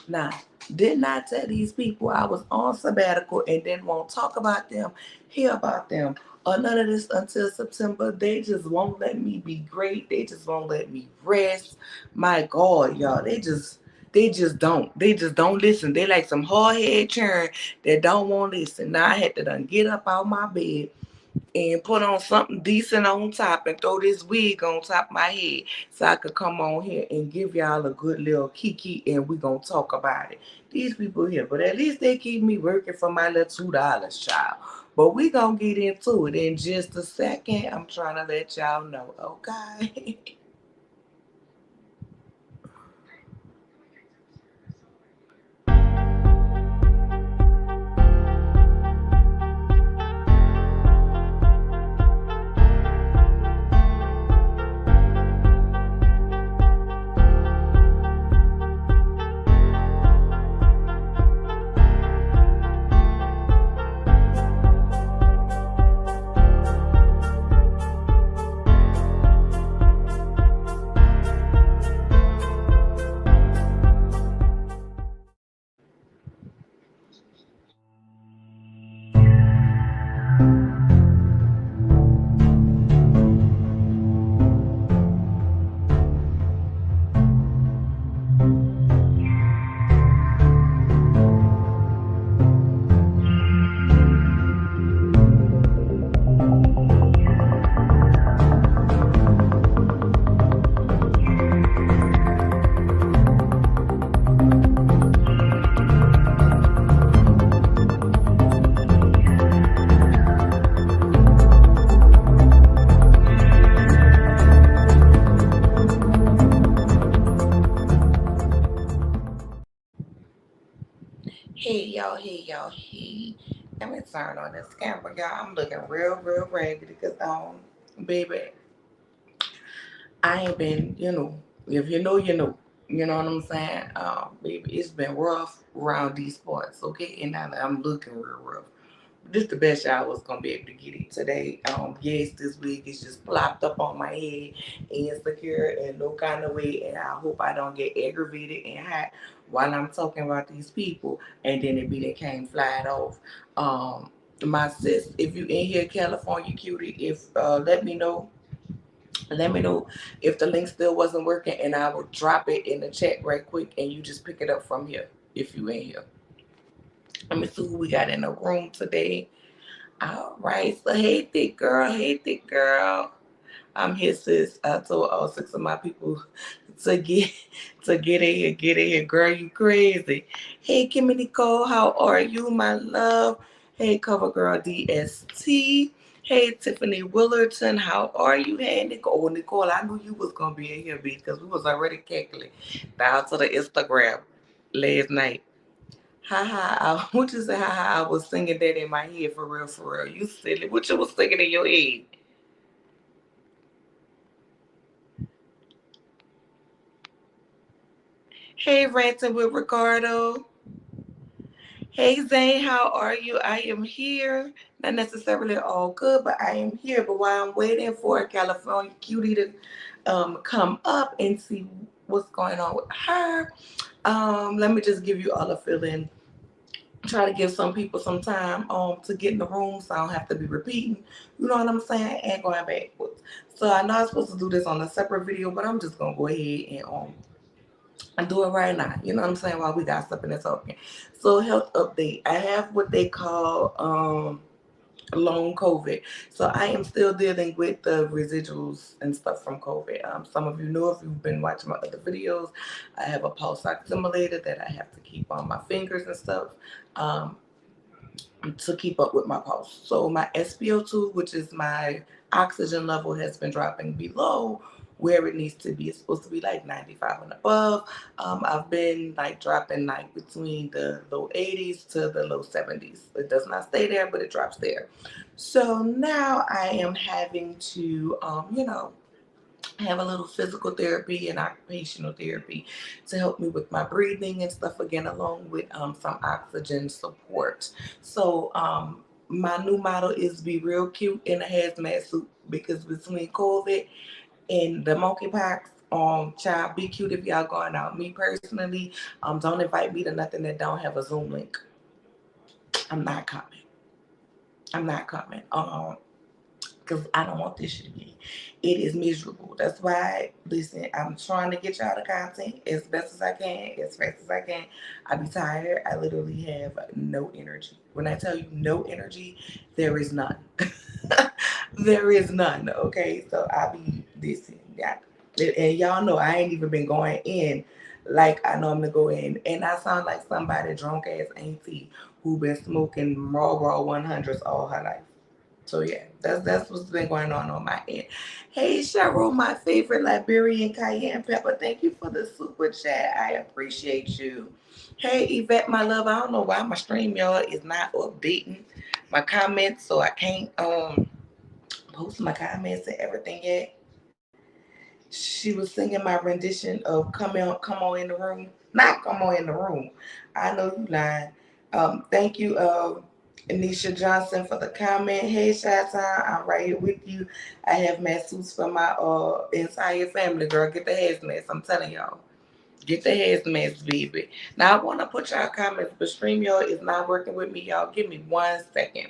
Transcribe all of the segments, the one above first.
Now, didn't I tell these people I was on sabbatical and didn't want to talk about them, hear about them, or none of this until September? They just won't let me be great. They just won't let me rest. My God, y'all, they just don't listen. They like some hard head churn that don't want to listen. Now I had to done get up out my bed and put on something decent on top and throw this wig on top of my head so I could come on here and give y'all a good little kiki and we gonna talk about it. These people here, but at least they keep me working for my little $2, child. But we gonna get into it in just a second. I'm trying to let y'all know, okay? Hey y'all, hey. Let me turn on this camera, y'all. I'm looking real raggedy because baby, I ain't been, if you know, you know. You know what I'm saying? Baby, it's been rough around these parts, okay? And now I'm looking real rough. This the best y'all was gonna be able to get it today. Yes, this wig is just plopped up on my head, insecure in no kind of way, and I hope I don't get aggravated and hot while I'm talking about these people, and then it be they came flying off. My sis, if you in here, California cutie, if let me know if the link still wasn't working, and I will drop it in the chat right quick, and you just pick it up from here if you in here. Let me see who we got in the room today. All right, so hey thick girl. I'm here, sis. I told all six of my people to get in here, girl. You crazy? Hey, Kimmy Nicole, how are you, my love? Hey, Cover Girl DST. Hey, Tiffany Willerton, how are you? Hey, Nicole. Oh, Nicole, I knew you was gonna be in here, because we was already cackling down to the Instagram last night. Ha ha, what you say? Ha ha, I was singing that in my head for real, for real. You silly. What you was singing in your head? Hey, ranting with Ricardo. Hey, Zane, how are you? I am here. Not necessarily all good, but I am here. But while I'm waiting for California Cutie to come up and see what's going on with her, let me just give you all a feeling. Try to give some people some time to get in the room so I don't have to be repeating. You know what I'm saying? And going backwards. So I know I'm supposed to do this on a separate video, but I'm just gonna go ahead and do it right now. You know what I'm saying? While we got something that's talking. So health update. I have what they call long COVID. So I am still dealing with the residuals and stuff from COVID. Some of you know, if you've been watching my other videos, I have a pulse oximeter that I have to keep on my fingers and stuff. Um, to keep up with my pulse. So my SpO2, which is my oxygen level, has been dropping below where it needs to be. It's supposed to be like 95 and above. I've been like dropping like between the low 80s to the low 70s. It does not stay there, but it drops there. So now I am having to, have a little physical therapy and occupational therapy to help me with my breathing and stuff again, along with some oxygen support. So my new model is be real cute in a hazmat suit because between COVID and the monkeypox, Child, be cute if y'all going out. Me personally, don't invite me to nothing that don't have a Zoom link. I'm not coming. I'm not coming. Because I don't want this shit again. It is miserable. That's why, listen, I'm trying to get y'all the content as best as I can, as fast as I can. I be tired. I literally have no energy. When I tell you no energy, there is none. There is none, okay? So I be, listen, yeah. And y'all know I ain't even been going in like I normally go in. And I sound like somebody drunk ass auntie who been smoking Marlboro 100s all her life. So yeah, that's what's been going on my end. Hey Cheryl, my favorite Liberian cayenne pepper. Thank you for the super chat. I appreciate you. Hey Yvette, my love. I don't know why my stream y'all is not updating my comments, so I can't post my comments and everything yet. She was singing my rendition of Come On in the Room. Not Come On in the Room. I know you lying. Thank you, Anisha Johnson, for the comment. Hey, Chi-Town, I'm right here with you. I have masseuse for my entire family, girl. Get the hazmats. I'm telling y'all. Get the hazmats, baby. Now, I want to put y'all comments, but StreamYard is not working with me, y'all. Give me 1 second.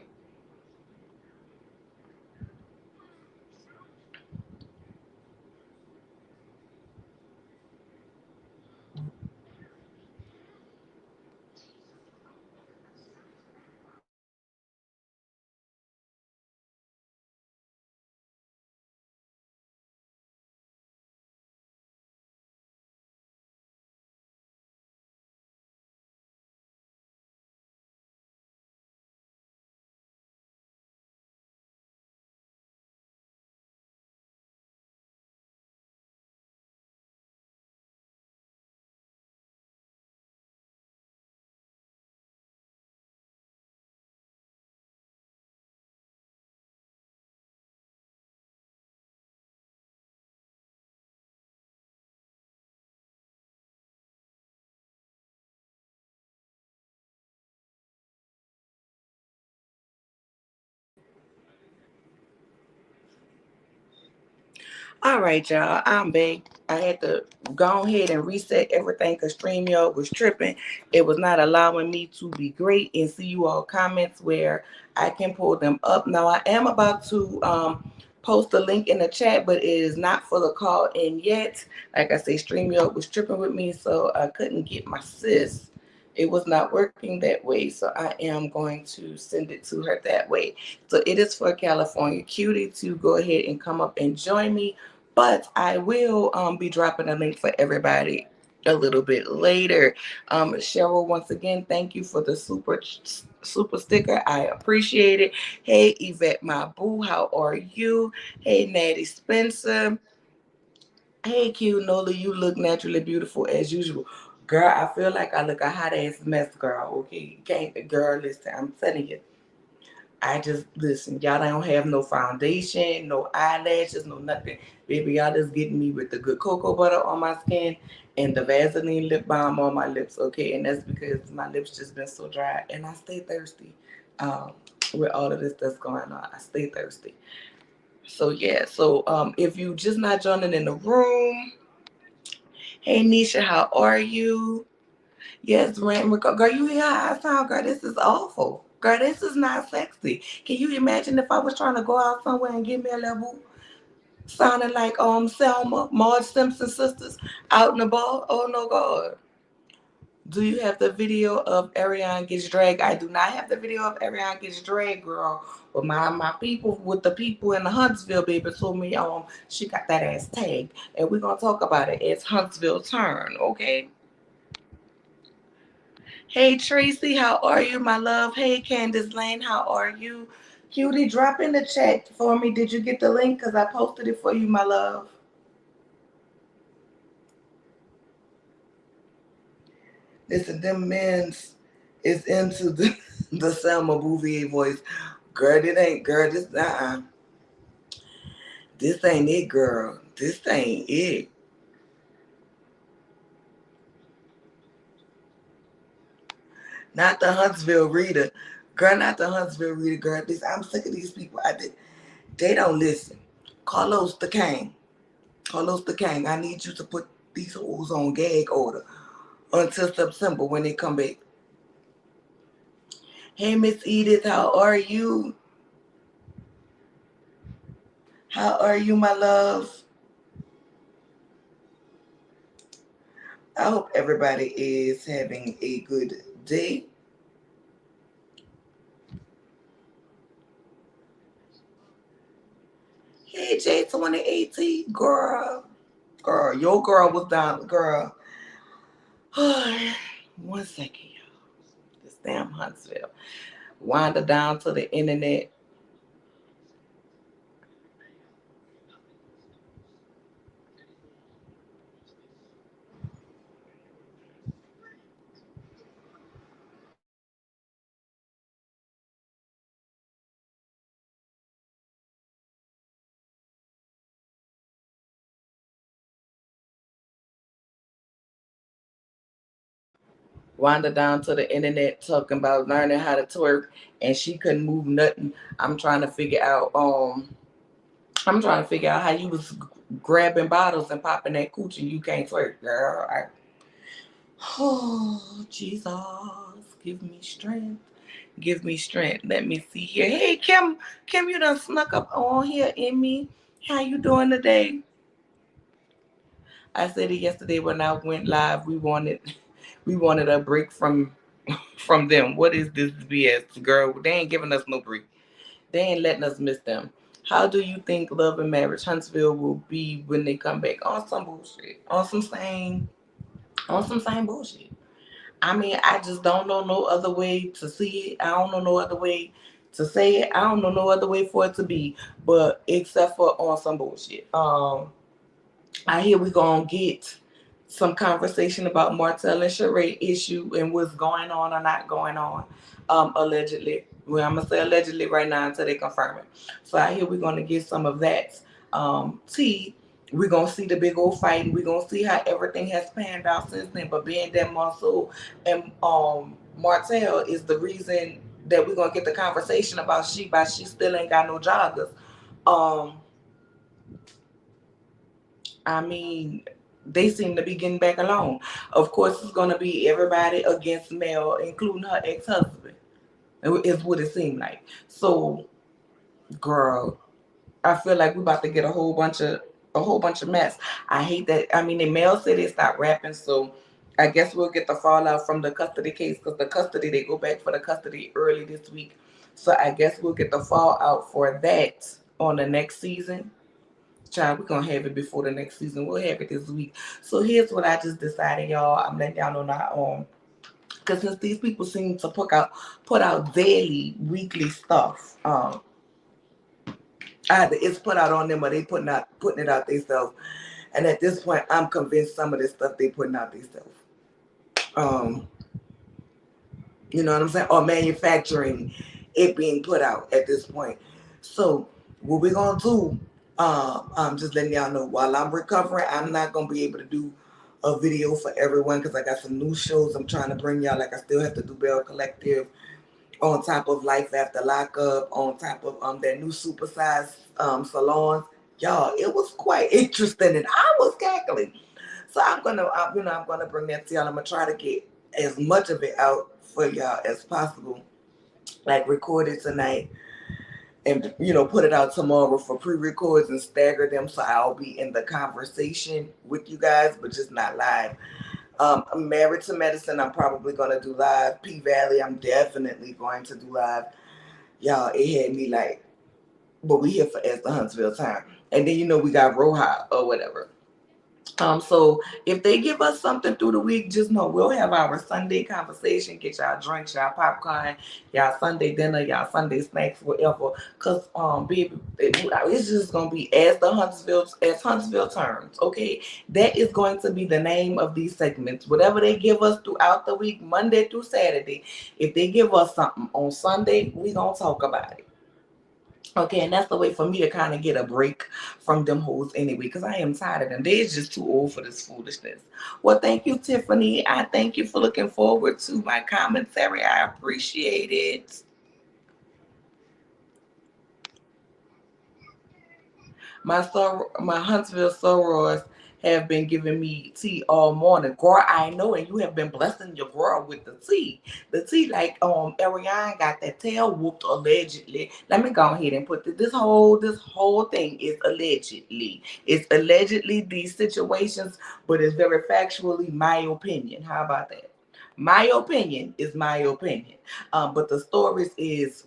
All right, y'all. I'm back. I had to go ahead and reset everything because StreamYard was tripping. It was not allowing me to be great and see you all comments where I can pull them up. Now I am about to post a link in the chat, but it is not for the call in yet. Like I say, StreamYard was tripping with me, so I couldn't get my sis. It was not working that way, so I am going to send it to her that way. So it is for California Cutie to go ahead and come up and join me, but I will be dropping a link for everybody a little bit later. Cheryl, once again, thank you for the super sticker. I appreciate it. Hey, Yvette, my boo, how are you? Hey, Natty Spencer. Hey, Q Nola, you look naturally beautiful as usual. Girl, I feel like I look a hot ass mess, girl. Okay, can't, girl, listen, I'm telling you. I just listen, y'all don't have no foundation, no eyelashes, no nothing. Baby, y'all just getting me with the good cocoa butter on my skin and the Vaseline lip balm on my lips, okay? And that's because my lips just been so dry and I stay thirsty. With all of this that's going on, I stay thirsty. So yeah, so if you just not joining in the room, hey Nisha, how are you? Yes, girl, you hear how I sound, girl? This is awful. Girl, this is not sexy. Can you imagine if I was trying to go out somewhere and get me a level sounding like Selma, Marge Simpson sisters out in the bar? Oh no God. Do you have the video of Ariane gets dragged? I do not have the video of Ariane gets dragged, girl. But my people with the people in the Huntsville, baby, told me she got that ass tagged. And we're gonna talk about it. It's Huntsville's turn, okay? Hey Tracy, how are you, my love? Hey Candace Lane, how are you? Cutie, drop in the chat for me. Did you get the link? Because I posted it for you, my love. Listen, them men's is into the Selma Bouvier voice. Girl, it ain't, girl, this ain't it, girl. This ain't it. Not the Huntsville reader. Girl, not the Huntsville reader, girl. I'm sick of these people. They don't listen. Carlos the King. Carlos the King, I need you to put these hoes on gag order until September when they come back. Hey, Miss Edith, how are you? How are you, my love? I hope everybody is having a good day. Hey, J2018, girl. Girl, your girl was down, girl. One second, y'all. This damn Huntsville. Wander down to the internet. Wander down to the internet talking about learning how to twerk, and she couldn't move nothing. I'm trying to figure out. How you was grabbing bottles and popping that cooch and you can't twerk, girl. Oh, Jesus, give me strength. Give me strength. Let me see here. Hey, Kim. Kim, you done snuck up on here in me. How you doing today? I said it yesterday when I went live. We wanted a break from them. What is this BS, girl? They ain't giving us no break. They ain't letting us miss them. How do you think Love and Marriage Huntsville will be when they come back? On some bullshit. On some same bullshit. I mean, I just don't know no other way to see it. I don't know no other way to say it. I don't know no other way for it to be, but except for on some bullshit. I hear we gonna get some conversation about Martell and Sheree issue and what's going on or not going on, allegedly. Well, I'm gonna say allegedly right now until they confirm it. So I hear we're gonna get some of that tea. We're gonna see the big old fight, and we're gonna see how everything has panned out since then. But being that Marceau and Martell is the reason that we're gonna get the conversation about she still ain't got no joggers. Um, I mean, they seem to be getting back along. Of course, it's going to be everybody against Mel, including her ex-husband. Is what it seemed like. So, girl, I feel like we're about to get a whole bunch of mess. I hate that. I mean, the Mel said they stopped rapping, so I guess we'll get the fallout from the custody case because the custody they go back for the custody early this week. So I guess we'll get the fallout for that on the next season. Child, we're gonna have it before the next season. We'll have it this week. So here's what I just decided, y'all. I'm letting y'all know now because since these people seem to put out daily, weekly stuff, either it's put out on them or they putting it out themselves. And at this point, I'm convinced some of this stuff they putting out themselves. Um, you know what I'm saying? Or manufacturing it being put out at this point. So what we're gonna do, I'm just letting y'all know while I'm recovering, I'm not gonna be able to do a video for everyone because I got some new shows I'm trying to bring y'all. Like I still have to do Bell Collective on top of Life After Lockup, on top of that new supersized salons. Y'all, it was quite interesting and I was cackling. So I'm gonna bring that to y'all. I'm gonna try to get as much of it out for y'all as possible, like record it tonight and put it out tomorrow for pre-records and stagger them so I'll be in the conversation with you guys, but just not live. I'm Married to Medicine. I'm probably gonna do live. P Valley, I'm definitely going to do live. Y'all, it had me like, but we here for as the Huntsville time, and then we got Roja or whatever. So if they give us something through the week, just know we'll have our Sunday conversation. Get y'all drinks, y'all popcorn, y'all Sunday dinner, y'all Sunday snacks, whatever. Cause baby, it's just gonna be as Huntsville turns. Okay, that is going to be the name of these segments. Whatever they give us throughout the week, Monday through Saturday. If they give us something on Sunday, we gonna talk about it. Okay, and that's the way for me to kind of get a break from them hoes anyway, because I am tired of them. They're just too old for this foolishness. Well, thank you, Tiffany. I thank you for looking forward to my commentary. I appreciate it. My Huntsville sorors have been giving me tea all morning. Girl, I know, and you have been blessing your girl with the tea. The tea, like Ariane got that tail whooped allegedly. Let me go ahead and put this whole thing is allegedly. It's allegedly these situations, but it's very factually my opinion. How about that? My opinion is my opinion. But the stories is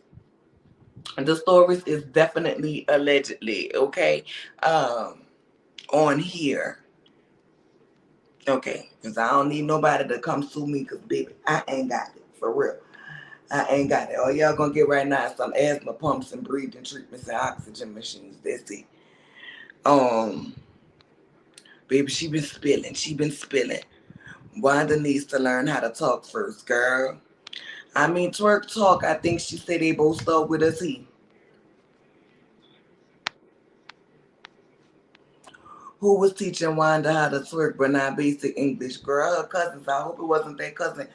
definitely allegedly, okay? Um, on here. Okay, because I don't need nobody to come sue me because, baby, I ain't got it. For real. I ain't got it. All y'all gonna get right now is some asthma pumps and breathing treatments and oxygen machines. That's it. Um, Baby, she been spilling. She been spilling. Wanda needs to learn how to talk first, girl. I mean, twerk talk. I think she said they both start with a T. Who was teaching Wanda how to twerk but not basic English? Girl, her cousins. I hope it wasn't that cousin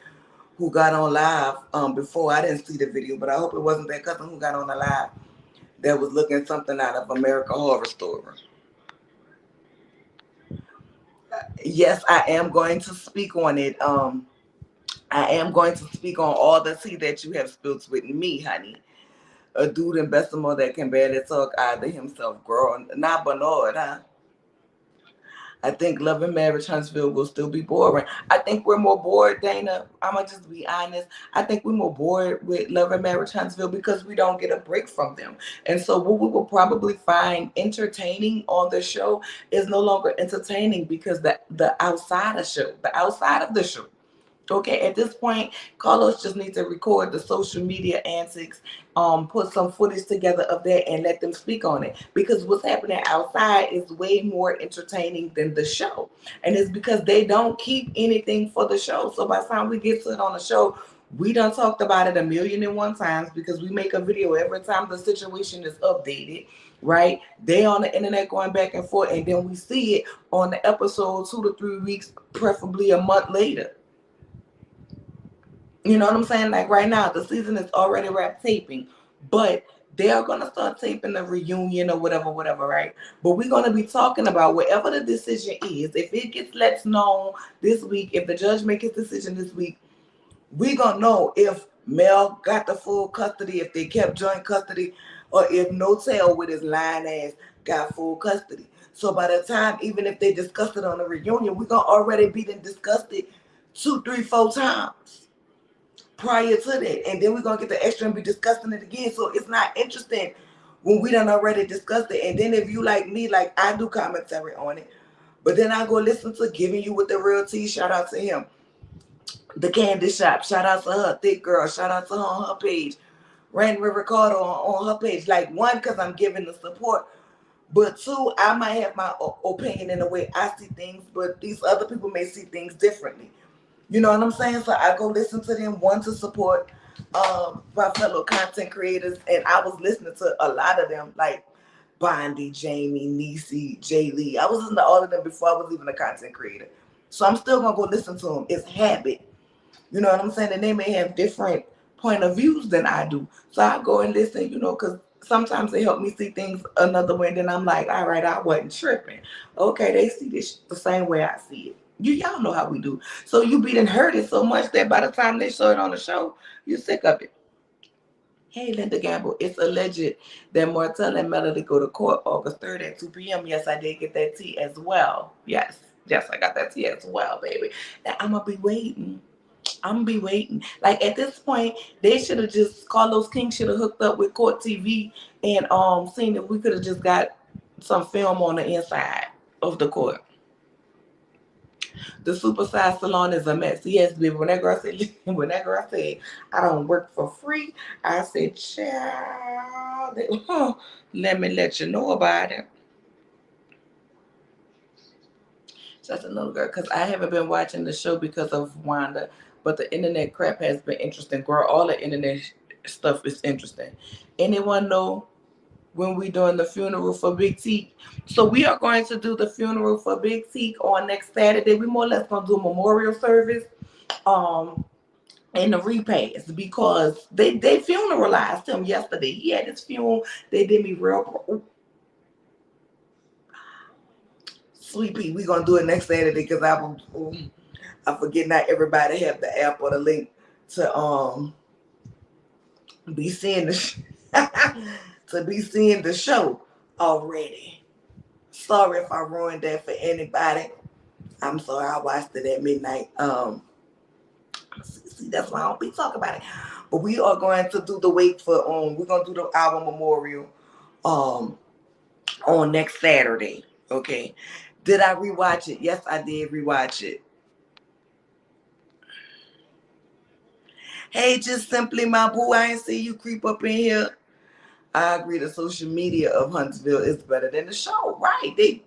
who got on live before. I didn't see the video, but I hope it wasn't that cousin who got on the live that was looking something out of American Horror Story. Yes, I am going to speak on it. I am going to speak on all the tea that you have spilled with me, honey. A dude in Bessemer that can barely talk either himself, girl. Not Bernard, huh? I think Love and Marriage Huntsville will still be boring. I think we're more bored, Dana. I'm going to just be honest. I think we're more bored with Love and Marriage Huntsville because we don't get a break from them. And so what we will probably find entertaining on the show is no longer entertaining because the outside of the show. Okay, at this point, Carlos just needs to record the social media antics, put some footage together of that and let them speak on it. Because what's happening outside is way more entertaining than the show. And it's because they don't keep anything for the show. So by the time we get to it on the show, we done talked about it a million and one times because we make a video every time the situation is updated, right? They on the internet going back and forth, and then we see it on the episode 2 to 3 weeks, preferably a month later. You know what I'm saying? Like right now, the season is already wrapped taping, but they are gonna start taping the reunion or whatever, whatever, right? But we're gonna be talking about whatever the decision is. If it gets let known this week, if the judge makes his decision this week, we gonna know if Mel got the full custody, if they kept joint custody, or if No Tail with his lying ass got full custody. So by the time, even if they discussed it on the reunion, we gonna already be discussed it 2, 3, 4 times prior to that, and then we're gonna get the extra and be discussing it again. So it's not interesting when we done already discussed it. And then if you like me, like I do commentary on it, but then I go listen to Giving You With The Real Tea. Shout out to him. The Candy Shop. Shout out to her. Thick Girl. Shout out to her on her page. Randy Ricardo on her page. Like, one, because I'm giving the support, but two, I might have my opinion in the way I see things, but these other people may see things differently. You know what I'm saying? So I go listen to them, one, to support my fellow content creators, and I was listening to a lot of them, like Bondi, Jamie, Niecy, Jay Lee. I was listening to all of them before I was even a content creator. So I'm still gonna go listen to them. It's habit. You know what I'm saying? And they may have different point of views than I do. So I go and listen, because sometimes they help me see things another way. And then I'm like, all right, I wasn't tripping. Okay, they see this the same way I see it. Y'all know how we do. So you be done heard it so much that by the time they show it on the show, you're sick of it. Hey, Linda Gamble, it's alleged that Martell and Melody go to court August 3rd at 2 p.m. Yes, I did get that tea as well. Yes, I got that tea as well, baby. And I'm going to be waiting. Like at this point, they should have just, Carlos King should have hooked up with Court TV and seen if we could have just got some film on the inside of the court. The supersized salon is a mess. Yes, baby. When that girl said, I don't work for free, I said, child, let me let you know about it. That's another girl, because I haven't been watching the show because of Wanda, but the internet crap has been interesting. Girl, all the internet stuff is interesting. Anyone know when we doing the funeral for Big T? So we are going to do the funeral for Big T on next Saturday. We more or less gonna do a memorial service and the repast, because they funeralized him yesterday. He had his funeral. They did me real Sweet Pea, we're gonna do it next Saturday because I forget not everybody have the app or the link to be seeing to be seeing the show already. Sorry if I ruined that for anybody. I'm sorry, I watched it at midnight. See, that's why I don't be talking about it. But we are going to do the wait for we're gonna do the album memorial um on next Saturday. Okay. Did I rewatch it? Yes, I did rewatch it. Hey, just simply my boo. I ain't see you creep up in here. I agree. The social media of Huntsville is better than the show, right? They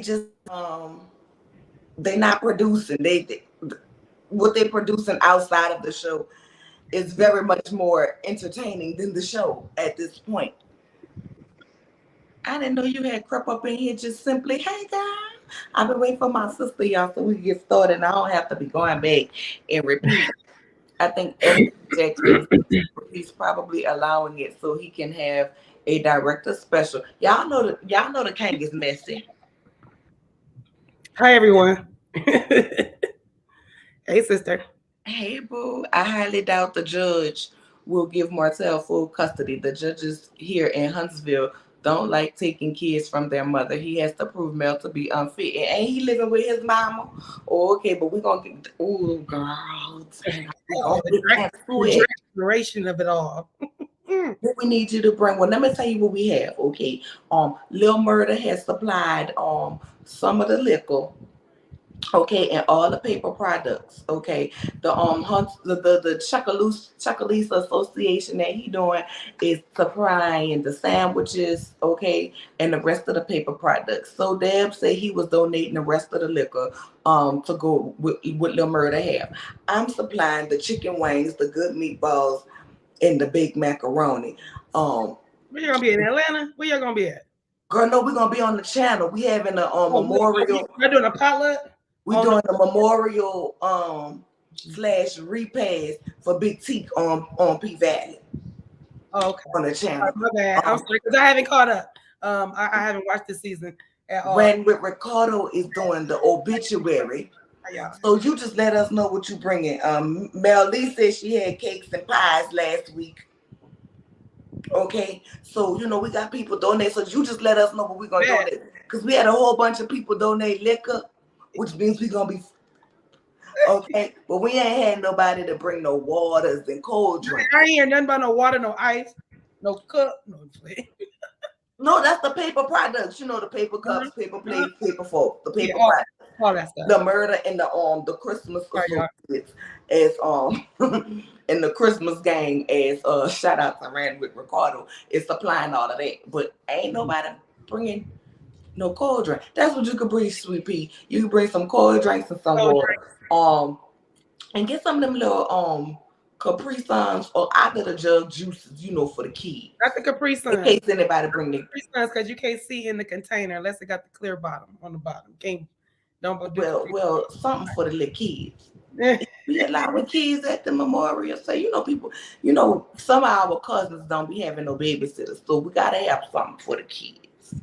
just they not producing. They what they're producing outside of the show is very much more entertaining than the show at this point. I didn't know you had crept up in here just simply, hey guys. I've been waiting for my sister, y'all, so we can get started and I don't have to be going back and repeat. I think Eddie Jackson, he's probably allowing it so he can have a director special. Y'all know the king is messy. Hi everyone. Hey sister. Hey boo, I highly doubt the judge will give Martell full custody. The judges here in Huntsville don't like taking kids from their mother. He has to prove Mel to be unfit. And ain't he living with his mama? Oh, okay, but we're gonna get girl. The duration of it all. What we need you to bring. Well, let me tell you what we have. Okay. Lil Murder has supplied some of the liquor. Okay, and all the paper products. Okay, the Chuckalisa Association that he doing is supplying the sandwiches. Okay, and the rest of the paper products. So Deb said he was donating the rest of the liquor to go with Lil Murder have. I'm supplying the chicken wings, the good meatballs, and the big macaroni. Where you gonna be in Atlanta? Where you gonna be at? Girl, no, we're gonna be on the channel. We having a memorial. We're doing a potluck. We doing a memorial / repast for Big T on P Valley. Oh, okay. On the channel. My bad. I'm sorry because I haven't caught up. I haven't watched this season at all. When with Ricardo is doing the obituary. Yeah. So you just let us know what you bringing. Mel Lee said she had cakes and pies last week. Okay, so we got people donate. So you just let us know what we're gonna donate because we had a whole bunch of people donate liquor, which means we're gonna be okay. But we ain't had nobody to bring no waters and cold drinks. I ain't hear nothing about no water, no ice, no cup, no. No, that's the paper products. The paper cups, paper plates, paper fork, the paper products. All that stuff. The Murder and the Christmas associates as and the Christmas gang as shout out to Rand with Ricardo is supplying all of that. But ain't nobody bringing no cold drink. That's what you could bring, Sweet Pea. You can bring some cold drinks and some water. And get some of them little Capri Suns or either the jug juices, for the kids. That's the Capri Sun. In case anybody bring the Capri Suns, because you can't see in the container unless it got the clear bottom on the bottom. Well, something for the little kids. We allowing kids at the memorial. So people, some of our cousins don't be having no babysitters, so we gotta have something for the kids.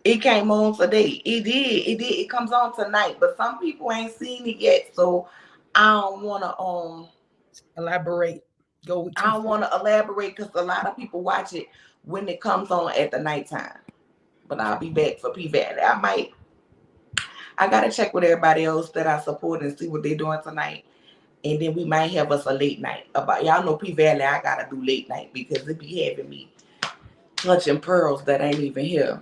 It came on today. It did. It comes on tonight, but some people ain't seen it yet, so I don't want to elaborate. I don't want to elaborate because a lot of people watch it when it comes on at the nighttime. But I'll be back for P Valley. I gotta check with everybody else that I support and see what they're doing tonight. And then we might have us a late night. Y'all know P Valley, I gotta do late night because it be having me clutching pearls that ain't even here.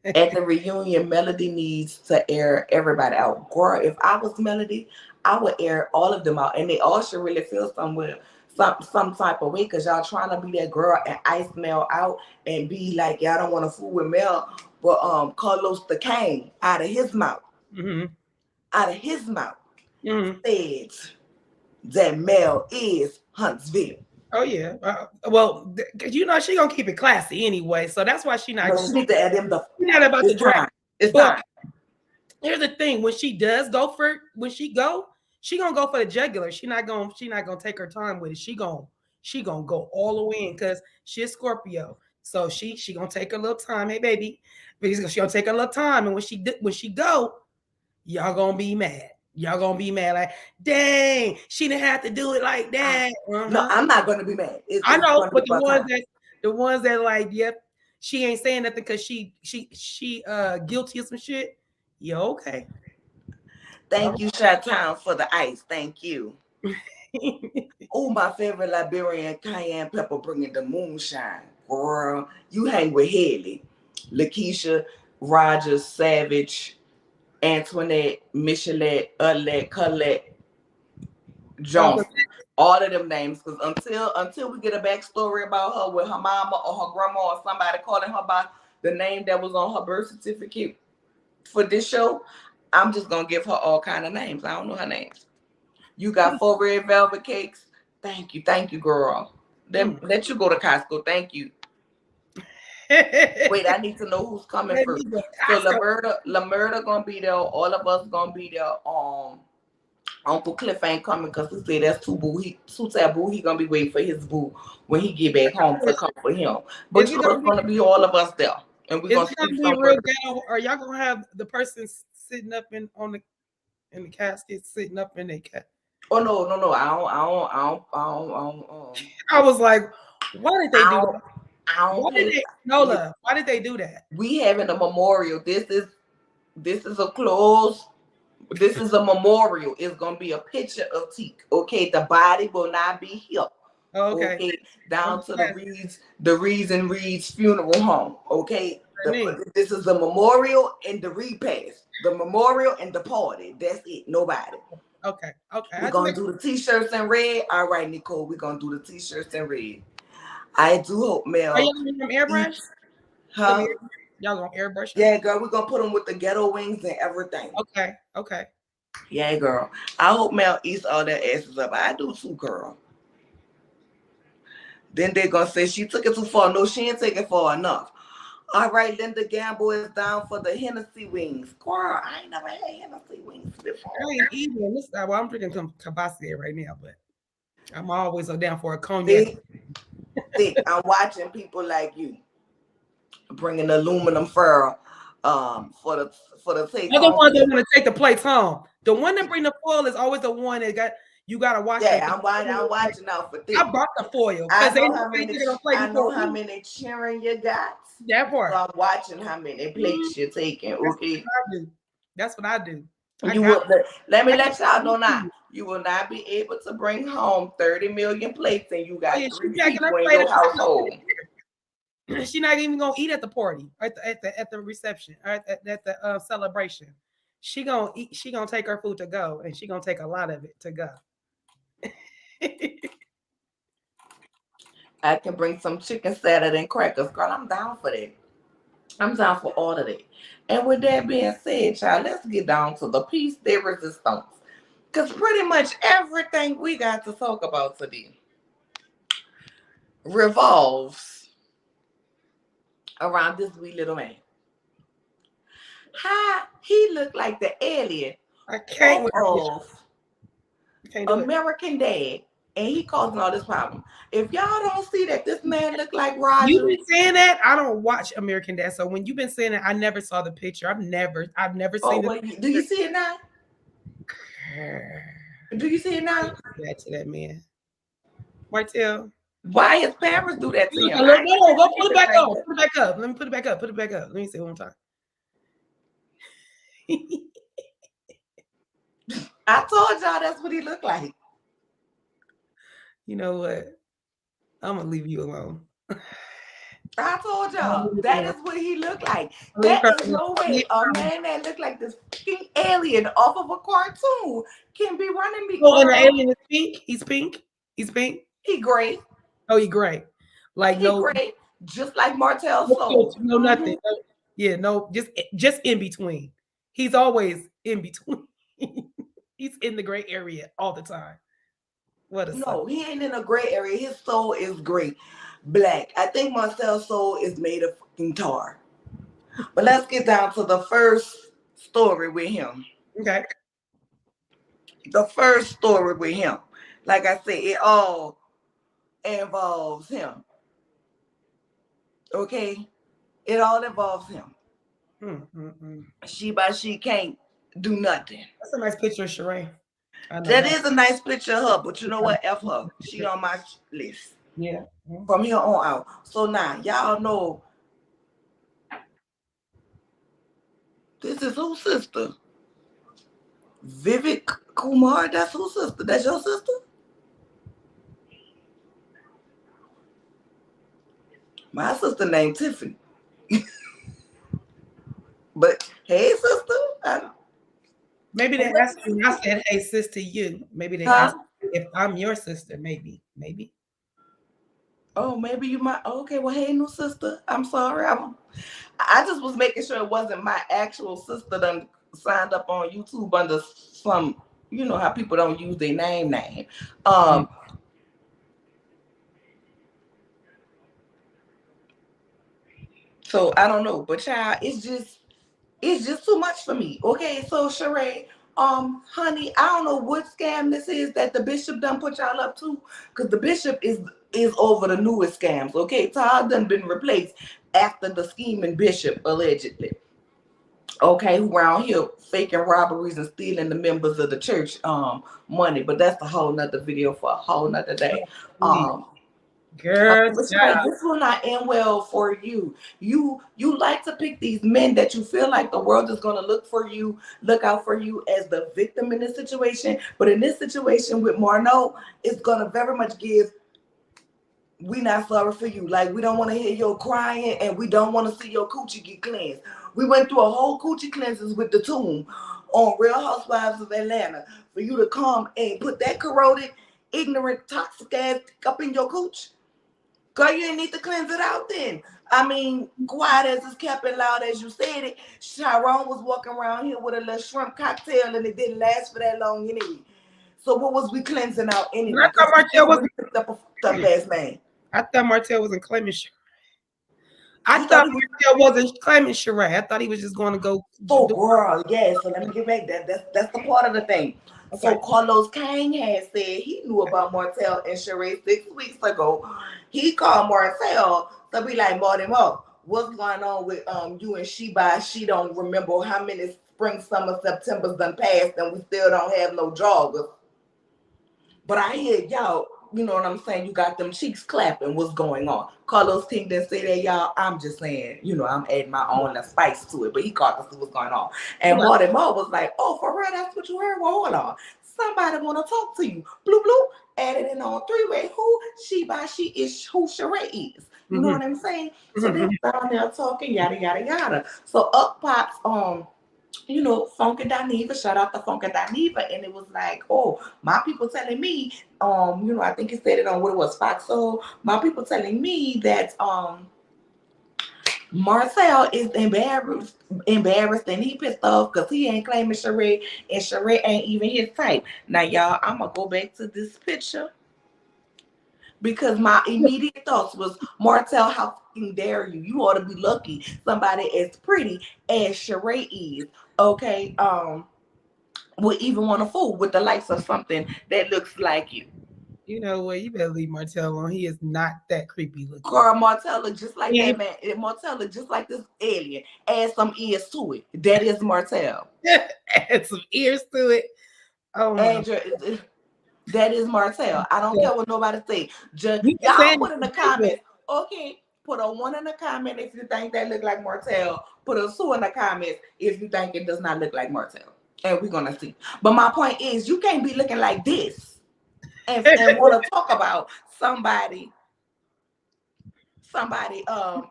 At the reunion, Melody needs to air everybody out. Girl, if I was Melody, I would air all of them out. And they all should really feel some type of way because y'all trying to be that girl and ice Mel out and be like, y'all don't want to fool with Mel. But Carlos the King out of his mouth, said that Mel is Huntsville. Oh yeah. Well, she gonna keep it classy anyway, so that's why she not. She need to add them not about the drama. It's time. Here's the thing: when she gonna go for the jugular. She not gonna take her time with it. She gonna go all the way in because she's Scorpio. So she gonna take a little time. Hey baby, she gonna take a little time, and when she go, y'all gonna be mad. Y'all gonna be mad like, dang, she didn't have to do it like that. No, I'm not gonna be mad. I It's know, gonna be but about time. the ones that like, yep, she ain't saying nothing because she guilty of some shit. Yeah, okay. Thank you, Shot Town, for the ice. Thank you. Oh, my favorite Liberian cayenne pepper bringing the moonshine. Girl, you hang with Haley, Lakeisha, Rogers, Savage, Antoinette, Michelet, Alette, Colette, Oh, Johnson. All of them names. Because until we get a backstory about her with her mama or her grandma or somebody calling her by the name that was on her birth certificate for this show, I'm just gonna give her all kind of names. I don't know her names. You got 4 red velvet cakes. Thank you, girl. Then let you go to Costco. Thank you. Wait, I need to know who's coming let first. me go So Costco. Lamerda gonna be there. All of us gonna be there. Uncle Cliff ain't coming because he said that's too taboo. He gonna be waiting for his boo when he get back home to come for him. But Is you it know it's gonna be? gonna be all of us there, and we're Is gonna it sleep gonna be somewhere. real ghetto? Are y'all gonna have the person sitting up in the casket, sitting up in the cat? Oh no! I was like, why did they I do don't, that? I Why don't did pay. they Nola? Why did they do that? We having a memorial. This is a close. This is a memorial. It's gonna be a picture of Teak. Okay, the body will not be here. Oh, okay. Okay, I'm down to glad. the Reeds and Reeds funeral home. Okay, I mean, this is the memorial and the repast. The memorial and the party. That's it. Nobody. okay, okay. We're gonna do the t-shirts in red. All right, Nicole. We're gonna do the t-shirts in red. I do hope Are Mel y'all gonna airbrush? eats. Gonna be Huh? y'all gonna airbrush them? Yeah, girl. We're gonna put them with the ghetto wings and everything. Okay, okay. Yeah, girl. I hope Mel eats all that asses up. I do too, girl. Then they're gonna say she took it too far. No, she ain't take it far enough. All right, Linda Gamble is down for the Hennessy wings. Girl, I ain't never had Hennessy wings before. I ain't eating this. Well, I'm drinking some Cabassier right now, but I'm always so down for a cognac. See, see, I'm watching people like you bringing aluminum foil for the take They're the home ones that gift. want to take the plates home. The one that bring the foil is always the one that got you got to watch that. Yeah, I'm watching out for I Thick. bought the foil because they know they took it on plate I know before how me. many cheering you got. That So part. I'm watching how many Mhm. plates you're taking. That's Okay. what I do. That's what I do. I You got. will let me I let y'all know now. got. You will not be able to bring home 30 million plates and you Oh yeah, got she 3 packing her people in plate your and household. she not even gonna eat at the party, at the reception, or at the celebration. She gonna eat. She gonna take her food to go, and she gonna take a lot of it to go. I can bring some chicken salad and crackers. Girl, I'm down for that. I'm down for all of that. And with that being said, child, let's get down to the piece de resistance. Because pretty much everything we got to talk about today revolves around this wee little man. How he looked like the alien I can't off with her picture. of I can't do it. American Dad, and he causing all this problem. If y'all don't see that this man look like You've Roger, been saying that. I don't watch American Dad, so when you've been saying it, I never saw the picture. I've never oh seen the wait, do you see it now? picture. Do you see it now? That to that man, Martell. Why his parents do that to him? Look, I ain't no, never go seen pull it back anything. up. Put it back up. Let me put it back up. Put it back up. Let me see one more time. I told y'all that's what he looked like. You know what? I'm gonna leave you alone. I told y'all that is what he looked like. Leave There her is alone. no Leave way her a alone. man that looked like this fucking alien off of a cartoon can be running me, Oh, and the girl. alien is pink. He's pink. He's pink. He great. Oh, he gray. Like He no, great. Just like Martell no Soul. filter, no nothing. No, yeah, no, just in between. He's always in between. He's in the gray area all the time. What a sucker. No, he ain't in a gray area. His soul is gray. Black. I think Marcel's soul is made of fucking tar. But let's get down to the first story with him. Okay. The first story with him. Like I said, it all involves him. Okay, it all involves him. Mm. She can't do nothing. That's a nice picture of Sheree. I know That that. is a nice picture of her, but you know what? F her. She on my list Yeah. Mhm. from here on out. So now y'all know this is whose sister? Vivek Kumar. That's whose sister? That's your sister? My sister named Tiffany. But hey, sister. Maybe they asked me. I said, "Hey, sis," to you. Maybe they Huh? asked me if I'm your sister. Maybe. Oh, maybe you might. Okay, well, hey, new sister. I'm sorry. I just was making sure it wasn't my actual sister that signed up on YouTube under some, you know how people don't use their name. Mm. Um, so I don't know, but child, it's just too much for me. Okay, so Sheree, honey, I don't know what scam this is that the bishop done put y'all up to, because the bishop is over the newest scams. Okay, Todd done been replaced after the scheming bishop allegedly. Okay, who around here faking robberies and stealing the members of the church money, but that's a whole nother video for a whole nother day. Please. Um Girl, but right, child. this will not end well for you. You like to pick these men that you feel like the world is gonna look out for you as the victim in this situation. But in this situation with Marno, it's gonna very much give we not sorry for you. Like we don't want to hear your crying and we don't want to see your coochie get cleansed. We went through a whole coochie cleanses with the tomb on Real Housewives of Atlanta for you to come and put that corroded, ignorant, toxic ass up in your cooch. Girl, you didn't need to cleanse it out then. I mean, quiet as it's kept and loud as you said it, Chiron was walking around here with a little shrimp cocktail and it didn't last for that long anyway. So what was we cleansing out But I anyway? thought Because we Martell just wasn't. really picked up a fucked up ass man. I thought Martell wasn't claiming. I You thought thought he was. Martell wasn't claiming Sheree. I thought he was just going to go Oh, do. girl, yeah. So let me get back. That's the part of the thing. Okay. So Carlos Kane had said he knew about Martell and Sheree 6 weeks ago. He called Martell to be like, Baltimore, what's going on with you and Sheba? She don't remember how many spring, summer, September's done passed, and we still don't have no joggers. But I hear y'all, you know what I'm saying? You got them cheeks clapping. What's going on? Carlos King didn't say that, y'all. I'm just saying, I'm adding my own little spice to it. But he caught to see what's going on. And Well, Marty Moe was like, oh, for real, that's what you heard? Well, hold on. Somebody want to talk to you. Blue, blue. Added in on three-way. Who? She is who Sheree is. You know mhm, what I'm saying? So they mhm. down there talking, yada, yada, yada. So up pops, Funky Dineva, shout out to Funky Dineva, and it was like, oh, my people telling me, I think he said it on what it was, Fox Soul. My people telling me that Marcel is embarrassed, and he pissed off because he ain't claiming Sheree, and Sheree ain't even his type. Now, y'all, I'm gonna go back to this picture because my immediate thoughts was, Martell, how fucking dare you? You ought to be lucky somebody as pretty as Sheree is. Okay, would even want to fool with the likes of something that looks like you. You know what? You better leave Martell alone. He is not that creepy looking. Carl Martell look just like Yeah. that man. Martell look just like this alien. Add some ears to it. That is Martell. Add some ears to it. Oh my. And that is Martell. I don't Yeah. care what nobody say. Just You can say y'all put in the it. comments. Okay, put a 1 in the comment if you think that look like Martell. Put a 2 in the comments if you think it does not look like Martell. And we're gonna see. But my point is, you can't be looking like this and want to talk about somebody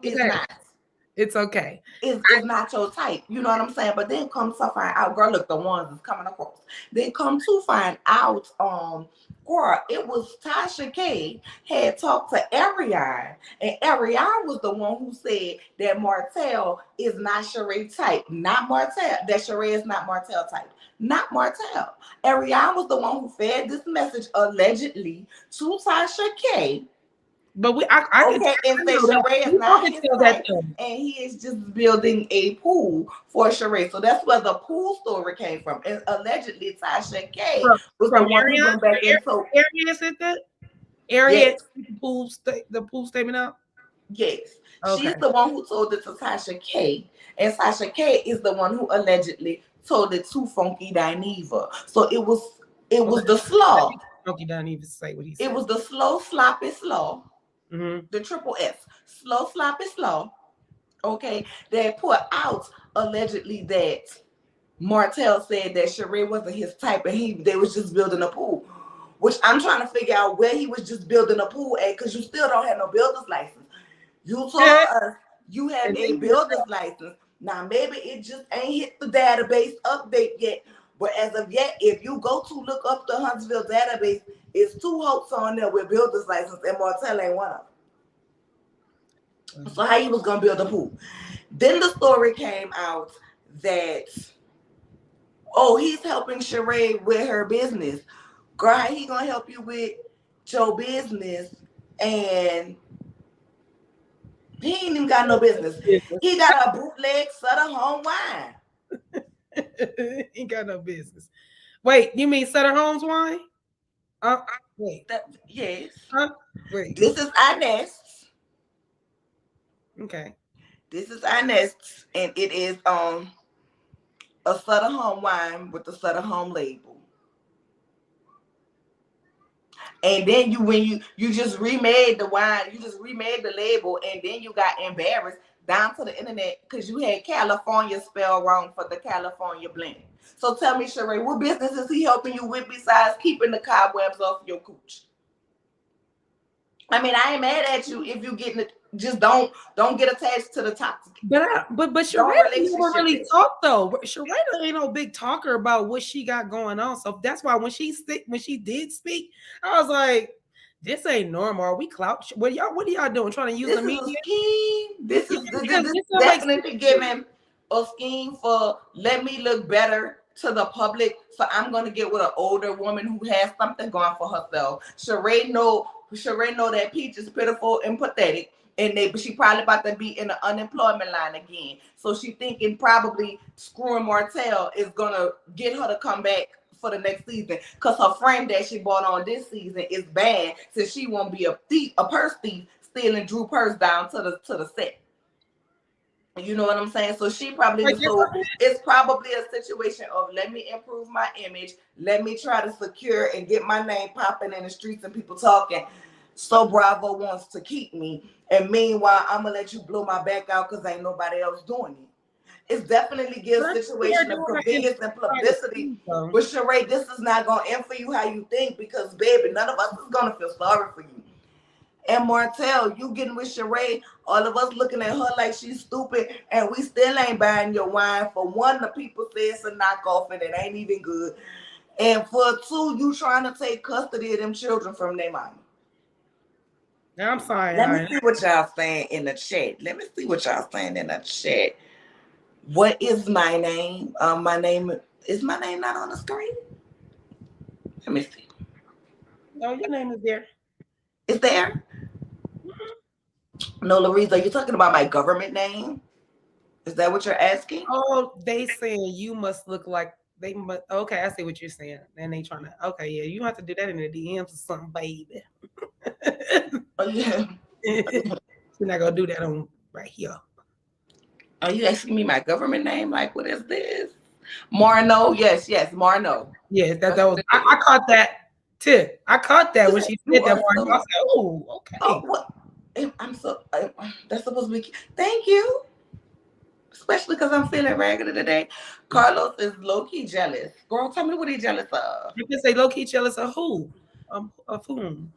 is Okay. not It's okay. is not your type. You know what I'm saying? But then come to find out, girl, look, the ones is coming across. Then come to find out, girl, it was Tasha K had talked to Ariane, and Ariane was the one who said that Martell is not Sheree type, not Martell. That Sheree is not Martell type. Not Martell. Ariane was the one who fed this message allegedly to Tasha K. But I can Okay, and say tell that. Sheree is You all not can his tell that type, though. and he is just building a pool for Sheree. So that's where the pool story came from. And allegedly, Tasha K From, was the from one who Ariane? went back and told, Ariane said that? Ariane yes, the pool statement out? Yes. She's Okay. the one who told it to Tasha K. And Tasha K is the one who allegedly told it to Funky Dineva. So it was Okay. the slaw. Funky doesn't even say what he It said. was the slow sloppy slaw, Mm-hmm. the triple S. Slow sloppy slaw. Okay. They put out allegedly that Martell said that Sheree wasn't his type and they was just building a pool. Which I'm trying to figure out where he was just building a pool at, because you still don't have no builder's license. You told us you have And a then builder's license. Now maybe it just ain't hit the database update yet. But as of yet, if you go to look up the Huntsville database, it's two hopes on there with builder's license, and Martell ain't one of them. So how you was gonna build a pool? Then the story came out that, oh, he's helping Sheree with her business. Girl, how he gonna help you with your business? And he ain't even got no business. He got a bootleg Sutter Home wine. Ain't got no business. Wait, you mean Sutter Homes wine? Uh, wait. Yes. Huh? Wait. This is Inez. Okay. This is Inez, and it is a Sutter Home wine with the Sutter Home label. And then when you just remade the wine, you just remade the label, and then you got embarrassed down to the internet because you had California spelled wrong for the California blend. So tell me, Sheree, what business is he helping you with besides keeping the cobwebs off your cooch? I mean, I ain't mad at you if you getting it. Just don't get attached to the toxic. But Don't Sharetta never relationship really it. talked though. Sharetta ain't no big talker about what she got going on. So that's why when she did speak, I was like, this ain't normal. Are we clout? What are y'all doing? Trying to use This the is a media? scheme. This Yeah, is because this this don't make sense definitely to me. giving a scheme for let me look better to the public. So I'm gonna get with an older woman who has something going for herself. Sheree know that Peach is pitiful and pathetic. And she probably about to be in the unemployment line again. So she thinking probably screwing Martell is gonna get her to come back for the next season. Cause her friend that she bought on this season is banned, since she won't be a thief, a purse thief, stealing Drew purse down to the set. You know what I'm saying? So she probably Like, yes, so it's probably a situation of let me improve my image, let me try to secure and get my name popping in the streets and people talking. So Bravo wants to keep me, and meanwhile I'm gonna let you blow my back out because ain't nobody else doing it. It's definitely gives but a they're situation of doing it in convenience and private publicity. too, though. But Sheree, this is not gonna end for you how you think, because baby, none of us is gonna feel sorry for you. And Martell, you getting with Sheree, all of us looking at her like she's stupid, and we still ain't buying your wine. For one, the people say it's a knockoff and it ain't even good. And for two, you trying to take custody of them children from their mama. I'm sorry, Let me I see what y'all saying in the chat. Let me see what y'all saying in the chat. What is my name? My name is my name not on the screen? Let me see. no, your name is there. Is there? No, Louise, are you talking about my government name? Is that what you're asking? Oh, they saying you must look like they must. Okay, I see what you're saying. And they trying to. Okay, yeah, you have to do that in the DMs or something, baby. Oh yeah. You're not gonna do that on right here. Are you asking me my government name? Like, what is this? Marno? Yes, yes, Marno. Yeah, that That's was. what it I is. caught that too. I caught that when Yes, she you said that are part. I so. said, "Oh, Oh, okay." what? I'm so. That's supposed to be. Thank you. Especially because I'm feeling raggedy today. Carlos is low key jealous. Girl, tell me what he jealous of. You can say low key jealous of who? Of whom?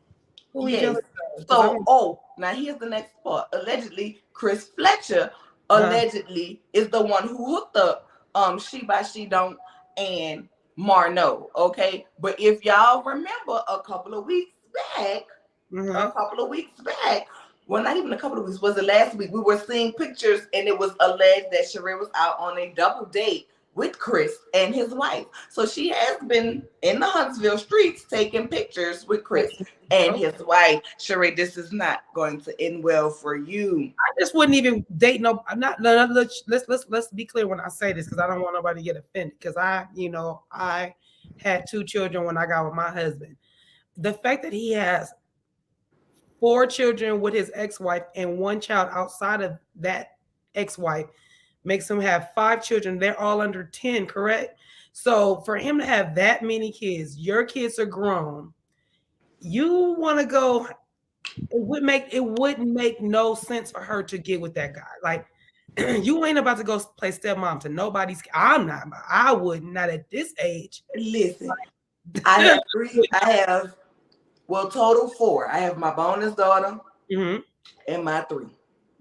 Who he Yes. jealous of? Because I So, don't. oh, now here's the next part. Allegedly, Chris Fletcher Uh, allegedly is the one who hooked up She by She Don't and Marno. Okay. But if y'all remember back, a uh-huh. couple of weeks back, well, not even a couple of weeks, was it last week? We were seeing pictures, and it was alleged that Sheree was out on a double date with Chris and his wife. So she has been in the Huntsville streets taking pictures with Chris and his wife. Sheree, this is not going to end well for you. I just wouldn't even date no. I'm not. No, no, let's be clear when I say this because I don't want nobody to get offended. Because I had 2 children when I got with my husband. The fact that he has 4 children with his ex-wife and 1 child outside of that ex-wife makes him have 5 children. They're all under 10, correct? So for him to have that many kids, your kids are grown. You want to go, it wouldn't make no sense for her to get with that guy. Like you ain't about to go play stepmom to nobody's. I'm not. I would not at this age. Listen, I have three. I have, well, total four. I have my bonus daughter Mm-hmm. and my three.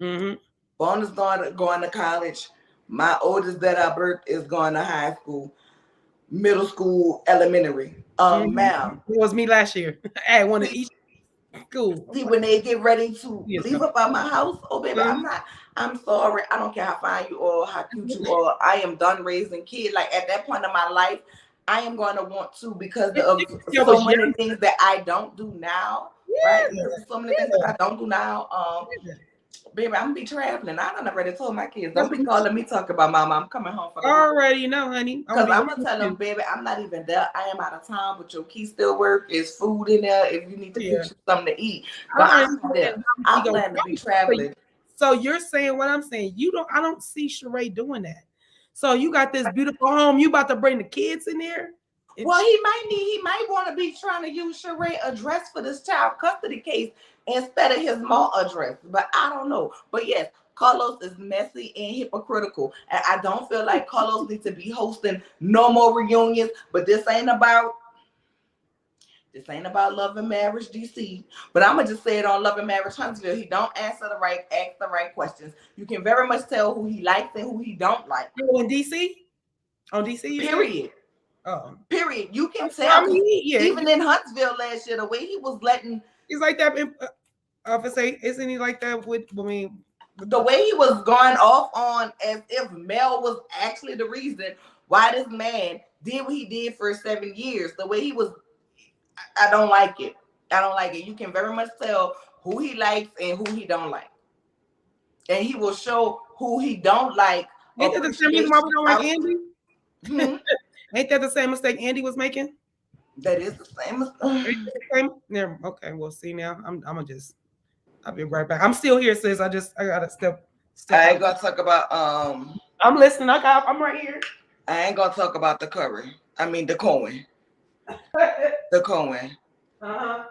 Mm-hmm. Bonus daughter going to college. My oldest that I birthed is going to high school, middle school, elementary. Mm-hmm. Ma'am. It was me last year. I had one in See, each school. see, when they get ready to Yes, leave up out my house, oh baby, I'm not. I'm sorry. I don't care how fine you are, how cute you are. I am done raising kids. Like at that point in my life, I am going to want to because of I so was many young. things that I don't do now. Right? Because there's so many things that I don't do now. Yeah. Baby, I'm gonna be traveling. I done already told my kids, don't be calling me talking about mama. I'm coming home for the week. Already know, honey. I'm Cause gonna be I'm right gonna with tell them, you. baby, I'm not even there. I am out of town, but your key still work. There's food in there if you need to Yeah. fix you something to eat. I But I'm not there. understand. I She gonna plan to be so traveling. so you're saying what I'm saying. You don't. I don't see Sheree doing that. So you got this beautiful home. You about to bring the kids in there? And Well, he might want to be trying to use Sheree address for this child custody case instead of his mom address. But I don't know. But yes, Carlos is messy and hypocritical. And I don't feel like Carlos needs to be hosting no more reunions. But this ain't about Love and Marriage DC, but I'm gonna just say it on Love and Marriage Huntsville. He don't ask the right questions. You can very much tell who he likes and who he don't like. oh, in DC, on DC, you said. Period. Oh, Period. You can I tell because mean, yeah, even in Huntsville last year, the way he was letting, he's like that. Officer, isn't he like that with? I mean, the way he was going off on as if Mel was actually the reason why this man did what he did for 7 years. The way he was, I don't like it. I don't like it. You can very much tell who he likes and who he don't like. And he will show who he don't like ain't that the same reason why we appreciation don't like out. Andy? Ain't that the same mistake Andy was making? That is the same as Ain't that the same? Yeah. Okay. Well, see now, I'm gonna just. I'll be right back. I'm still here, sis. I gotta step I out. ain't gonna talk about I'm listening. I'm right here. I ain't gonna talk about the curry. I mean the Cohen. The Cohen. Uh-huh.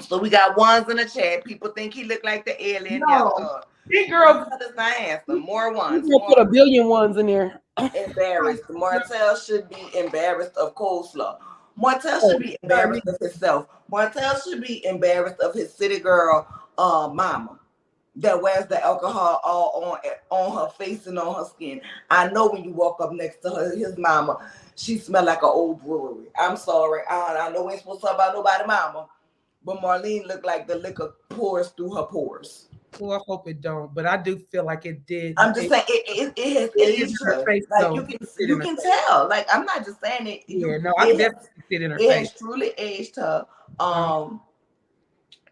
So we got ones in the chat. People think he look like the alien. Yes, No, sir. big One girl. is not handsome. More You ones. gonna More put a billion ones in there. embarrassed. Martell should be embarrassed of coleslaw. Martell Oh, should be embarrassed of himself. Martell should be embarrassed of his city girl mama that wears the alcohol all on her face and on her skin. I know when you walk up next to her, his mama, she smell like an old brewery. I'm sorry. I know we ain't supposed to talk about nobody mama, but Marlene looked like the liquor pours through her pores. well, I hope it don't, but I do feel like it did. I'm just saying it has It is aged in her her. face, Like though. you can It did in you her can face. tell. Like I'm not just saying it. Yeah, no, I can definitely see it in her It face. has truly aged her. Uh,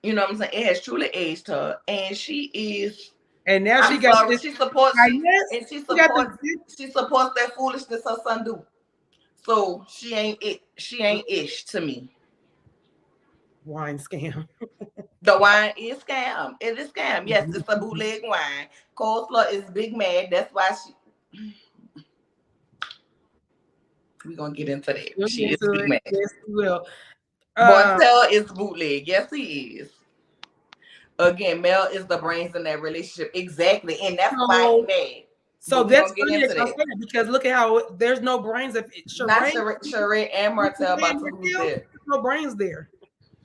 You know what I'm saying? It has truly aged her, and she is. and now she I'm got sorry. this. She supports. I guess And she she got supports. this She supports that foolishness her son do. So she ain't it. She ain't ish to me. wine scam. The wine is scam. It is scam. Yes, it's a bootleg wine. Coleslaw is big mad. That's why she. We're gonna get into that. We'll She get is to big it. mad. Yes, we will. Martell is bootleg. Yes, he is. Again, Mel is the brains in that relationship. Exactly. And that's why he So, mad. so But we're that's gonna get funny into that y'all that. say that because look at how there's no brains. If Not Sheree Sheree and Martell and about to lose Martell, their there's no brains there.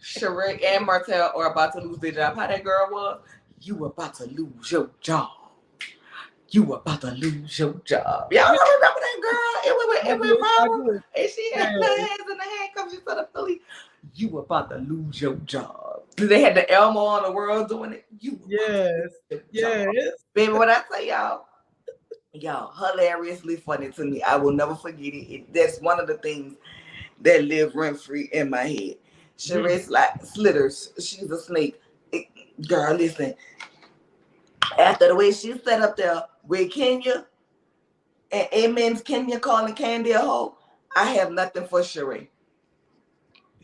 Sheree and Martell are about to lose their job. How that girl was? You about to lose your job. You about to lose your job. Y'all don't remember that girl? It went I viral. do. And she had her hands in the handcuffs. She said, Philly, you about to lose your job. They had the Elmo on the world doing it. You Yes. Yes. baby, what I say, y'all, hilariously funny to me. I will never forget it. That's one of the things that live rent free in my head. Sheree's like Slitters. She's a snake. Girl, listen. After the way she sat up there with Kenya and Amen's Kenya calling Candy a hoe, I have nothing for Sheree.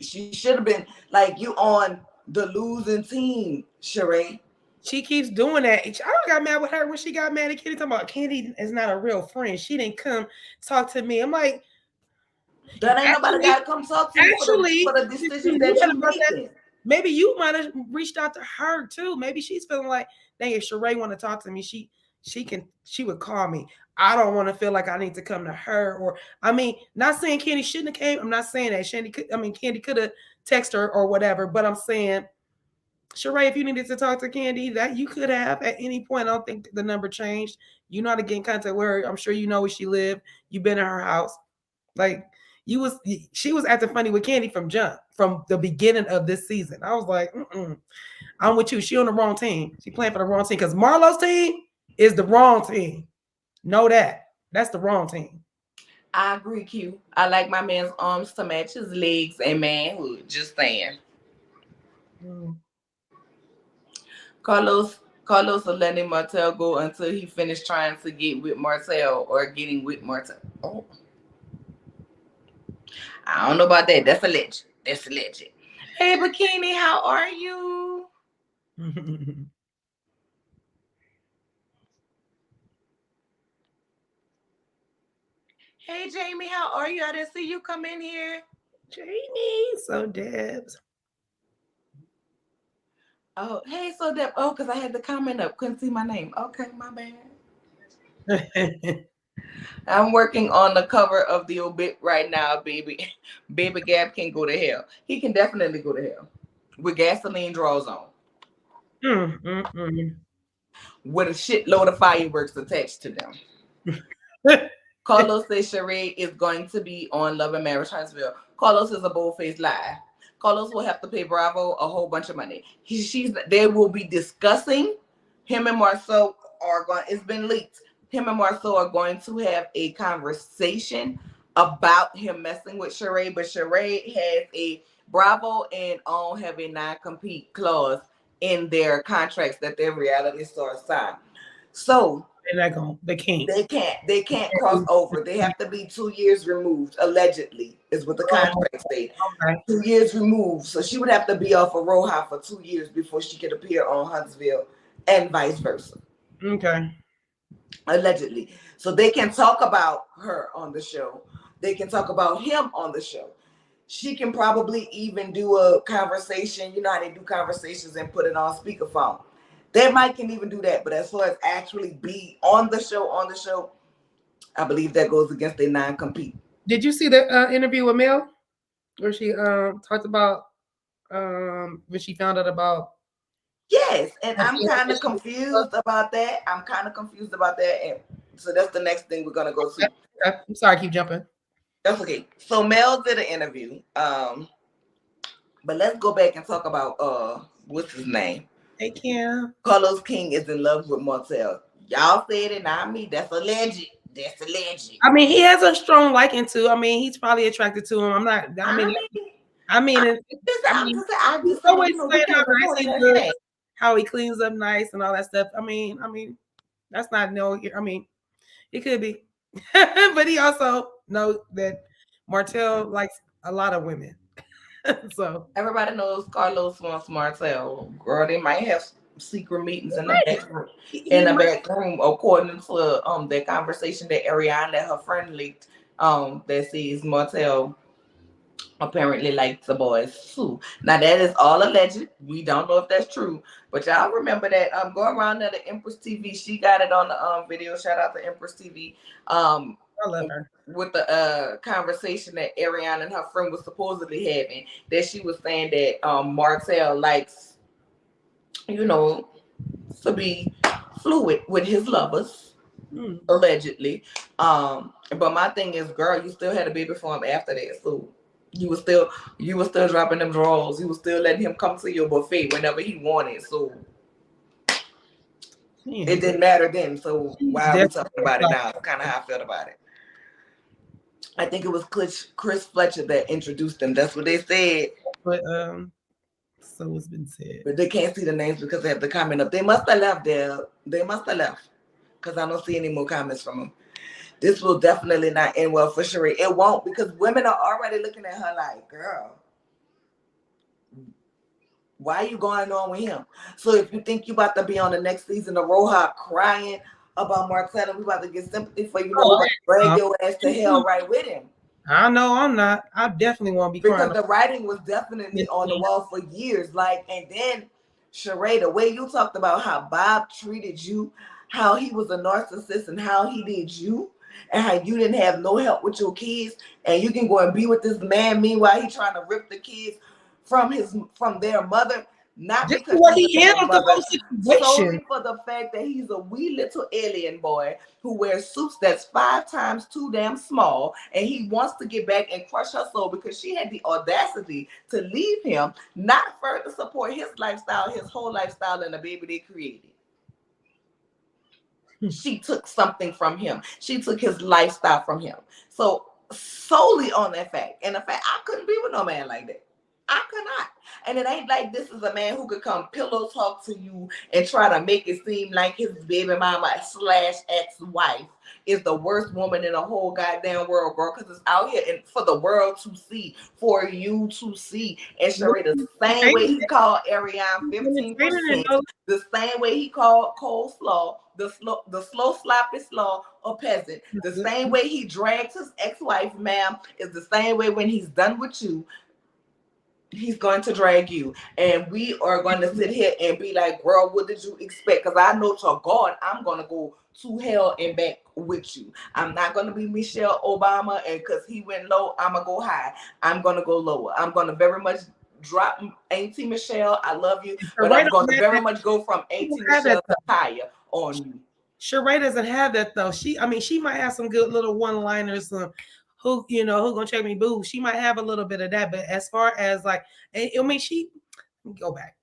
She should have been like you on the losing team, Sheree. She keeps doing that. I don't got mad with her when she got mad at Candy talking about Candy is not a real friend. She didn't come talk to me. I'm like, That ain't nobody actually, got to come talk to you for actually, the since you decisions knew that that you about that, making. maybe you might have reached out to her too. Maybe she's feeling like, dang, if Sheree want to talk to me, she would call me. I don't want to feel like I need to come to her. Or I mean, not saying Candy shouldn't have came. I'm not saying that. Candy could have texted her or whatever, but I'm saying, Sheree, if you needed to talk to Candy, that you could have at any point. I don't think the number changed. You know how to get in contact with her. I'm sure you know where she lived. You've been in her house. Like she was acting funny with Candy from the beginning of this season. I was like, I'm with you. She on the wrong team. She playing for the wrong team because Marlo's team is the wrong team. Know that. That's the wrong team. I agree, Q. I like my man's arms to match his legs and manhood. Just saying. Mm. Carlos will let Martel go until he finished trying to get with Martel or getting with Martel. Oh, I don't know about that. That's a legend. That's a legend. Hey, Bikini, how are you? Hey, Jamie, how are you? I didn't see you come in here. Jamie, so Debs. Oh, hey, so Deb. Oh, because I had the comment up. Couldn't see my name. Okay, my bad. I'm working on the cover of the obit right now, baby. Baby Gab can go to hell. He can definitely go to hell. With gasoline draws on. With a shitload of fireworks attached to them. Carlos says Sheree is going to be on Love and Marriage Huntsville. Carlos is a bold-faced lie. Carlos will have to pay Bravo a whole bunch of money. They will be discussing. Him and Marceau are going. It's been leaked. Him and Marceau are going to have a conversation about him messing with Sheree, but Sheree has a Bravo and OWN have a non-compete clause in their contracts that their reality stars sign. So They're not going. They can't. They can't cross over. They have to be 2 years removed, allegedly, is what the contract states. Okay. 2 years removed. So she would have to be off of Roja for 2 years before she could appear on Huntsville and vice versa. Okay. Allegedly. So they can talk about her on the show. They can talk about him on the show. She can probably even do a conversation. You know how they do conversations and put it on speakerphone. They might can even do that, but as far as actually be on the show, I believe that goes against their non-compete. Did you see the interview with Mel where she talked about when she found out about? Yes, and I'm kind of confused about that. And so that's the next thing we're gonna go to. I'm sorry, I keep jumping. That's okay. So Mel did an interview. But let's go back and talk about what's his name? Hey Kim. Carlos King is in love with Martel. Y'all said it, not me. That's a legend. That's a legend. I mean, he has a strong liking to. I mean, he's probably attracted to him. I'm not. He's always saying how nice he looks, how he cleans up nice, and all that stuff. I mean, that's not no. I mean, it could be, but he also knows that Martel likes a lot of women. So everybody knows Carlos wants Martel. Girl, they might have secret meetings in the back room. Back room, according to that conversation that Ariana, her friend, leaked. That says Martel apparently likes the boys too. Now that is all alleged. We don't know if that's true, but y'all remember that go around there to Empress TV. She got it on the video. Shout out to Empress TV. I love her. With the conversation that Ariana and her friend was supposedly having, that she was saying that Martel likes, to be fluid with his lovers, allegedly. But my thing is, girl, you still had a baby for him after that, so you were still dropping them draws. You were still letting him come to your buffet whenever he wanted. So it didn't matter then. So why are we talking about it now? Kind of how I felt about it. I think it was Chris Fletcher that introduced them. That's what they said. But so it's been said. But they can't see the names because they have the comment up. They must have left there. They must have left because I don't see any more comments from them. This will definitely not end well for Sheree. It won't, because women are already looking at her like, girl, Why are you going on with him? So if you think you about to be on the next season of Roha crying about Marcel and we about to get sympathy for you, know we Oh, about to drag uh, your ass to hell right with him. I know I'm not. I definitely won't be Because crying. the writing was definitely on the wall for years. Like, and then Sheree, the way you talked about how Bob treated you, how he was a narcissist and how he did you, and how you didn't have no help with your kids, and you can go and be with this man. Meanwhile, he trying to rip the kids from their mother, not Just the because way he's a he bad handled the mother, whole situation. solely for the fact that he's a wee little alien boy who wears suits that's 5 times too damn small, and he wants to get back and crush her soul because she had the audacity to leave him, not further support his lifestyle, his whole lifestyle, and the baby they created. She took something from him. She took his lifestyle from him. So solely on that fact, and the fact I couldn't be with no man like that. I could not. And it ain't like this is a man who could come pillow talk to you and try to make it seem like his baby mama slash ex-wife is the worst woman in the whole goddamn world, girl. Because it's out here and for the world to see, for you to see. And Sheree, the same way he called Ariane 15%, the same way he called coleslaw, the slow sloppy slaw a peasant, the same way he drags his ex-wife, ma'am, is the same way when he's done with you, he's going to drag you. And we are going to sit here and be like, girl, what did you expect? Because I know to God, I'm going to go to hell and back with you. I'm not going to be Michelle Obama, and because he went low, I'm going to go high. I'm going to go lower. I'm going to very much drop Auntie Michelle. I love you, but I'm going to very much go from Auntie Michelle to Kaya on you. Sheree doesn't have that though. She might have some good little one-liners, some who gonna check me, boo. She might have a little bit of that, but as far as like, I mean, go back.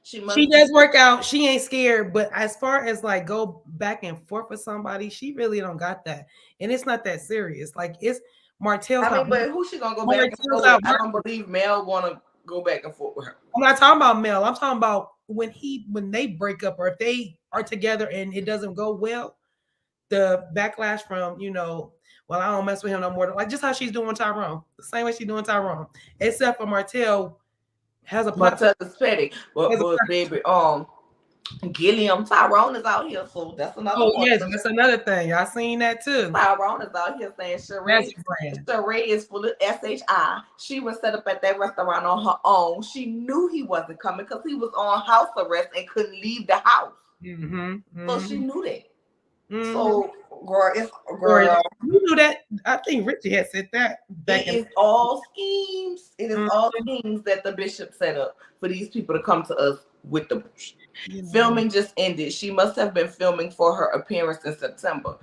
She does work out. She ain't scared, but as far as like go back and forth with somebody, she really don't got that, and it's not that serious. Like it's Martell's. I mean, but who's she gonna go back and forth with? I don't believe Mel wanna go back and forth with her. I'm not talking about Mel. I'm talking about when they break up or if they are together and it doesn't go well. The backlash from well, I don't mess with him no more. Like just how she's doing Tyrone, the same way she's doing Tyrone, except for Martell has a Martell is petty, but baby, Gilliam Tyrone is out here, so that's another. Oh yes, that's another thing. I seen that too. Tyrone is out here saying Sheree is full of SHI. She was set up at that restaurant on her own. She knew he wasn't coming because he was on house arrest and couldn't leave the house. So she knew that. So, girl, you knew that. I think Richie had said that. It is all schemes. It is all schemes that the bishop set up for these people to come to us with the bush. Filming just ended. She must have been filming for her appearance in September.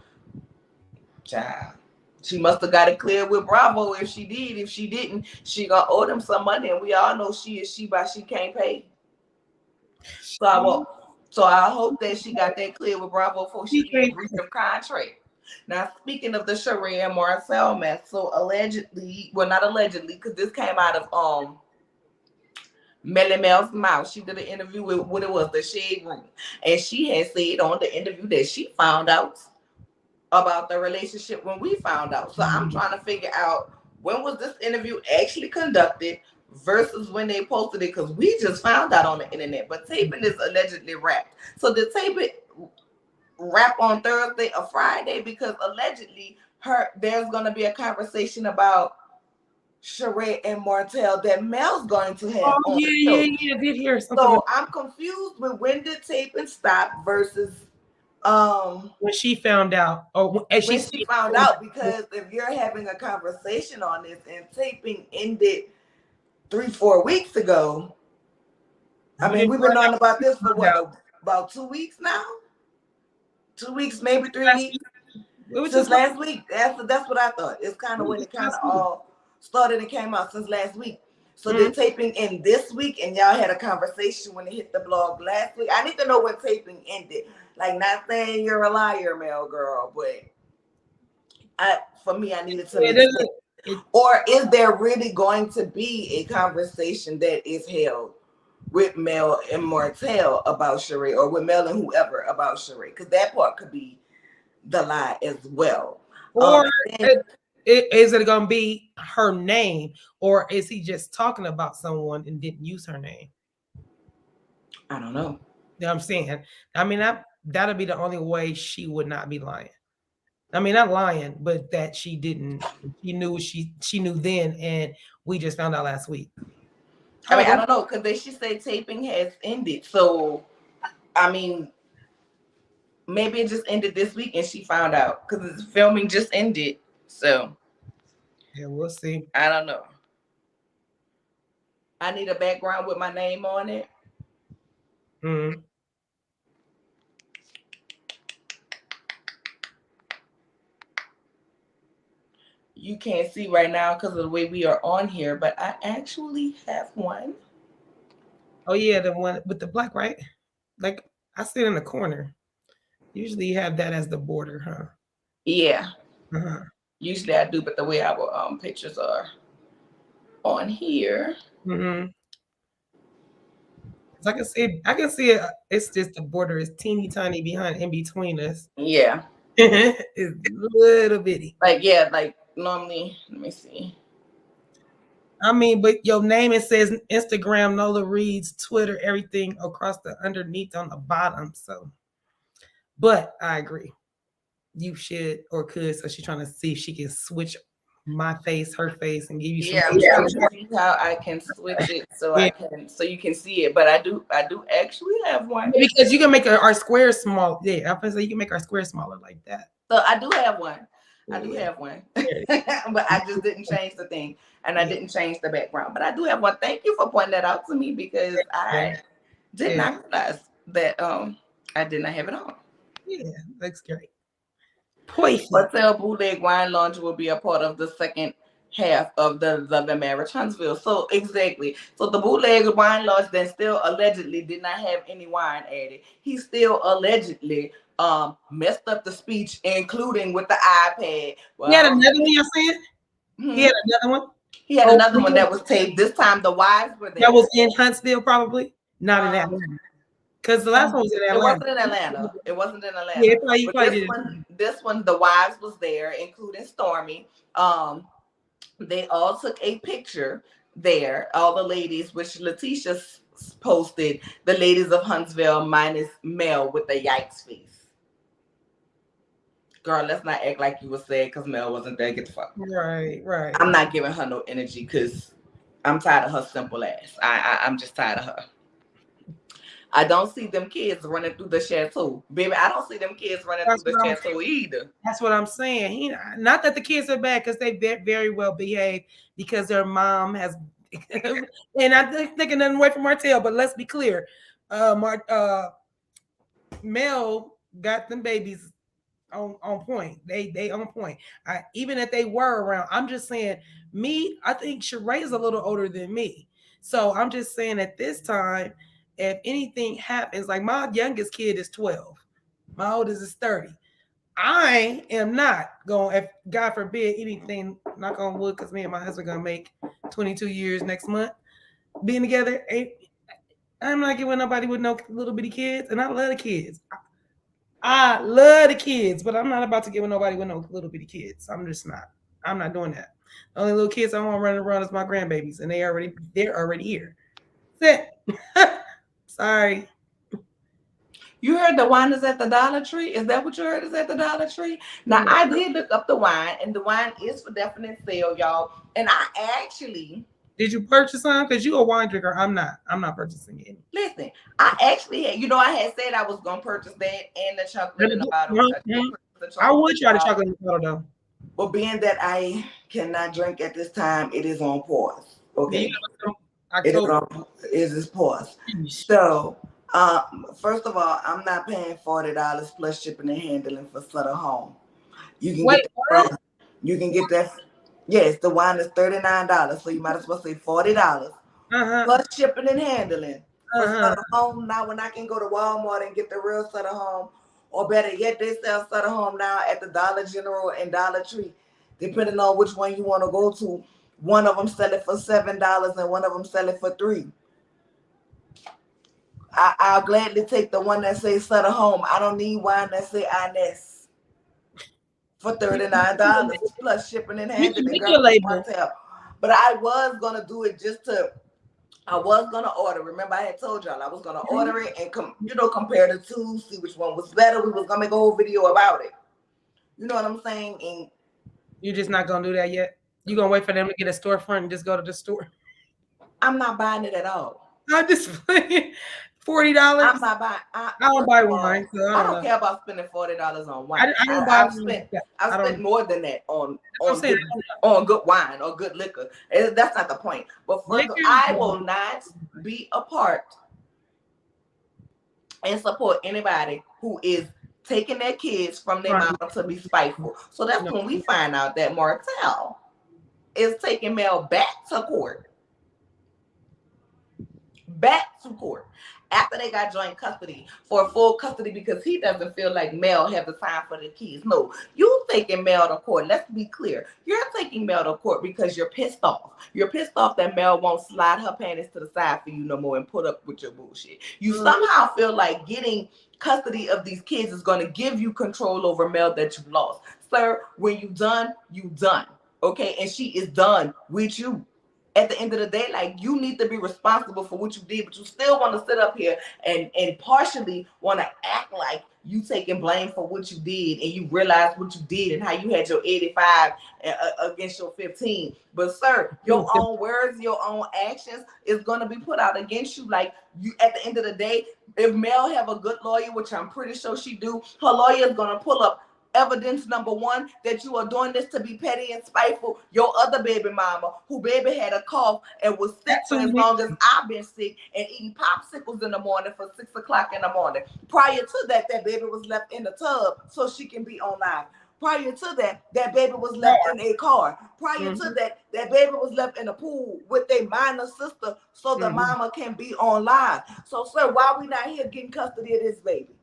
Child. She must have got it clear with Bravo if she did. If she didn't, she gonna owe them some money. And we all know she is she by she can't pay. So I hope that she got that clear with Bravo before she get breach of contract. Now, speaking of the Sheree and Marcel mess, so allegedly, well, not allegedly, because this came out of Melly Mel's mouth. She did an interview with what it was, the Shade Room, and she had said on the interview that she found out about the relationship when we found out. So I'm trying to figure out when was this interview actually conducted versus when they posted it, because we just found out on the internet. But taping is allegedly wrapped. So the taping wrap on Thursday or Friday, because allegedly there's going to be a conversation about Sheree and Martell that Mel's going to have. Oh, yeah, I did hear something. So I'm confused with when did taping stop versus when she found out, or when she found out, because if you're having a conversation on this and taping ended 3-4 weeks ago, I mean, we've been on about this for what, about 2 weeks now? 2 weeks, maybe 3 weeks. It was just last week. That's what I thought. It's kind of when it kind of all started and came out, since last week. So they're taping in this week, and y'all had a conversation when it hit the blog last week. I need to know when taping ended. Like, not saying you're a liar, Mel girl, but for me, I needed to know. Or is there really going to be a conversation that is held with Mel and Martell about Sheree, or with Mel and whoever about Sheree? Because that part could be the lie as well. Or is it going to be her name, or is he just talking about someone and didn't use her name? I don't know. You know what I'm saying? I mean, that'll be the only way she would not be lying. I mean, not lying, but that she didn't. She knew then, and we just found out last week. I Oh, mean, I don't know because they she say taping has ended. So I mean, maybe it just ended this week and she found out because the filming just ended. So yeah, we'll see. I don't know. I need a background with my name on it. Mm-hmm. You can't see right now because of the way we are on here, but I actually have one. Oh yeah, the one with the black, right? Like I see it in the corner. Usually you have that as the border, huh? Yeah, Uh-huh. usually I do, but the way our pictures are on here. Mm-hmm. I can see it. I can see it. It's just the border is teeny tiny behind in between us. Yeah, It's little bitty. like yeah, like normally. Let me see. I mean, but your name it says Instagram, Nola Reads, Twitter, everything across the underneath on the bottom. So, but I agree. You should or could. So she's trying to see if she can switch my face, her face, and give you some Yeah, I'm more trying exposure. to see how I can switch it so Yeah, I can so you can see it. But I do actually have one. because you can make our square small. Yeah, I was say you can make our square smaller like that. So I do have one. I do Yeah, have one. yeah, But I just didn't change the thing and I yeah, didn't change the background. But I do have one. Thank you for pointing that out to me because yeah, I did yeah. not realize that I did not have it on. Yeah, looks great. Perfect. Hotel Bootleg Wine Lounge will be a part of the second half of the Love and Marriage Huntsville. So exactly. So the bootleg wine lounge then still allegedly did not have any wine added. He still allegedly messed up the speech, including with the iPad. He had Well, another one. You're saying he hmm, had another one. he had Oh, another one that was taped. This time the wives were that there. was in Huntsville, probably not in Um, Atlanta, because the last one was in it Atlanta. wasn't in Atlanta. It wasn't in Yeah, Atlanta. he But probably did it. this one, the wives was there, including Stormy. They all took a picture there, all the ladies, which Letitia posted, the ladies of Huntsville minus Mel with the yikes face. Girl, let's not act like you were sad because Mel wasn't there. Get the fuck. Right, right. I'm not giving her no energy because I'm tired of her simple ass. I'm just tired of her. I don't see them kids running through the chateau. Baby, I don't see them kids running through That's the what I'm. chateau either. That's what I'm saying. Not that the kids are bad because they very well behave because their mom has. And I'm not taking nothing away from Martell, but let's be clear. Mel got them babies on point. They on point. Even if they were around, I'm just saying. Me, I think Sheree is a little older than me, so I'm just saying at this time, if anything happens, like my youngest kid is 12, my oldest is 30. I am not going. If God forbid anything, knock on wood, because me and my husband gonna make 22 years next month being together. I'm not giving nobody with no little bitty kids, and I love the kids. I love the kids, but I'm not about to give nobody with no little bitty kids. I'm just not. I'm not doing that. The only little kids I want running around is my grandbabies, and they're already here. That's it. Sorry. You heard the wine is at the Dollar Tree? Is that what you heard is at the Dollar Tree? Now, Yeah. I did look up the wine, and the wine is for definite sale, y'all. And I actually, Did you purchase some? Because you a wine drinker. I'm not. I'm not purchasing any. listen, I actually had, I had said I was going to purchase that and the chocolate in the bottle, which I did purchase the I chocolate would in the try the bottle. chocolate bottle though. But being that I cannot drink at this time, it is on pause. Yeah, you Okay? got some It is October. on, it is pause. So, first of all, I'm not paying $40 plus shipping and handling for Sutter Home. You can Wait, get that what? from. You can get that. Yes, the wine is $39, so you might as well say $40 Uh-huh. plus shipping and handling for Uh-huh. Sutter Home. Now, when I can go to Walmart and get the real Sutter Home, or better yet, they sell Sutter Home now at the Dollar General and Dollar Tree, depending on which one you want to go to. One of them sell it for $7, and one of them sell it for $3. I'll gladly take the one that says Sutter Home. I don't need wine that say Ines for $39 plus shipping and You can handling, make girl. your label. But I was gonna do it just to I was gonna order. Remember, I had told y'all I was gonna order it and compare the two, see which one was better. We was gonna make a whole video about it. You know what I'm saying? And You're just not gonna do that yet. You gonna wait for them to get a storefront and just go to the store? I'm not buying it at all. I'm just playing. $40. I'm not buying. I don't First buy of all, wine, so I I don't don't know. care about spending $40 on wine. I don't buy I've wine spent like that. I've I spent don't. more than that on I'm saying good wine or good liquor. That's not the point. But further, liquor. I will not be a part and support anybody who is taking their kids from their Right. mama to be spiteful. So that's No. when we find out that Martell is taking Mel back to court. Back to court after they got joint custody for full custody because he doesn't feel like Mel has the time for the kids. No, you taking Mel to court. Let's be clear. You're taking Mel to court because you're pissed off. You're pissed off that Mel won't slide her panties to the side for you no more and put up with your bullshit. You somehow feel like getting custody of these kids is going to give you control over Mel that you lost. Sir, when you done, you done. Okay, and she is done with you. At the end of the day, like, you need to be responsible for what you did, but you still want to sit up here and partially want to act like you taking blame for what you did and you realize what you did and how you had your 85 against your 15. But sir, your own words, your own actions is going to be put out against you. Like, you, at the end of the day, if Mel have a good lawyer, which I'm pretty sure she do, her lawyer is going to pull up evidence number one that you are doing this to be petty and spiteful. Your other baby mama, who baby had a cough and was sick for as long as I've been sick and eating popsicles in the morning for 6 o'clock in the morning. Prior to that, that baby was left in the tub so she can be on live. Prior to that, that baby was left in a car. Prior to that, that baby was left in a pool with a minor sister so the mama can be on live. So, sir, why we not here getting custody of this baby?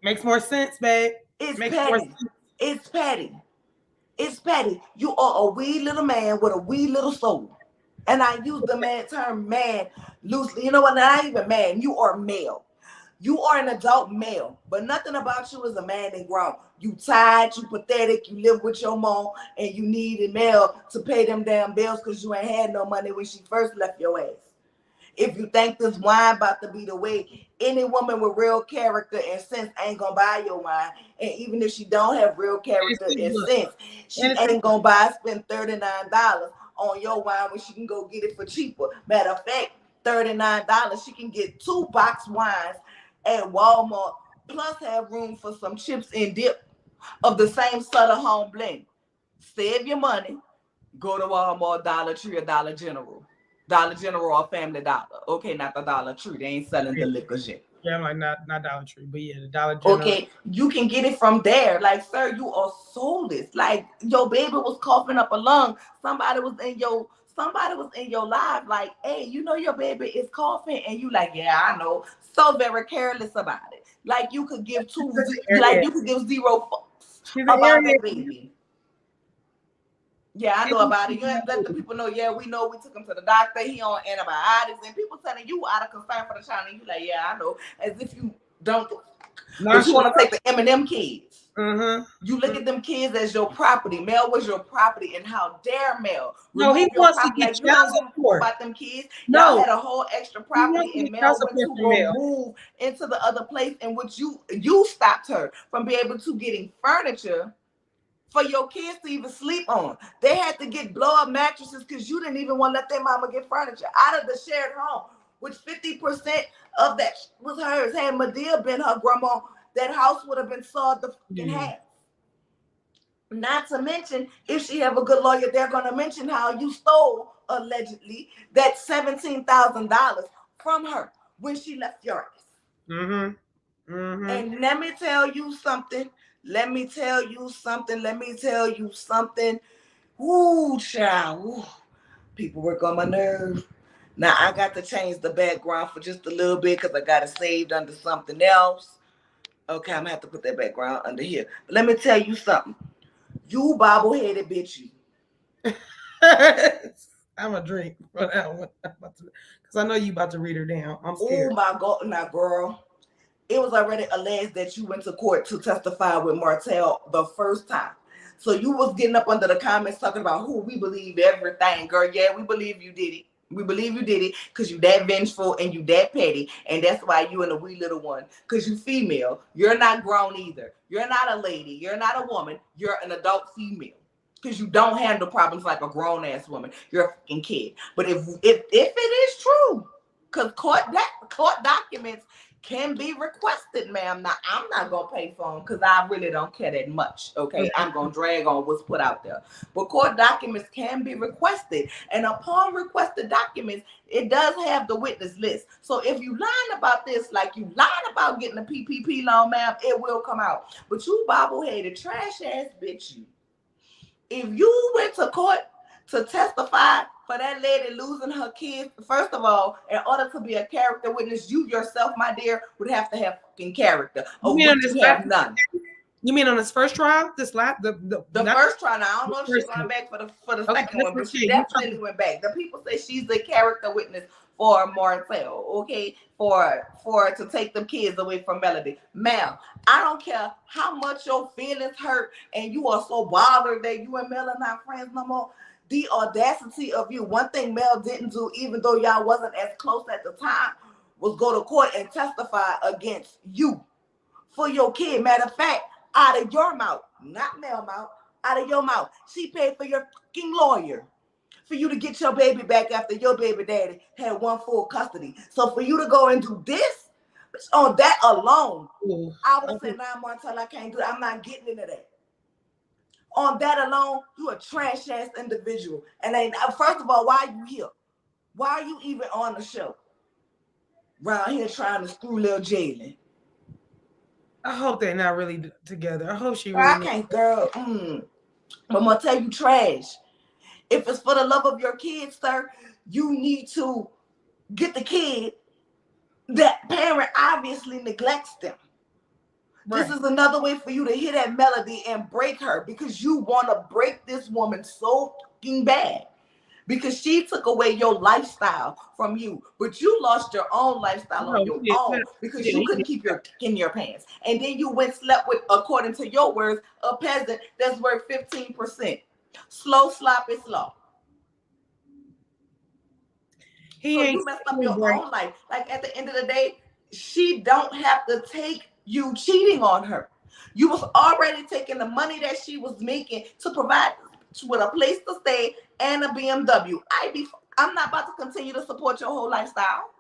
Makes more sense, babe. It's petty. It's petty. It's petty. You are a wee little man with a wee little soul. And I use the term man loosely. You know what? Not even man. You are male. You are an adult male. But nothing about you is a man and grown. You tired, you pathetic, you live with your mom, and you need a male to pay them damn bills because you ain't had no money when she first left your ass. If you think this wine about to be the way, any woman with real character and sense ain't gonna buy your wine. And even if she don't have real character and sense, she ain't gonna spend $39 on your wine when she can go get it for cheaper. Matter of fact, $39, she can get 2 box wines at Walmart, plus have room for some chips and dip of the same Sutter Home blend. Save your money. Go to Walmart, Dollar Tree, or Dollar General. Dollar General or Family Dollar. Okay, not the Dollar Tree. They ain't selling the liquor shit. Yeah, I'm like not Dollar Tree, but yeah, the Dollar General. Okay, you can get it from there. Like, sir, you are soulless. Like, your baby was coughing up a lung. Somebody was in your life. Like, hey, you know your baby is coughing, and you like, yeah, I know. So very careless about it. Like, you could give zero fucks about that baby. Yeah, I know about it. You have to let the people know. Yeah, we know. We took him to the doctor. He on antibiotics, and people telling you out of concern for the child, and you like, yeah, I know. As if you don't. But you want to take the M&M kids. You look at them kids as your property. Mel was your property, and how dare Mel? No, he wants to get child support about them kids. Y'all had a whole extra property, and Mel went to go move into the other place, in which you stopped her from being able to getting furniture for your kids to even sleep on. They had to get blow-up mattresses because you didn't even want to let their mama get furniture out of the shared home, which 50% of that was hers. Had Medea been her grandma, that house would have been sawed the fucking half. Not to mention, if she have a good lawyer, they're going to mention how you stole, allegedly, that $17,000 from her when she left your ass. And let me tell you something. Ooh, child. Ooh. People work on my nerves. Now, I got to change the background for just a little bit because I got it saved under something else. Okay, I'm going to have to put that background under here. But let me tell you something. You bobble-headed bitch, you. I'm a drink for that one. Because I know you about to read her down. I'm scared. Oh, my God. Now, girl. It was already alleged that you went to court to testify with Martell the first time. So you was getting up under the comments talking about who we believe everything. Girl, yeah, we believe you did it. We believe you did it because you that vengeful and you that petty, and that's why you and a wee little one. Because you female, you're not grown either. You're not a lady. You're not a woman. You're an adult female. Because you don't handle problems like a grown ass woman. You're a fucking kid. But if it is true, because court documents can be requested, ma'am. Now I'm not gonna pay for them because I really don't care that much. Okay, I'm gonna drag on what's put out there. But court documents can be requested, and upon requested documents, it does have the witness list. So if you lying about this, like you lying about getting a PPP loan, ma'am, it will come out. But you bobble-headed trash ass bitch, you. If you went to court to testify for that lady losing her kids, first of all, in order to be a character witness, you yourself, my dear, would have to have fucking character, of which you have none. You mean on his first trial? The first trial. Now, I don't know if she's going back for the second one, but she definitely went back. The people say she's a character witness for Martell, okay, for to take them kids away from Melody. Ma'am, I don't care how much your feelings hurt and you are so bothered that you and Mel are not friends no more. The audacity of you. One thing Mel didn't do, even though y'all wasn't as close at the time, was go to court and testify against you for your kid. Matter of fact, out of your mouth, not Mel mouth, out of your mouth, she paid for your fucking lawyer for you to get your baby back after your baby daddy had one full custody. So for you to go and do this, on that alone, I would say 9 months till I can't do it. I'm not getting into that. On that alone, you a trash ass individual. And then, first of all, why are you here? Why are you even on the show? Around here trying to screw little Jalen. I hope they're not really together. I hope she really. I can't, girl. I'm gonna tell you, trash. If it's for the love of your kids, sir, you need to get the kid. That parent obviously neglects them. Right. This is another way for you to hit that Melody and break her, because you want to break this woman so fucking bad. Because she took away your lifestyle from you, but you lost your own lifestyle on your own because you couldn't keep your in your pants. And then you went slept with, according to your words, a peasant that's worth 15%. Slow, sloppy, slow. So you messed up your own life. Like at the end of the day, she don't have to take you cheating on her. You was already taking the money that she was making to provide with a place to stay and a BMW. I'm not about to continue to support your whole lifestyle.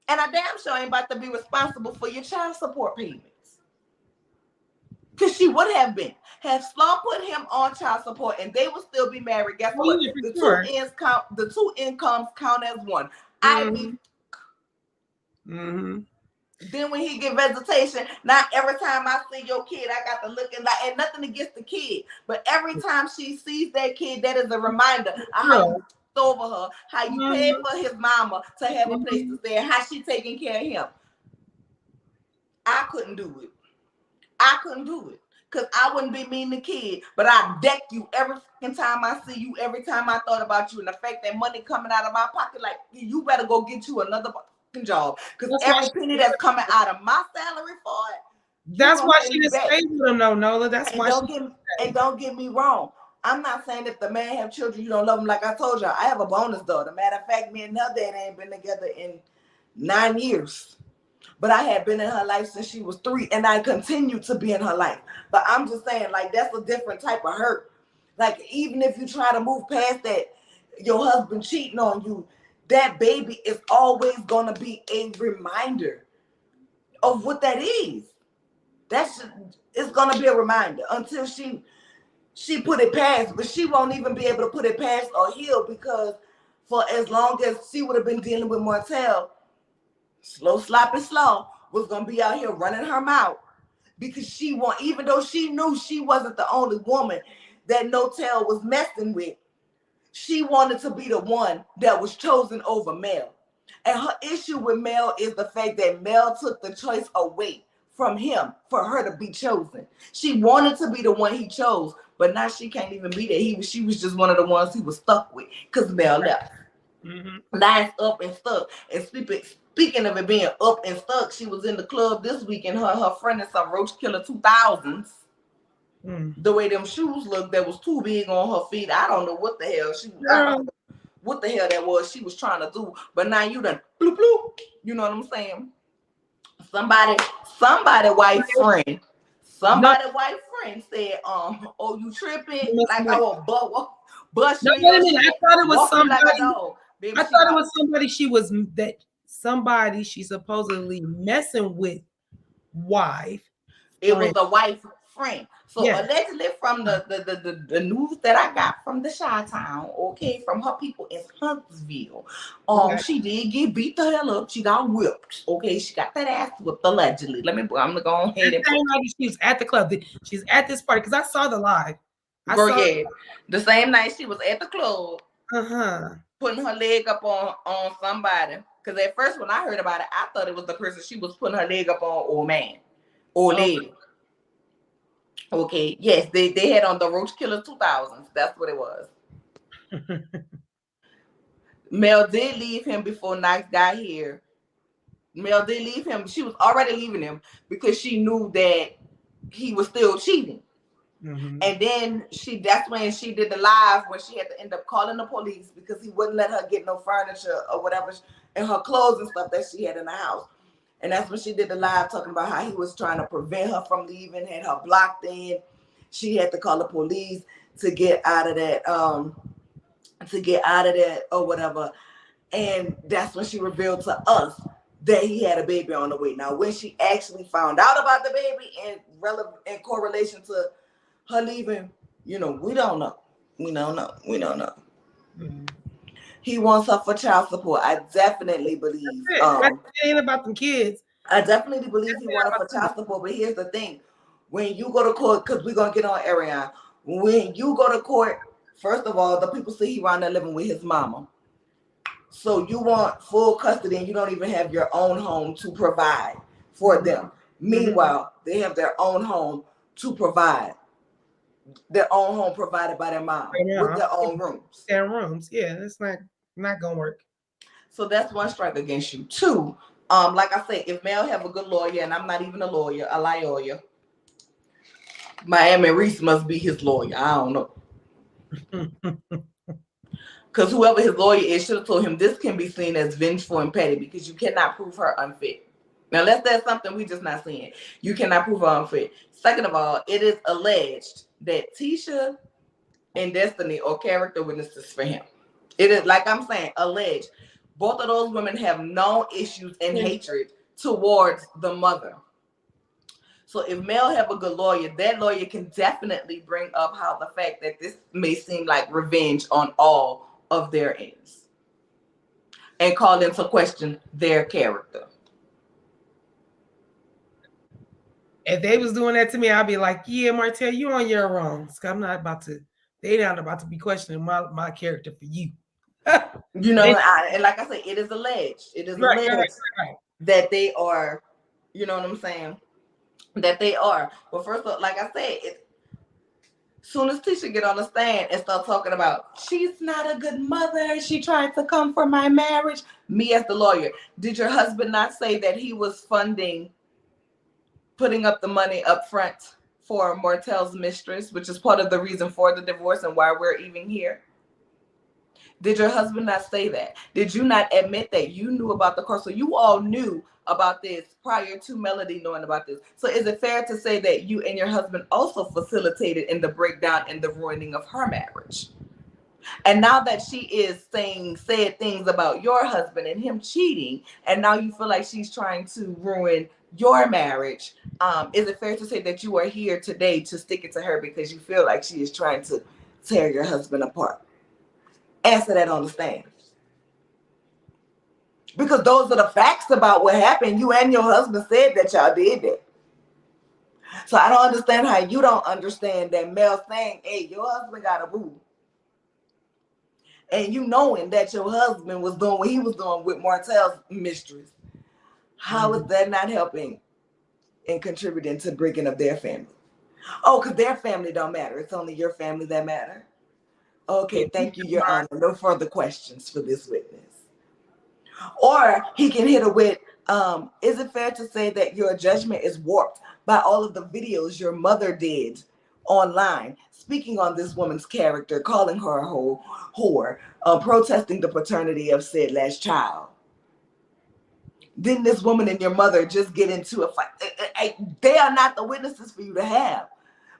And I damn sure ain't about to be responsible for your child support payments. Because she would have been. Had Slaw put him on child support and they would still be married, guess what? The two incomes count as one. Then when he get visitation, not every time I see your kid, I got to look and like, and nothing against the kid, but every time she sees that kid, that is a reminder of how you over her, how you paid for his mama to have a place to stay, and how she taking care of him. I couldn't do it. Because I wouldn't be mean to kid, but I deck you every fucking time I see you, every time I thought about you, and the fact that money coming out of my pocket, like, you better go get you another job, because every penny that's coming out of my salary for it, that's why she didn't stay with him. No, Nola. That's why. Don't get me wrong. I'm not saying if the man have children, you don't love him. Like I told y'all, I have a bonus daughter. Matter of fact, me and her dad ain't been together in 9 years, but I had been in her life since she was 3, and I continue to be in her life. But I'm just saying, like, that's a different type of hurt. Like, even if you try to move past that, your husband cheating on you, that baby is always going to be a reminder of what that is. It's going to be a reminder until she put it past, but she won't even be able to put it past or heal, because for as long as she would have been dealing with Martell, slow, sloppy, slow, was going to be out here running her mouth, because even though she knew she wasn't the only woman that Notel was messing with, she wanted to be the one that was chosen over Mel. And her issue with Mel is the fact that Mel took the choice away from him for her to be chosen. She wanted to be the one he chose, but now she can't even be there. She was just one of the ones he was stuck with because Mel left. Now it's up and stuck. And speaking of it being up and stuck, she was in the club this weekend. Her friend is some Roach Killer 2000s. The way them shoes looked, that was too big on her feet. I don't know what the hell she was. what the hell that was she was trying to do. But now you done bloop bloop. You know what I'm saying? Somebody white friend. No, Somebody white friend said, oh, you tripping? no, Like I will bust you in wait your a minute. I shit, thought it was walk you like a somebody. dog. Baby, I she thought it white. was somebody she supposedly messing with wife It was friend. a white friend. So Yeah. allegedly from the news that I got from the Chi-Town, okay, from her people in Huntsville, Okay. she did get beat the hell up. She got whipped. Okay, she got that ass whipped allegedly. I'm gonna go ahead and The same night she was at the club. She's at this party because I saw the live. I girl, saw. yeah. The same night she was at the club Uh-huh. putting her leg up on somebody. Cause at first when I heard about it, I thought it was the person she was putting her leg up on, or man, or Oh. lady. Okay, yes, they had on the Roach Killer 2000s. That's what it was. Mel did leave him before Knox got here. Mel did leave him. She was already leaving him because she knew that he was still cheating. Mm-hmm. And then that's when she did the live when she had to end up calling the police because he wouldn't let her get no furniture or whatever and her clothes and stuff that she had in the house. And that's when she did the live talking about how he was trying to prevent her from leaving, had her blocked in. She had to call the police to get out of that, or whatever. And that's when she revealed to us that he had a baby on the way. Now, when she actually found out about the baby in correlation to her leaving, we don't know. We don't know. Mm-hmm. He wants her for child support. I definitely believe. It ain't about them kids. I definitely believe he wanted for child support. But here's the thing: when you go to court, because we're gonna get on Ariana. When you go to court, first of all, the people see he around there living with his mama. So you want full custody, and you don't even have your own home to provide for them. Mm-hmm. Meanwhile, they have their own home to provide. Their own home provided by their mom with their own rooms. Their rooms, yeah, it's not gonna work. So that's one strike against you. Two, like I said, if Mel have a good lawyer, and I'm not even a lawyer, a lawyer, Miami Reese must be his lawyer. I don't know. Because whoever his lawyer is should have told him this can be seen as vengeful and petty because you cannot prove her unfit. Now, unless that's something we just not seeing. You cannot prove her unfit. Second of all, it is alleged that Tisha and Destiny are character witnesses for him. It is, like I'm saying, alleged. Both of those women have no issues and hatred towards the mother. So if Mel have a good lawyer, that lawyer can definitely bring up how the fact that this may seem like revenge on all of their ends and call into question their character. If they was doing that to me, I'd be like, yeah, Martell, you on your own. I'm not about to, they're not about to be questioning my character for you. And like I said, it is alleged. It is alleged that they are, you know what I'm saying? That they are. But first of all, like I said, soon as Tisha get on the stand and start talking about she's not a good mother, she tried to come for my marriage. Me as the lawyer, did your husband not say that he was putting up the money up front for Martell's mistress, which is part of the reason for the divorce and why we're even here? Did your husband not say that? Did you not admit that you knew about the course? So you all knew about this prior to Melody knowing about this. So is it fair to say that you and your husband also facilitated in the breakdown and the ruining of her marriage? And now that she is said things about your husband and him cheating, and now you feel like she's trying to ruin your marriage, is it fair to say that you are here today to stick it to her because you feel like she is trying to tear your husband apart? Answer that on the stand. Because those are the facts about what happened. You and your husband said that y'all did that. So I don't understand how you don't understand that Mel saying, hey, your husband got a boo. And you knowing that your husband was doing what he was doing with Martell's mistress. How is that not helping and contributing to breaking up their family? Oh, because their family don't matter. It's only your family that matter. Okay, thank you, Your Honor. No further questions for this witness. Or he can hit her with, is it fair to say that your judgment is warped by all of the videos your mother did online, speaking on this woman's character, calling her a whore, protesting the paternity of said last child. Didn't this woman and your mother just get into a fight? They are not the witnesses for you to have,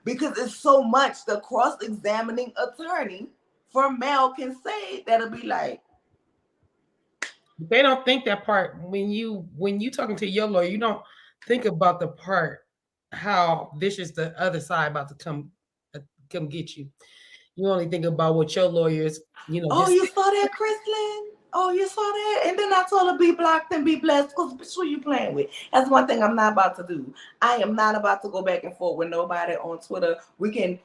because it's so much the cross-examining attorney for Mel can say that'll be like, They don't think that part when you talking to your lawyer, you don't think about the part how vicious the other side about to come get you. You only think about what your lawyers, oh, just you saw that, Chrislyn? Oh, you saw that? And then I told her, be blocked and be blessed, because who you playing with? That's one thing I'm not about to do. I am not about to go back and forth with nobody on Twitter. We can,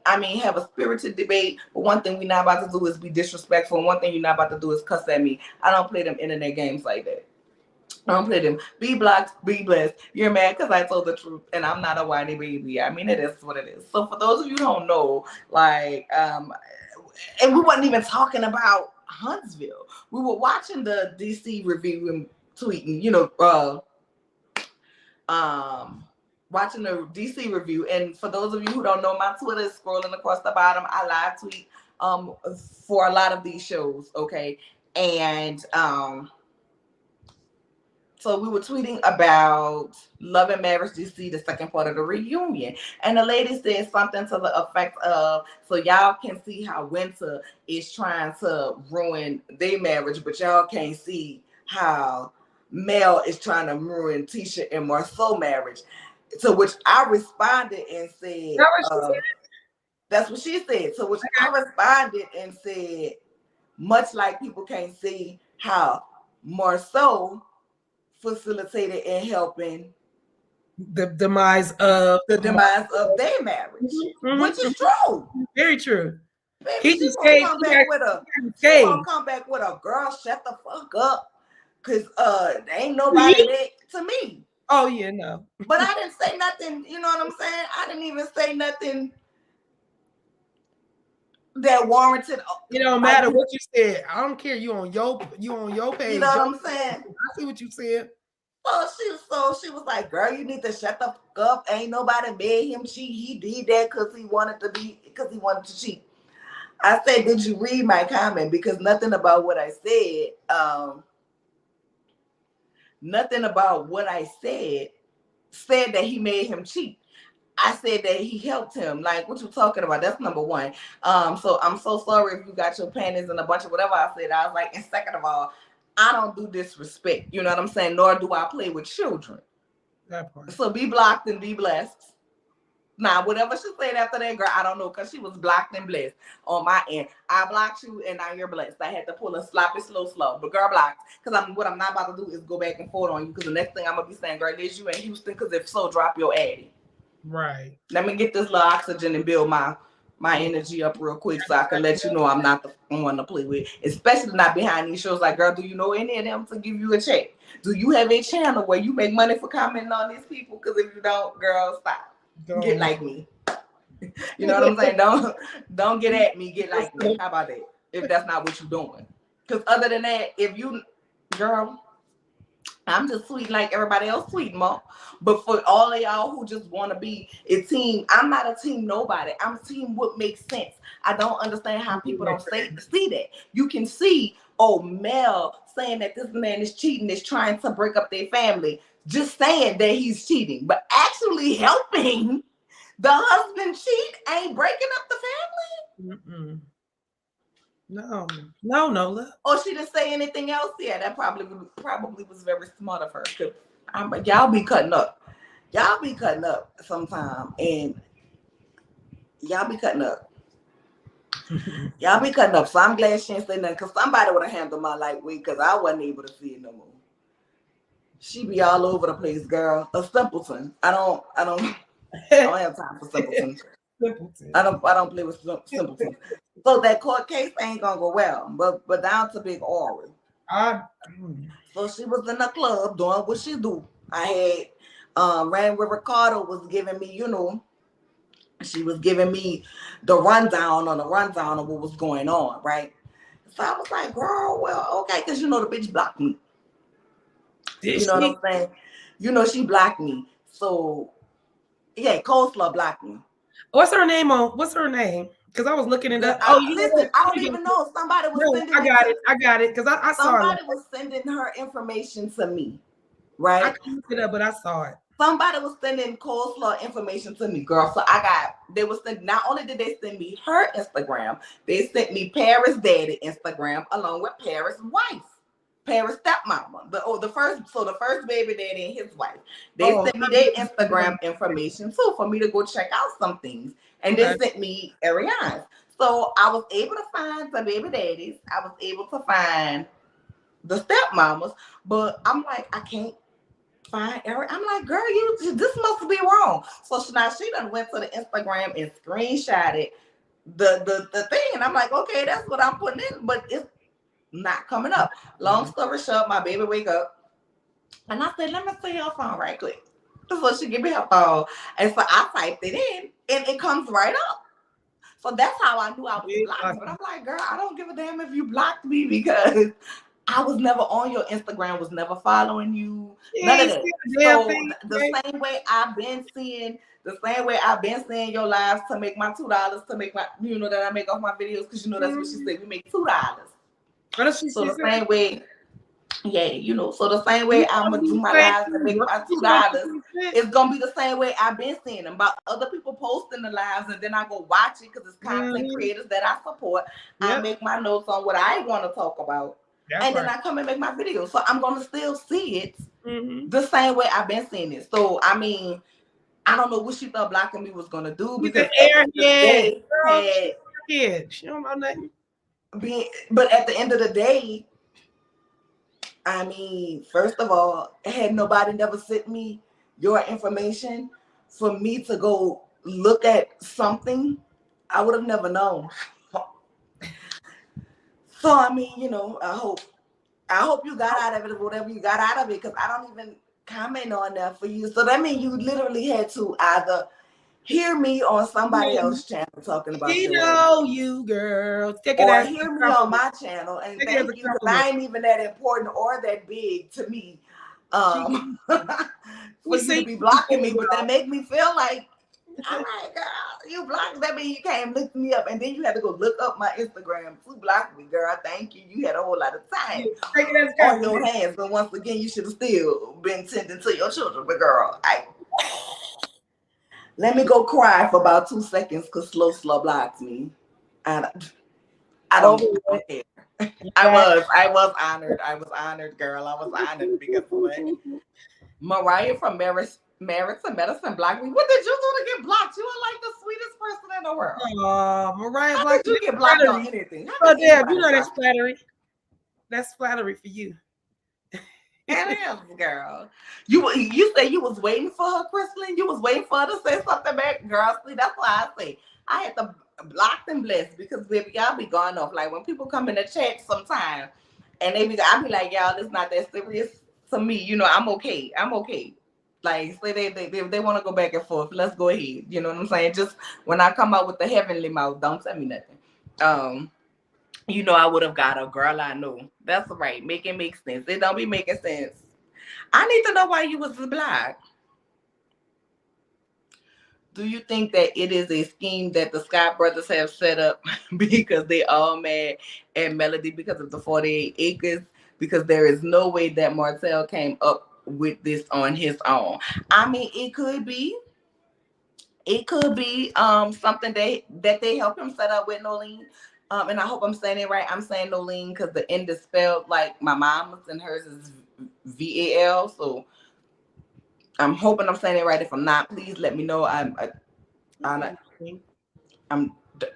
I mean, have a spirited debate, but one thing we're not about to do is be disrespectful. And one thing you're not about to do is cuss at me. I don't play them internet games like that. I don't play them. Be blocked, be blessed. You're mad because I told the truth, and I'm not a whiny baby. I mean, it is what it is. So for those of you who don't know, like, and we wasn't even talking about Huntsville. We were watching the DC review and tweeting, watching the DC review. And for those of you who don't know, my Twitter is scrolling across the bottom. I live tweet for a lot of these shows, okay? And so we were tweeting about Love and Marriage DC, the second part of the reunion. And the lady said something to the effect of, so y'all can see how Winter is trying to ruin their marriage, but y'all can't see how Mel is trying to ruin Tisha and Marceau marriage. To which I responded and said, that's what she said. So which I responded and said, much like people can't see how Marceau facilitated and helping the demise of their marriage, which is true. Very true. Baby, she gonna come back with a girl, shut the fuck up, cause there ain't nobody there to me. Oh yeah, no. But I didn't say nothing. You know what I'm saying? I didn't even say nothing that warranted. It don't matter what you said. I don't care. You on your page. You know what I'm saying? I see what you said. So she was like, girl, you need to shut the fuck up. Ain't nobody made him cheat. He did that because he wanted to cheat. I said, did you read my comment? Because nothing about what I said that he made him cheat. I said that he helped him. Like, what you talking about? That's number one. So I'm so sorry if you got your panties and a bunch of whatever I said. I was like, and second of all, I don't do disrespect. You know what I'm saying? Nor do I play with children. That part. So be blocked and be blessed. Now, whatever she said after that, girl, I don't know, because she was blocked and blessed on my end. I blocked you, and now you're blessed. I had to pull a sloppy, slow. But girl, blocked. Because what I'm not about to do is go back and forth on you, because the next thing I'm going to be saying, girl, is you in Houston, because if so, drop your addy. Right. Let me get this little oxygen and build my energy up real quick so I can let you know I'm not the one to play with, especially not behind these shows. Like, girl, do you know any of them to give you a check? Do you have a channel where you make money for commenting on these people? Because if you don't, girl, stop. Get like me. You know what I'm saying? Don't get at me. Get like me. How about that? If that's not what you're doing. Because other than that, if you, girl, I'm just sweet like everybody else sweet, Mom. But for all of y'all who just want to be a team, I'm not a team nobody. I'm a team what makes sense. I don't understand how people don't see that. You can see, Mel saying that this man is cheating, is trying to break up their family, just saying that he's cheating, but actually helping the husband cheat ain't breaking up the family. Mm-mm. No, Nola. Or she didn't say anything else. Yeah, that probably was very smart of her. Y'all be cutting up. Y'all be cutting up sometime, and y'all be cutting up. Y'all be cutting up. So I'm glad she didn't say nothing, because somebody would have handled my lightweight, because I wasn't able to see it no more. She be all over the place, girl. A simpleton. I don't have time for simpletons. I don't play with simpletons. So that court case ain't gonna go well. But down to Big Ori. So she was in the club doing what she do. I had ran with Ricardo was giving me, she was giving me the rundown of what was going on, right? So I was like, girl, well, okay, because the bitch blocked me. What I'm saying? She blocked me. So yeah, Coleslaw blocked me. What's her name on? What's her name? Because I was looking it Girl, up. Oh, you know listen, what? I don't even know. Somebody was No, sending I it got to it. I got it. Because I saw it. somebody was sending her information to me, I right? couldn't look it up, but I saw it. Somebody was sending coleslaw information to me, girl. So I got they was sending, not only did they send me her Instagram, they sent me Paris' daddy Instagram along with Paris' wife. Paris stepmama, the first baby daddy and his wife. They Oh, sent me their Instagram information too for me to go check out some things, and okay. they sent me Ariana's. So I was able to find the baby daddies. I was able to find the stepmamas, but I'm like, I can't find Eric. I'm like, girl, this must be wrong. So now she done went to the Instagram and screenshotted the thing, and I'm like, okay, that's what I'm putting in, but it's not coming up. Long story short, my baby wake up, and I said, let me see your phone right quick. So she give me her phone, and so I typed it in, and it comes right up. So that's how I knew I was blocked. But I'm like, girl, I don't give a damn if you blocked me because I was never on your Instagram, was never following you, She none of ain't that. seen a damn So thing. the same way I've been seeing your lives to make my $2 to make my, that I make off my videos, because that's what she said. We make $2. What else So she the said? same way, yeah, so the same You way I'm gonna gonna do do the my same lives and thing. make my You gonna do $2. the same It's gonna be the same way I've been seeing them about other people posting the lives, and then I go watch it because it's content thing. creators that I support. I Yep, make my notes on what I want to talk about, that's and then right. I come and make my videos. So I'm gonna still see it Mm-hmm. the same way I've been seeing it. So I mean, I don't know what she thought blocking me was gonna do, She's an because at the end of the airhead. day, Girl, she's an airhead. She don't know nothing. but at the end of the day, I mean, first of all, had nobody never sent me your information for me to go look at something, I would have never known. So I mean, I hope you got out of it whatever you got out of it, because I don't even comment on that for you. So that means you literally had to either hear me on somebody else's channel talking about He your ass, know you, girl. Take it or as hear a me on compliment. my channel, and Take it as thank a you, because compliment. I ain't even that important or that big to me, She, for we you to see be you before, blocking me. But that girl. make me feel like, all right, girl, you blocked. That means you came look me up, and then you had to go look up my Instagram to block me, girl. Thank you. You had a whole lot of time Take it as a on your compliment. hands, but once again, you should have still been tending to your children. But girl, let me go cry for about 2 seconds because slow blocked me. And I Over don't, I it. don't care. Back. I was honored. I was honored, girl. I was honored because of what Mariah from Merits and Medicine blocked me. What did you do to get blocked? You are like the sweetest person in the world. Mariah How Black. did you That's get blocked on flattery. anything? How Oh, can damn. You anybody know that's block you? flattery. That's flattery for you. And I am, girl. You say you was waiting for her, Crystalline? You was waiting for her to say something back? Girl, see, that's why I say I had to block them blessed, because baby, y'all be going off. Like when people come in the chat sometime and I be like, y'all, it's not that serious to me. I'm okay. I'm okay. Like say they want to go back and forth. Let's go ahead. You know what I'm saying? Just when I come out with the heavenly mouth, don't tell me nothing. I would have got a girl I know. That's right. Make it make sense. It don't be making sense. I need to know why you was black. Do you think that it is a scheme that the Scott brothers have set up because they all mad at Melody because of the 48 acres? Because there is no way that Martell came up with this on his own. I mean, it could be. It could be something that they help him set up with Nolene. And I hope I'm saying it right. I'm saying Nolene because the end is spelled like my mom's, and hers is VAL. So I'm hoping I'm saying it right. If I'm not, please let me know. I'm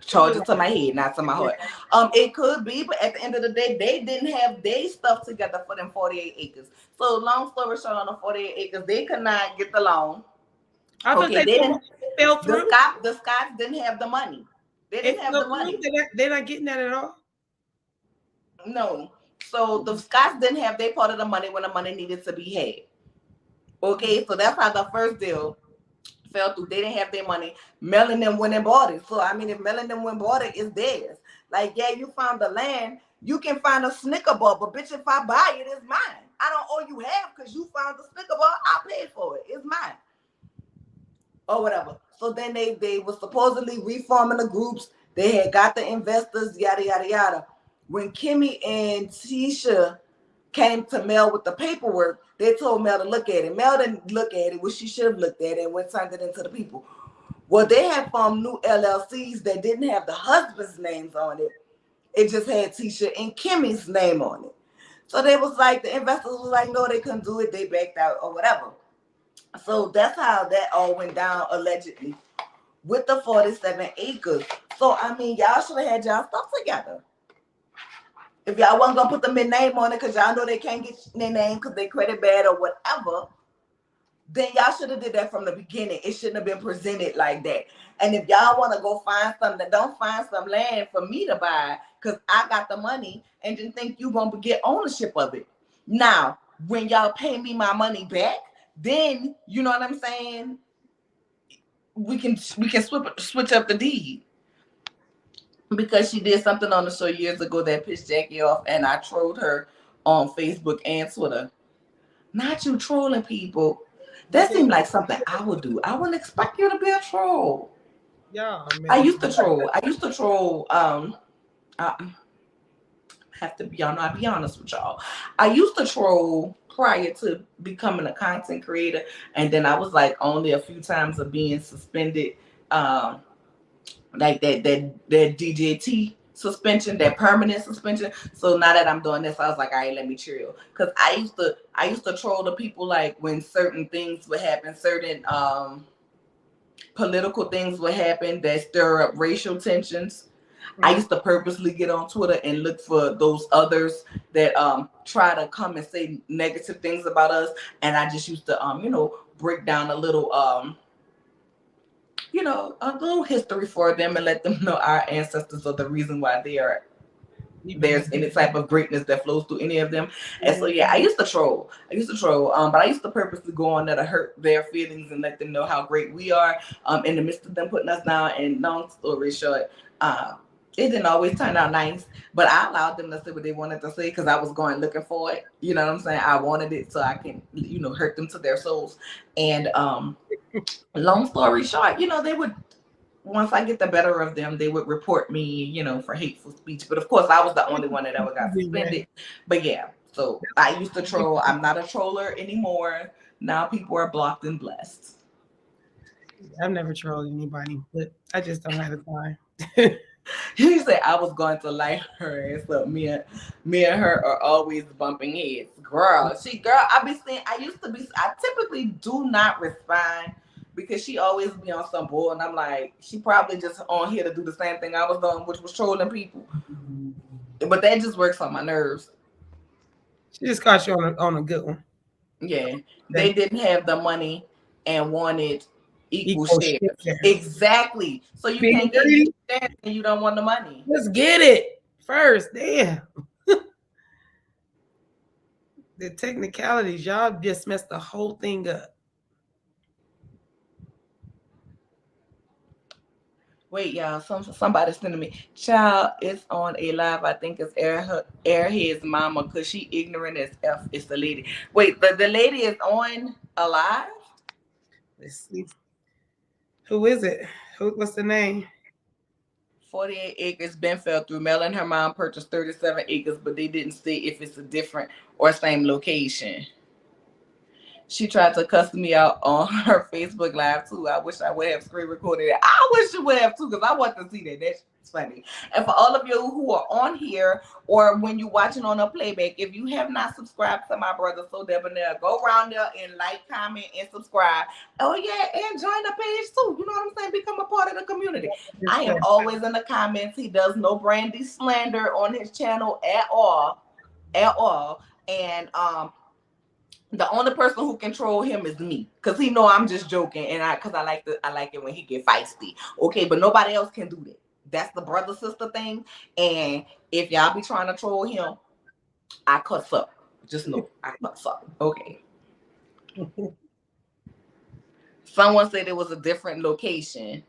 charging to my head, not to my heart. It could be, but at the end of the day, they didn't have their stuff together for them 48 acres. So long story short, on the 48 acres, they could not get the loan. I thought Okay, they they didn't. fell The through. Scots didn't have the money. They It didn't have fell the through. money. They're not getting that at all. No. So the Scots didn't have their part of the money when the money needed to be had. Okay, so that's how the first deal fell through. They didn't have their money. Mel and them went and bought it. So I mean, if Mel and them went and bought it, it's theirs. Like, yeah, you found the land. You can find a Snicker bar, but bitch, if I buy it, it's mine. I don't owe you half because you found the Snicker bar. I paid for it. It's mine. Or whatever. So then they were supposedly reforming the groups. They had got the investors, yada yada yada. When Kimmy and Tisha came to Mel with the paperwork, they told Mel to look at it. Mel didn't look at it, which she should have looked at it, and went turned it into the people. Well, they had formed new LLCs that didn't have the husband's names on it. It just had Tisha and Kimmy's name on it. So they was like, the investors was like, no, they couldn't do it. They backed out or whatever. So that's how that all went down, allegedly, with the 47 acres. So, I mean, y'all should have had y'all stuff together. If y'all wasn't going to put the name on it because y'all know they can't get their name because they credit bad or whatever, then y'all should have did that from the beginning. It shouldn't have been presented like that. And if y'all want to go find something, don't find some land for me to buy because I got the money and then think you going to get ownership of it. Now, when y'all pay me my money back, then, you know what I'm saying, we can switch up the deed. Because she did something on the show years ago that pissed Jackie off, and I trolled her on Facebook and Twitter. Not you trolling people. That seemed like something I would do. I wouldn't expect you to be a troll. Yeah, I used to troll. I have to be honest. I'll be honest with y'all. I used to troll prior to becoming a content creator, and then I was like only a few times of being suspended, like that DJT suspension, that permanent suspension. So now that I'm doing this, I was like, all right, let me chill. Because I used to troll the people like when certain things would happen, certain political things would happen that stir up racial tensions. I used to purposely get on Twitter and look for those others that try to come and say negative things about us, and I just used to break down a little a little history for them and let them know our ancestors are the reason why there's any type of greatness that flows through any of them. And so yeah, I used to troll, but I used to purposely go on there to hurt their feelings and let them know how great we are in the midst of them putting us down. And long story short, it didn't always turn out nice, but I allowed them to say what they wanted to say because I was going looking for it. You know what I'm saying? I wanted it so I can, hurt them to their souls. And long story short, they would, once I get the better of them, they would report me, for hateful speech. But of course, I was the only one that ever got suspended. But yeah, so I used to troll. I'm not a troller anymore. Now people are blocked and blessed. I've never trolled anybody, but I just don't have the time. You said I was going to light her ass up. Me and her are always bumping heads. Girl, I typically do not respond because she always be on some bull, and I'm like, she probably just on here to do the same thing I was doing, which was trolling people. But that just works on my nerves. She just caught you on a good one. Yeah, they didn't have the money and wanted equal share. Exactly. So you can't get equal share and you don't want the money. Let's get it first. Damn. The technicalities, y'all just messed the whole thing up. Wait, y'all. Somebody's sending me. Child, it's on a live. I think it's Airhead's mama because she ignorant as F. It's the lady. Wait, the lady is on a live? Let's see. Who is it? What's the name? 48 acres been fell through. Mel and her mom purchased 37 acres, but they didn't say if it's a different or same location. She tried to cuss me out on her Facebook Live too. I wish I would have screen recorded it. I wish you would have too, because I want to see that. That's funny. And for all of you who are on here or when you're watching on a playback, if you have not subscribed to my brother So Debonair, go around there and like, comment, and subscribe. Oh yeah, and join the page too. You know what I'm saying? Become a part of the community. I am always in the comments. He does no Brandy slander on his channel at all. And the only person who control him is me, because he know I'm just joking, and I like it when he get feisty. Okay, but nobody else can do that. That's the brother sister thing. And if y'all be trying to troll him, I cuss up. Just know I cuss up. Okay. Someone said it was a different location.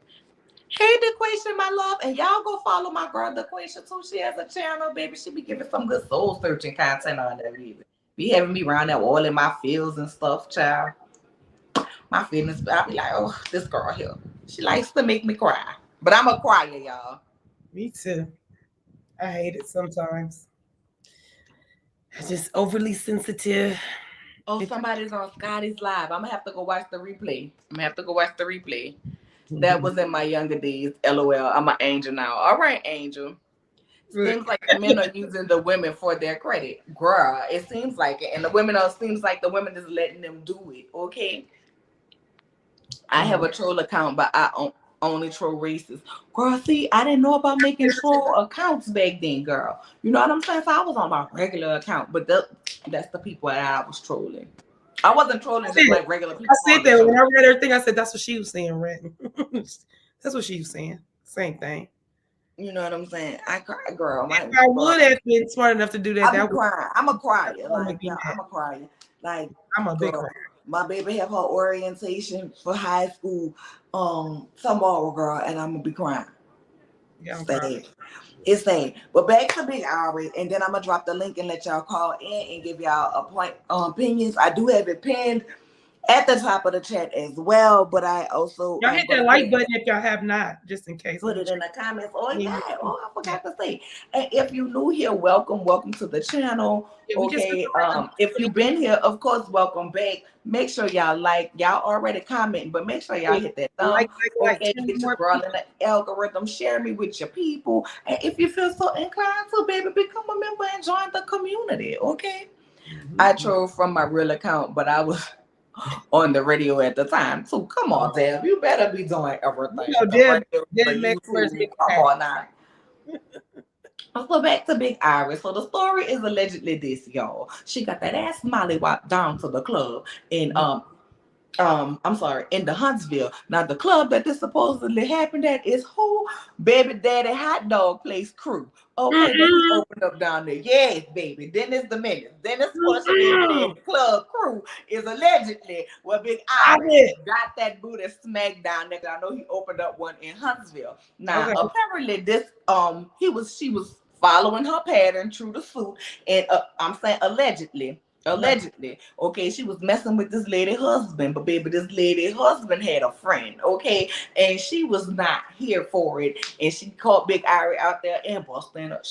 Hey, DeQuation, my love, and y'all go follow my girl DeQuation too. She has a channel, baby. She be giving some good soul searching content on there, baby. Be having me around there all in my feels and stuff, child. My feelings, I be like, oh, this girl here. She likes to make me cry. But I'm a crier, y'all. Me too. I hate it sometimes. I just overly sensitive. Oh, It, somebody's on Scotty's live. I'm gonna have to go watch the replay. I'm gonna have to go watch the replay. That Mhm. was in my younger days. LOL. I'm an angel now. All right, angel. Seems like the men are using the women for their credit. Girl, it seems like it. And the women are seems like the women is letting them do it. Okay. I have a troll account, but only troll races. Girl, see, I didn't know about making troll accounts back then, girl. You know what I'm saying? So I was on my regular account, but that's the people that I was trolling. I wasn't trolling just like regular I people said on the that when show. I read everything. I said that's what she was saying, Red. That's what she was saying. Same thing. You know what I'm saying? I cry, girl. If My I girl, would have been smart enough to do that, I be that would crying. I'm a crier. make Like, me yeah, mad. I'm a crier. Like, I'm a big girl, crier. my baby have her orientation for high school tomorrow, girl, and I'm gonna be crying. Yeah, I'm crying. Sad. It's sad. But back to Big Iris, and then I'm gonna drop the link and let y'all call in and give y'all a point opinions. I do have it pinned at the top of the chat as well, but I also Y'all hit gonna that put like it button if y'all have not, just in case. put Let me it in check. the comments. Oh Yeah, yeah. Oh, I forgot to say. And if you new here, welcome to the channel. yeah, we just Okay. If you've been here, of course, welcome back. Make sure y'all like. Y'all already commenting, but make sure y'all hit that like, thumb. like, Okay, 10 get your more girl people. in the algorithm. Share me with your people. And if you feel so inclined to, baby, become a member and join the community. Okay. I Mhm. trolled from my real account, but I was on the radio at the time too. Come on, Deb. You better be doing You everything. know, The Deb, radio, the Deb makes first YouTube. get Come back. on now. Let's go back to Big Iris. So the story is allegedly this, y'all. She got that ass Molly walked down to the club in I'm sorry, in the Huntsville. Now the club that this supposedly happened at is who? Baby Daddy Hot Dog Place Crew. Okay, that he Mm-mm. opened up down there. Yes, baby. Dennis the Menace. Dennis Portia Baby Mm-mm. Daddy Club Crew is allegedly where Big Stop Iris it. got that booty smacked down there. I know he opened up one in Huntsville. Now Okay. apparently this she was following her pattern true to suit, and I'm saying Right. allegedly, okay, she was messing with this lady husband, but baby, this lady husband had a friend, okay, and she was not here for it, and she caught Big Irie out there and busting up.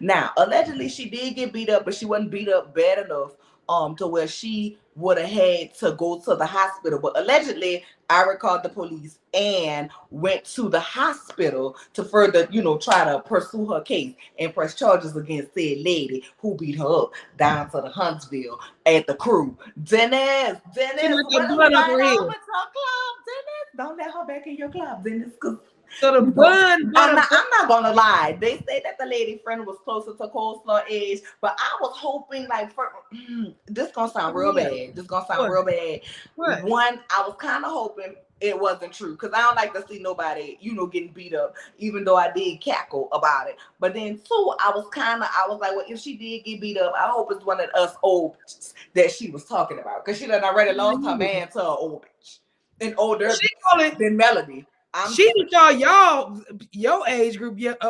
Now, allegedly, she did get beat up, but she wasn't beat up bad enough to where she would have had to go to the hospital. But allegedly, Ira called the police and went to the hospital to further, try to pursue her case and press charges against said lady who beat her up down to the Huntsville at the crew. She Dennis, let what that blood invite off her her head. over to your club, Dennis? Don't let her back in your club, Dennis, because So the you know, bun, I'm but not. I'm not gonna lie. They say that the lady friend was closer to coleslaw age, but I was hoping like this gonna sound real what? bad. This gonna sound What? real bad. What? One, I was kind of hoping it wasn't true because I don't like to see nobody, getting beat up, even though I did cackle about it. But then two, I was like, well, if she did get beat up, I hope it's one of us old bitches that she was talking about because she done already lost her man to an old bitch, an older She bitch calling. than Melody. I'm She didn't call y'all your age group yet.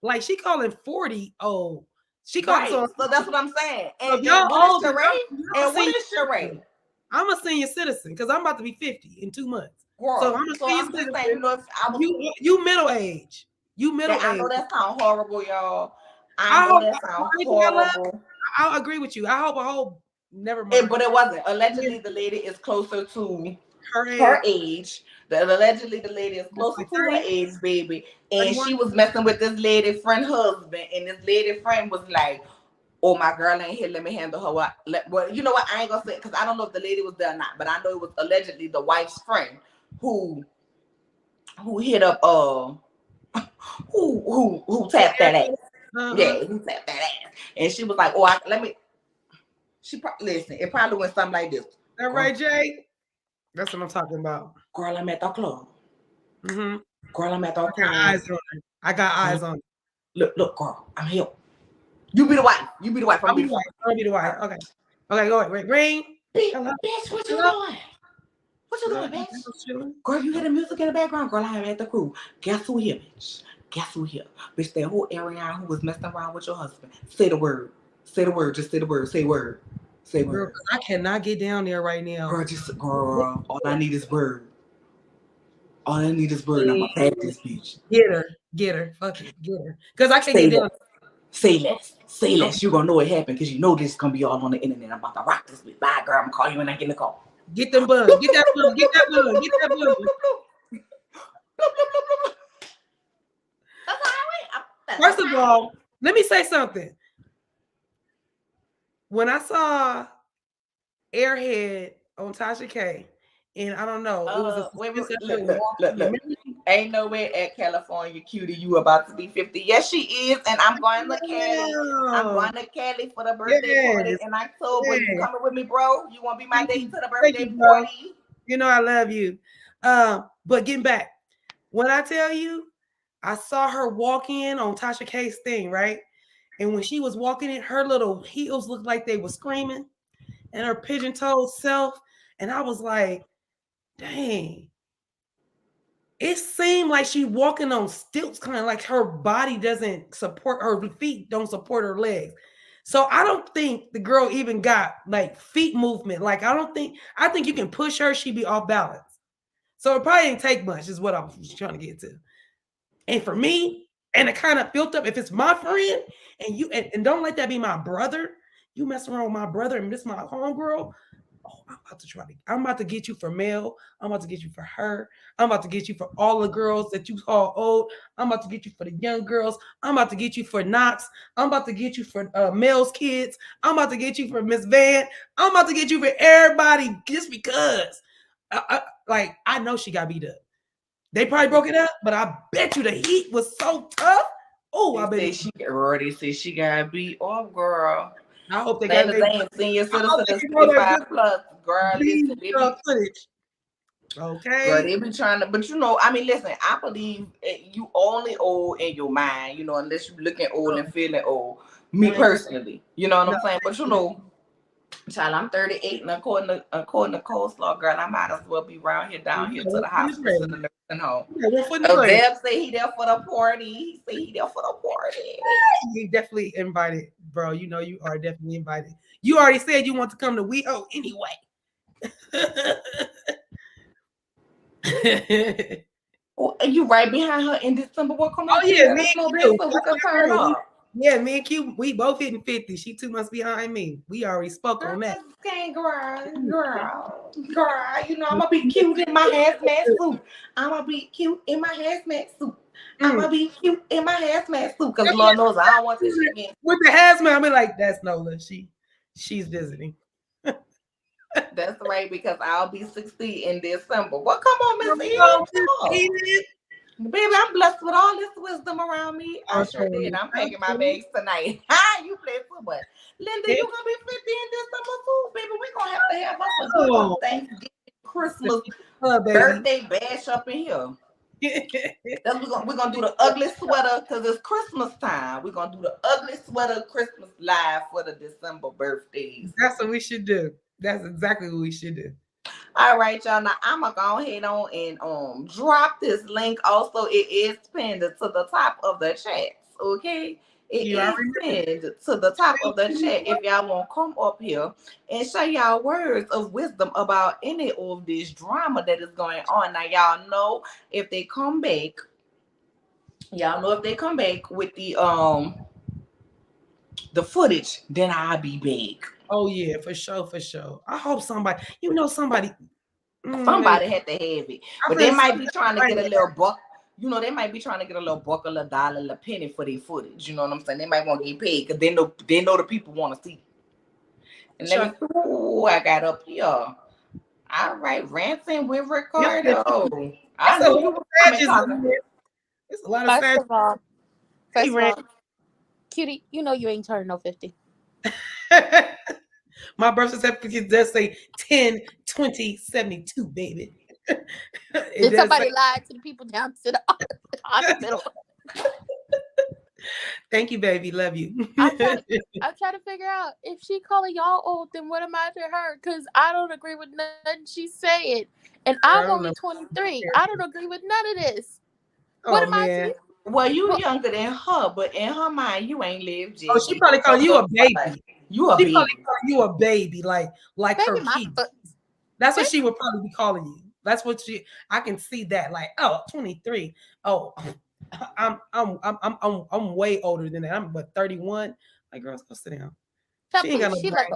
Like she calling 40 old. She called right. so. So that's what I'm saying. So if And y'all what is old, then Sheree? I'm a And what senior is Sheree? citizen. I'm a senior citizen because I'm about to be 50 in 2 months. So Girl. I'm a So senior I'm just saying, citizen. if I was, You middle age. You that middle I know age. that sounds horrible, y'all. I I know hope that sounds anything I love. horrible. I agree with you. I hope. Never mind. But it wasn't. Allegedly, the lady is closer to Her age. her age. Allegedly, the lady is That's closer like to her 30, age, baby. And 31. she was messing with this lady friend husband, and this lady friend was like, "Oh, my girl ain't here. Let me handle her." Well, you know what? I ain't gonna say because I don't know if the lady was there or not, but I know it was allegedly the wife's friend who hit up who tapped that ass. Uh-huh. Yeah, who tapped that ass. And she was like, "Oh, let me." Listen. It probably went something like this. That Girl, right, Jay? That's what I'm talking about. girl, I'm at the club. Mm-hmm. Girl, I'm at the I got club. eyes on it. I got eyes on it. Look, girl, I'm here. You be the wife. You be the wife. I'm I'll gonna be be the the white. friend. I'll be the white. Okay. Okay, go ahead. Ring. Hello. Bitch, what you Hello. doing? What you doing, Nothing. bitch? I'm chilling. Girl, you hear the music in the background? Girl, I am at the crew. Guess who here, bitch? Guess who here? Bitch, that whole area who was messing around with your husband. Say the word. Say the word. Just say the word. Say word. Say Girl, word. 'cause I cannot get down there right now. Girl, all I need is word. All I need is bird. I'm gonna pack this bitch. Get her, fuck it, get her. Because I can't Say get less. down. Say less. Say Okay, less. You're gonna know it happened because you know this is gonna be all on the internet. I'm about to rock this bitch. Bye, girl. I'm gonna call you when I get in the call. get them buns, get that bun, get that bun, get that bun. That's how I went. First of all, let me say something. When I saw Airhead on Tasha K, and I don't know, it was a Wait, suspense of her look. walking. Ain't no way at California, cutie, you about to be 50. Yes, she is, and I'm going to Cali. I'm Damn. going to Cali for the birthday party Yes, in October. You yes. coming with me, bro? You want to be my date to the Thank birthday you, bro. party? You know I love you. But getting back, when I tell you, I saw her walk in on Tasha K's thing, right? And when she was walking in, her little heels looked like they were screaming, and her pigeon-toed self. And I was like, dang. It seemed like she walking on stilts, kind of like her body doesn't support her feet, don't support her legs. So I don't think the girl even got like feet movement. Like I think you can push her, she'd be off balance. So it probably didn't take much, is what I was trying to get to. And for me, and it kind of built up, if it's my friend and you and don't let that be my brother, you mess around with my brother and this my homegirl. Oh, I'm about to get you for Mel. I'm about to get you for her. I'm about to get you for all the girls that you call old. I'm about to get you for the young girls. I'm about to get you for Knox. I'm about to get you for Mel's kids. I'm about to get you for Miss Van. I'm about to get you for everybody just because. I know she got beat up. They probably broke it up, but I bet you the heat was so tough. Oh, I bet They it. say she already said she got beat off, girl. I hope they got Same as they. ain't senior I hope citizen they is can roll that 35 good plus. Girl, listen, bleed they be footage. girl, Okay. they be trying to, but I mean, listen, I believe you only old in your mind, unless you looking old and feeling old. Me I ain't- personally, you know what no, I'm saying? But child, I'm 38, and according to coleslaw, girl, I might as well be around here down you here got to one the foot in the hospice and the grave. nursing home. You got one foot in the Oh, grave. Deb say he there for the party. He say he there for the party. You definitely invited, bro. You know you are definitely invited. You already said you want to come to WeHo anyway. Oh, you right behind her in December. What come on, Oh Q? yeah, Let me us know and this Q. so we That's can my turn girl. up. Yeah, me and Q, we both hitting 50. She 2 months behind me. We already spoke on that. Okay, girl. I'm gonna be cute in my hazmat suit. I'm gonna be cute in my hazmat suit. I'm Mm. gonna be cute in my hazmat suit because Lord knows I don't want this shit again. With the hazmat, I'll be like, that's Nola. She's visiting. That's right, because I'll be 60 in December. Well, come on, Here Miss we go, Eva. Miss Baby, I'm blessed with all this wisdom around me. I sure did. Antoine. I'm packing my bags tonight. Ha! You play football. Linda, you gonna be 50 in December too, baby. We're gonna have us a good Oh, Thanksgiving, Christmas, baby. birthday bash up in here. We're gonna do the ugly sweater because it's Christmas time. We're gonna do the ugly sweater Christmas live for the December birthdays. That's what we should do. That's exactly what we should do. All right, y'all. Now I'm gonna go ahead on and drop this link. Also, it is pinned to the top of the chat. Okay, it You is already pinned to the top of the chat. If y'all want to come up here and share y'all words of wisdom about any of this drama that is going on. Now, y'all know if they come back. Y'all know if they come back with the footage, then I'll be back. Oh yeah, for sure, for sure. I hope somebody, somebody. Somebody had to have it, I but they feel might be somebody trying to right get a now. little buck. They might be trying to get a little buck, a little dollar, a little penny for their footage. You know what I'm saying? They might want to get paid because they know the people want to see. And let me see who I got up here. All right, ranting with Ricardo. I It's a knew lot you of were coming, sadges cousin. in there. It's a lot of First sadges. of all, Hey, first of all, cutie, you know you ain't turning no 50. My birth certificate does say 10, 20, 72, baby. It Did does say, somebody lie to the people down to the hospital? thank you, baby. Love you. I try to figure out if she calling y'all old, then what am I to her? Because I don't agree with nothing she's saying. And I I'm don't only know. 23. I don't agree with none of this. What Oh, am I to man. you? Well, you Well, younger than her, but in her mind, you ain't lived Oh, yet. she probably calling you a baby. You a She probably baby. calling you a baby, like her baby, my kid. foot. That's what Baby, she would probably be calling you. That's what I can see that. Like, oh, 23. Oh, I'm way older than that. I'm but 31. Like, girls, go sit down. She ain't Tell got me, no brain.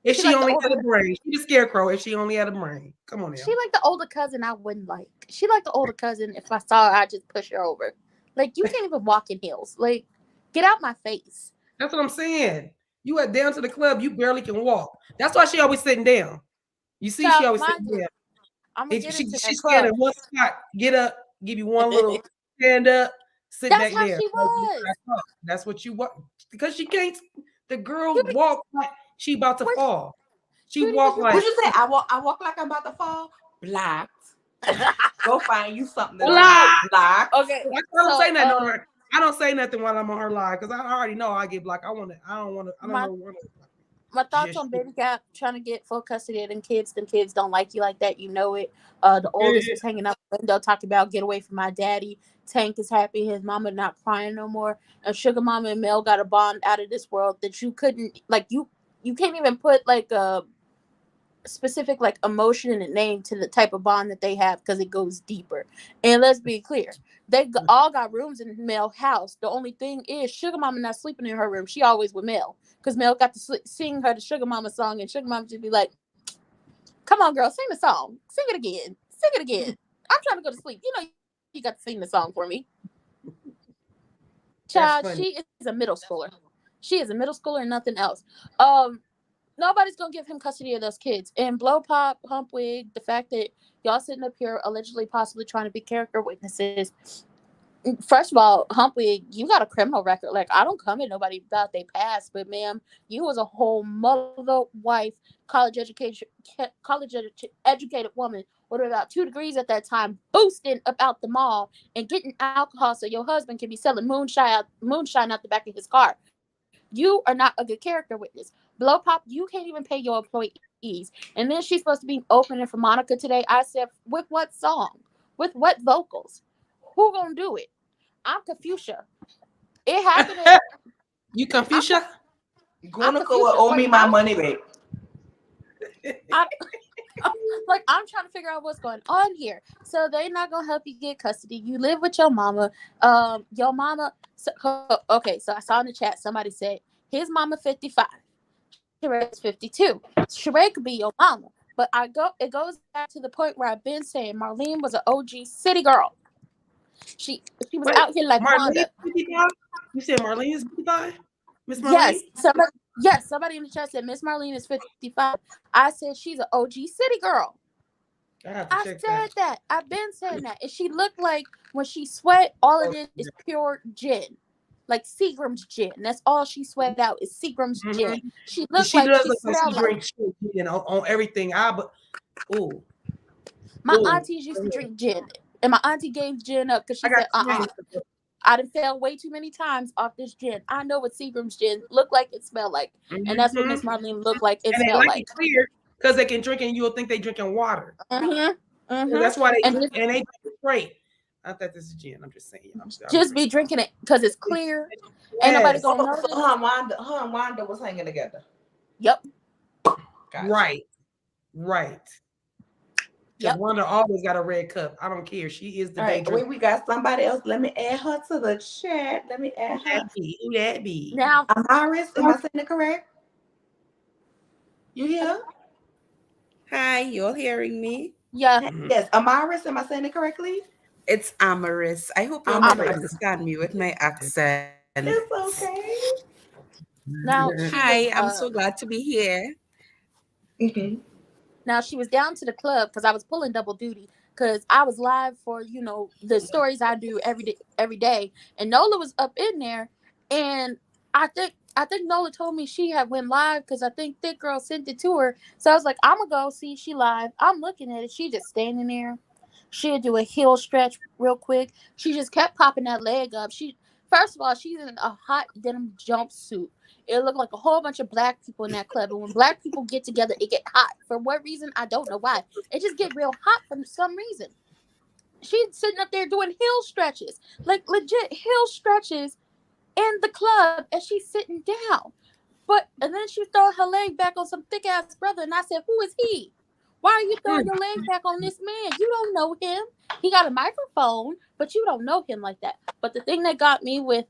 If she she like the only older had a brain, she the scarecrow. If she only had a brain, come on she now. like the older cousin I wouldn't like. She like the older cousin. If I saw her, I'd just push her over. Like you can't even walk in heels. Like get out my face. That's what I'm saying. You went down to the club, you barely can walk. That's why she always sitting down. You see, she Child, always mind sitting you, down. I'm gonna If get into that she's scared club. in one spot, get up, give you one little stand up, sit That's back how there. she was. That's what you want because she can't. The You girl walk like she about to where, fall. She Cutie, did walk you What like you say? I walk like I'm about to fall. Blocked. Go find you something to do. block. Blocked. okay? I don't So say nothing on her. I don't say nothing while I'm on her live because I already know I get blocked. I want to. I don't want to. I don't my know what. my thoughts Just on baby gap trying to get full custody of them kids. Them kids don't like you like that. You know it. The oldest yeah. was hanging out the window talking about get away from my daddy. Tank is happy. His mama not crying no more. And Sugar Mama and Mel got a bond out of this world that you couldn't like you can't even put like a specific like emotion and a name to the type of bond that they have because it goes deeper. And let's be clear, all got rooms in Mel house. The only thing is Sugar Mama not sleeping in her room. She always with Mel because Mel got to sing her the Sugar Mama song, and Sugar Mama just be like, "Come on, girl, sing the song. Sing it again. Sing it again. I'm trying to go to sleep. You know, you got to sing the song for me." That's Child, funny. she is a middle schooler. She is a middle schooler and nothing else. Nobody's gonna give him custody of those kids. And Blow Pop, Humpwig, the fact that y'all sitting up here allegedly possibly trying to be character witnesses. First of all, Humpwig, you got a criminal record. Like I don't come at nobody about they past, but ma'am, you was a whole mother, wife, college education, educated woman with about 2 degrees at that time, boosting about the mall and getting alcohol so your husband can be selling moonshine out the back of his car. You are not a good character witness. Blow Pop, you can't even pay your employees. And then she's supposed to be opening for Monica today. I said, with what song? With what vocals? Who gonna do it? I'm Confucia. It happened at You I'm Confucia? I'm Gunica will Confucia. owe Like me my money back. I like I'm trying to figure out what's going on here. So they're not gonna help you get custody. You live with your mama. Your mama. Okay, so I saw in the chat somebody said his mama 55. Sheree's 52. Sheree could be your mama. But it goes back to the point where I've been saying Marlene was an OG city girl. She she was Wait, out here like Marlene Wanda. 55? You said Marlene is 55? Miss Marlene? Yes, somebody in the chat said Miss Marlene is 55. I said she's an OG city girl. I have to I check said that. that. I've been saying that. And she looked like when she sweat, all Oh, it is pure gin. Like Seagram's gin. That's all she sweat out is Seagram's gin. mhm. She looked She like does she look like she smelled like drinks shit, on everything. But ooh, my ooh. aunties used to drink gin. And my auntie gave gin up because I she got said, too many. I done fell way too many times off this gin. I know what Seagram's gin looked like, it smelled like. And that's what Mm-hmm. Miss Marlene looked like, it And they smelled like it like. clear because they can drink it and you'll think they drinking water. Mm-hmm. So Mm-hmm. that's why And they drink it straight. Not that this is gin. I'm just saying. I'm just be drinking it because it's clear. Ain't nobody yes. gonna So notice. her and Wanda was hanging together. Yep. Gotcha. Right. Right. Because Yep. Wanda always got a red cup. I don't care. She is the All day right, drinker. we got somebody else. Let me add her to the chat. Let me add Who her. that be? Who that be? Now, Amaris, am I saying it correct? You here? Hi, you're hearing me? yeah, Mhm. Yes, Amaris, am I saying it correctly? It's Amaris. I hope you'll never Amaris. understand me with my accent. It's okay. now Hi, she I'm was so glad to be here. Hmm. now she was down to the club because I was pulling double duty because I was live for the stories I do every day, and Nola was up in there, and I think Nola told me she had went live because I think Thick Girl sent it to her. So I was like, I'm gonna go see she live. I'm looking at it. She just standing there. She'd do a heel stretch real quick. She just kept popping that leg up. First of all, she's in a hot denim jumpsuit. It looked like a whole bunch of black people in that club. And when black people get together, it get hot. For what reason? I don't know why. It just get real hot for some reason. She's sitting up there doing heel stretches. Like legit heel stretches in the club and she's sitting down. And then she throw her leg back on some thick ass brother and I said, who is he? Why are you throwing your leg back on this man? You don't know him. He got a microphone, but you don't know him like that. But the thing that got me with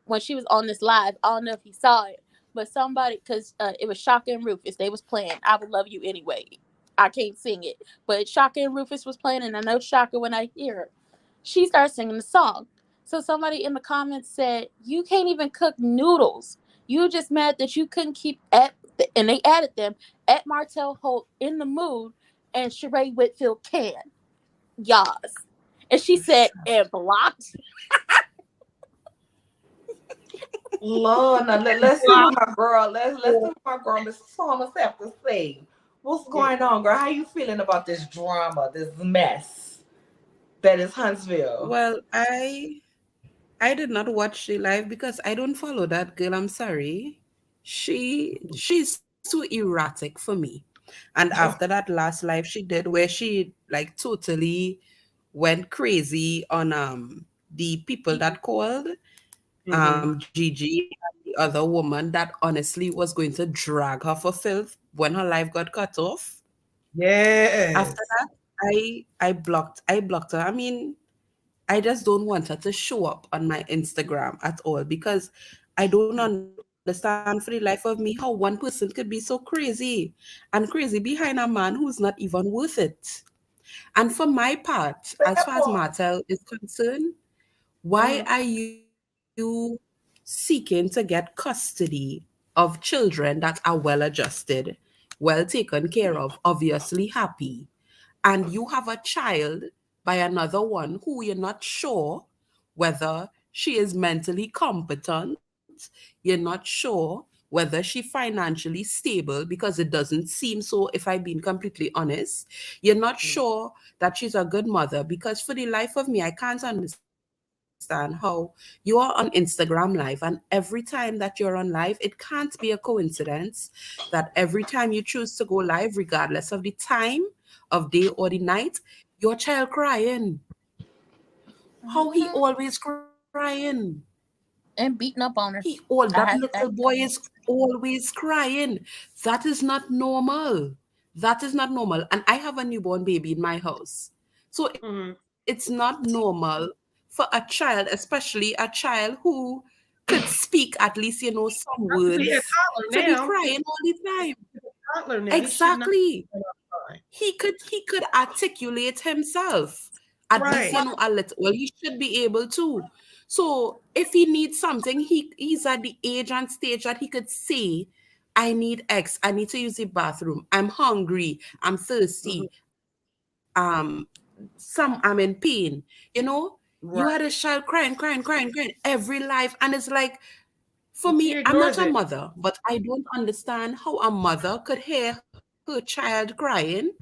when she was on this live, I don't know if he saw it, but somebody, because it was Shaka and Rufus, they was playing "I Would Love You Anyway." I can't sing it, but Shaka and Rufus was playing, and I know Shaka when I hear her, she started singing the song. So somebody in the comments said, "You can't even cook noodles. You just mad that you couldn't keep at," and they added them, "at Martell Holt in the mood, and Sheree Whitfield can." Yas. And she said, "and blocked." Lord, now let's see what my girl, let's see what my girl Miss Thomas have to say. What's going on, girl? How you feeling about this drama, this mess that is Huntsville? Well, I did not watch the live because I don't follow that girl. I'm sorry. She's too erratic for me. And after that last live she did where she like totally went crazy on the people that called Gigi and the other woman that honestly was going to drag her for filth when her life got cut off. Yes. After that, I blocked her. I mean, I just don't want her to show up on my Instagram at all because I don't understand for the life of me how one person could be so crazy and crazy behind a man who's not even worth it. And for my part, as far as Martel is concerned, why are you seeking to get custody of children that are well adjusted, well taken care of, obviously happy, and you have a child by another one who you're not sure whether she is mentally competent, you're not sure whether she financially stable because it doesn't seem so if I'm being completely honest. You're not sure that she's a good mother because for the life of me, I can't understand how you are on Instagram live and every time that you're on live, it can't be a coincidence that every time you choose to go live, regardless of the time of day or the night, your child crying. How he Mhm. always crying. And beating up on her. He all that I had little that. boy is always crying. That is not normal. That is not normal. And I have a newborn baby in my house. So it's not normal for a child, especially a child who could speak at least, some Not to words, be a to be toddler crying now. all the time. Toddler now. He should not Exactly. be outside. He could articulate himself at least, Right. a little. Well, he should be able to. So if he needs something, he's at the age and stage that he could say, I need X, I need to use the bathroom, I'm hungry, I'm Mhm. thirsty, I'm in pain. You had a Right. child crying, crying, crying, crying every life, and it's like, for And me, she I'm not a ignores it. mother, but I don't understand how a mother could hear her child crying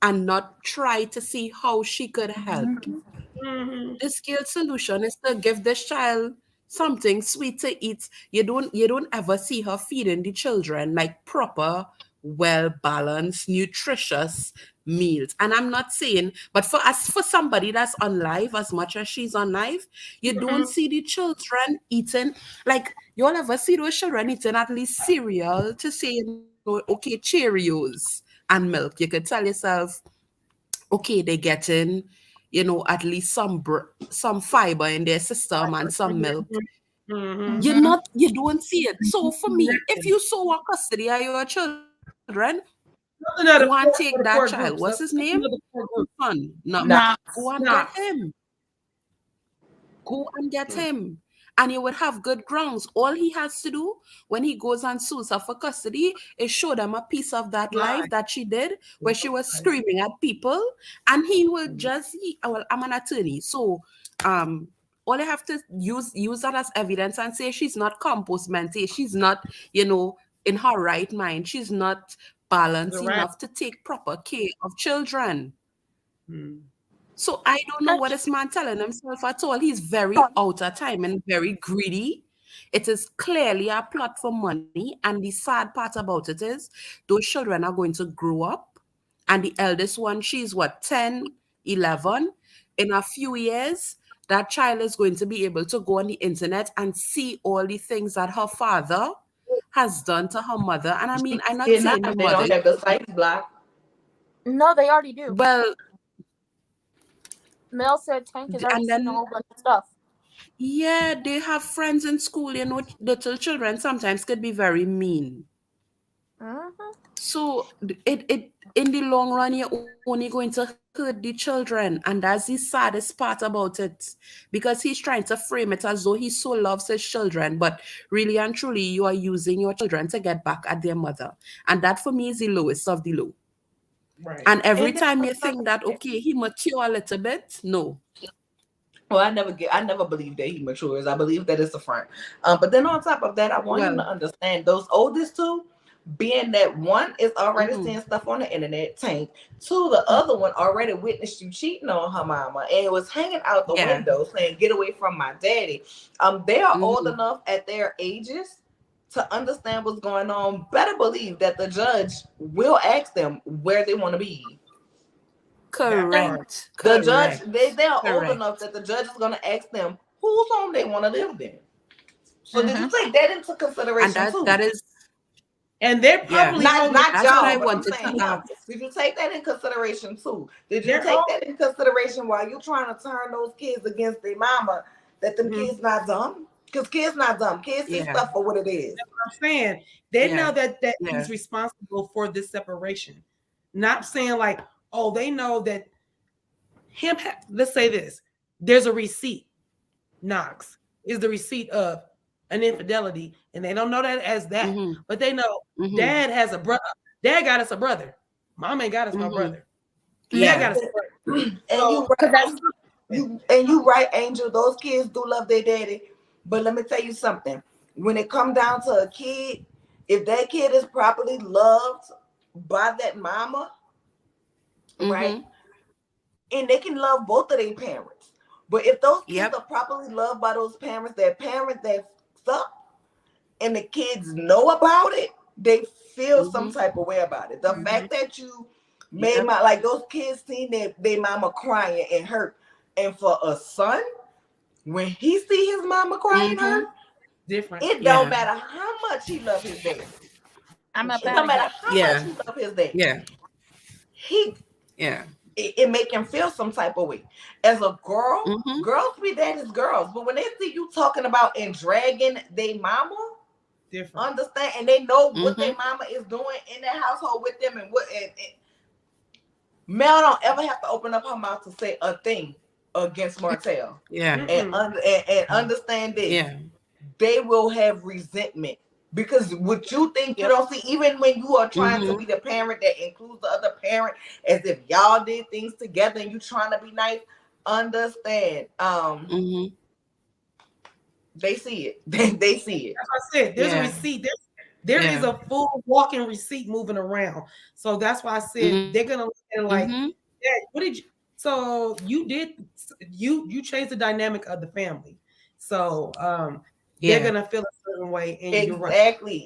and not try to see how she could help. Mhm. Hmm. The skilled solution is to give this child something sweet to eat. You don't ever see her feeding the children like proper, well balanced, nutritious meals. And I'm not saying, but for somebody that's on live as much as she's on live, you don't see the children eating like you all ever see those children eating at least cereal to say, okay, Cheerios and milk. You could tell yourself, okay, they're getting, at least some fiber in their system and some milk. Hmm. Mhm. You don't see it. So for me, if Nothing. you so want custody of your children, go Nothing and of the take core that for the child. core What's his groups. name? Nothing of the core group. Son. No. Nah. Nah. Go and get Knox. him. Go and get him. And you would have good grounds. All he has to do when he goes and sues her for custody is show them a piece of that Lie. live that she did where she was screaming at people. And he will well, I'm an attorney. So all I have to use that as evidence and say she's not compost mental. She's not, in her right mind. She's not The balanced rat. enough to take proper care of children. Mm. So I don't know what this man telling himself at all. He's very out of time and very greedy. It is clearly a plot for money. And the sad part about it is those children are going to grow up. And the eldest one, she's what, 10, 11. In a few years, that child is going to be able to go on the internet and see all the things that her father has done to her mother. And I mean, I'm not They're not. saying the They mother don't have the size block. No, they already do. Well, Mel said Tank has already and seen a then whole bunch of stuff. yeah, they have friends in school. You know, little children sometimes could be very mean. Mm-hmm. So it in the long run, you're only going to hurt the children, and that's the saddest part about it, because he's trying to frame it as though he so loves his children, but really and truly, you are using your children to get back at their mother, and that for me is the lowest of the low. Right. And every And then time you think that okay, he mature a little bit, no, well, I never believe that he matures. I believe that it's a front. But then on top of that, I want him well, to understand those oldest two, being that one is already mm-hmm, seeing stuff on the internet, Tank. Two, the other one already witnessed you cheating on her mama and was hanging out the yeah, window saying, "Get away from my daddy." They are old mm-hmm, enough at their ages to understand what's going on. Better believe that the judge will ask them where they want to be. That part. correct, The judge, correct, they are old enough correct. that the judge is going to ask them whose home they want to live in. So did you Mm-hmm. take that into And consideration that too? is, And they're yeah, probably Not only not that's what I y'all, but I'm wanted to saying him. ask. Did you take that in consideration too? Did you they're take all that in consideration while you trying to turn those kids against their mama? That them mhm. kids not dumb? Because kids not dumb. Kids see Yeah, stuff for what it is. I'm saying they yeah, know that yeah, he's responsible for this separation. Not saying like, oh, they know that let's say this. There's a receipt. Knox is the receipt of an infidelity, and they don't know that as that, mm-hmm, but they know mm-hmm, dad has a brother. Dad got us a brother. Mom ain't got us no mm-hmm, brother. Dad yeah, got Mm-hmm. us a brother. And you So Because right, that's you right, Angel. Those kids do love their daddy, but let me tell you something. When it come down to a kid, if that kid is properly loved by that mama, right? mm-hmm, And they can love both of their parents. But if those kids yep, are properly loved by those parents that suck, and the kids know about it, they feel some mm-hmm, type of way about it. The mm-hmm. fact that you made yep, my like those kids seen their mama crying and hurt, and for a son, when he see his mama crying mm-hmm, hurt, different. it don't yeah, matter how much he love his daddy. I'm For up It sure. out don't of matter here. how much yeah, he love his daddy. yeah, He yeah, it make him feel some type of way. As a girl, mm-hmm, girls be daddy's girls, but when they see you talking about and dragging their mama, Different. understand, and they know what mm-hmm, their mama is doing in that household with them, and what and Mel don't ever have to open up her mouth to say a thing against Martell, yeah, Mm-mm. and understand this, yeah, they will have resentment. Because what you think you Yep. don't see, even when you are trying to mm-hmm, be the parent that includes the other parent, as if y'all did things together and you trying to be nice, understand. mm-hmm, They see it. They see it. That's what I said. There's a yeah, receipt. There is yeah, a full walking receipt moving around. So that's why I said they're mm-hmm, gonna look at it like, yeah, what did you? So you changed the dynamic of the family. So they're yeah, gonna feel a certain way, and you're right.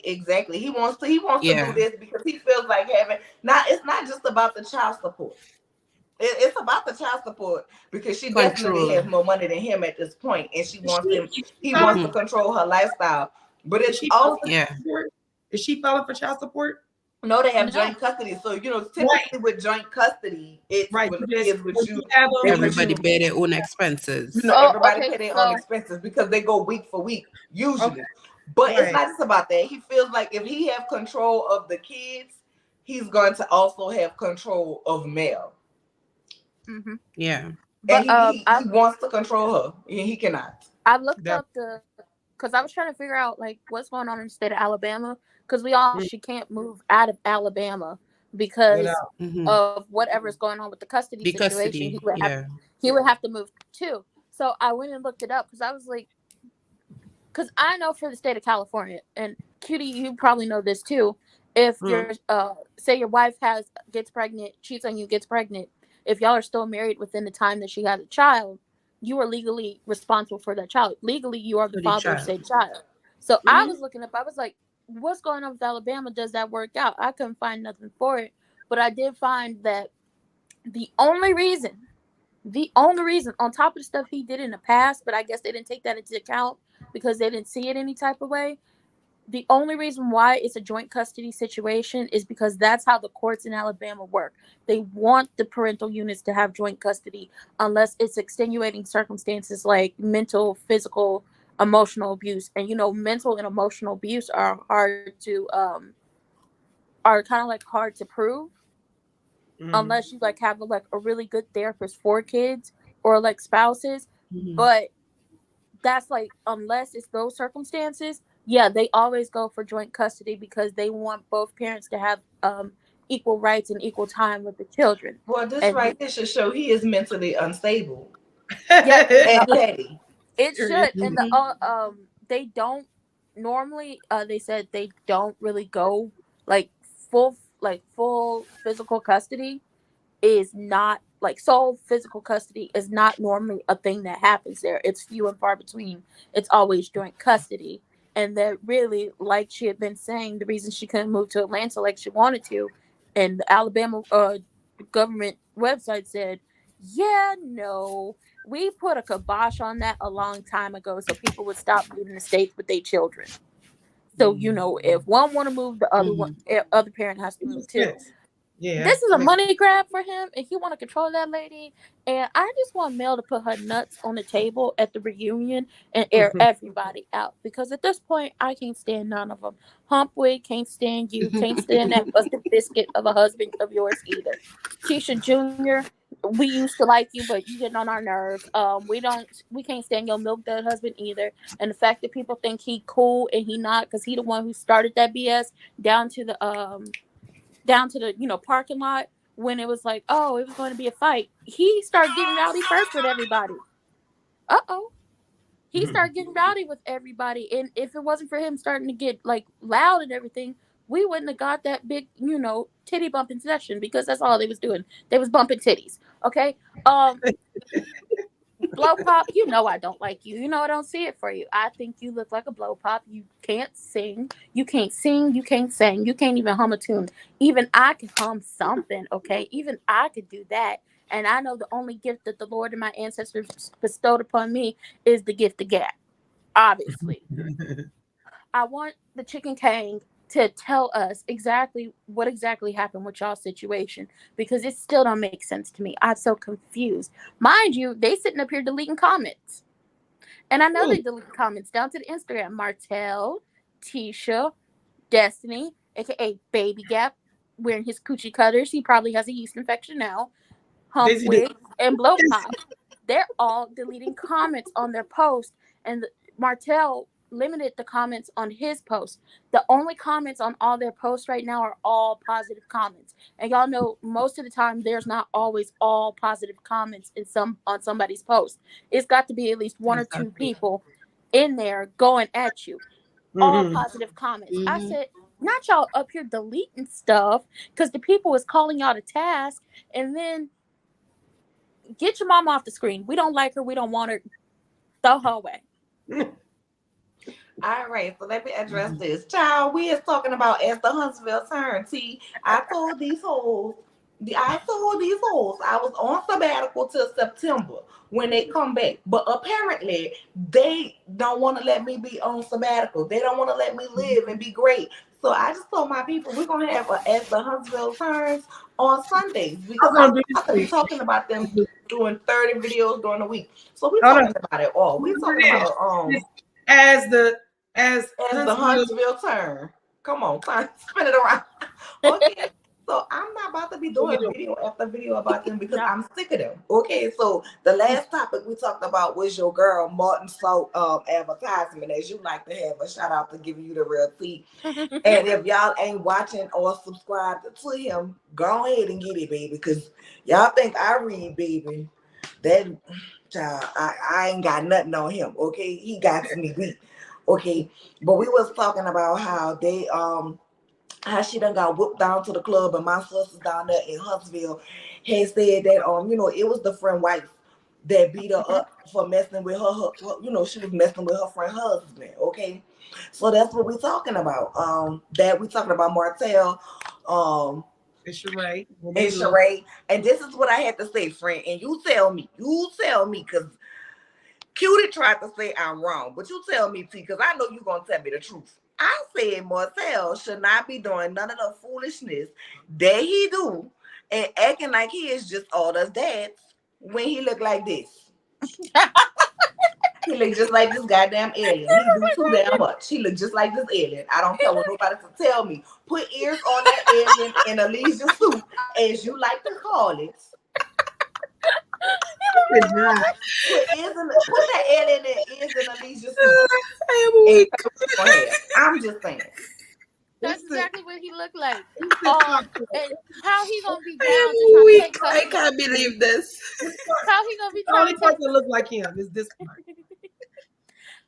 Exactly. He wants to do yeah, this because he feels like having, not, it's not just about the child support. It's about the child support because she definitely control, has more money than him at this point, and Is she he wants filing to mm-hmm, control her lifestyle. But is it's she filing also, for yeah, child support? Is she filing for child support? no, they have No. joint custody. So Right, typically with joint custody, it's right. when the Because kids with when you you, have they them, with everybody you. bear their own expenses. Oh, Everybody okay. pay their own So expenses because they go week for week okay, usually. But it's right. not just about that. He feels like if he have control of the kids, he's going to also have control of Mel, hmm Yeah, and but he wants to control her, and he cannot. I looked That, up because I was trying to figure out like what's going on in the state of Alabama because we all mm, she can't move out of Alabama because without mm-hmm, of whatever's going on with the custody the situation. custody, yeah, He would have to move too. So I went and looked it up because I was like, because I know for the state of California and Cutie, you probably know this too. If mm, your say your wife gets pregnant, cheats on you, gets pregnant, if y'all are still married within the time that she has a child, you are legally responsible for that child. Legally, you are the for the father of child. said child. So I mm-hmm. was looking up. I was like, what's going on with Alabama? Does that work out? I couldn't find nothing for it, but I did find that the only reason on top of the stuff he did in the past, but I guess they didn't take that into account because they didn't see it any type of way. the only reason why it's a joint custody situation is because that's how the courts in Alabama work. They want the parental units to have joint custody unless it's extenuating circumstances like mental, physical, emotional abuse. And mental and emotional abuse are kind of like hard to prove Mhm. unless you like have a really good therapist for kids or like spouses. Mhm. But that's like, unless it's those circumstances, yeah, they always go for joint custody because they want both parents to have equal rights and equal time with the children. Well, this And right here should show he is mentally unstable yeah, and petty. it should. And Mhm. they don't normally. They said they don't really go like full physical custody is not like sole physical custody is not normally a thing that happens there. It's few and far between. It's always joint custody. And that really, like she had been saying, the reason she couldn't move to Atlanta like she wanted to, and the Alabama government website said, yeah, no, we put a kibosh on that a long time ago so people would stop leaving the states with their children. So, if one want to move, the Mhm. other parent has to move too. Yeah. This is a money grab for him, and he want to control that lady. And I just want Mel to put her nuts on the table at the reunion and air everybody out, because at this point I can't stand none of them. Humpwig can't stand you, can't stand that busted biscuit of a husband of yours either. Tisha Jr., we used to like you, but you getting on our nerves. We can't stand your milk dud husband either. And the fact that people think he cool and he not, because he the one who started that BS down to the parking lot when it was like, oh, it was going to be a fight. He started getting rowdy first with everybody. Uh-oh. He started getting rowdy with everybody. And if it wasn't for him starting to get like loud and everything, we wouldn't have got that big, titty bumping session, because that's all they was doing. They was bumping titties. Okay. Um, Blow pop, I don't like you. I don't see it for you. I think you look like a blow pop. You can't sing. You can't sing. You can't sing. You can't even hum a tune. Even I can hum something, okay? Even I could do that. And I know the only gift that the Lord and my ancestors bestowed upon me is the gift of gab, obviously. I want the Chicken King to tell us what exactly happened with y'all's situation, because it still don't make sense to me. I'm so confused. Mind you, they sitting up here deleting comments. And I know they delete comments down to the Instagram. Martell, Tisha, Destiny, aka Baby Gap, wearing his coochie cutters. He probably has a yeast infection now. Daisy do. Humpwig and Blow Pop. They're all deleting comments on their post. And Martell limited the comments on his post. The only comments on all their posts right now are all positive comments. And y'all know most of the time there's not always all positive comments on somebody's post. It's got to be at least one or two Exactly. people in there going at you. All Mhm. positive comments. I Mhm. said, not y'all up here deleting stuff because the people is calling y'all to task, and then get your mom off the screen. We don't like her. We don't want her. Throw her away. All right, so let me address Mhm. this. Child, we is talking about as the Huntsville turn. See, I told these hoes I was on sabbatical till September when they come back. But apparently they don't want to let me be on sabbatical. They don't want to let me live and be great. So I just told my people we're gonna have a as the Huntsville turns on Sundays because I'm I'm gonna do not to be this talking about them week. doing 30 videos during the week. So we're Hold on. talking about it all. We're talking about As the as as the Huntsville. Huntsville turn. Come on, spin it around. Okay. So I'm not about to be What we doing doing? video after video about them because No. I'm sick of them. Okay, so the last topic we talked about was your girl Martin Salt advertisement, as you like to have a shout out to giving you the real tea. And if y'all ain't watching or subscribed to him, go ahead and get it, baby, because y'all think I read, baby. That child, I ain't got nothing on him. Okay, he got me beat. Okay, but we was talking about how she done got whooped down to the club, and my sisters down there in Huntsville had said that it was the friend wife that beat her up for messing with she was messing with her friend husband. Okay, so that's what we're talking about. That we talking about Martell, It's your right. What we and do. Sheree, and this is what I had to say, friend. And you tell me, because Cutie tried to say I'm wrong, but you tell me, T, because I know you're gonna tell me the truth. I said Marcel should not be doing none of the foolishness that he do and acting like he is just all us dads when he look like this. He look just like this goddamn alien. He do too damn much. He look just like this alien. I don't care what nobody to tell me. Put ears on that alien in a leisure suit, as you like to call it. Put that alien in ears in a leisure suit. I am weak. I'm just saying. That's exactly what he looked like. It's And how he gonna be down I am to try to weak. take I custody? can't believe this. How he gonna be the trying only to take? person that look like him is this part.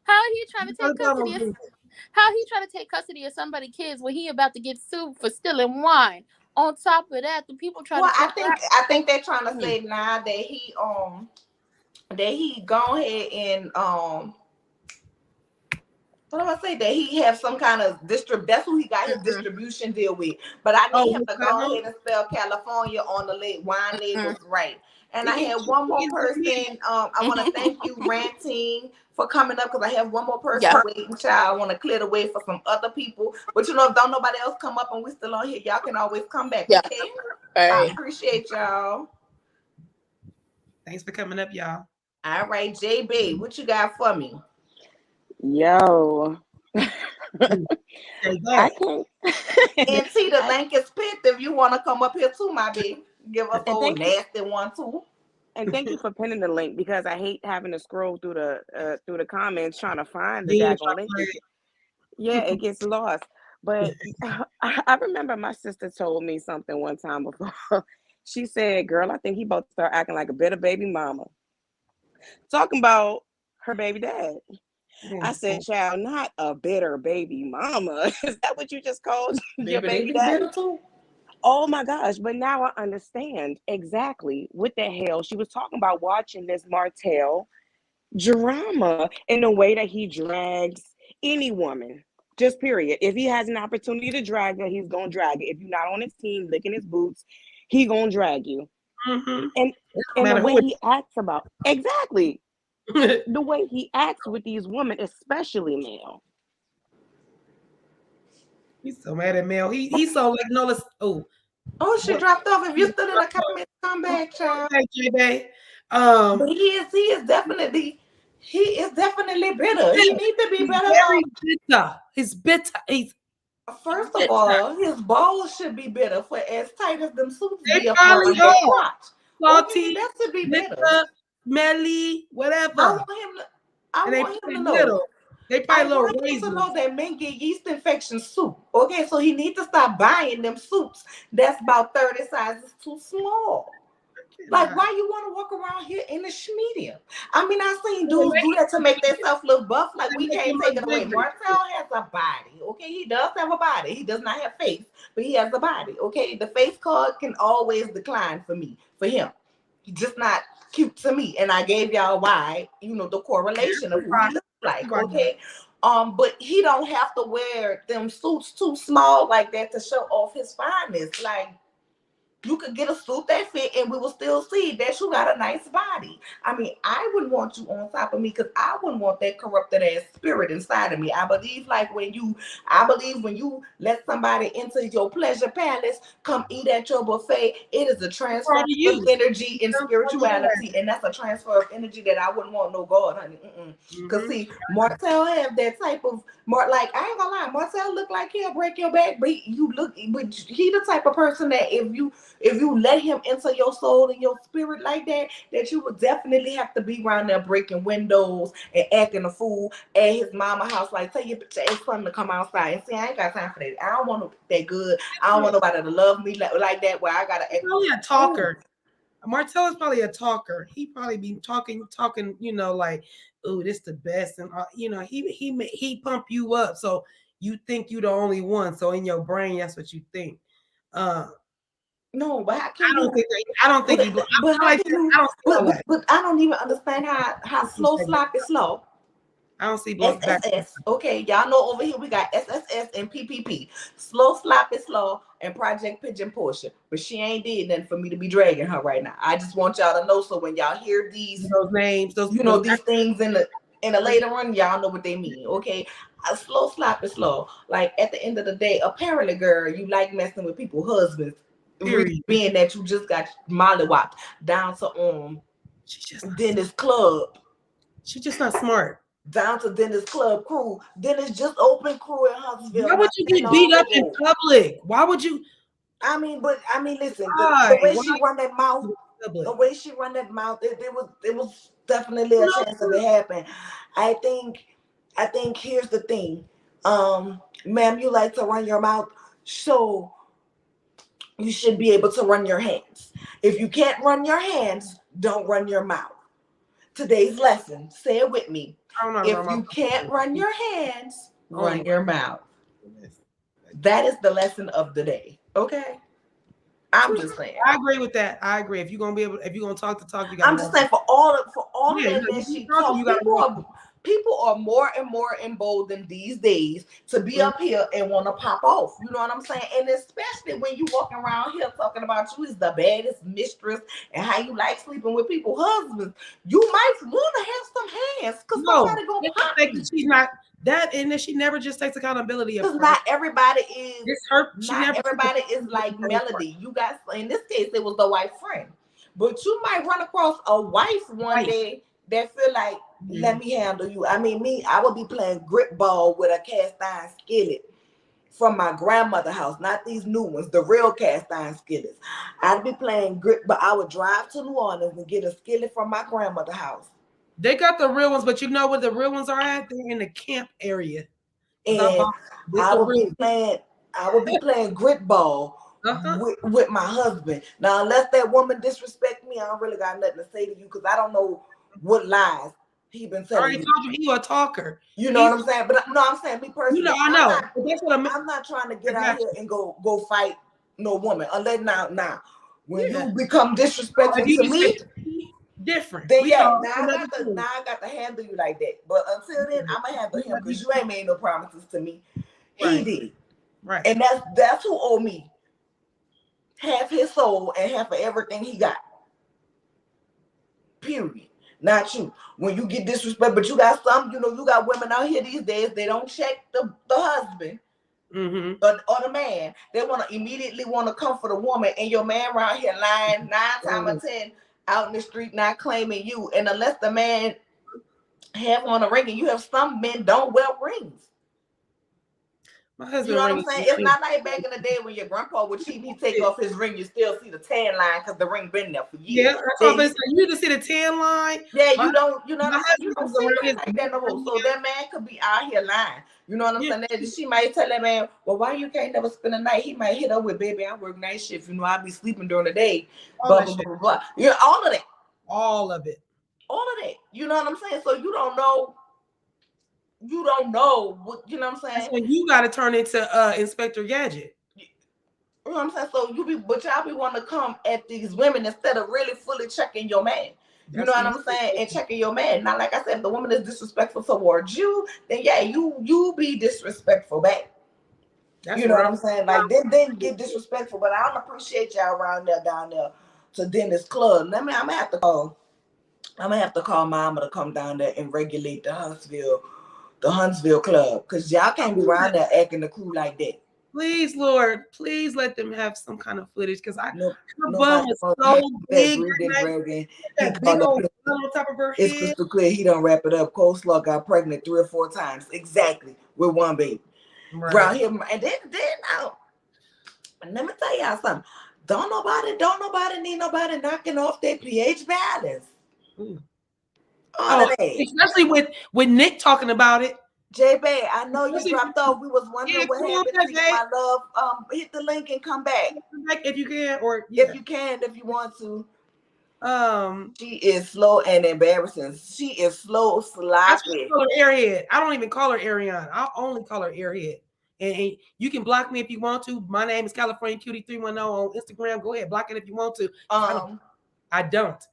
How he trying to take That's all custody? I'm doing. How he trying to take custody of somebody's kids when he about to get sued for stealing wine? On top of that, the people trying Well, to. I think they're trying to say now that he go ahead and what do I say? That he have some kind of that's who he got his distribution deal with. But I need him to go ahead and spell California on the wine labels right. And I had one more person. I want to thank you, Ranting, for coming up because I have one more person waiting, child. I want to clear the way for some other people. But if don't nobody else come up and we still on here, y'all can always come back. Yeah. Okay? Hey. I appreciate y'all. Thanks for coming up, y'all. All right, JB, what you got for me? Yo. I can't. And see, the link is picked if you want to come up here too, my baby. Give us a thank nasty one too. And thank you for pinning the link because I hate having to scroll through the comments trying to find the daggone link. It gets lost. But I remember my sister told me something one time before. She said, "Girl, I think he about to start acting like a bitter baby mama." Talking about her baby dad. I said, "Child, not a bitter baby mama." Is that what you just called your baby dad? Oh my gosh. But now I understand exactly what the hell she was talking about watching this Martell drama in the way that he drags any woman. Just period. If he has an opportunity to drag her, he's gonna drag it. If you're not on his team licking his boots, he gonna drag you. Mm-hmm. And the way he acts about exactly the way he acts with these women, especially Mel. He's so mad at Mel. He's so like no. Let's she dropped off. If you're still in the comments, come back, child. Thank you, babe. But he is definitely bitter. He needs to be better. Very bitter. He's bitter. First of all, his balls should be bitter for as tight as them suits They be up probably on are. the crotch. Salty, that should be bitter. Smelly, whatever. I want him to know. Little. They probably I want him to know that men get yeast infection soup. Okay, so he needs to stop buying them soups that's about 30 sizes too small. Like, why you want to walk around here in the medium? I mean, I've seen dudes do that to make themselves look buff. Like, we can't take it away. Martell has a body. Okay, he does have a body. He does not have face, but he has a body. Okay, the face card can always decline for him. He's just not cute to me. And I gave y'all why, the correlation of who he looks like. Okay. But he don't have to wear them suits too small like that to show off his fineness. Like, you could get a suit that fit and we will still see that you got a nice body. I mean, I wouldn't want you on top of me because I wouldn't want that corrupted ass spirit inside of me. I believe when you let somebody into your pleasure palace, come eat at your buffet, it is a transfer of energy and spirituality. And that's a transfer of energy that I wouldn't want no God, honey. Because see, Martell have that type of, like, I ain't gonna lie, Martell look like he'll break your back, but he the type of person that if you let him into your soul and your spirit like that you would definitely have to be around there breaking windows and acting a fool at his mama house. Like, tell your son to come outside. And see, I ain't got time for that. I don't want that good. I don't want nobody to love me like that where I gotta act. Probably a talker. Martell is probably a talker. He probably be talking, like, oh, this the best. And he pump you up. So you think you the only one. So in your brain, that's what you think. No, but I don't think he. But I don't even understand how slow slop is slow. I don't see blood back. Okay, y'all know over here we got SSS and PPP. Slow slop is slow and Project Pigeon Portia, but she ain't did nothing for me to be dragging her right now. I just want y'all to know so when y'all hear these names, these things in the And a later on, y'all know what they mean, okay? A slow slap is slow. Like at the end of the day, apparently, girl, you like messing with people's husbands. Period. Being that you just got mollywopped down to Dennis Club. She's just not smart. Down to Dennis Club crew. Dennis just open crew in Huntsville. Why would you get beat up in public? Why would you? I mean, listen, the way she run that mouth, it was definitely a chance of it happen. I think here's the thing. Ma'am, you like to run your mouth, so you should be able to run your hands. If you can't run your hands, don't run your mouth. Today's lesson, say it with me. If you can't run your hands, run your mouth. That is the lesson of the day. Okay. I'm just saying. I agree with that. I agree. If you're gonna talk the talk, you gotta. I'm just saying for all of that she talks, people are more and more emboldened these days to be up here and want to pop off. You know what I'm saying? And especially when you walking around here talking about you is the baddest mistress and how you like sleeping with people's husbands. You might want to have some hands because somebody gonna pop you. She's not that, and that she never just takes accountability. Because not everybody is. It's her. Not everybody is like Melody. You got, in this case, it was the white friend, but you might run across a wife one day that feel like, let me handle you. I mean, I would be playing grip ball with a cast iron skillet from my grandmother's house, not these new ones, the real cast iron skillets. I'd be playing grip, but I would drive to New Orleans and get a skillet from my grandmother's house. They got the real ones, but you know where the real ones are at? They're in the camp area. And I would be playing grip ball with my husband. Now, unless that woman disrespect me, I don't really got nothing to say to you because I don't know what lies he been telling. I already told you he a talker. You know what I'm saying? But no, I'm saying me personally. You know, I know. I'm not trying to get out here and go fight no woman. Unless now when you become disrespectful to me, different. Then now I got to handle you like that. But until then, I'm gonna handle him because you ain't made no promises to me. He did. Right. And that's who owe me half his soul and half of everything he got. Period. Not you. When you get disrespect, but you got some, you got women out here these days, they don't check the husband or the man. They want to immediately want to come for the woman, and your man around here lying 9 times out of 10 out in the street not claiming you. And unless the man have on a ring, and you have some men don't wear rings. My husband, you know what I'm saying? It's not like back in the day when your grandpa would cheat, he take off his ring, you still see the tan line because the ring been there for years. Yeah, you just see the tan line. Yeah, you know what I'm saying? You don't see it like that no more. So that man could be out here lying. You know what I'm saying? She might tell that man, well, why you can't never spend a night? He might hit her with, baby, I work night shift. I be sleeping during the day. Blah, blah, blah, blah. Yeah, all of that. All of it. All of that. You know what I'm saying? So you don't know what, you know what I'm saying? That's when you got to turn into Inspector Gadget. You know what I'm saying? So y'all be wanting to come at these women instead of really fully checking your man. You know what I'm saying? And checking your man. Now, like I said, if the woman is disrespectful towards you, then you be disrespectful back. You know what I'm saying? Like then get disrespectful. But I don't appreciate y'all around there down there to Dennis Club. I'm gonna have to call Mama to come down there and regulate the Huntsville club, because y'all can't be around there acting the crew like that. Please, Lord, please let them have some kind of footage, because her bum was so big. That big old bum on top of her head. It's crystal clear. He don't wrap it up. Coleslaw got pregnant 3 or 4 times, exactly, with one baby. Right. Around here, and then now, let me tell y'all something. Don't nobody need nobody knocking off their pH balance. Especially with Nick talking about it. J-Bay, I know you dropped off. We was wondering what happened to you, my love. Hit the link and come back. If you can, or if you want to. She is slow and embarrassing. She is slow, sloppy. Airhead. I don't even call her Ariane. I only call her Airhead. And you can block me if you want to. My name is California Cutie 310 on Instagram. Go ahead, block it if you want to. I don't.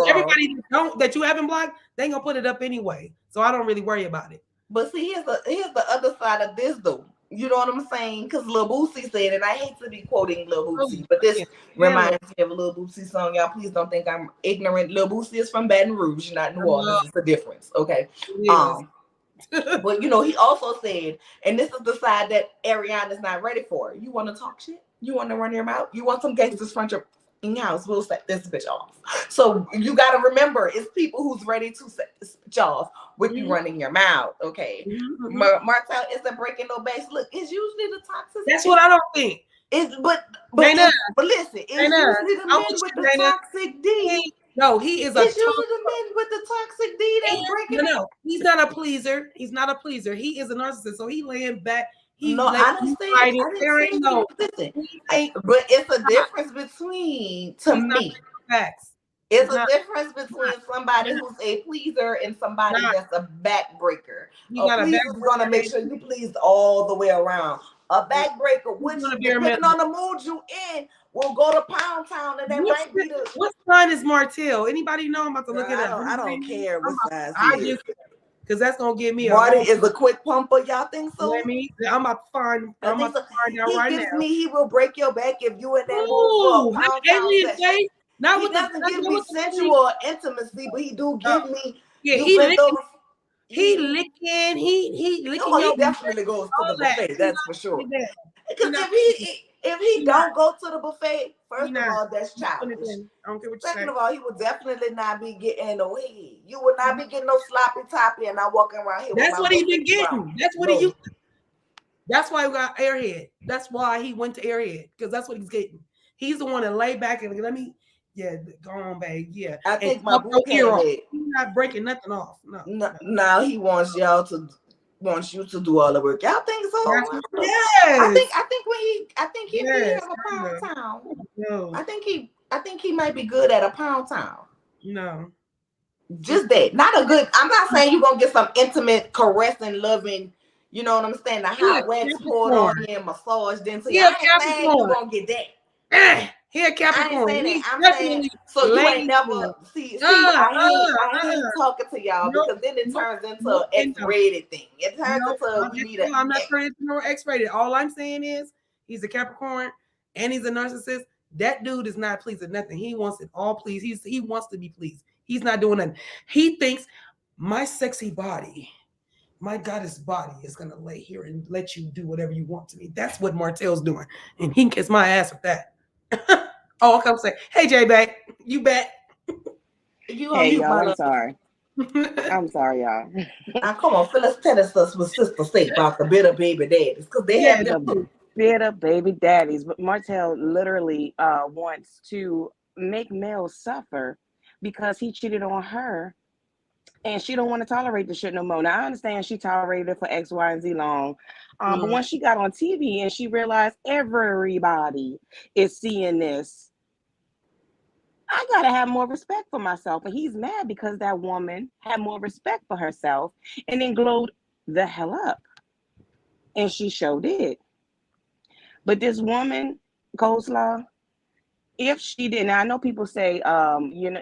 Everybody that you haven't blocked, they ain't gonna put it up anyway. So I don't really worry about it. But see, here's the other side of this though. You know what I'm saying? Because Lil Boosie said, and I hate to be quoting Lil Oh, Boosie, but this yeah. reminds me of a Lil Boosie song. Y'all, please don't think I'm ignorant. Lil Boosie is from Baton Rouge, not New Orleans. It's a difference, okay? It is. But you know, he also said, and this is the side that Ariana's not ready for. You want to talk shit? You want to run your mouth? You want some gangsters front your in your house? We'll set this bitch off. So you got to remember, it's people who's ready to set this bitch off with you running your mouth. Okay, Martell isn't breaking no base. Look, it's usually the toxic. That's what I don't think. It's but Dana, listen, it's Dana, usually the I'm men with with you, the Dana. toxic D. No, he is a It's usually the men with the toxic D that's breaking it. no, he's not a pleaser. He's not a pleaser. He is a narcissist. So he laying back. He No, I didn't say it. I There didn't ain't say no. listen. But it's a difference between, to me, facts. it's a difference between somebody who's a pleaser and somebody that's a backbreaker. A pleaser is gonna make sure you pleased all the way around. A backbreaker, which depending on the mood you in, will go to Pound Town, and that might be the. What sign is Martell? Anybody know? I'm about to look it up. I don't care what size he is. Because that's gonna give me Marty is a quick pumper. Y'all think so? I'm about to find. I'm about to find out right now. He will break your back if you in that mood for a Pound Town session. He doesn't give me sensual intimacy, but he do give me. Yeah, he licking. He licking. Oh, he definitely goes to the buffet. That's for sure. Because if he don't go to the buffet, first of all, that's childish. Second of all, he would definitely not be getting no head. You would not be getting no sloppy toppy and not walking around here. That's what he been getting. That's what he used. That's why he got Airhead. That's why he went to Airhead, because that's what he's getting. He's the one that lay back and let me. Yeah, go on, babe. Yeah, I think my boo candidate. He's not breaking nothing off. No. Now he wants you to do all the work. Y'all think so? Yes. I think he have a Pound Town. No. I think he might be good at a Pound Town. No. Just that. Not a good. I'm not saying you're gonna get some intimate, caressing, loving. You know what I'm saying? The hot wax poured on you and massaged into you. I ain't saying you're gonna get that. He a Capricorn. I ain't saying that. I'm saying so you ain't never see. I hate talking to y'all because then it turns into an X-rated thing. It turns into we need a. I'm not turning into no X-rated. All I'm saying is he's a Capricorn and he's a narcissist. That dude is not pleased with nothing. He wants it all pleased. He wants to be pleased. He's not doing nothing. He thinks my sexy body, my goddess body is gonna lay here and let you do whatever you want to me. That's what Martell's doing, and he can kiss my ass with that. Oh, I'll come say, hey, J-Bag, you back? Hey, y'all, I'm sorry. I'm sorry, y'all. Now, come on, Phyllis, tell us with Sister Say about the bitter baby daddies, because they have the bitter baby daddies. But Martell literally wants to make Mel suffer because he cheated on her, and she don't want to tolerate the shit no more. Now, I understand she tolerated it for X, Y, and Z long. But once she got on TV and she realized everybody is seeing this, I gotta have more respect for myself. And he's mad because that woman had more respect for herself and then glowed the hell up. And she sure did. But this woman, Coleslaw, if she didn't, I know people say,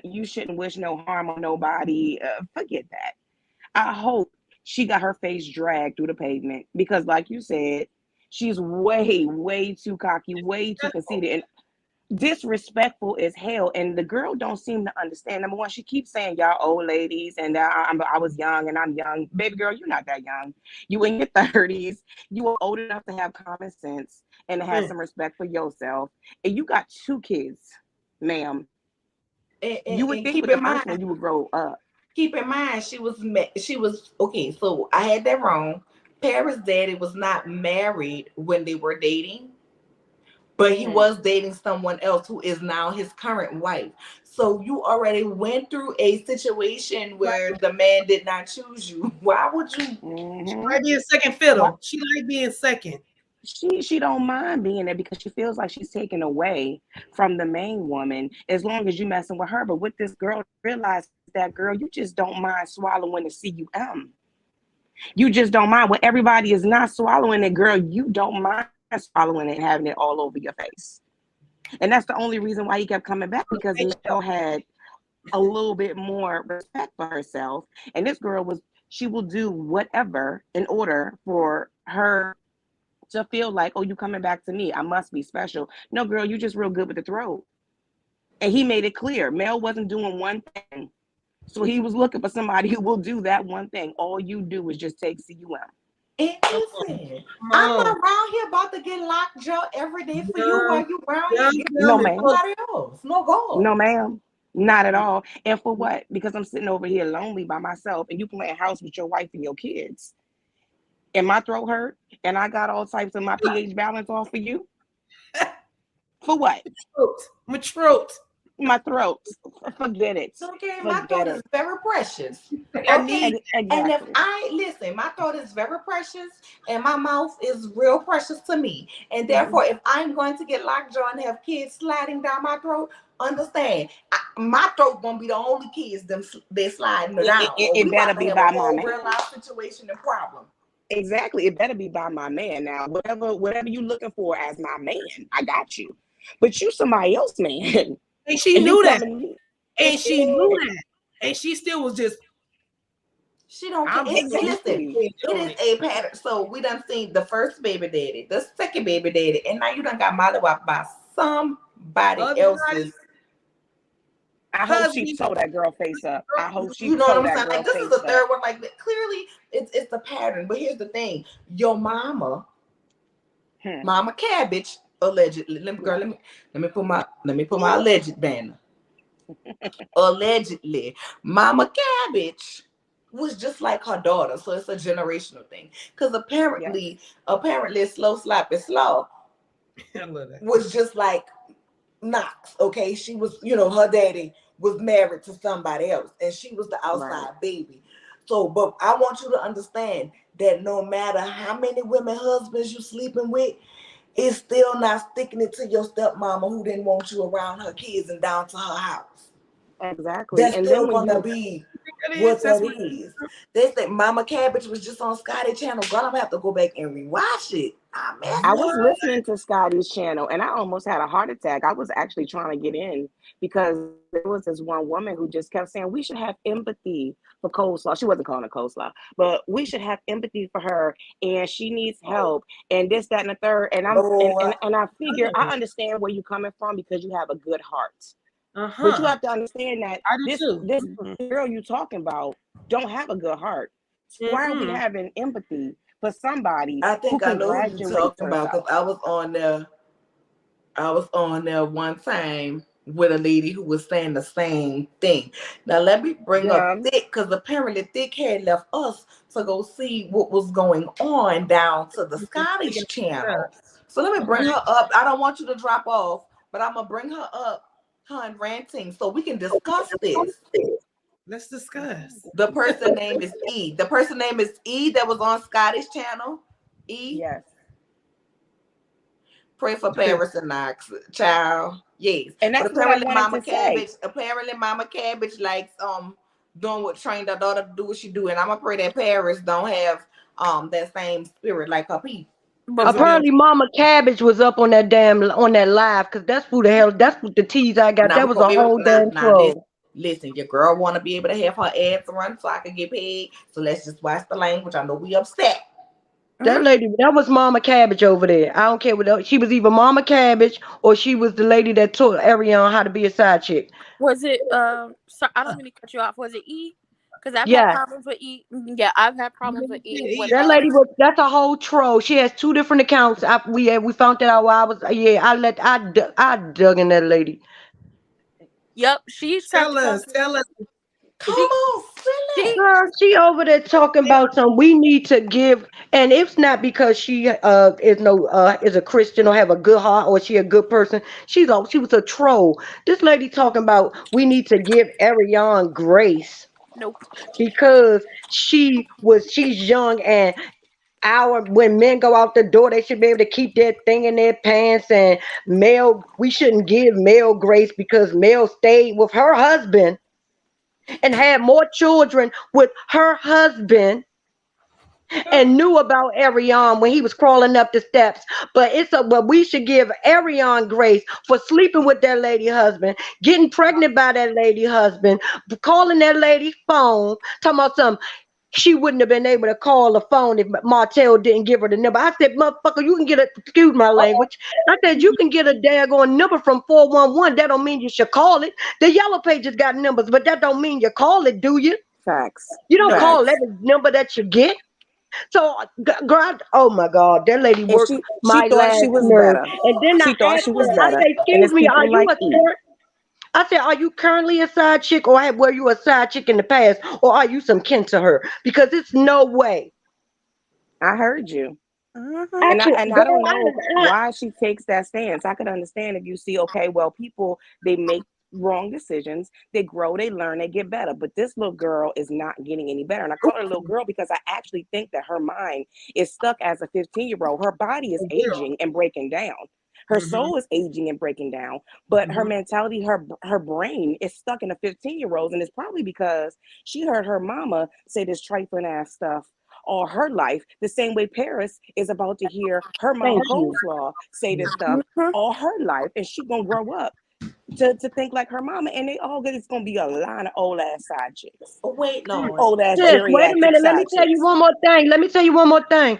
you shouldn't wish no harm on nobody. Forget that. I hope she got her face dragged through the pavement because, like you said, she's way, way too cocky, way too conceited, and disrespectful as hell. And the girl don't seem to understand. Number one, she keeps saying y'all old ladies and I was young and I'm young. Baby girl, you're not that young. You in your 30s. You are old enough to have common sense and to have some respect for yourself. And you got 2 kids, ma'am. You would think with the first one you would grow up. Keep in mind, she was okay. So I had that wrong. Paris' daddy was not married when they were dating, but he was dating someone else who is now his current wife. So you already went through a situation where the man did not choose you. Why would you? She might be a second fiddle. She like being second. She don't mind being there because she feels like she's taken away from the main woman as long as you messing with her. But with this girl, realize that girl, you just don't mind swallowing the cum. You just don't mind. When everybody is not swallowing it, girl, you don't mind swallowing it and having it all over your face. And that's the only reason why he kept coming back, because Michelle had a little bit more respect for herself. And this girl she will do whatever in order for her to feel like, oh, you coming back to me, I must be special. No, girl, you just real good with the throat. And he made it clear Mel wasn't doing one thing. So he was looking for somebody who will do that one thing. All you do is just take CUM. And listen, I'm not around here about to get lockjaw every day for you while you around here getting no, ma'am. somebody else. No, God. No, ma'am. Not at all. And for what? Because I'm sitting over here lonely by myself and you playing house with your wife and your kids. And my throat hurt and I got all types of my pH balance off for you. For what? My throat. My throat. Forget it. Okay, my throat is very precious. Okay. And if I listen, my throat is very precious and my mouth is real precious to me. And therefore, if I'm going to get lockjaw and have kids sliding down my throat, understand, my throat won't be the only kids they're sliding down. It better be by my man. Real life situation and problem. Exactly. It better be by my man. Now, whatever you looking for as my man, I got you. But you somebody else, man. And she knew that. And she knew that. And she still was just. She don't care. Listen, it is a pattern. So we done seen the first baby daddy, the second baby daddy, and now you done got mollywopped by somebody else's. I hope she tore that girl face up. I hope she. You know what I'm saying? Like this is the third one. Like clearly, it's the pattern. But here's the thing: your mama, Mama Cabbage, allegedly. Let me put my alleged banner. Allegedly, Mama Cabbage was just like her daughter, so it's a generational thing. Because apparently, Slow Sloppy Slaw was just like Knox. Okay, she was, her daddy was married to somebody else, and she was the outside baby. So, but I want you to understand that no matter how many women husbands you sleeping with, it's still not sticking it to your stepmama who didn't want you around her kids and down to her house. Exactly. That's still gonna be what that is. They said Mama Cabbage was just on Scotty Channel. God, I'm gonna have to go back and rewatch it. I was listening to Scotty's channel and I almost had a heart attack. I was actually trying to get in because there was this one woman who just kept saying we should have empathy for Coleslaw. She wasn't calling her Coleslaw, but we should have empathy for her and she needs help and this, that, and the third. And I figure I understand where you're coming from because you have a good heart. But you have to understand that this girl you talking about don't have a good heart. So why are we having empathy for somebody? I think I know who you're talking about because I was on there one time with a lady who was saying the same thing. Now let me bring up Thick because apparently Thick had left us to go see what was going on down to the Scottish channel. So let me bring her up. I don't want you to drop off, but I'm gonna bring her up. Hun ranting so we can discuss this. Let's discuss. The person name is E. The person name is E that was on Scottish channel. E. Yes. Pray for Paris and Knox, child. Yes. And that's apparently what I wanted to say. Apparently Mama Cabbage likes doing what trained her daughter to do what she do. And I'm gonna pray that Paris don't have that same spirit like her people. Apparently, Mama Cabbage was up on that live because that's what the tease I got. That was a whole damn troll. Listen, your girl want to be able to have her ads run so I can get paid. So let's just watch the language. I know we upset. That lady, that was Mama Cabbage over there. I don't care what she was, either Mama Cabbage or she was the lady that taught Ariane how to be a side chick. Was it? Sorry, I don't mean to cut you off. Was it E? Because I've had problems with E. Yeah, I've had problems with E. That lady that's a whole troll. She has 2 different accounts. We found that out while I was I dug in that lady. Yep, she's tell us. Come on, Girl, she over there talking about some we need to give, and it's not because she is a Christian or have a good heart or she a good person. She was a troll. This lady talking about we need to give Ariane grace. Nope. Because she's young and when men go out the door, they should be able to keep that thing in their pants. And we shouldn't give Mel grace because Mel stayed with her husband and had more children with her husband and knew about Ariane when he was crawling up the steps. But we should give Ariane grace for sleeping with that lady husband, getting pregnant by that lady husband, calling that lady phone, talking about something. she wouldn't have been able to call the phone if Martell didn't give her the number. I said, motherfucker, you can get a, excuse my language. I said, you can get a daggone number from 411. That don't mean you should call it. The yellow pages got numbers, but that don't mean you call it, do you? Facts. You don't call Facts. every number that you get. So, girl, oh my God, that lady And worked she my thought she last was nerve. better. And then I She thought asked she was her, I better. say, And excuse it's me, are people you like a E. I said, are you currently a side chick or were you a side chick in the past? Or are you some kin to her? Because it's no way. I heard you. Mm-hmm. And I Actually, and I don't girl, know why she takes that stance. I could understand if you see, okay, well, people, they make wrong decisions, they grow, they learn, they get better. But this little girl is not getting any better. And I call her a little girl because I actually think that her mind is stuck as a 15-year-old. Her body is aging and breaking down. Her soul is aging and breaking down, but her mentality, her brain is stuck in a 15-year-old, and it's probably because she heard her mama say this trifling ass stuff all her life, the same way Paris is about to hear her mama thank you. Coleslaw say this stuff all her life, and she gonna grow up to think like her mama, and they all get it's gonna be a line of old ass side chicks, Wait, Lord. old ass Sis, wait a geriatric minute. Let me side tell you chicks. one more thing. Let me tell you one more thing.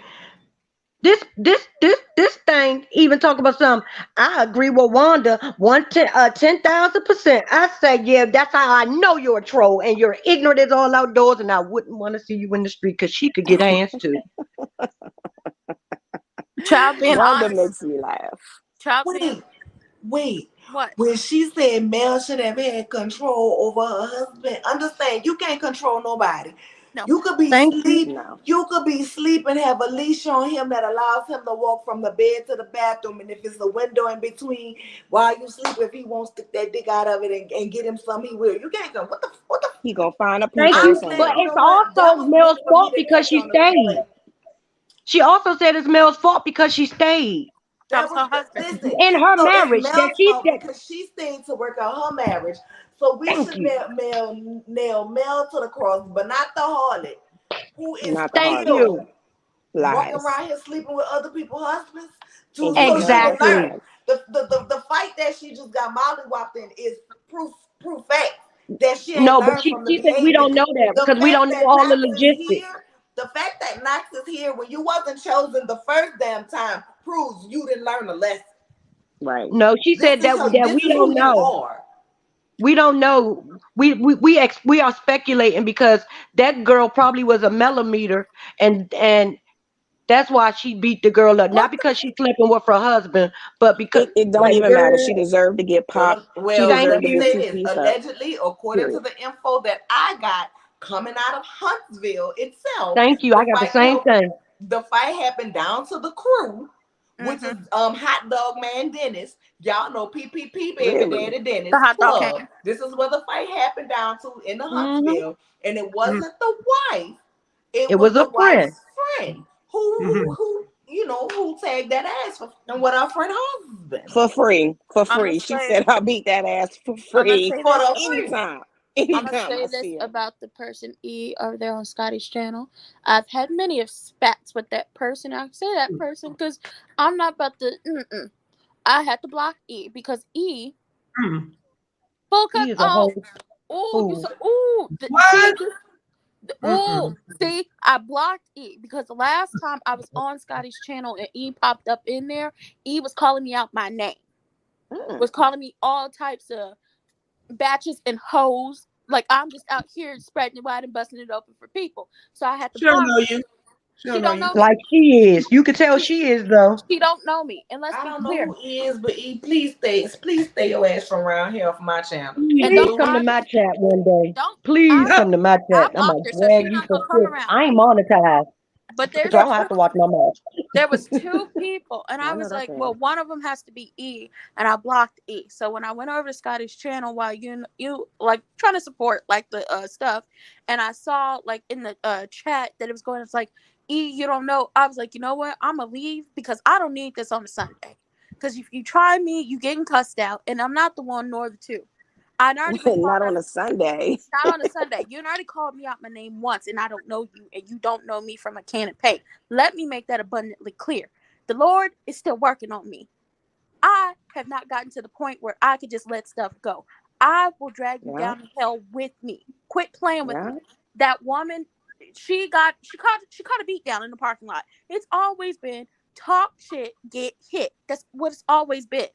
This thing even talk about something. I agree with Wanda 10,000%. I say, yeah, that's how I know you're a troll and you're ignorant as all outdoors, and I wouldn't want to see you in the street because she could get hands too. Child being Wanda honest. makes me laugh. Child being Wait. what? When she said Mel should have had control over her husband, understand you can't control nobody. No. You could be Thank you. sleep. No, You could be sleep and have a leash on him that allows him to walk from the bed to the bathroom. And if it's a window in between while you sleep, if he won't stick that dick out of it and get him some, he will. You can't go. What the? he gonna find a Thank peeper or you. I'm But something. glad. You it's know what? That also was meant Mel's for me fault to because catch she on the stayed. replay. She also said it's Mel's fault because she stayed That That was was her husband. listen. in her So it's marriage. That Mel's she fault said, because she stayed to work out her marriage. So we thank should you. nail Mel to the cross, but not the harlot, who is Not the Thank harlot. you. still walking Lies. around here sleeping with other people's husbands. And So using she her can red Exactly. learn. flag. The fight that she just got mollywopped in is proof fact that she ain't No, but learned from the she said we behavior. don't know that The because we fact don't know that all the Knox is logistics. here, the fact that Knox is here when you wasn't chosen the first damn time proves you didn't learn a lesson. Right. No, she said that This we is who don't you know. are. We don't know. We are speculating because that girl probably was a millimeter, and that's why she beat the girl up. What Not the because she's sleeping with her husband, but because It don't like even matter. She girl, deserved to get popped. She thank Let deserved to me you. get say two this. pieced up. Allegedly, according to Period. the info that I got coming out of Huntsville itself, Thank you. I got the same thing. the fight happened down to the crew, which mm-hmm. is Hot Dog Man Dennis. Y'all know PPP Baby Really? Daddy Dennis The hot dog Club. king. This is where the fight happened down to in the Hmm. Huntsville, and it wasn't the wife. It It was was a the friend. wife's friend who who tagged that ass for with our friend husband For free. For I'm gonna free. She say said I'll beat that ass for I'm gonna free. say for this. the free. Anytime. I'm gonna Anytime say I this see her. about the person E over there on Scotty's channel. I've had many of spats with that person. I say that person because I'm not about to. I had to block E because E full cut He is a off. whole Oh, you fool. so ooh. See, What? oh, see, I blocked E because the last time I was on Scotty's channel and E popped up in there, E was calling me out my name, Mm. was calling me all types of batches and hoes. Like I'm just out here spreading it wide and busting it open for people. So I had to She don't block know her. you. She She don't know don't you. know me. Like she is. You can tell She she is though. she don't know me. And let's I be don't know clear. who is, but please stay your ass from around here off my channel. And Please don't You come to I my chat one day. don't Please I come to my I chat. I'm gonna blocked her so drag she's you not for gonna come quick. around. I ain't monetized, But so there's I don't two have to watch my mouth. there was two people and I I know was that's like, well, right. one of them has to be E, and I blocked E. So when I went over to Scotty's channel while you like trying to support like the stuff, and I saw like in the chat that it was going, it's like, E, you don't know. I was like, you know what, I'm gonna leave because I don't need this on a Sunday, because if you try me you getting cussed out and I'm not the one nor the two. I'd already been called Not out. on a Sunday. Not on a Sunday. You already called me out my name once, and I don't know you, and you don't know me from a can of paint. Let me make that abundantly clear. The Lord is still working on me. I have not gotten to the point where I could just let stuff go. I will drag you Yeah. down to hell with me. Quit playing with Yeah. me. That woman she caught a beat down in the parking lot. It's always been talk shit, get hit. That's what it's always been.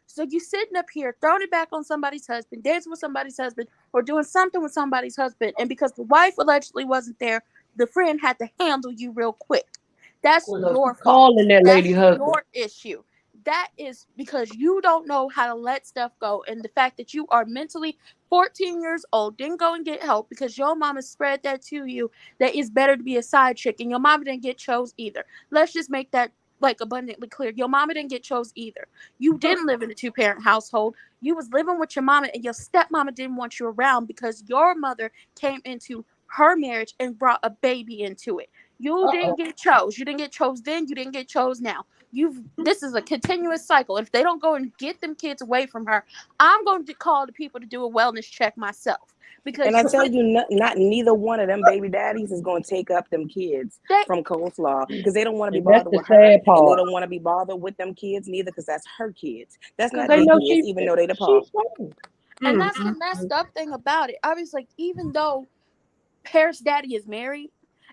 So you sitting up here throwing it back on somebody's husband, dancing with somebody's husband, or doing something with somebody's husband, and because the wife allegedly wasn't there, the friend had to handle you real quick. That's your fault. Calling that That's lady husband. your issue. That is because you don't know how to let stuff go. And the fact that you are mentally 14 years old, didn't go and get help because your mama spread that to you, that it's better to be a side chick. And your mama didn't get chose either. Let's just make that like abundantly clear. Your mama didn't get chose either. You didn't live in a 2-parent household. You was living with your mama, and your stepmama didn't want you around because your mother came into her marriage and brought a baby into it. You didn't get chose. You didn't get chose then. You didn't get chose now. This is a continuous cycle. If they don't go and get them kids away from her, I'm going to call the people to do a wellness check myself. Because And I tell you, not neither one of them baby daddies is going to take up them kids from coleslaw because they don't want to be That's bothered the with her, sad part. and they don't want to be bothered with them kids neither because that's her kids. That's not They their know kids, even though they the paw. she's fine. And that's the messed up thing about it. I was like, even though Paris daddy is married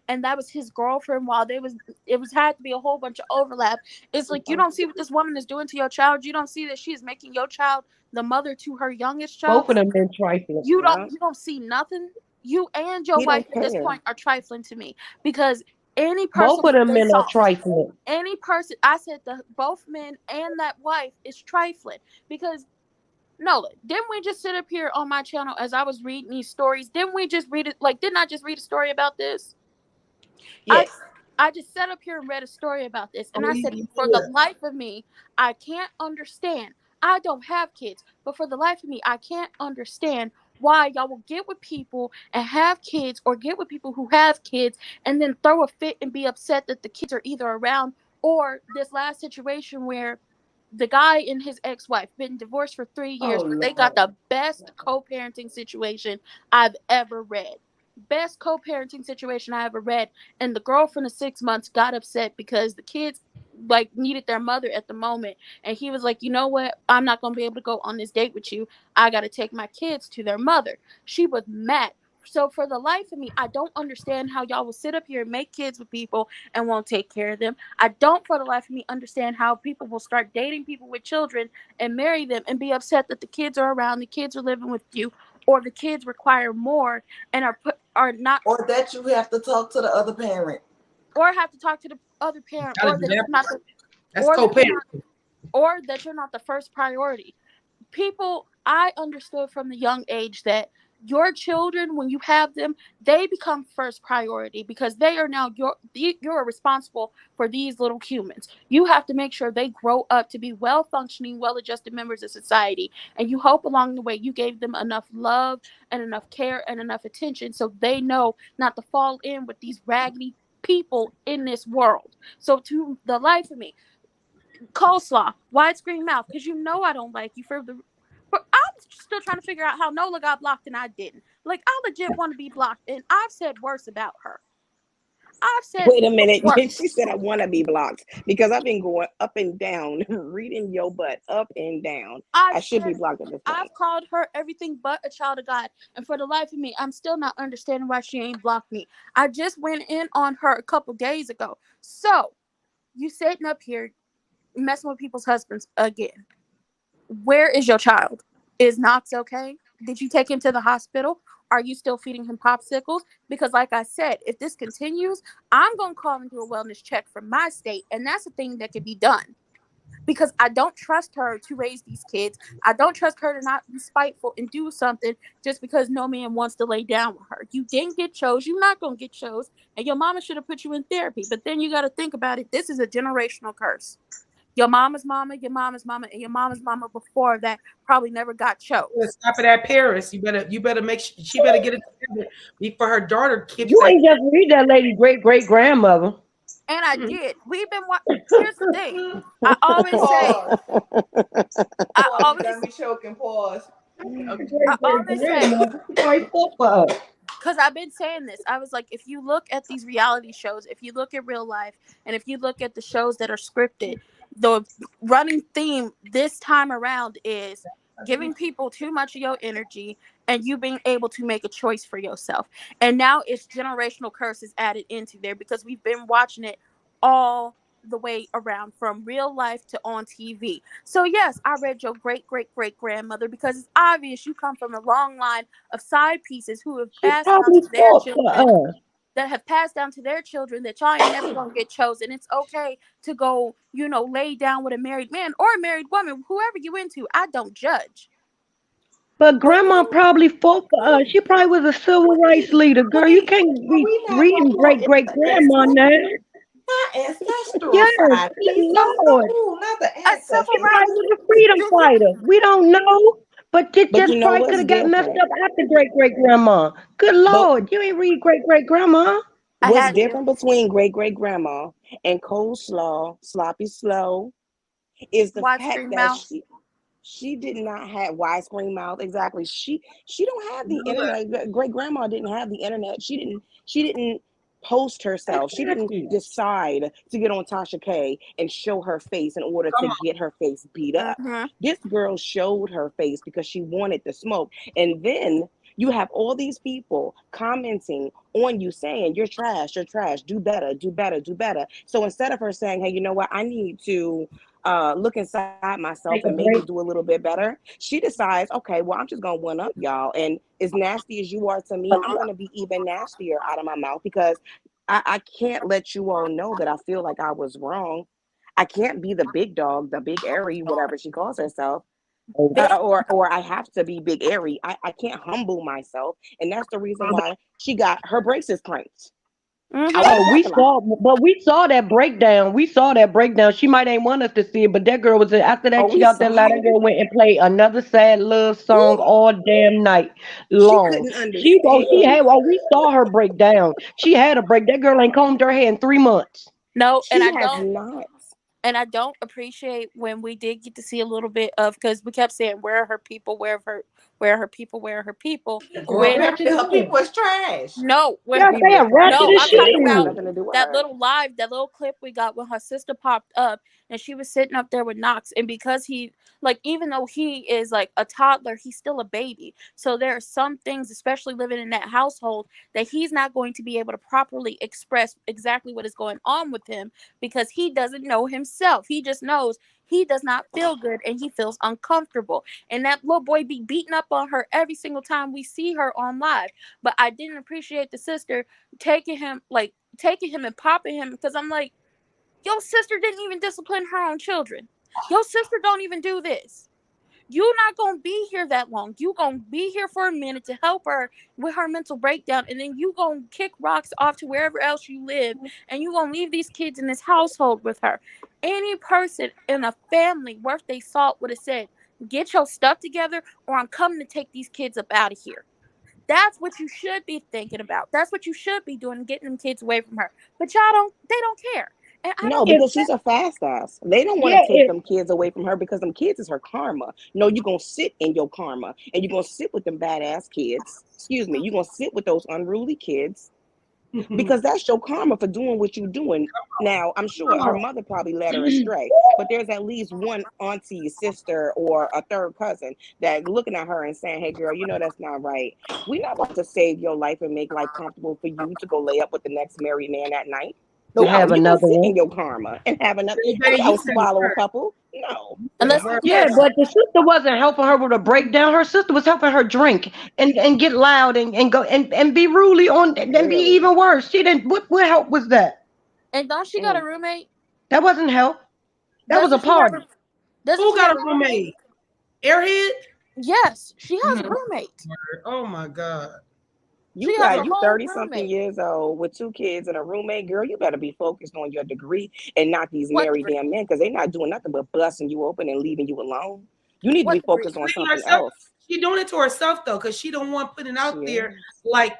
and that was his girlfriend, while it was had to be a whole bunch of overlap, it's like you don't see what this woman is doing to your child. You don't see that she is making your child the mother to her youngest child. Both of them been trifling. You don't see nothing. You and your He wife don't at this care. point are trifling to me because any person Both of them with men this are sauce, trifling. any person, I said both men and that wife is trifling because Nola, didn't we just sit up here on my channel as I was reading these stories? Didn't we just read it? Like, didn't I just read a story about this? Yes. I just sat up here and read a story about this, and I said, for the life of me, I can't understand. I don't have kids, but for the life of me, I can't understand why y'all will get with people and have kids, or get with people who have kids and then throw a fit and be upset that the kids are either around, or this last situation where the guy and his ex-wife been divorced for 3 years, Oh, but they Lord. got the best co-parenting situation I've ever read. Best co-parenting situation I ever read. And the girlfriend of 6 months got upset because the kids like needed their mother at the moment, and he was like, you know what, I'm not gonna be able to go on this date with you. I gotta take my kids to their mother. She was mad. So for the life of me, I don't understand how y'all will sit up here and make kids with people and won't take care of them. I don't, for the life of me, understand how people will start dating people with children and marry them and be upset that the kids are around, the kids are living with you, or the kids require more and are not, Or that you have to talk to the other parent. or have to talk to the other parent, or that you're not the, That's or that you're not, co-parenting. or that you're not the first priority. People, I understood from the young age that your children, when you have them, they become first priority because they are now you're responsible for these little humans. You have to make sure they grow up to be well functioning, well adjusted members of society, and you hope along the way you gave them enough love and enough care and enough attention so they know not to fall in with these raggedy people in this world. So to the life of me, coleslaw, widescreen mouth, because you know I don't like you for the. But I'm still trying to figure out how Nola got blocked and I didn't. Like, I legit want to be blocked, and I've said worse about her. I've said Wait a minute. worse. She said I want to be blocked because I've been going up and down, reading your butt up and down. I should be blocked at this point. I've called her everything but a child of God, and for the life of me, I'm still not understanding why she ain't blocked me. I just went in on her a couple days ago. So, you sitting up here messing with people's husbands again. Where is your child? Is Knox okay? Did you take him to the hospital? Are you still feeding him popsicles? Because like I said, if this continues, I'm going to call and do a wellness check from my state. And that's a thing that can be done. Because I don't trust her to raise these kids. I don't trust her to not be spiteful and do something just because no man wants to lay down with her. You didn't get chose. You're not going to get chose. And your mama should have put you in therapy. But then you got to think about it. This is a generational curse. Your mama's mama, your mama's mama, and your mama's mama before that probably never got chose. Stop it at Paris. You better make sure she better get it together before her daughter keeps You that. ain't just read that lady great grandmother. And I did. We've been here's the thing. I always say, I Pause. always, Got me choking. Pause. I always say, because I've been saying this. I was like, if you look at these reality shows, if you look at real life, and if you look at the shows that are scripted, the running theme this time around is giving people too much of your energy, and you being able to make a choice for yourself. And now it's generational curses added into there because we've been watching it all the way around from real life to on TV. So yes, I read your great great great grandmother because it's obvious you come from a long line of side pieces who have She passed down probably to their fought for children, us. that y'all ain't never gonna get chosen. It's okay to go, lay down with a married man or a married woman, whoever you into. I don't judge. But But grandma probably fought for us. She probably was a civil rights leader, girl. You can't be we not gonna reading go great great grandma now. my ancestral Yes, side good pieces. Lord. No, not the A civil She ancestral. probably rights. was a freedom Do you? fighter. We don't know. But But you just know probably could what's have got messed different? up after great great grandma. Good But Lord. You ain't read great great grandma. I what's had to. different between great great grandma and coleslaw, sloppy slow, is the fact Widescreen that mouth. she did not have widescreen mouth. Exactly. She don't have the internet. Great grandma didn't have the internet. She didn't post herself. She didn't Exactly. decide to get on Tasha K and show her face in order Come to on. get her face beat up. Mm-hmm. This girl showed her face because she wanted the smoke. And then you have all these people commenting on you saying you're trash, do better, do better, do better. So instead of her saying, hey, you know what, I need to look inside myself and Take a maybe break. do a little bit better, she decides, okay, well, I'm just gonna one up y'all. And as nasty as you are to me, I'm gonna be even nastier out of my mouth because I can't let you all know that I feel like I was wrong. I can't be the big dog, the big airy, whatever she calls herself. Big. Or I have to be big airy. I can't humble myself. And that's the reason why she got her braces cranked out in Mm-hmm. the Oh, parking lot. we saw that breakdown. We saw that breakdown. She might ain't want us to see it, but that girl was after Oh, that. She we got saw that loud. That it. girl went and played another sad love song Ooh, all damn night she long. couldn't She understand. had. Oh, we saw her break down. She had a break. That girl ain't combed her hair in 3 months. No, and She I has don't. not. And I don't appreciate when we did get to see a little bit of, because we kept saying, "Where are her people? Where are her people? Where are her people?" Girl, When Ratchet her as people hell. is trash. no, when Yeah, She was damn, trash ratchet no, as as I'm shit. It talking didn't have about shit. nothing to do with that her. little live, that little clip we got when her sister popped up and she was sitting up there with Knox. And because he, like, even though he is like a toddler, he's still a baby. So there are some things, especially living in that household, that he's not going to be able to properly express exactly what is going on with him because he doesn't know himself. He just knows he does not feel good and he feels uncomfortable. And that little boy be beating up on her every single time we see her on live. But I didn't appreciate the sister taking him and popping him, because I'm like, your sister didn't even discipline her own children. Your sister don't even do this. You not gonna be here that long. You gonna be here for a minute to help her with her mental breakdown, and then you gonna kick rocks off to wherever else you live, and you gonna leave these kids in this household with her. Any person in a family worth their salt would have said, "Get your stuff together, or I'm coming to take these kids up out of here." That's what you should be thinking about. That's what you should be doing, getting them kids away from her. But y'all don't. They don't care, and I No, don't If because respect. she's a fast ass. They don't want yeah, to take them kids away from her because them kids is her karma. No, you're going to sit in your karma and you're going to sit with them badass kids. Excuse me. You're going to sit with those unruly kids if because that's your karma for doing what you're doing. Now, I'm sure her mother probably led her astray, but there's at least one auntie, sister, or a third cousin that looking at her and saying, hey, girl, you know that's not right. We're not about to save your life and make life comfortable for you to go lay up with the next married man at night. to No, have you're going another to sit in one. your karma and have another, Baby, and you go said it swallow a first. couple. No, You said it Unless the no. first. Yeah, kids. but the sister wasn't helping her with a breakdown. Her sister was helping her drink and get loud and go and be rudely on and be Really. even worse. She didn't. What help was that? And don't she got a Mm. roommate? That wasn't help. That was a Doesn't she have party. a Doesn't Who she have got a a roommate? roommate? Airhead? Yes, she has a Mhm. roommate. Oh my God. She You has got a you whole 30 something roommate. years old with two kids and a roommate, girl. You better be focused on your degree and not these What married degree? damn men because they're not doing nothing but busting you open and leaving you alone. You need to What be degree? focused on Clean something herself. else. She doing it to herself though, because she don't want putting out there Yes. like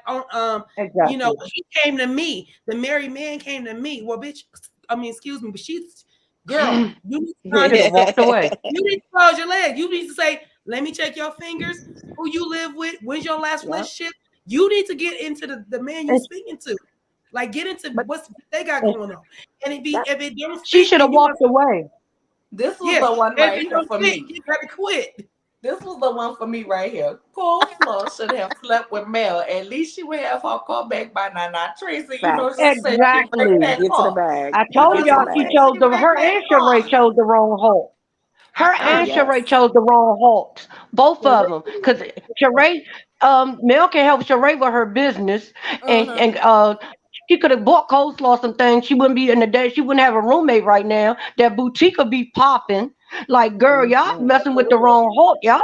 Exactly. he came to me. The married man came to me. Well, bitch, I mean, excuse me, but she's girl, you need to find Should a have walked away. you need to close your legs. You need to say, let me check your fingers, who you live with, when's your last Yep. relationship. You need to get into the man you And, speaking to. Like get into But what they got and going on. And it be that if it don't she fit, should then have you must walked away. This was yeah. the one If right it here don't for fit, me. you gotta quit. This was the one for me right here. Coleslaw should have slept with Mel. At least she would have her call back by now. Now, Tracy, you know, she Facts. said she wrecked Exactly. that Get to the car. bag. I You told know, Get to she the y'all she bag. said chose she the wrecked her that and Sheree car. chose the wrong Hulk. Her and Yes. Sheree chose the wrong Hulks. Both of them. Because Sheree, Mel can help Sheree with her business, Mm-hmm. and she could have bought coleslaw some things. She wouldn't be in the day. She wouldn't have a roommate right now. That boutique would be popping. Like, girl, y'all Mhm. messing with the wrong Hulk. Y'all,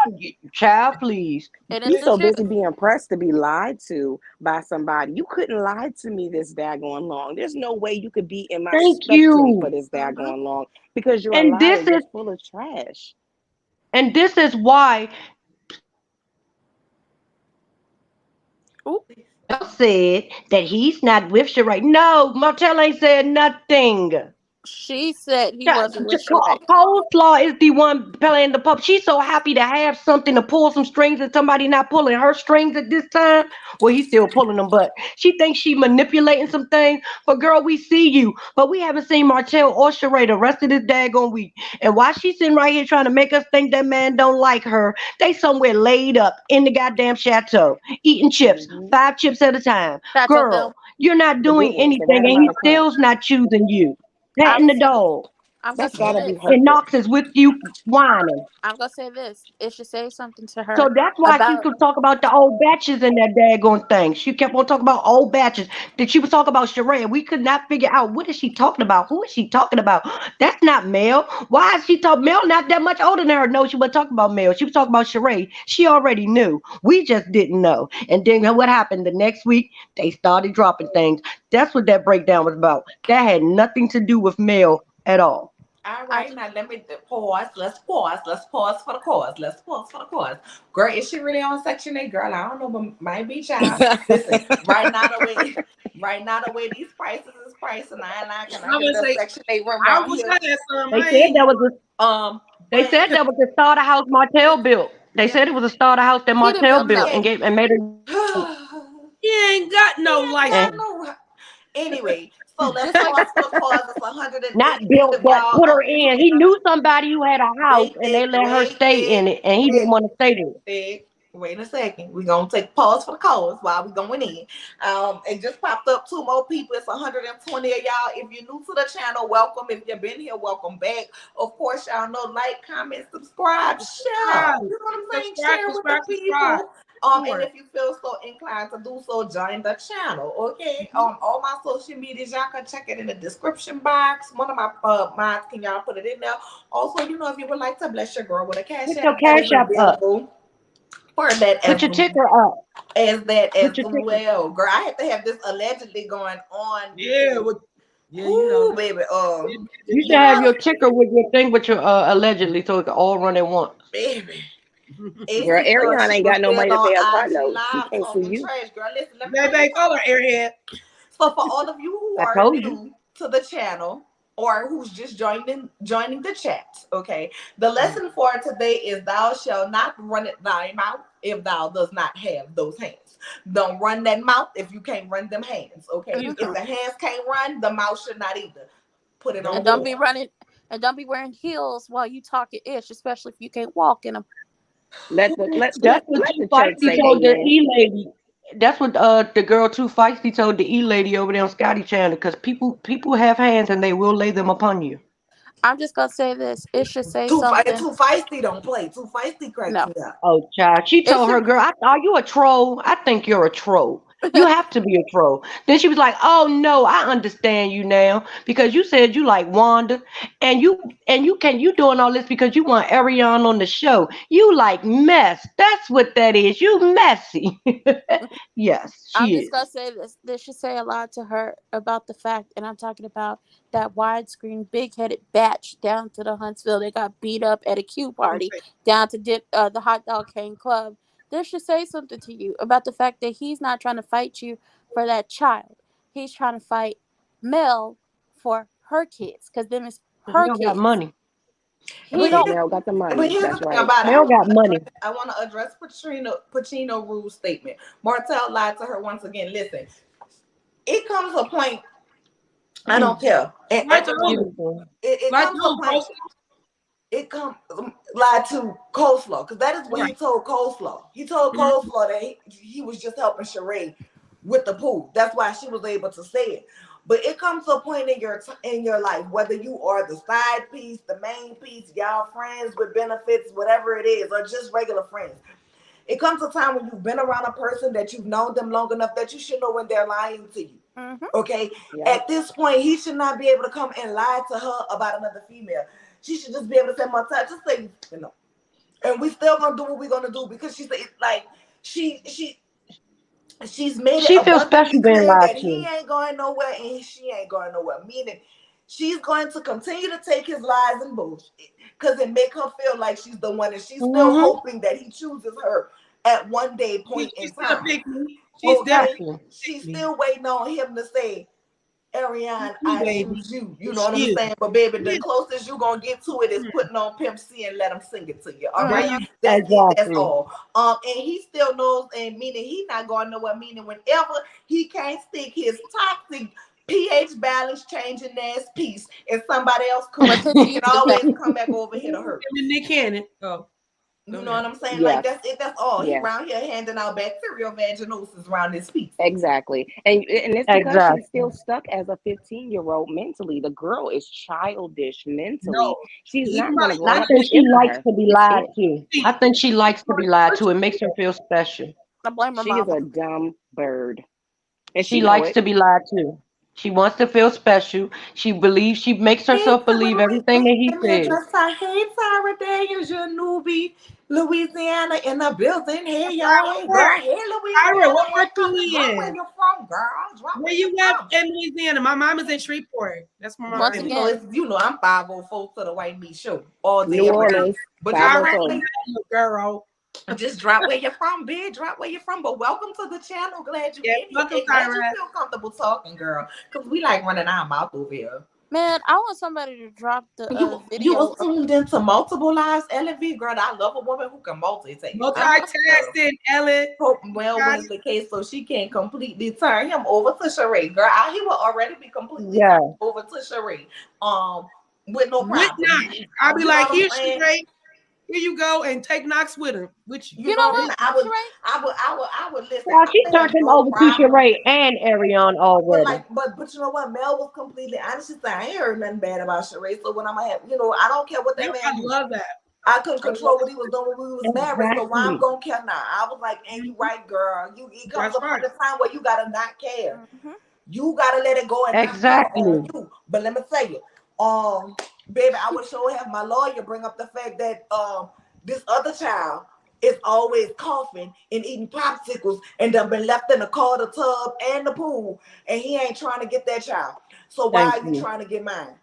child, please. And it's You the so truth. busy being pressed to be lied to by somebody. You couldn't lie to me this daggone long. There's no way you could be in my Thank spectrum for you. this Mm-hmm. daggone long because your And life this is was full of trash. and this is why Oop. Mel said that he's not with Sheree. No, Martell ain't said nothing. She said he wasn't with Sheree. Coleslaw is the one playing the pup. She's so happy to have something to pull some strings, and somebody not pulling her strings at this time. Well, he's still pulling them, but she thinks she manipulating some things. But girl, we see you, but we haven't seen Martell or Sheree the rest of this daggone week. And while she's sitting right here trying to make us think that man don't like her, they somewhere laid up in the goddamn chateau eating chips, Hmm. 5 chips at a time. Chateauville. Girl, you're not The doing big ones, the anything, right and amount he of still's crunch. not choosing you. I'm Patting the dog. I'm gonna That's say gotta be this. And hurtful. Knox is with you whining. I'm gonna say this. It should say something to So her that's why she about. could talk about the old batches in that daggone thing. She kept on talking about old batches. That she was talking about Sheree. We could not figure out what is she talking about. Who is she talking about? That's not Mel. Why is she talking? Mel not that much older than her. No, she wasn't talking about Mel. She was talking about Sheree. She already knew. We just didn't know. And then what happened the next week? They started dropping things. That's what that breakdown was about. That had nothing to do with Mel at all. All I right, now let me pause. Let's pause. Let's pause for the cause. Let's pause for the cause. Girl, is she really on Section 8? Girl, I don't know, but might be, child. Listen, right now the way right now the way these prices is pricing, I ain't lying. Can I I'm get gonna the say Section 8 room I around wish here? I had some. They I said ain't. that was they But said that was the starter house Martell built. They yeah. said it was a starter house that he didn't Martell build built nothing. and Yeah. gave and made He her. He ain't got no ain't got license. And no. Anyway, so let's pause for the cause. It's not 108 built, but y'all. put her in. He knew somebody who had a house and they let her Wait, stay in it, and he didn't want to stay there. wait a second. We're gonna take pause for the cause while we going in. It just popped up two more people. It's 120 of y'all. If you're new to the channel, welcome. If you've been here, welcome back. Of course, y'all know, like, comment, subscribe, share. Subscribe, You know what I'm saying? subscribe, Share with the subscribe, subscribe. people. And Sure. if you feel so inclined to do so, join the channel. Okay. All my social medias, y'all can check it in the description box. One of my mods, can y'all put it in there? Also, you know, if you would like to bless your girl with a cash Put your app, that is cash app up. available for that Put as your ticker up. as Put your ticker. well. Girl, I had to have this allegedly going on Yeah, because, yeah, you know. whoo, baby, You you should have know, your ticker with your thing with your allegedly, so it can all run at once. baby. Girl, AC thought Ariana she ain't was got no still money to pay her car on IG note. She Live can't sue talking you. trash. Girl, listen, let me bring Baby, this call up. her airhead. So for all of you who I are told you. new to the channel or who's just joining the chat, okay, the lesson for today is thou shalt not run it thy mouth if thou does not have those hands. Don't run that mouth if you can't run them hands, okay? You If Mhm. the hands can't run, the mouth should not either. Put it don't on And don't do be pause. running. And don't be wearing heels while you talking ish, especially if you can't walk in them. Let the let That's let what let Too the church Feisty say told the amen. E lady. That's what the girl Too Feisty told the E lady over there on Scotty Channel. Because people have hands and they will lay them upon you. I'm just gonna say this. It should say Too, something. too feisty don't play. Too feisty cracks No. me up. Oh, child. She It told her should. girl, are you a troll? I think you're a troll. You have to be a troll. Then she was like, oh no, I understand you now. Because you said you like Wanda. And you doing all this because you want Ariana on the show. You like mess. That's what that is. You messy. Yes, I'm she just gonna is. say this. This should say a lot to her about the fact, and I'm talking about that widescreen, big-headed batch down to the Huntsville. They got beat up at a Q party down to the Hot Dog King Club. This should say something to you about the fact that he's not trying to fight you for that child. He's trying to fight Mel for her kids, because them is Because her Mel got kids. money. He But Because don't. here's Mel got the but money. here's the That's thing right. about it. Mel got money. I want to address Pacino Rule's statement. Martell lied to her once again. Listen, it comes a point. I don't care. Right to who? Beautiful. It Like comes a who, point. Posty? it comes lied to Coleslaw, because that is what he Right. told Coleslaw. He told Mhm. Coleslaw that he was just helping Sheree with the pool. That's why she was able to say it. But it comes to a point in your life, whether you are the side piece, the main piece, y'all friends with benefits, whatever it is, or just regular friends. It comes a time when you've been around a person that you've known them long enough that you should know when they're lying to you. Mm-hmm. Okay? Yeah. At this point, he should not be able to come and lie to her about another female. She should just be able to say, Martell, just say, you know. And we still gonna do what we're gonna do, because she said, like, she's made it She feels abundantly special being clear lied that he to. ain't going nowhere and she ain't going nowhere. Meaning, she's going to continue to take his lies and bullshit because it make her feel like she's the one, and she's still Mm-hmm. hoping that he chooses her at one day point in She's still time. pick me. She's Okay, definitely Exactly. pick she's me. still waiting on him to say, Ariane, You, I baby. choose you. You know It's what I'm you. saying? But baby, the Yeah. closest you gonna get to it is Mm. putting on Pimp C and let him sing it to you. All There right, you Mm-hmm. that's it. That's Exactly. all. And he still knows, and meaning he not going nowhere. Meaning whenever he can't stick his toxic pH balance changing ass piece in somebody else But coochie, to he use can the fact. always come back over here to Him her. and Nick Cannon. Oh, go You know ahead. what I'm saying? Like Yes. that's it. That's all. He Yes. around here handing out bacterial vaginosis around this piece. Exactly. And it's because she's Exactly. still stuck as a 15-year-old mentally. The girl is childish mentally. No, She's he not going to probably grow I up think with she likes empire. to be It's lied it. to. I see. think she He likes to be probably lied to. pushed It makes her feel special. I blame her She is mama. a dumb bird. And She she know likes it. to be lied to. She wants to feel special. She believes, she makes Hey, herself believe everything that he let me says. address her. Hey, Tara Daniels, your newbie, Louisiana in the building. Hey, y'all. Tyra, Hey, where? girl. Hey, Tyra, Louisiana. what Hey, part come to you drop where in? you from, girl. Drop Where where you you at from. in Louisiana? My mom is in Shreveport. That's where my Once Girl, family. again, I'm 504 to the white meat show all day, New every day. Orleans, But you know what I'm 504. Tyra, saying? girl. Just drop where you're from, bitch. Drop where you're from. But welcome to the channel. Glad you Yeah, in here. welcome, And glad you Tyra. feel comfortable talking, girl. Because we like running our mouth over here. man, I want somebody to drop the You video was of. tuned into multiple lives, LV, girl. I love a woman who can multitask. I love her. Multitasking, Ellen. Hope Mel Got wins the case so she can completely turn him over to Sheree. Girl, he will already be completely Yeah. turned over to Sheree. With no with problem. Knox. I'll be You know like, what I'm here, saying? Sheree. Here you go, and take Knox with her. With you. You You know know what I'm what, saying? Sheree? I would listen. Well, I she would turned have him no over to problem. Sheree and Ariane But already. you know what? Mel was completely honest. She said, I ain't heard nothing bad about Sheree. So when I'm at, I don't care what that Yep, I man do. love that. I couldn't I love control what he was doing when we was married. So why I'm Exactly. gonna care now? I was like, and you Mhm. right, girl. It comes That's a point right. in time where you gotta not care. Mm-hmm. You gotta let it go and not matter on Exactly. you. But let me tell you, baby, I would sure have my lawyer bring up the fact that this other child is always coughing and eating popsicles and done been left in the car, the tub, and the pool, and he ain't trying to get that child. So why Thank are you you. trying to get mine?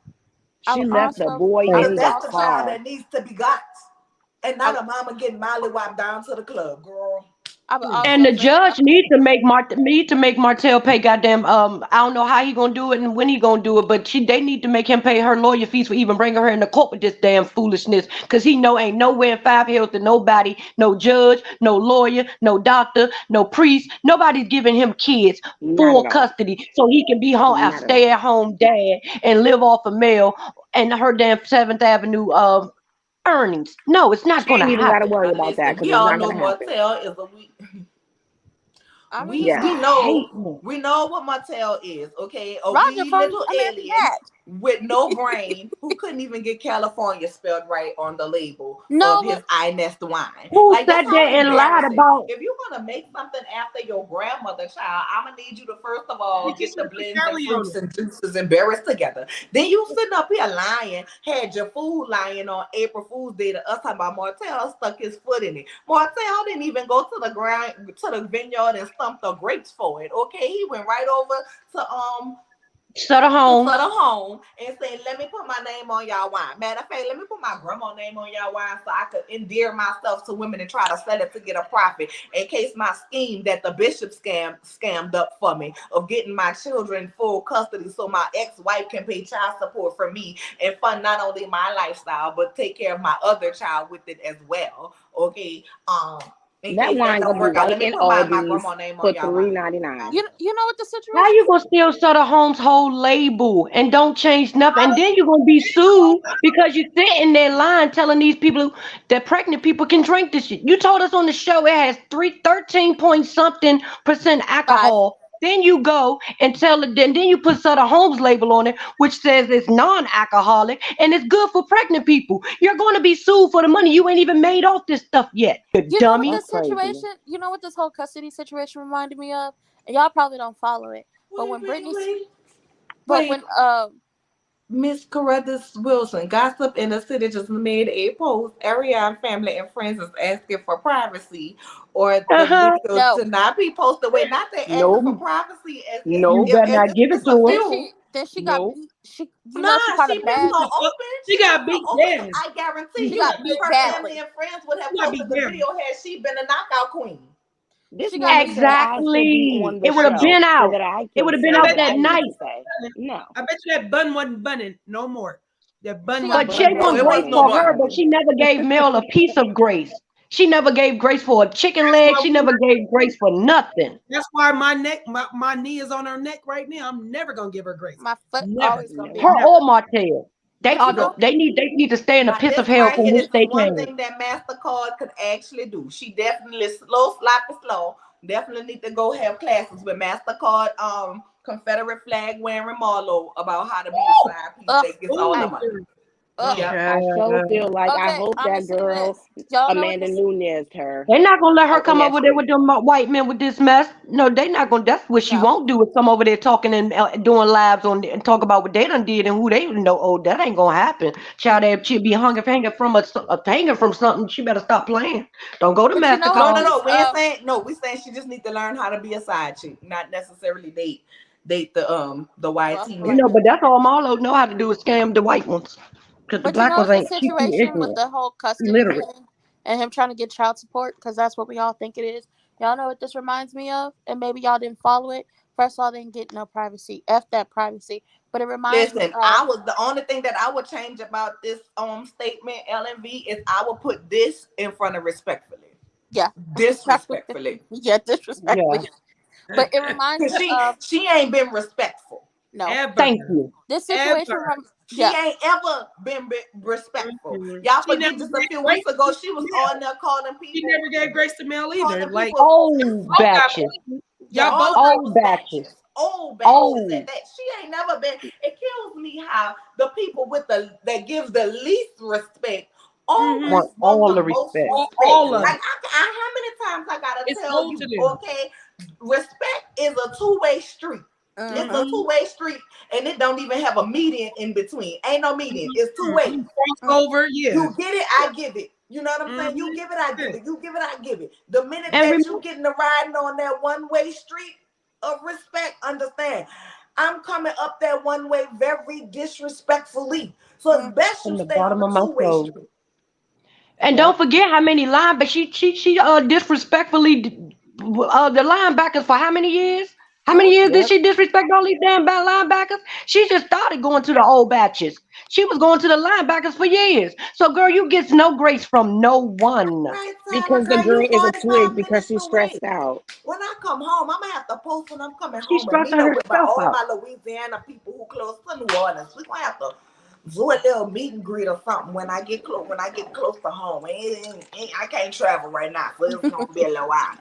I She would left the also, boy I Thank would Because in you. the that's the also, child car. that needs to be got, and I, not a mama getting molly whopped down to the club, girl. I would Hmm. And also the say, judge need to make Martell pay goddamn I don't know how he gonna do it and when he gonna do it, but they need to make him pay her lawyer fees for even bringing her into court with this damn foolishness. Cause he know ain't nowhere in Five Hills that nobody, no judge, no lawyer, no doctor, no priest, nobody's giving him kids Not full at all. custody so he can be home a Not at stay all. at home dad and live off of mail and her damn Seventh Avenue earnings. No, it's not She gonna ain't even got to happen. worry Now about that listen, because we it's all not know going to happen. Martell is a weak. I mean, we Yeah. we I know hate him. we know what Martell is, okay? A Roger wee from little American alien Dad. with no brain who couldn't even get California spelled right on the label No, of his I Nest wine. Who Like sat that's there how and lied embarrassing. about If you're gonna make something after your grandmother, child, I'm gonna need you to first of all You get just the should put blends and Kelly on fruits it. and juices and berries together. Then you sitting up here lying, had your food lying on April Fool's Day to us talking about Martell stuck his foot in it. Martell didn't even go to the ground to the vineyard and stump the grapes for it. Okay, he went right over Sutter to Homes. Sutter Home and said, "Let me put my name on y'all wine." Matter of fact, let me put my grandma name on y'all wine so I could endear myself to women and try to sell it to get a profit. In case my scheme that the bishop scammed up for me of getting my children full custody, so my ex-wife can pay child support for me and fund not only my lifestyle but take care of my other child with it as well. Okay, In That case that wine don't gonna be work out, right let me in put my Aldi's grandma name for on y'all wine. $3.99. You know what the How situation you is? gonna still sell the home's whole label and don't change nothing? And then you're gonna be sued because you sit in there line telling these people that pregnant people can drink this shit. You told us on the show it has 13 point something percent 5. alcohol. Then you go and tell it, then you put Sutter Homes label on it, which says it's non-alcoholic and it's good for pregnant people. You're going to be sued for the money. You ain't even made off this stuff yet, you You know what dummy. this That's crazy. situation? You know what this whole custody situation reminded me of? And y'all probably don't follow it. But Wait, when wait, Britney, wait, but wait. when Miss Carruthers Wilson, gossip in the city just made a post. Ariane family and friends is asking for privacy, or the Uh-huh. video no, to not be posted. Wait, not they asking for Nope. privacy as if You Nope. if, better as not if give it it's a to her. few. then she got Nope. beat. She Nah, caught a she been bad so beat. open. She She been got so beat open. down. I guarantee She you, got beat her badly. family and friends would have She got beat posted the down. video had she been a knockout queen. This She got woman beat said badly. I should be Exactly. on the It would have show been so out. that I It can would have been I say out bet what that I need night. to say. No. I bet you that bun wasn't bunning no more. That bun She wasn't got But beat Bun Shay bunning. No, won wasn't it was grace no bunning. for That's her, bun. but funny. she never gave Mel a piece of grace. She never gave grace for a chicken That's leg. why She never gave grace for nothing. my knee is on her neck right now. I'm never gonna give her grace. My foot Never. always gonna be Her No. hurt. Never. or Martell. They But are you know, they need to stay in the Now pits this of hell right from here, which this is they one came. thing that MasterCard could actually do. She definitely slow. Definitely need to go have classes with MasterCard, Confederate flag wearing Marlo about how to be a side piece ugh, that gets all Ooh, the I money. ugh. Yep. I sure Child. feel like I Okay, hope I'm gonna that say girl this. Y'all know what Amanda this? Nunes her They're not gonna let her out on come that over there street. with them white men with this mess. No, they not gonna. That's what she No. won't do is come over there talking and doing lives on and talk about what they done did and who they know. Oh, that ain't gonna happen. Child, that she'll be hanging from hanging from something. She better stop playing. Don't go to But you know what No, Mastercard. this no. We ain't saying no. We saying she just need to learn how to be a side chick, not necessarily date the white well, You right. know, teenager. but that's all Marlo know how to do is scam the white ones. Cause the But you black know ones what the ain't. She too situation with ignorant, the whole custody illiterate. thing and him trying to get child support, because that's what we all think it is. Y'all know what this reminds me of, and maybe y'all didn't follow it. First of all, they didn't get no privacy. F that privacy. But it reminds me Listen, of the only thing that I would change about this statement, LNV, is I would put this in front of respectfully. yeah, Disrespectfully. yeah, Yeah. disrespectfully. But it reminds Cause me of she ain't been respectful. no. ever, Thank you. This situation ever. from She yeah. ain't ever been respectful. Mhm. Y'all She never forget just a gave few grace weeks ago to she was on Mel. there calling She people, never gave grace to Mel either. Like Old both got batches. beaten. Yeah. Y'all both got old Old batches, batches. old batches at Old. that. She ain't never been. It kills me how the people with the that gives the least respect mm-hmm. always Want want all the the most respect. respect. All of Like it. how many times I gotta It's tell owed you, to them. okay, respect is a two-way street. It's a Mm-hmm. Mm-hmm. two-way street, and it don't even have a median in between. Ain't no median. It's two Mm-hmm. ways. Crossover, yeah. You get it, I give it. You know what I'm saying? You Mm-hmm. give it, I give it. You give it, I give it. The minute And that remember, you getting the riding on that one-way street of respect, understand. I'm coming up that one way very disrespectfully. So it's best from you the stay on bottom the of my two-way soul. street. And don't Yep. forget how many line, but she disrespectfully the linebackers for how many years? How many years did Yep. she disrespect all these damn bad linebackers? She just started going to the old batches. She was going to the linebackers for years. So girl, you get no grace from no one. Right, Tyler, Because the girl, you girl is a twig 45 because minutes she's away. stressed out. When I come home, I'm gonna have to post when I'm coming She's home and stressing meet up with herself all of out. my Louisiana people who close to New Orleans. We're gonna have to do a little meet and greet or something when I get close to home. I can't travel right now, so it's gonna be a little while.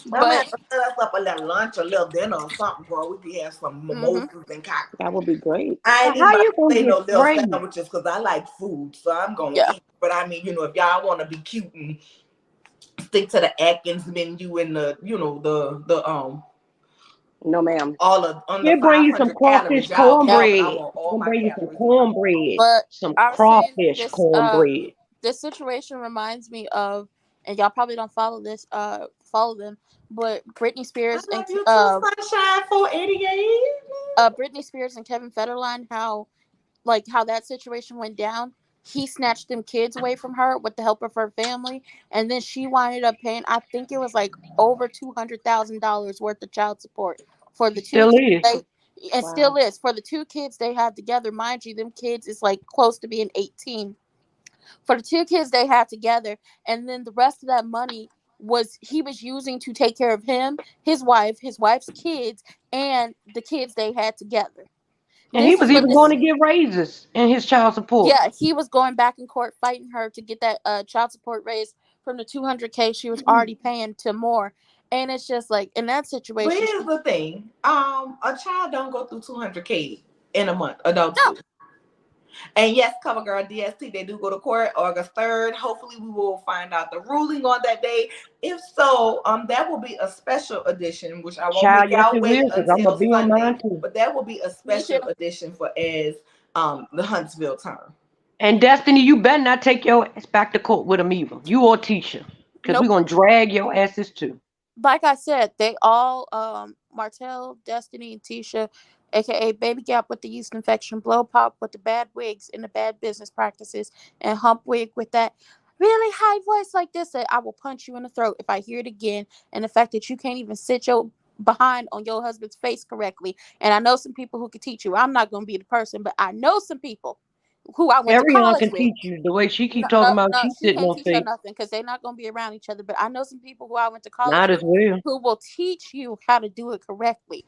But I'm gonna But have to set us up a little lunch, a little dinner or something, bro. We can have some mm-hmm. mimosas and cocktails. That would be great. I But ain't even how about you to gonna say get no little praised? sandwiches because I like food, so I'm gonna Yeah. eat. But I mean, if y'all want to be cute and stick to the Atkins menu and the No, ma'am. all of under She'll bring you some 500 crawfish calories, y'all can Yeah. have it. I cornbread. want all She'll my bring you some calories in my food. cornbread. But Some I was saying crawfish cornbread. this situation reminds me of, and y'all probably don't follow them, but Britney I Spears and love you too, Sunshine 488. Britney Spears and Kevin Federline, how that situation went down. He snatched them kids away from her with the help of her family, and then she winded up paying. I think it was like over $200,000 worth of child support for the two Still kids. is. And still Wow. is for the two kids they had together. Mind you, them kids is like close to being 18 for the two kids they had together, and then the rest of that money he was using to take care of him, his wife's kids, and the kids they had together. And he This was is what even going this. to get raises in his child support. Yeah, he was going back in court fighting her to get that child support raised from the 200K she was already paying to more. And it's just like in that But situation, here's the thing: a child don't go through 200K in a month. Adults no, do. And yes, Cover Girl DST, they do go to court August 3rd. Hopefully, we will find out the ruling on that day. If so, that will be a special edition, which I won't make Child, yes, y'all it wait will, because I'm going until to be on Sunday. mine too. But that will be a me too. special edition for as the Huntsville term. And Destiny, you better not take your ass back to court with him either. You or Tisha. Because we're Nope. going to drag your asses too. Like I said, they all Martell, Destiny, and Tisha, aka Baby Gap with the yeast infection, Blow Pop with the bad wigs and the bad business practices, and Hump Wig with that really high voice like this that I will punch you in the throat if I hear it again. And the fact that you can't even sit your behind on your husband's face correctly. And I know some people who could teach you. I'm not gonna be the person, but I know some people who I went to Ariana college can with. teach you the way she No, keep talking no, about no, she she sitting can't on teach her fake. nothing because they're not going to be around each other. But I know some people who I went to college Not as with well. who will teach you how to do it correctly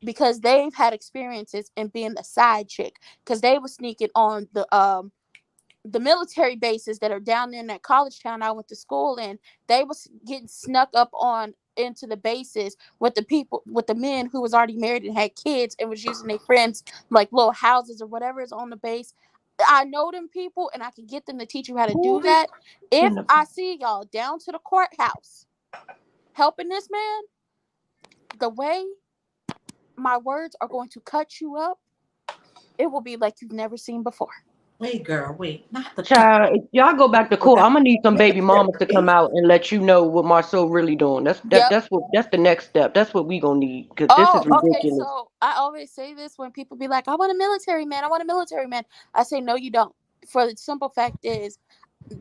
because they've had experiences in being the side chick because they were sneaking on the military bases that are down there in that college town I went to school in. They was getting snuck up on into the bases with the people with the men who was already married and had kids and was using their friends like little houses or whatever is on the base. I know them people and I can get them to teach you how to Who do be that. If in the I see y'all down to the courthouse helping this man, the way my words are going to cut you up, it will be like you've never seen before. Wait, girl, wait. Not the child? If y'all go back to court, I'm gonna need some baby mamas to come out and let you know what Marcel really doing. Yep. That's the next step. That's what we gonna need because this Oh, is okay. ridiculous. So I always say this when people be like, I want a military man. I want a military man. I say, no, you don't. For the simple fact is,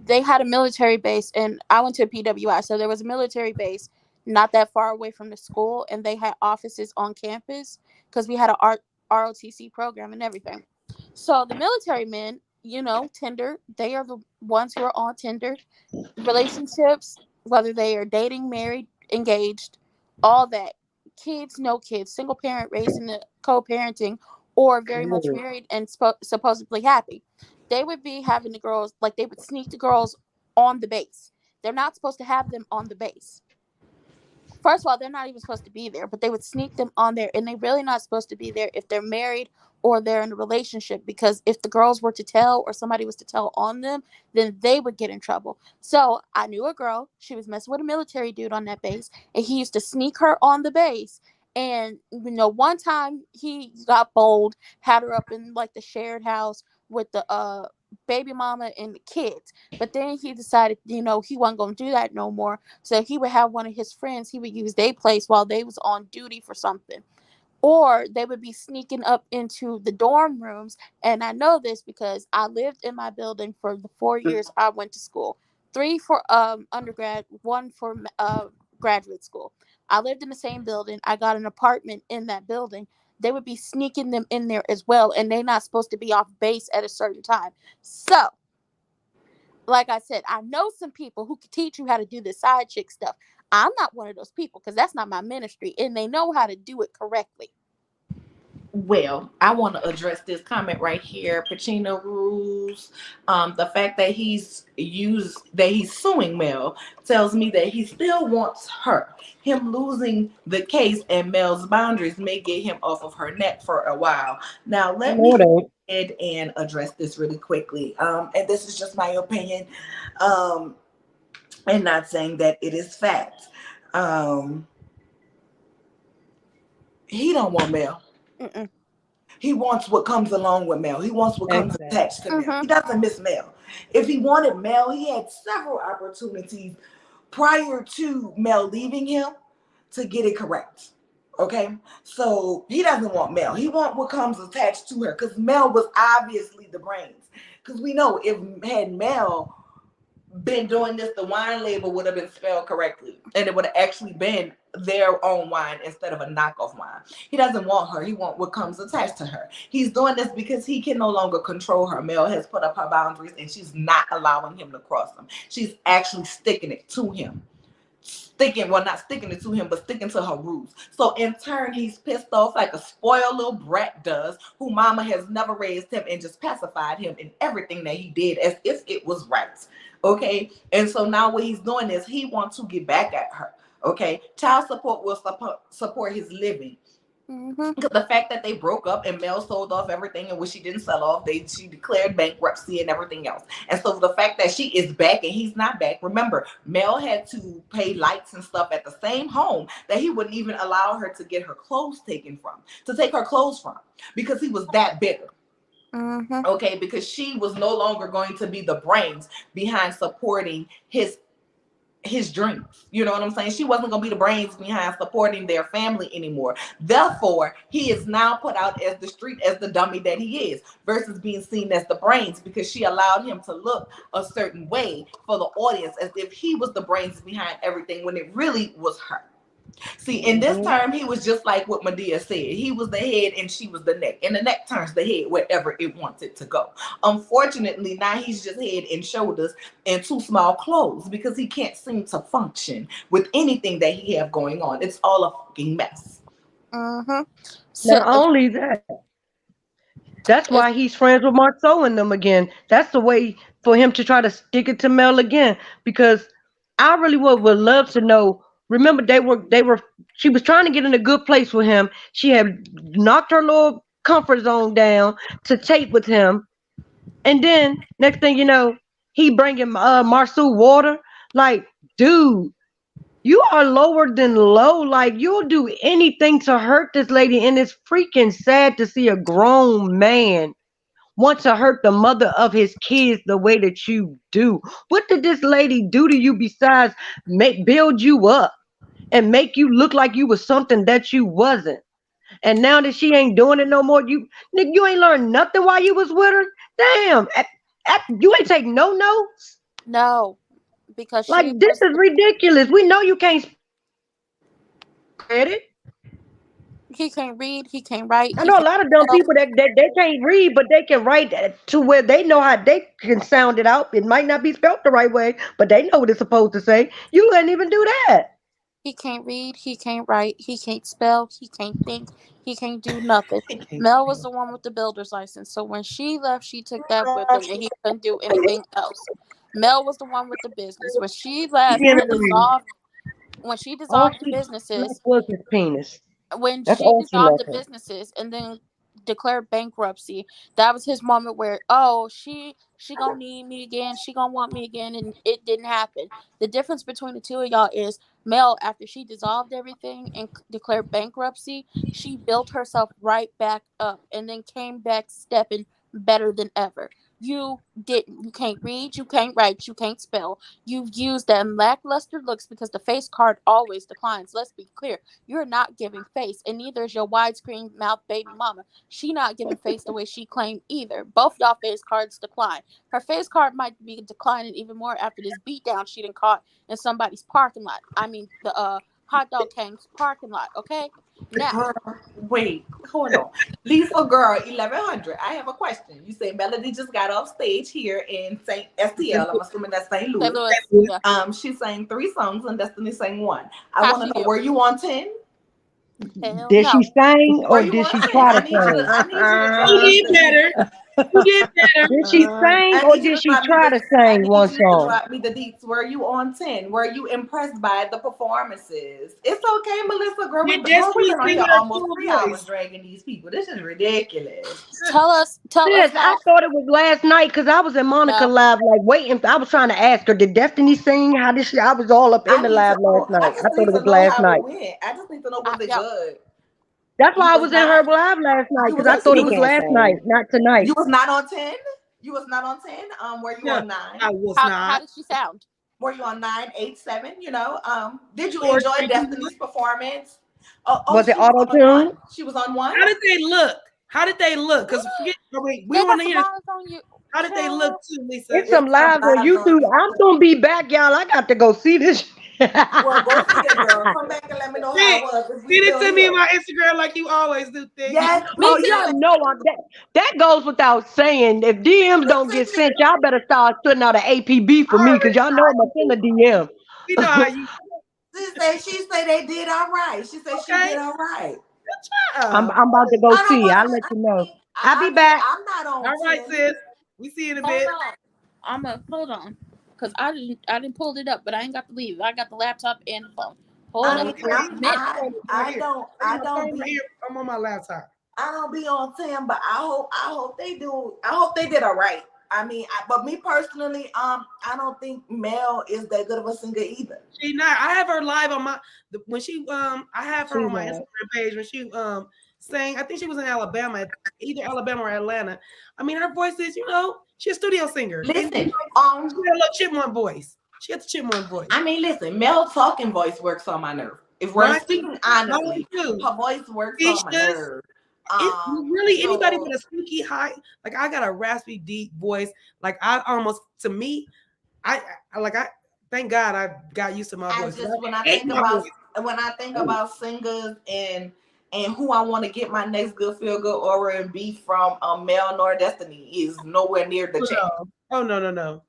they had a military base, and I went to a PWI. So there was a military base not that far away from the school, and they had offices on campus because we had a ROTC program and everything. So the military men, Tinder, they are the ones who are on Tinder. Relationships, whether they are dating, married, engaged, all that. Kids, no kids, single parent raising the co-parenting, or very much Good. married and supposedly happy. They would be having the girls like they would sneak the girls on the base. They're not supposed to have them on the base. First of all, they're not even supposed to be there, but they would sneak them on there, and they're really not supposed to be there if they're married or they're in a relationship. Because if the girls were to tell or somebody was to tell on them, then they would get in trouble. So I knew a girl; she was messing with a military dude on that base, and he used to sneak her on the base. And one time he got bold, had her up in like the shared house with the baby mama and the kids. But then he decided, he wasn't going to do that no more. So he would have one of his friends, he would use their place while they was on duty for something. Or they would be sneaking up into the dorm rooms. And I know this because I lived in my building for the 4 years I went to school. 3 for undergrad, 1 for graduate school. I lived in the same building. I got an apartment in that building. They would be sneaking them in there as well, and they're not supposed to be off base at a certain time. So like I said, I know some people who can teach you how to do the side chick stuff. I'm not one of those people because that's not my ministry, and they know how to do it correctly. Well, I want to address this comment right here. Pacino rules. The fact that he's suing Mel tells me that he still wants her. Him losing the case and Mel's boundaries may get him off of her neck for a while. Now, let me No, it ain't. ahead and address this really quickly. And this is just my opinion, and not saying that it is fact. He don't want Mel. Mm-mm. He wants what comes along with Mel. He wants what comes Exactly. attached to Mel. Mm-hmm. He doesn't miss Mel. If he wanted Mel, he had several opportunities prior to Mel leaving him to get it correct. Okay? So he doesn't want Mel. He wants what comes attached to her because Mel was obviously the brains. Because we know if had Mel been doing this, the wine label would have been spelled correctly. And it would have actually been their own wine instead of a knockoff wine. He doesn't want her. He wants what comes attached to her. He's doing this because he can no longer control her. Mel has put up her boundaries and she's not allowing him to cross them. She's actually sticking it to him. sticking, well, not sticking it to him, but sticking to her rules. So in turn, he's pissed off like a spoiled little brat does, who mama has never raised him and just pacified him in everything that he did as if it was right. Okay. And so now what he's doing is he wants to get back at her. Okay. Child support will support his living. Because the fact that they broke up and Mel sold off everything and what she didn't sell off, she declared bankruptcy and everything else. And so the fact that she is back and he's not back, remember, Mel had to pay lights and stuff at the same home that he wouldn't even allow her to get her clothes taken from, to take her clothes from, because he was that bitter. Okay, because she was no longer going to be the brains behind supporting his dreams. You know what I'm saying? She wasn't going to be the brains behind supporting their family anymore. Therefore, he is now put out as the street, as the dummy that he is, versus being seen as the brains, because she allowed him to look a certain way for the audience as if he was the brains behind everything when it really was her. See, in this term, he was just like what Medea said. He was the head and she was the neck. And the neck turns the head wherever it wants it to go. Unfortunately, now he's just head and shoulders and too small clothes because he can't seem to function with anything that he have going on. It's all a fucking mess. Not only that, that's why he's friends with Marceau and them again. That's the way for him to try to stick it to Mel again. Because I really would love to know. Remember, she was trying to get in a good place with him. She had knocked her little comfort zone down to tape with him. And then next thing you know, he bringing Marceau water. Like, dude, you are lower than low. Like, you'll do anything to hurt this lady. And it's freaking sad to see a grown man want to hurt the mother of his kids the way that you do. What did this lady do to you besides build you up and make you look like you was something that you wasn't? And now that she ain't doing it no more, you ain't learned nothing while you was with her? Damn, you ain't take no notes? No, because like, this is ridiculous. We know you can't credit. He can't read, he can't write. I know a lot of dumb people that they can't read, but they can write to where they know how they can sound it out. It might not be spelled the right way, but they know what it's supposed to say. You couldn't even do that. He can't read, he can't write, he can't spell, he can't think, he can't do nothing. Mel was the one with the builder's license, so when she left, she took that with him, and he couldn't do anything else. Mel was the one with the business. When she left, she dissolved the businesses. Was his penis. When she dissolved the businesses and then declared bankruptcy, that was his moment where, she gonna need me again, she gonna want me again, and it didn't happen. The difference between the two of y'all is Mel, after she dissolved everything and declared bankruptcy, she built herself right back up and then came back stepping better than ever. You didn't. You can't read, you can't write, you can't spell. You've used them lackluster looks because the face card always declines. Let's be clear. You're not giving face, and neither is your widescreen mouth baby mama. She not giving face the way she claimed either. Both y'all face cards decline. Her face card might be declining even more after this beatdown she done caught in somebody's parking lot. I mean, the hot dog king's parking lot, okay? Now, wait, hold on. Lisa Girl 1100. I have a question. You say Melody just got off stage here in St. STL. I'm assuming that's St. Louis. Yeah. She sang 3 songs and Destiny sang 1. I want to know, were you on 10? Did she sing or did she try to sing? She did better. Did she sing or did she try to sing one song? Drop me the deets. Were you on 10? Were you impressed by the performances? It's okay, Melissa. Girl, we've been on here almost 3 hours dragging these people. This is ridiculous. Tell us. I thought it was last night because I was in Monica live, like waiting. I was trying to ask her, did Destiny sing? How did she? I was all up in the live last night. I thought it was last night. I just need to know, was it good? That's why I was in her live last night, because I thought it was last night, not tonight. You was not on 10? You was not on 10? Were you on 9? I was not. How did she sound? Were you on 9, 8, 7? You know, did you enjoy Destiny's performance? Was it auto-tune? She was on 1? How did they look? Because we want to hear. How did they look too, Lisa? It's some lives on YouTube. I'm gonna be back, y'all. I got to go see this. Well, go see it, girl. Come back and let me know how it was. Send it to me on my Instagram like you always do. Things. Yes, y'all know that goes without saying. If DMs don't get sent, y'all better start putting out an APB for me, because y'all know I'm a DM. You know how you. She said they did all right. She said she Okay. did all right. I'm Oh. about to go I don't see. want I'll to. let you know. I I'll be mean, back. I'm not on All right, 10. sis. We see you in a Hold bit. on. Hold on. Cause I didn't pull it up, but I ain't got to leave. I got the laptop and the phone. Hold I up mean, for a minute. I don't Right be here. I'm on my laptop. I don't be on 10, but I hope they do. I hope they did all right. I mean, but me personally, I don't think Mel is that good of a singer either. She not. I have her live on my when she I have her She on my not. Instagram page when she sang. I think she was in Alabama, either Alabama or Atlanta. I mean, her voice is, she's a studio singer. And Listen, she had a little chipmunk voice. She had the chipmunk voice. I mean, listen, Mel talking voice works on my nerve. If we're Mine speaking too. honestly, Mine too. her voice works on my Keisha's, nerve. really anybody So with a squeaky high, like I got a raspy deep voice. Like I almost, to me, I thank God I got used to my voice. when I hate think my about voice. singers and who I want to get my next good feel good R&B from, Mel nor Destiny is nowhere near the champ. Oh no.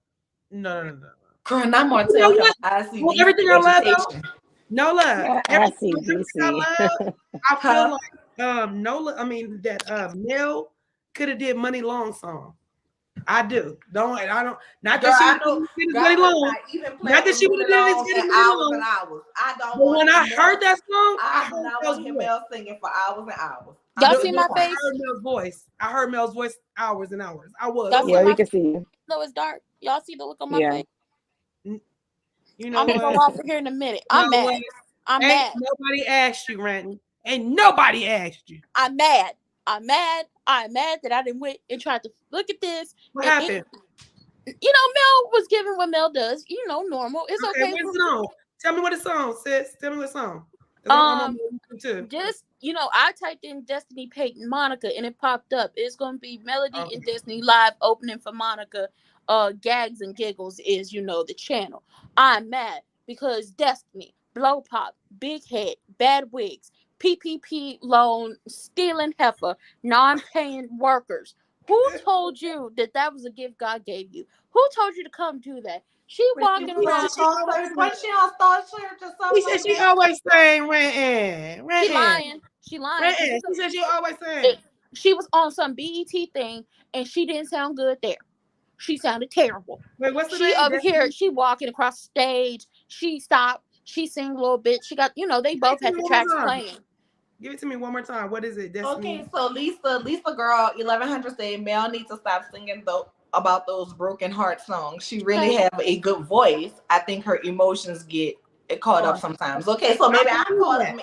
Current, I'm gonna You know tell him what? I see Well, everything I love though, education. Nola. I see Everything I DC. love, I feel like Nola. I mean that Mel could have did Money Long song. I do. I don't. Not Girl, that she I would know have did it as God Money better Long. not even play Not that with she would Mooney have did it Long as and Money hours and Long. hours. I don't But want when to I hear heard that song, I I do heard not Mel's want to hear voice. Mel singing for hours and hours. Y'all I'm see my I face? heard Mel's voice. I heard Mel's voice hours and hours. I was. Y'all I'm see Yeah, like, we my can face? see you. Though it's dark. Y'all see the look on my Yeah. face? you know I'm gonna go what? off for here in a minute. You I'm know mad. what? I'm Ain't mad. nobody asked you, Ranton. Ain't nobody asked you. I'm mad. I'm mad. I'm mad that I didn't went and tried to look at this. What And happened? Mel was giving what Mel does. Normal. It's Okay, okay. what song? Tell me what the song, sis. Tell me what song. I'm on YouTube too. Just I typed in Destiny Payton Monica and it popped up. It's gonna be Melody Okay. and Destiny live opening for Monica. Gags and Giggles is the channel. I'm mad because Destiny, Blow Pop, Big Head, Bad Wigs, PPP loan, stealing heifer, non-paying workers. Who told you that was a gift God gave you? Who told you to come do that? She walking around. When she on Star Church or something She said like she that? always saying Ranton. She lying. She lying. Ranton. She said she always saying. She was on some BET thing and she didn't sound good there. She sounded terrible. Wait, what's the She name? over here, she walking across the stage. She stopped. She sing a little bit. She got, they both had the tracks playing. Give it to me one more time. What is it? Destiny? Okay, so Lisa girl 1100 said Mel needs to stop singing about those broken heart songs. She really have a good voice. I think her emotions get caught up sometimes. Okay, so maybe I call it,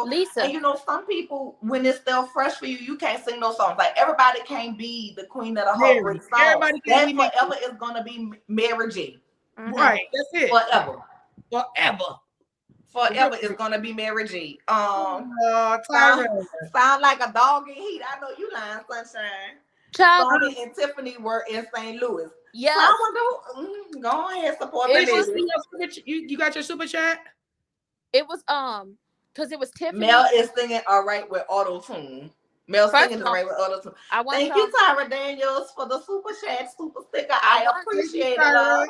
Lisa. And some people, when it's still fresh for you, you can't sing those songs. Like everybody can't be the queen of the heartbreak song. Everybody can't be forever is gonna be Mary J. Mhm. Right, that's it. Forever is gonna be Mary J. Tyra. Sound like a dog in heat. I know you lying, sunshine. Child, Sony and Tiffany were in St. Louis. yes. So I want to go ahead support the ladies. You got your super chat? It was because it was Tiffany. Mel is singing all right with auto tune. Mel singing all right with auto tune. Thank you, Tyra Daniels, for the super chat, super sticker. I appreciate it, love.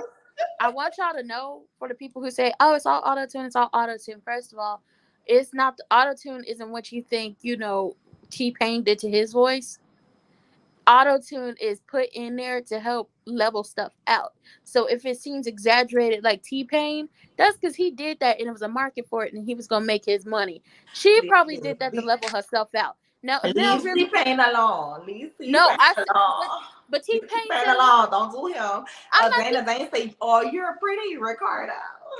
I want y'all to know, for the people who say, "Oh, it's all auto tune. It's all auto tune." First of all, it's not. The auto tune isn't what you think. T-Pain did to his voice. Auto tune is put in there to help level stuff out. So if it seems exaggerated like T-Pain, that's because he did that and it was a market for it and he was gonna make his money. She probably did that to level herself out. Now, if Mel really T-Pain alone, but T-Pain alone, don't do him. They say, "Oh, you're pretty, Ricardo."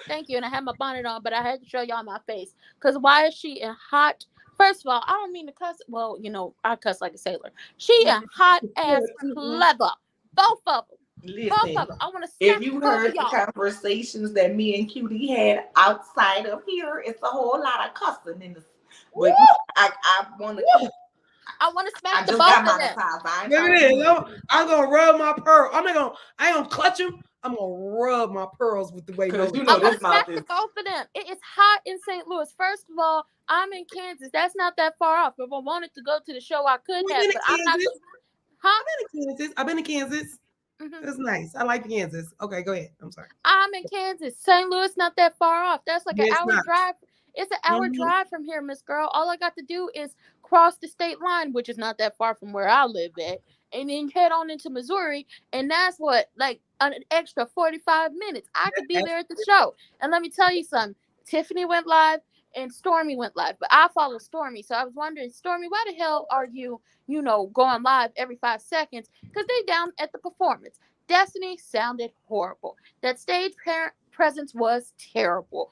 Thank you, and I had my bonnet on, but I had to show y'all my face because why is she in hot? First of all, I don't mean to cuss. Well, I cuss like a sailor. She in hot ass leather. Both of them. Listen, I want to. If you heard the conversations that me and Cutie had outside of here, it's a whole lot of cussing in this. But I want to. I want to smack the both of them. I'm gonna rub my pearl. I ain't gonna clutch them. I'm gonna rub my pearls with the way. I want to smack the both of them. It is hot in St. Louis. First of all, I'm in Kansas. That's not that far off. If I wanted to go to the show, I could have. But I'm not. I've been to Kansas. Mhm. It's nice. I like Kansas. Okay, go ahead. I'm sorry. I'm in Kansas. St. Louis not that far off. That's like an Yeah, it's hour not. drive. It's an hour Mhm. drive from here, Miss Girl. All I got to do is cross the state line, which is not that far from where I live at, and then head on into Missouri, and that's what like an extra 45 minutes. I could be there at the show. And let me tell you something. Tiffany went live and Stormy went live, but I follow Stormy, so I was wondering, Stormy, why the hell are you going live every 5 seconds? Because they down at the performance. Destiny sounded horrible. That stage presence was terrible.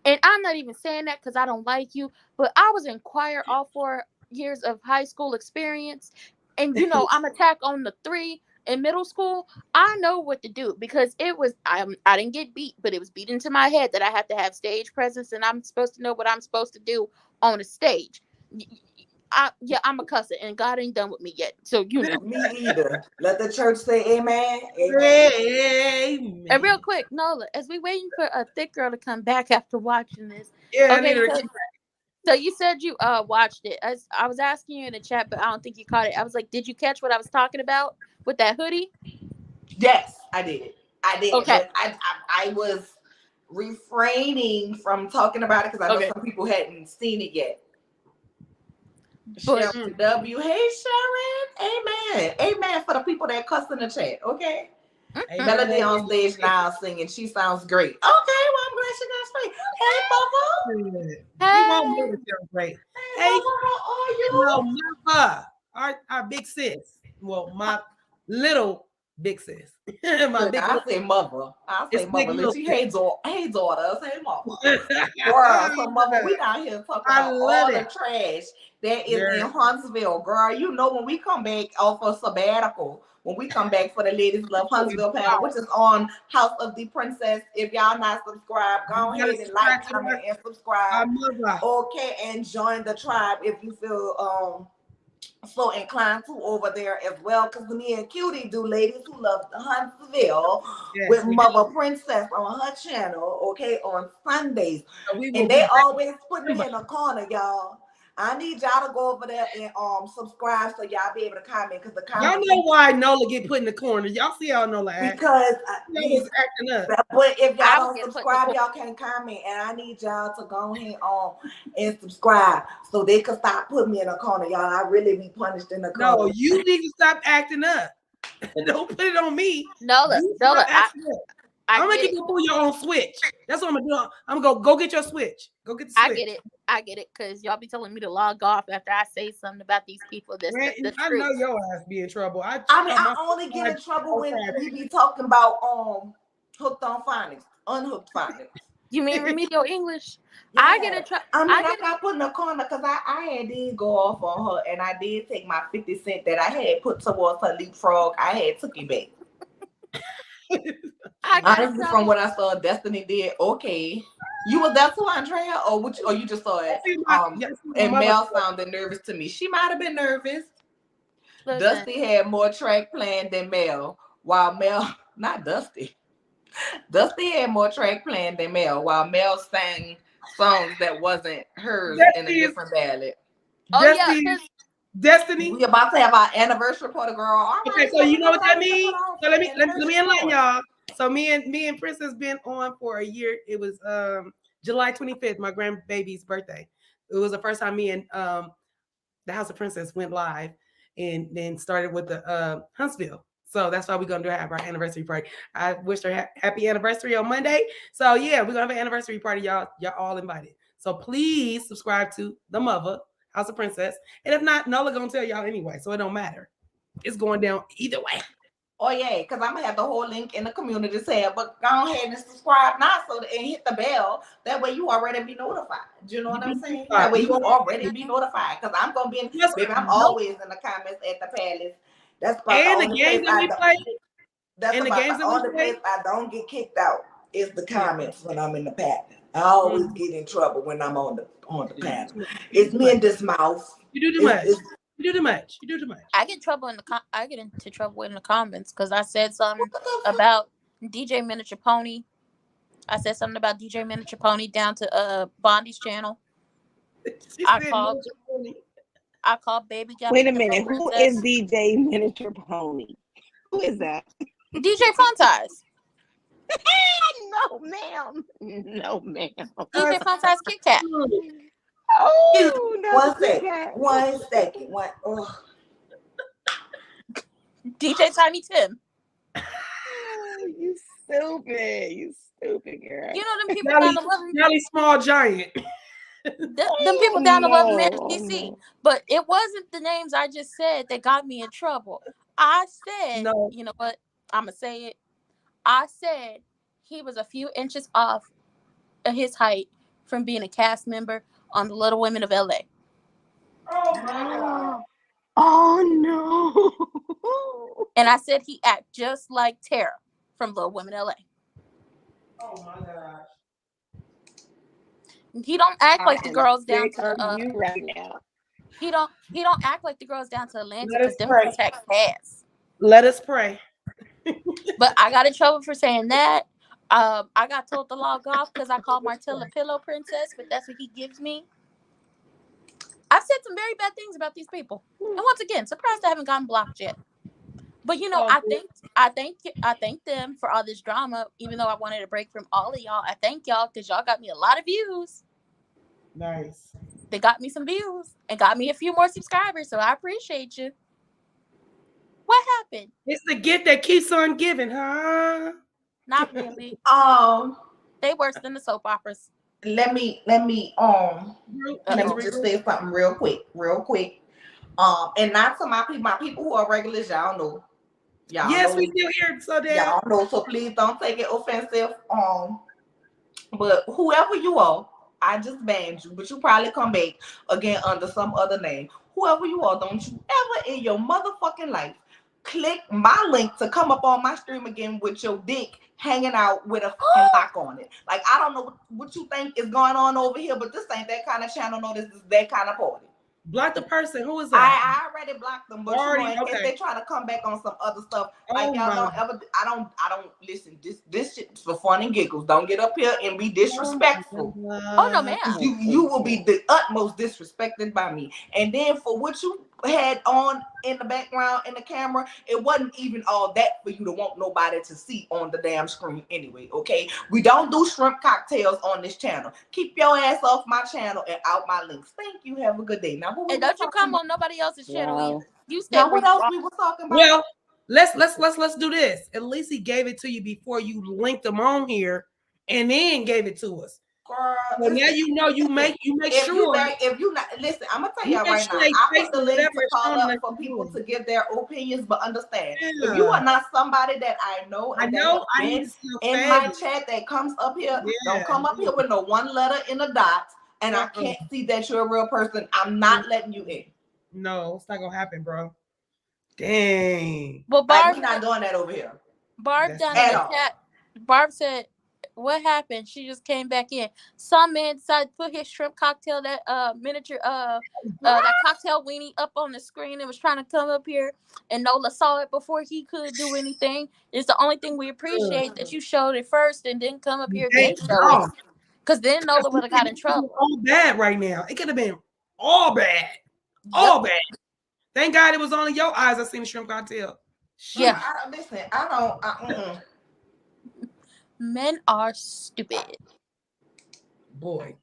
And I'm not even saying that because I don't like you, but I was in choir all 4 years of high school experience. And I'm attacked on the 3 in middle school. I know what to do because I didn't get beat, but it was beat into my head that I have to have stage presence and I'm supposed to know what I'm supposed to do on a stage. I'm a cusser and God ain't done with me yet. So Me either. Let the church say amen. Amen. Amen. And real quick, Nola, as we waiting for a thick girl to come back after watching this. Yeah, I Okay, need to so you said you watched it. I was asking you in the chat, but I don't think you caught it. I was like, did you catch what I was talking about with that hoodie? Yes, I did. I did. Okay. But I was refraining from talking about it because I know Okay. some people hadn't seen it yet. But Sharon W. Hey, Sharon. Amen. Amen for the people that cuss in the chat. Okay. Melody on stage now singing. She sounds great. Okay, well, I'm glad she got straight. Hey, Bubba. We won't make it sound great. Hey, Hey, Bubba, how are you? hello, mother. Our big sis. Well, my little big sis. My big I say mother. I say it's big mother. little She sis. hey daughters. Hey mama. Girl, so mama, we down here talking I about love all the it. trash that is Girl. in Huntsville. Girl, you know when we come back off of Sabbatical, when we come back for the Ladies Love Huntsville panel, which is on House of the Princess. If y'all not subscribed, go ahead and like, comment, and subscribe. Okay, and join the tribe if you feel so inclined to over there as well, because me and Cutie do Ladies Who Love the Huntsville with Mother Princess on her channel, okay, on Sundays. And they always put me in a corner, y'all. I need y'all to go over there and subscribe so y'all be able to comment, because the comments. Y'all know why Nola get put in the corner. Y'all see how Nola act. Because Nola's acting up. But if y'all don't subscribe, y'all can't comment, and I need y'all to go ahead on and subscribe so they can stop putting me in a corner, y'all. I really be punished in the corner. No, you need to stop acting up. Don't put it on me. Nola, I'm gonna get you pull your own switch. That's what I'm gonna do. I'm gonna go get your switch. Go get the switch. I get it, because y'all be telling me to log off after I say something about these people. I know your ass be in trouble. I only get in trouble when we be talking about hooked on phonics, unhooked phonics. You mean remedial English? Yeah. I get in trouble. I got put in a corner because I did go off on her, and I did take my 50 cents that I had put towards her leapfrog. I had took it back. Honestly, from what I saw, Destiny did okay. You was there too, Andrea, or you just saw it? And Mel sounded nervous to me. She might have been nervous. Listen. Dusty had more track planned than Mel, while Mel, not Dusty. Dusty had more track planned than Mel, while Mel sang songs that wasn't hers in a different ballad. Destiny. We about to have our anniversary party, girl. All right, okay, so you know what that means? So let me enlighten y'all. So me and Princess been on for a year. It was July 25th, my grandbaby's birthday. It was the first time me and the House of Princess went live, and then started with the Huntsville. So that's why we're gonna have our anniversary party. I wish her happy anniversary on Monday. So yeah, we're gonna have an anniversary party. Y'all all invited. So please subscribe to the Mother House of Princess. And if not, Nola gonna tell y'all anyway, so it don't matter. It's going down either way. Oh yeah, because I'm gonna have the whole link in the community tab. But go ahead and subscribe now, and hit the bell. That way you already be notified. Do you know what I'm saying? That way you already be notified. Because I'm gonna be baby, I'm always in the comments at the palace. That's about the only place that's about the only place I don't get kicked out is the comments when I'm in the panel. I always get in trouble when I'm on the panel. It's me and this mouth. You do too much. You do too much. I get into trouble in the comments because I said something about DJ Miniature Pony. I said something about DJ Miniature Pony down to Bondi's channel. I called Baby Jump. Wait a minute. Who is DJ Miniature Pony? Who is that? DJ Fontaine. No, ma'am. No, ma'am. DJ Fontaine's Kit Kat. Oh, not One the Kit second. Kat. 1 second. One. Oh. DJ Tiny Tim. Oh, you stupid. You stupid girl. You know them people down the living. Nelly Small Giant. Them people down the love Manchester, no, DC. no. But it wasn't the names I just said that got me in trouble. I said, No. you know what? I'm going to say it. I said he was a few inches off of his height from being a cast member on The Little Women of LA. Oh my God. Oh no. And I said he act just like Tara from Little Women LA. Oh my gosh. He don't act like the I'm girls down sick to of you right now. he don't act like the girls down to Atlanta Let us because them pray. girls act fast. Let us pray. But I got in trouble for saying that. I got told to log off because I called Martell a pillow princess, but that's what he gives me. I've said some very bad things about these people, and once again, surprised I haven't gotten blocked yet. But you know, I thank them for all this drama. Even though I wanted a break from all of y'all, I thank y'all because y'all got me a lot of views. Nice. They got me some views and got me a few more subscribers, so I appreciate you. What happened? It's the gift that keeps on giving, huh? Not really. They worse than the soap operas. Let me just say something real quick. And not to my people who are regulars, y'all know. Yes, we still here, so damn. Y'all know, so please don't take it offensive. But whoever you are, I just banned you, but you probably come back again under some other name. Whoever you are, don't you ever in your motherfucking life click my link to come up on my stream again with your dick hanging out with a fucking lock on it. Like, I don't know what you think is going on over here, but this ain't that kind of channel. No, this is that kind of party. Block the person. Who is that? I already blocked them, but you know, in case they try to come back on some other stuff, like y'all don't ever. I don't listen. This shit's for fun and giggles. Don't get up here and be disrespectful. Oh no, man. You will be the utmost disrespected by me. And then for what you had on in the background in the camera, it wasn't even all that for you to want nobody to see on the damn screen anyway. Okay, we don't do shrimp cocktails on this channel. Keep your ass off my channel and out my links. Thank you. Have a good day. Now, and don't you come on nobody else's channel either. You stay. Now, what else we were talking about? Well, let's do this. At least he gave it to you before you linked them on here, and then gave it to us. Girl, so now you know you make sure. If you not listen, I'm gonna tell y'all right now. I put the link to call up for people to give their opinions, but understand if you are not somebody that I know and that has been in my chat that comes up here, don't come up here with no one letter in a dot, and I can't see that you're a real person. I'm not letting you in. No, it's not gonna happen, bro. Dang. Well, Barb, we're not doing that over here. Barb down in the chat. Barb said, "What happened?" She just came back in. Some man decided to put his shrimp cocktail, that miniature that cocktail weenie up on the screen and was trying to come up here, and Nola saw it before he could do anything. It's the only thing we appreciate that you showed it first and didn't come up here and show it. Because then Nola would have got in trouble. All bad right now. It could have been all bad. All bad. Thank God it was only your eyes I seen the shrimp cocktail. Yeah. Listen, I don't. Men are stupid. Boy.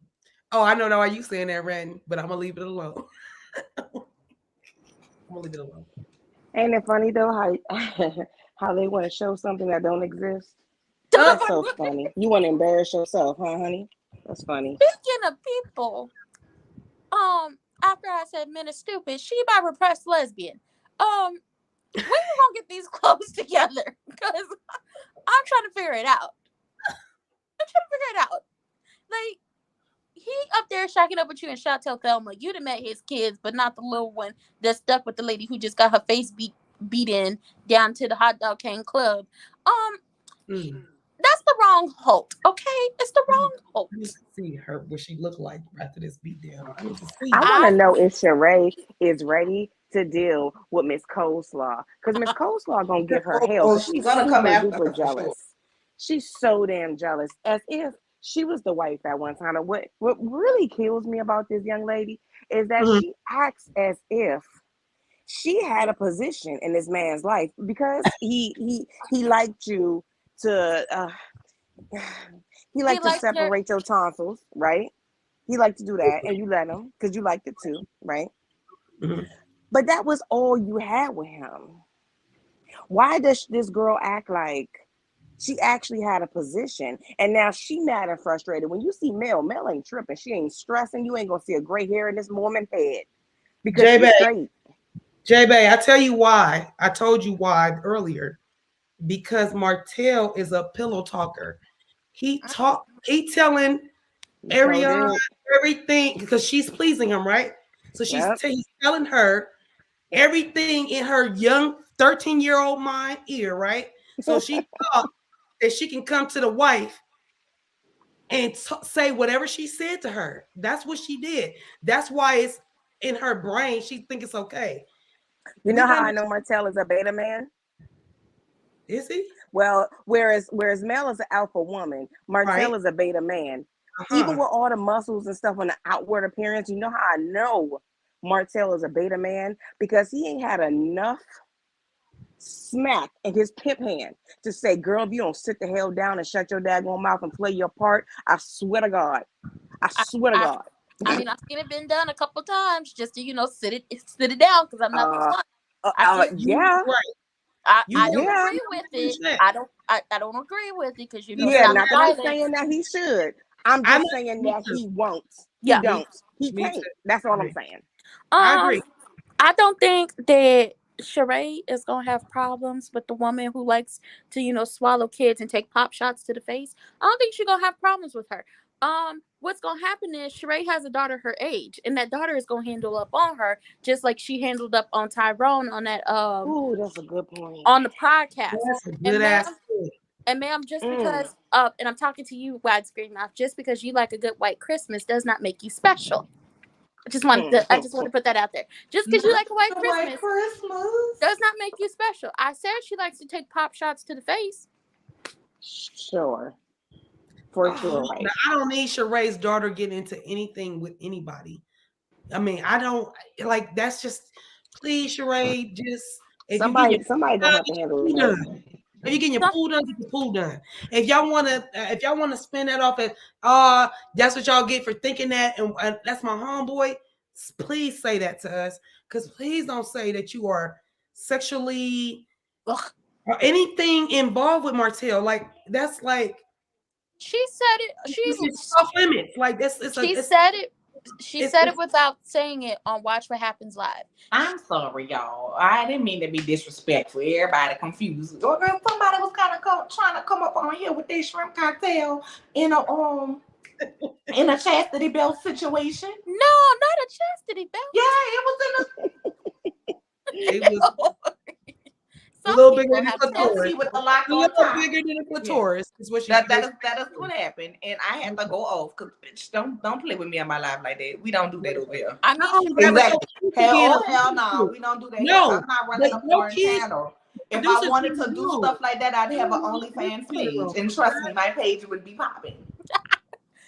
Oh, I know why you saying that, Randy, but I'm gonna leave it alone. Ain't it funny though how they want to show something that don't exist? That's so funny. You want to embarrass yourself, huh, honey? That's funny. Speaking of people, after I said men are stupid, she by repressed lesbian. When you gonna get these clothes together? Because I'm trying to figure it out. Like, he up there shacking up with you in Chateau Thelma. You'd have met his kids, but not the little one that's stuck with the lady who just got her face beat in down to the Hot Dog King Club. That's the wrong Holt, okay? It's the wrong Holt. Let me see her what she looked like after this beat down. I need to see. I want to know if Sheree is ready to deal with Miss Coleslaw, because Miss Coleslaw gonna give her hell. She's gonna come after her jealous. Sure. She's so damn jealous, as if she was the wife at one time. And what really kills me about this young lady is that she acts as if she had a position in this man's life because he liked you to he liked to liked her. separate your tonsils, right? He liked to do that, and you let him because you liked it too, right? Mhm. But that was all you had with him. Why does this girl act like she actually had a position, and now she mad and frustrated? When you see Mel ain't tripping. She ain't stressing. You ain't gonna see a gray hair in this woman's head because J she's Bay, straight. J Bay, I tell you why. I told you why earlier. Because Martell is a pillow talker. He telling You sure Ariana did. everything because she's pleasing him, right? So Yep. he's telling her everything in her young 13-year-old mind ear, right? So she thought that she can come to the wife and say whatever she said to her. That's what she did. That's why it's in her brain. She think it's okay. You know how I know Martell is a beta man? Is he? Well, whereas Mel is an alpha woman, Martell Right. is a beta man. Even Uh-huh. with all the muscles and stuff on the outward appearance, you know how I know Martell is a beta man? Because he ain't had enough smack in his pimp hand to say, girl, if you don't sit the hell down and shut your daggone mouth and play your part, I swear to God. I swear to God. I mean, I've seen it been done a couple times just to, sit it down because I'm not the one. I've seen it. Yeah. Right. I don't Yeah. agree with it. I don't agree with it because Yeah, stop not that I'm violence. saying that he should. I'm just saying that he won't. He Yeah. don't. He Me can't. too. That's all I'm saying. I agree. I don't think that Sheree is gonna have problems with the woman who likes to, swallow kids and take pop shots to the face. I don't think she's gonna have problems with her. What's gonna happen is Sheree has a daughter her age, and that daughter is gonna handle up on her just like she handled up on Tyrone on that Oh, that's a good point. on the podcast. That's a And good ass point. ma'am, just because and I'm talking to you, widescreen mouth, just because you like a good white Christmas does not make you special. I just want to put that out there. Just because you like a white Christmas does not make you special. I said she likes to take pop shots to the face. Sure. For sure. Now, I don't need Sheree's daughter getting into anything with anybody. I mean, I don't like that's just please, Sheree, just if Somebody you gonna have to handle get that. done. If you're getting your pool done, get your pool done. If y'all wanna spin that off as that's what y'all get for thinking that, and that's my homeboy, please say that to us. Because please don't say that you are sexually or anything involved with Martell. Like that's like she said it. It's off limits. Like said it. She said it without saying it on Watch What Happens Live. I'm sorry, y'all. I didn't mean to be disrespectful. Everybody confused. Or somebody was kind of trying to come up on here with their shrimp cocktail in a chastity belt situation. No, not a chastity belt. Yeah, it was in a. It was a little bigger than a clitoris. With the lock A on little top. bigger than a clitoris is what she that is what happened, and I had to go off because bitch, don't play with me on my live like that. We don't do that over here. I mean, Exactly. Hell no, we don't do that. No, I'm not running a porn channel. If I wanted to do stuff like that, I'd have an OnlyFans page, and trust me, my page would be popping.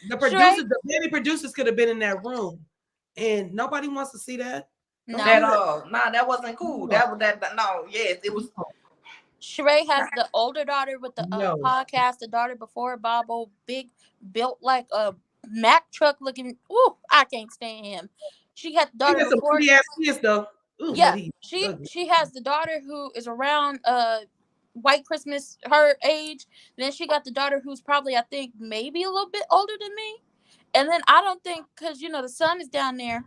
The producers, the baby producers could have been in that room, and nobody wants to see that. No, that wasn't cool. That no, yes, it was. Sheree has the older daughter with the podcast. The daughter before Bobo, big, built like a Mack truck looking. Ooh, I can't stand him. She had the daughter He got some before. pretty ass kids though. Ooh, yeah, she has the daughter who is around White Christmas her age. Then she got the daughter who's probably I think maybe a little bit older than me. And then I don't think because the son is down there.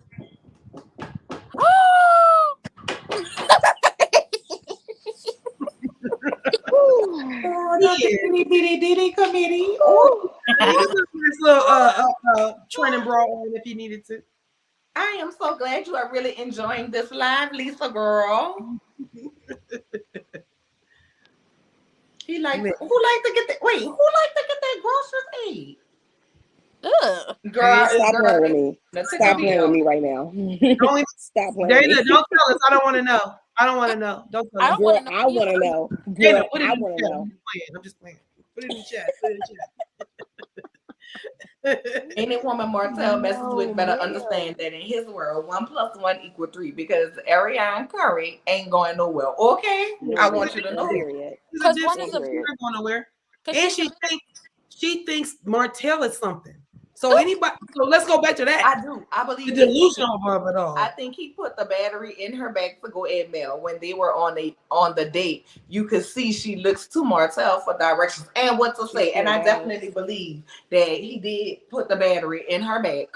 Diddy committee. Training bra on if you needed to. I am so glad you are really enjoying this live, Lisa girl. Who like to get that groceries aid? Girl, stop playing with me. Stop playing with me right now. Stop playing. Dana, don't tell us. I don't want to know. I don't want to know. Don't tell us. Girl, I want to know. Dana, I want to know. I'm just playing. Put it in the chat. Put it in the chat. Any woman Martell messes with better Mel. understand that in his world, 1+1 = 3 because Ariane Curry ain't going nowhere. Okay? I want you to know. Period. She's a Because one distant is a sister going nowhere. because And she's she thinks Martell is something. So let's go back to that. I do. I The believe delusional of it all. I think he put the battery in her back to go at Mel when they were on the date. You could see she looks to Martell for directions and what to say. And I definitely believe that he did put the battery in her back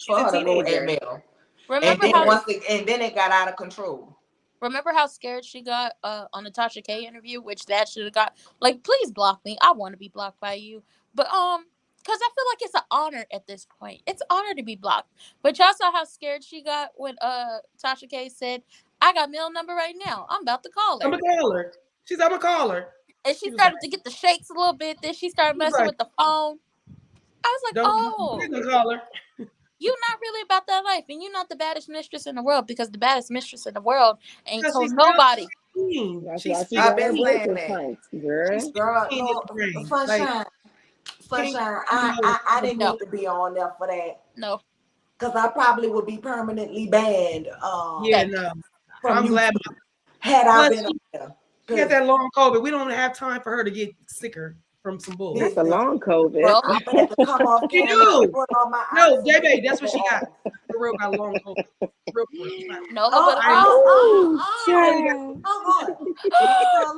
for her to go at Mel. And then it got out of control. Remember how scared she got on the Tasha K interview, which that should have got like, please block me. I want to be blocked by you. But because I feel like it's an honor at this point. It's an honor to be blocked. But y'all saw how scared she got when Tasha K said, I got Mel number right now. I'm about to call her. I'm gonna call her. I'm gonna call her. And she started to get the shakes a little bit. Then she started messing with the phone. I was like, Don't call her. You're not really about that life, and you're not the baddest mistress in the world because the baddest mistress in the world ain't told nobody. I've been saying that, girl. No, sunshine. I didn't need to be on there for that. No, because I probably would be permanently banned. I'm glad. Had I been on there. She had that long COVID. We don't have time for her to get sicker from some bull. That's a long COVID. Well, I had to come off camera. No, JB, that's what she got. For real, got long COVID. Real quick. No, I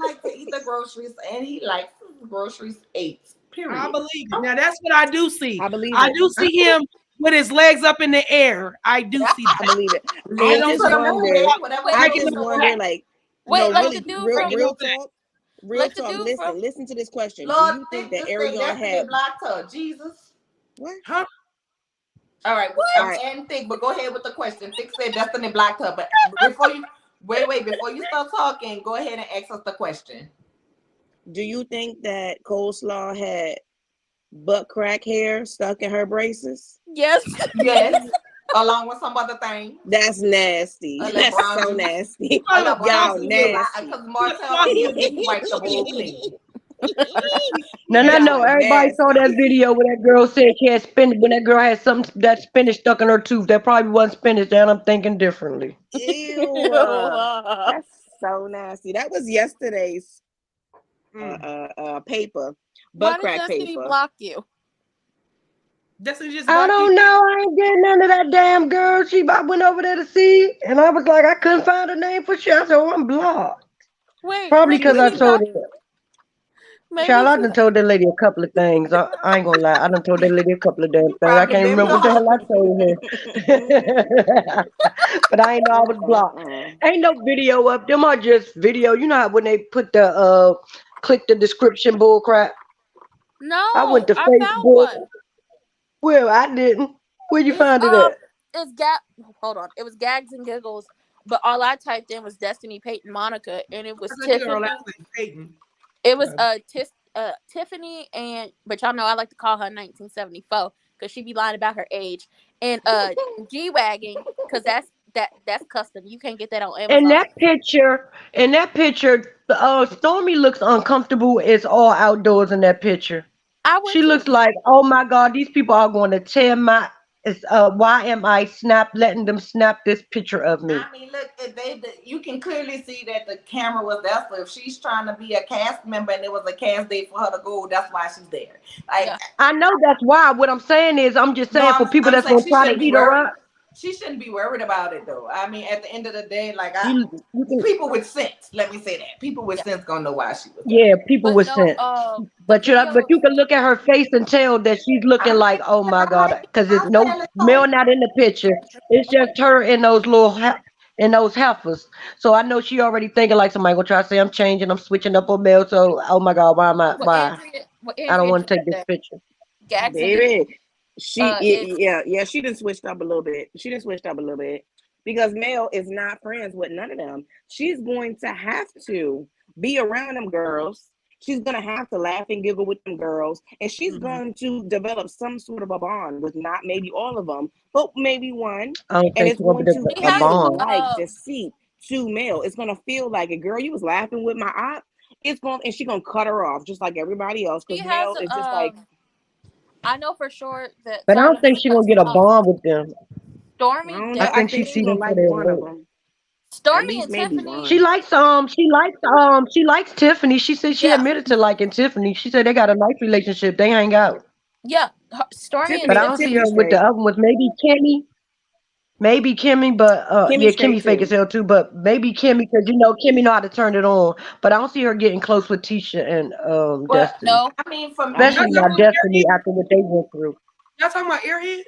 like to eat the groceries, and he likes groceries ate. Period. I believe it. Now that's what I do see. I do see him with his legs up in the air. I do see that. I believe it. I just wonder, like, wait, like really, the dude real talk. Real talk. Listen to this question. Lord, do you think that Ariana had blocked her? Jesus. What? Huh? All right. I didn't think, but go ahead with the question. Thick said Destiny blocked her, but before you before you start talking, go ahead and ask us the question. Do you think that Coleslaw had butt crack hair stuck in her braces? Yes. Yes. Along with some other thing. That's nasty. That's so nasty. Y'all nasty. Because Martell wiped the whole clean. No. Everybody saw that video where that girl said she had spinach. When that girl had that spinach stuck in her tooth, that probably wasn't spinach. Then I'm thinking differently. Ew. That's so nasty. That was yesterday's paper. Butt crack paper. Why did Destiny block you? I don't know. I ain't getting none of that damn girl. I went over there to see, and I was like, I couldn't find a name for sure. I said, I'm blocked. Wait, probably because I told her. Child, I done told that lady a couple of things. I ain't gonna lie. I done told that lady a couple of damn things. I can't remember what the hell I told her. But I ain't know I was blocked. Ain't no video up. Them are just video. You know how when they put the click the description bull crap? No, I went to Facebook. Found one. Well, I didn't. Where'd you find it at? Hold on. It was Gags and Giggles, but all I typed in was Destiny Peyton Monica, and it was Tiffany. It was Tiffany, but y'all know I like to call her 1974 because she be lying about her age, and G-Wagon because that's custom. You can't get that on Amazon. In that picture, Stormy looks uncomfortable. It's all outdoors in that picture. She looks like, oh my God, these people are going to tear my. Why am I letting them snap this picture of me? I mean, look, you can clearly see that the camera was there. So if she's trying to be a cast member and it was a cast day for her to go, that's why she's there. I know that's why. What I'm saying is, I'm just saying for people that's going to try to eat her up. She shouldn't be worried about it, though. I mean, at the end of the day, people with sense. Let me say that people with sense gonna know why she was. Yeah, people with sense. But you can look at her face and tell that she's looking like, oh my God, because there's no Mel not in the picture. It's just her in those those heifers. So I know she already thinking like somebody gonna try to say I'm changing, I'm switching up on Mel. So oh my God, why am I? Why? I don't want to take this picture. Baby. She done switched up a little bit. Because Mel is not friends with none of them. She's going to have to be around them girls. She's going to have to laugh and giggle with them girls. And she's going to develop some sort of a bond with not maybe all of them, but maybe one. And it's going to feel like deceit to Mel. It's going to feel like a girl, you was laughing with my op. And she's going to cut her off just like everybody else. Because Mel is just like. I know for sure that. But I Sorry don't to think she's gonna get a bond with them. I Stormy don't I know. I think definitely. she think see she them gonna for like their one of work. them. At Stormy least and maybe Tiffany. She one. likes she likes Tiffany. She said she Yeah, admitted to liking Tiffany. She said they got a nice relationship. They hang out. yeah. Stormy and But I Tiffany, don't see Tiffany. her Tiffany with the straight. other ones. Maybe Kimmy. Maybe Kimmy, but Kimmy yeah, straight Kimmy fake as too. hell too. But maybe Kimmy because Kimmy know how to turn it on. But I don't see her getting close with Tisha and Well, Destiny, No, I mean, for Y'all especially me, talking now about Destiny Airhead? after what they went through. Y'all talking about Airhead?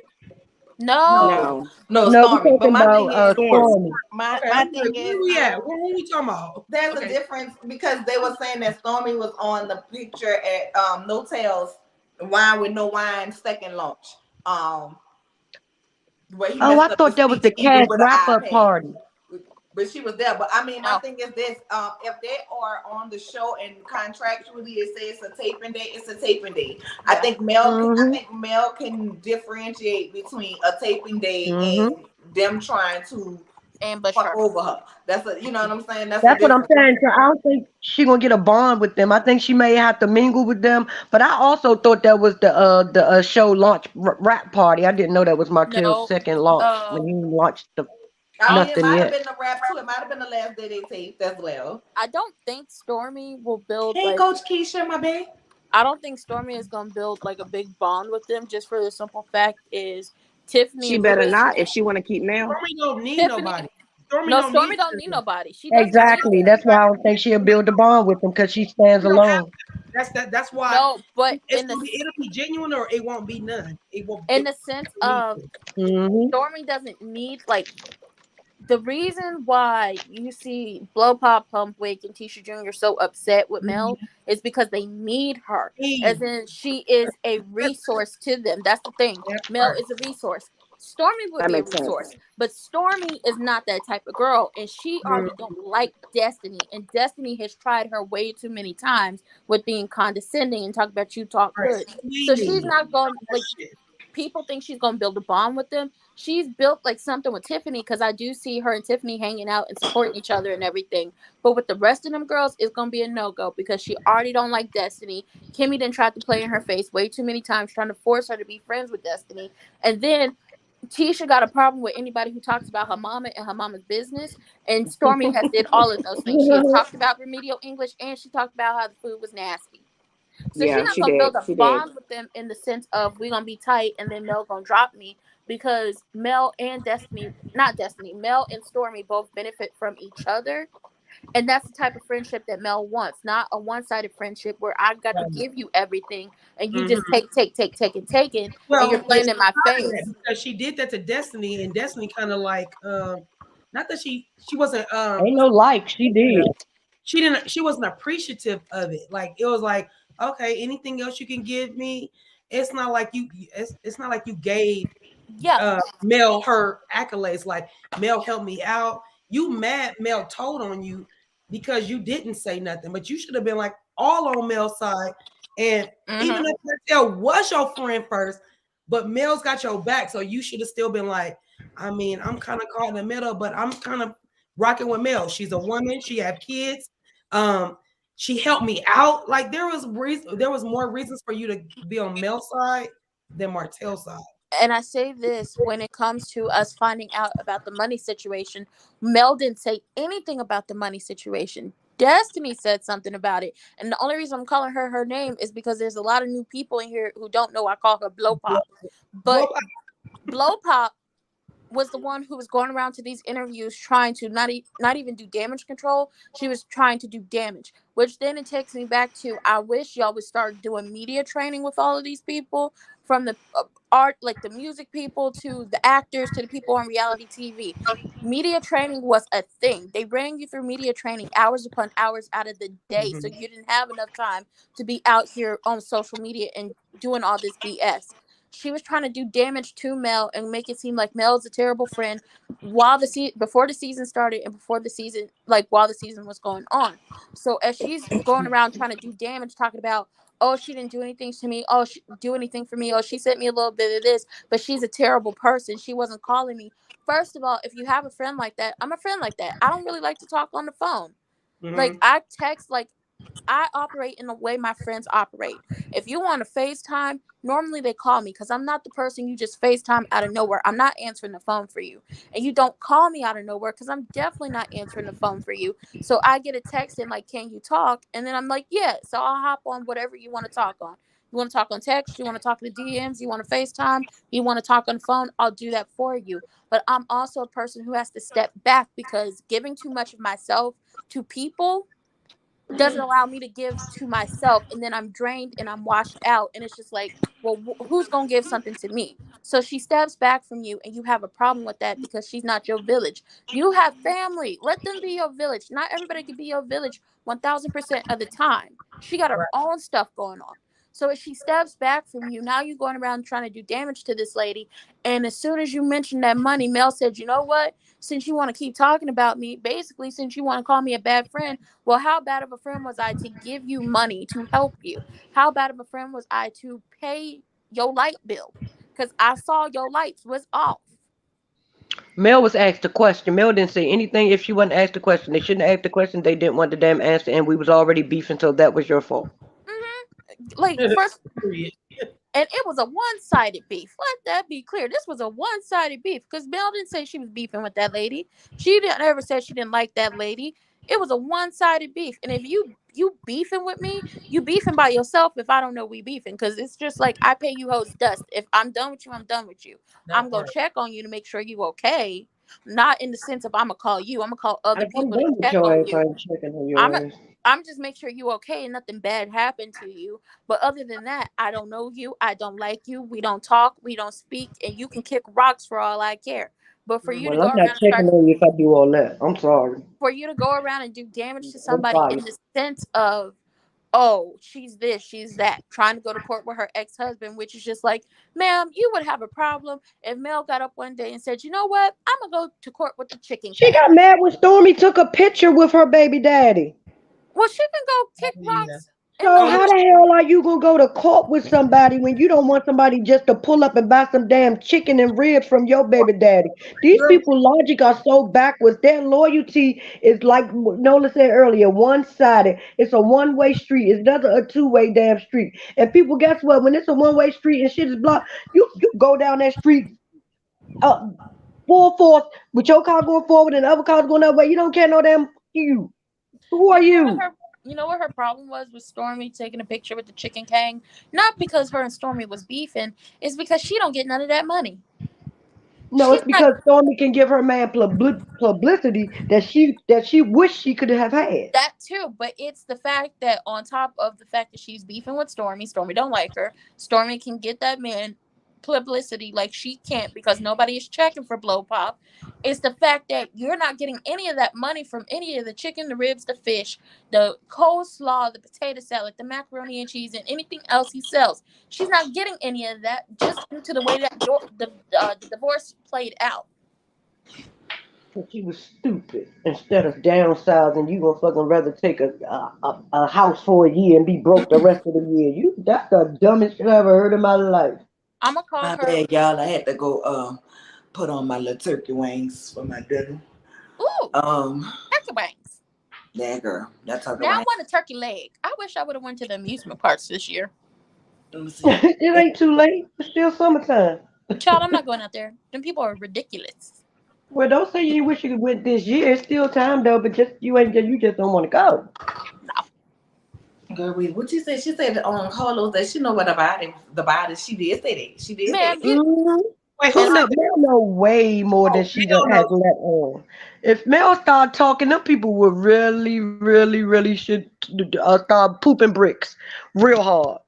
no. no, No, no, No, we're Stormy. But talking my about thing is, Stormy. Stormy. my Okay, I'm my like, thing where is, we at? What we talking about? there's a Okay. difference because they were saying that Stormy was on the picture at No Tales Wine with No Wine second launch. Where he Oh, I messed up the thought that was speech the even cast with an wrap up iPad. party. But she was there. But I mean, my No. thing is this: if they are on the show and contractually it says it's a taping day, it's a taping day. I Yeah. think Mel, I Mhm. think Mel can differentiate between a taping day Mhm. and them trying to Ambush fuck her. over her. That's a, you know what I'm saying. That's a That's what I'm difference. saying. So I don't think she gonna get a bond with them. I think she may have to mingle with them. But I also thought that was the show launch rap party. I didn't know that was Martell's No. second launch Uh, when he launched the I I mean, it nothing might have yet. been the rap too. It might have been the last day they taped as well. I don't think Stormy will build Hey, like. Coach Keisha, my babe. I don't think Stormy is gonna build like a big bond with them. Just for the simple fact is Tiffany She and better Chris. not if she want to keep Mel. Stormy don't need Tiffany. nobody. Stormy No, don't need Stormy don't need nothing. nobody. She doesn't need Exactly. them. That's why I don't think she'll build a bond with them because she stands She don't have alone. to. That's why No, but it's gonna be it'll be genuine or it won't be none. in It the sense won't need of to. Hmm. Stormy doesn't need like the reason why you see Blow Pop, Pumpwick, and Tisha Jr. so upset with Mel is because they need her. As Need. in, she is a resource to them. That's the thing. That Mel part. is a resource. Stormy would That be a makes sense. resource, but Stormy is not that type of girl, and she Mhm. already don't like Destiny. And Destiny has tried her way too many times with being condescending and talk about you talk Right. good. So she's Bleeding. not going That like shit. people think she's gonna build a bond with them. She's built like something with Tiffany because I do see her and Tiffany hanging out and supporting each other and everything. But with the rest of them girls, it's gonna be a no go because she already don't like Destiny. Kimmy done tried to play in her face way too many times, trying to force her to be friends with Destiny. And then Tisha got a problem with anybody who talks about her mama and her mama's business. And Stormy has did all of those things. She has talked about remedial English and she talked about how the food was nasty. So she's Yeah, not she gonna did. build a She did. bond with them in the sense of we're gonna be tight and then Mel gonna drop me because Mel and Destiny, not Destiny, Mel and Stormy both benefit from each other. And that's the type of friendship that Mel wants, not a one-sided friendship where I got to Right. give you everything and you just Mhm. take, and you're Well, but playing in she's my tired of that face. because she did that to Destiny, and Destiny kind of like, not that she wasn't, Ain't what's no the word? like. She did. She wasn't appreciative of it. Like it was like, okay, anything else you can give me? It's not like it's not like you gave Yeah, Mel her accolades. Like Mel helped me out. You mad Mel told on you because you didn't say nothing, but you should have been like all on Mel's side. And even mm-hmm. if Martell was your friend first, but Mel's got your back, so you should have still been like, I mean, I'm kind of caught in the middle, but I'm kind of rocking with Mel. She's a woman. She have kids. Um, she helped me out. Like there was more reasons for you to be on Mel's side than Martell's side. And I say this when it comes to us finding out about the money situation. Mel didn't say anything about the money situation. Destiny said something about it. And the only reason I'm calling her her name is because there's a lot of new people in here who don't know I call her Blow Pop. But Well, Blow Pop was the one who was going around to these interviews trying to not even do damage control. She was trying to do damage, which then it takes me back to I wish y'all would start doing media training with all of these people from the art, like the music people to the actors to the people on reality TV. Media training was a thing. They ran you through media training hours upon hours out of the day, so you didn't have enough time to be out here on social media and doing all this BS. She was trying to do damage to Mel and make it seem like Mel is a terrible friend while before the season started and before the season, like while the season was going on. So as she's going around trying to do damage, talking about, oh, she didn't do anything to me, oh, she do anything for me, oh, she sent me a little bit of this, but she's a terrible person, she wasn't calling me. First of all, if you have a friend like that, I'm a friend like that. I don't really like to talk on the phone. Like mhm. I text like I operate in the way my friends operate. If you want to FaceTime, normally they call me because I'm not the person you just FaceTime out of nowhere. I'm not answering the phone for you. And you don't call me out of nowhere because I'm definitely not answering the phone for you. So I get a text in like, can you talk? And then I'm like, yeah. So I'll hop on whatever you want to talk on. You want to talk on text? You want to talk in the DMs? You want to FaceTime? You want to talk on the phone? I'll do that for you. But I'm also a person who has to step back because giving too much of myself to people doesn't allow me to give to myself, and then I'm drained and I'm washed out, and it's just like, well, who's gonna give something to me? So she steps back from you and you have a problem with that because she's not your village. You have family, let them be your village. Not everybody can be your village 1000% of the time. She got her Right. own stuff going on. So if she steps back from you, now you're going around trying to do damage to this lady. And as soon as you mention that money, Mel said, you know what, since you want to keep talking about me, basically since you want to call me a bad friend, well, how bad of a friend was I to give you money to help you? How bad of a friend was I to pay your light bill? Because I saw your lights was off. Mel was asked a question. Mel didn't say anything if she wasn't asked a question. They shouldn't have asked the question. They didn't want the damn answer, and we was already beefing, so that was your fault. Like, first, Period. and it was a one-sided beef. Let that be clear. This was a one-sided beef because Mel didn't say she was beefing with that lady. She didn't ever say she didn't like that lady. It was a one-sided beef. And if you beefing with me, you beefing by yourself if I don't know we beefing. Because it's just like I pay you hoes dust. If I'm done with you, I'm done with you. That I'm gonna part. check on you to make sure you okay. Not in the sense of I'm gonna call you. I'm gonna call I'm other done people to with check your on ass. I you. ain't checking on I'm your ass. I'm just make sure you okay and nothing bad happened to you. But other than that, I don't know you. I don't like you. We don't talk. We don't speak. And you can kick rocks for all I care. But for you to Well, go I'm not around and checking start, on you if I do all that. I'm sorry. for you to go around and do damage to I'm somebody in sorry. the sense of, oh, she's this, she's that, trying to go to court with her ex-husband, which is just like, ma'am, you would have a problem if Mel got up one day and said, you know what, I'm gonna go to court with the chicken She king. got mad when Stormy took a picture with her baby daddy. Well, she can go kick Yeah. rocks in the So Oh, how hood. the hell are you gonna go to court with somebody when you don't want somebody just to pull up and buy some damn chicken and ribs from your baby daddy? These you're people logic are so backwards. Their loyalty is like Nola said earlier, one sided. It's a one way street. It's not a two-way damn street. And people, guess what? When it's a one way street and shit is blocked, you go down that street uh, full force with your car going forward and the other cars going that way. You don't care no damn you. Who You are know what you? her you know what her problem was with Stormy taking a picture with the chicken king? Not because her and Stormy was beefing, it's because she don't get none of that money. No, She's it's not because Stormy can give her man publicity that she wish she could have had. that too, but it's the fact that on top of the fact that she's beefing with Stormy, Stormy don't like her. Stormy can get that man publicity like she can't because nobody is checking for blow pop. It's the fact that you're not getting any of that money from any of the chicken, the ribs, the fish, the coleslaw, the potato salad, the macaroni and cheese, and anything else he sells. She's not getting any of that just due to the way that the divorce played out. But she was stupid. Instead of downsizing, you gonna fucking rather take a house for a year and be broke the rest of the year. That's the dumbest shit I ever heard in my life. I'm gonna call My her. bad, y'all. I had to go put on my little turkey wings for my dinner. Ooh, Um, turkey wings. that girl, that turkey Now I wing. want a turkey leg. I wish I would have went to the amusement parks this year. Let me see. It ain't too late. It's still summertime. Child, I'm not going out there. Them people are ridiculous. Well, don't say you wish you could went this year. It's still time though, but just you just don't want to go. No. Girl, wait, what you said? She said on Carlos that she know what the body. She did say that. She did say Ma'am, that. you wait, who and I said Mel, that? Mel know way more than Oh, she Mel has knows. let on. If Mel start talking, them people would really, really, really should start pooping bricks real hard.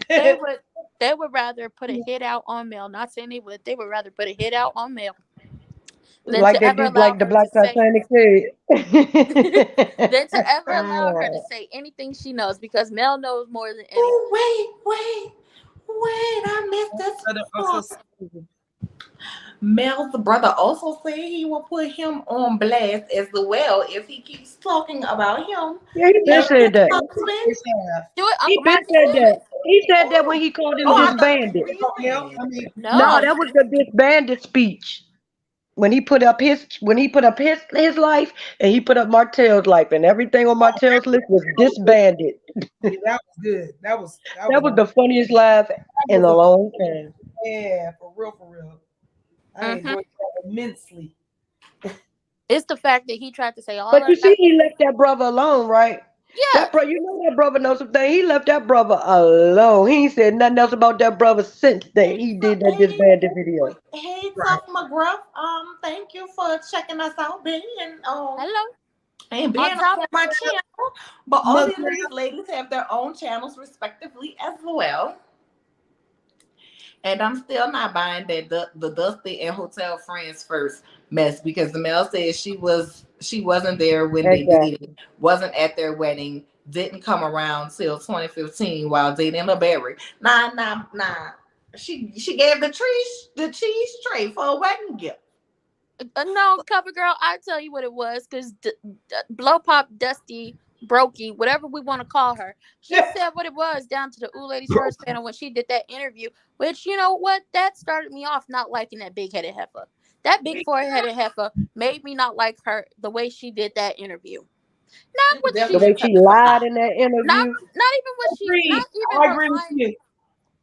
they would they would rather put a hit out on Mel. Not saying they would rather put a hit out on Mel than Like to they ever did, allow like the her Black to say Titanic than to said. ever allow her to say anything she knows because Mel knows more than anyone. Oh, wait! I missed this Brother also part. said- Mel's brother also said he will put him on blast as well if he keeps talking about him Yeah, he been and his said that. husband. Yes, I have. Do it, He Uncle been Marty, said do that. it. He said that when Oh, he called him oh, I thought it was disbanded. Oh, Mel, beefing. I mean, No, No. that was the disbanded speech. When he put up his life, and he put up Martell's life, and everything on Martell's list was disbanded. Yeah, that was good. That That was was the funniest laugh that in was a a long time. yeah, for real, for real. I Hmm. enjoyed that immensely. It's the fact that he tried to say all But of you see, that. he left that brother alone, right? Yes. That brother knows some things. He left that brother alone. He ain't said nothing else about that brother since that Hey, he so- did that hey, disbanded video. hey, Right. Tough McGruff. Thank you for checking us out, Ben, Hello. and On being top on my channel. But all Mother, these of these ladies have their own channels respectively as well. And I'm still not buying that the Dusty and Hotel Friends first mess because the Mel said she wasn't there when they dated, Exactly. wasn't at their wedding, didn't come around till 2015 while dating LaBerry. Nah. She gave the cheese tray for a wedding gift. no, cover girl, I tell you what it was, because blow pop Dusty Brokey, whatever we want to call her, she said what it was down to the Ooh Ladies First panel when she did that interview, which, you know what, that started me off not liking that big headed heifer. That big foreheaded heifer made me not like her the way she did that interview. Not It was what The she way definitely she lied not in that not interview. not even what she agreed. not even I her agree with line, you.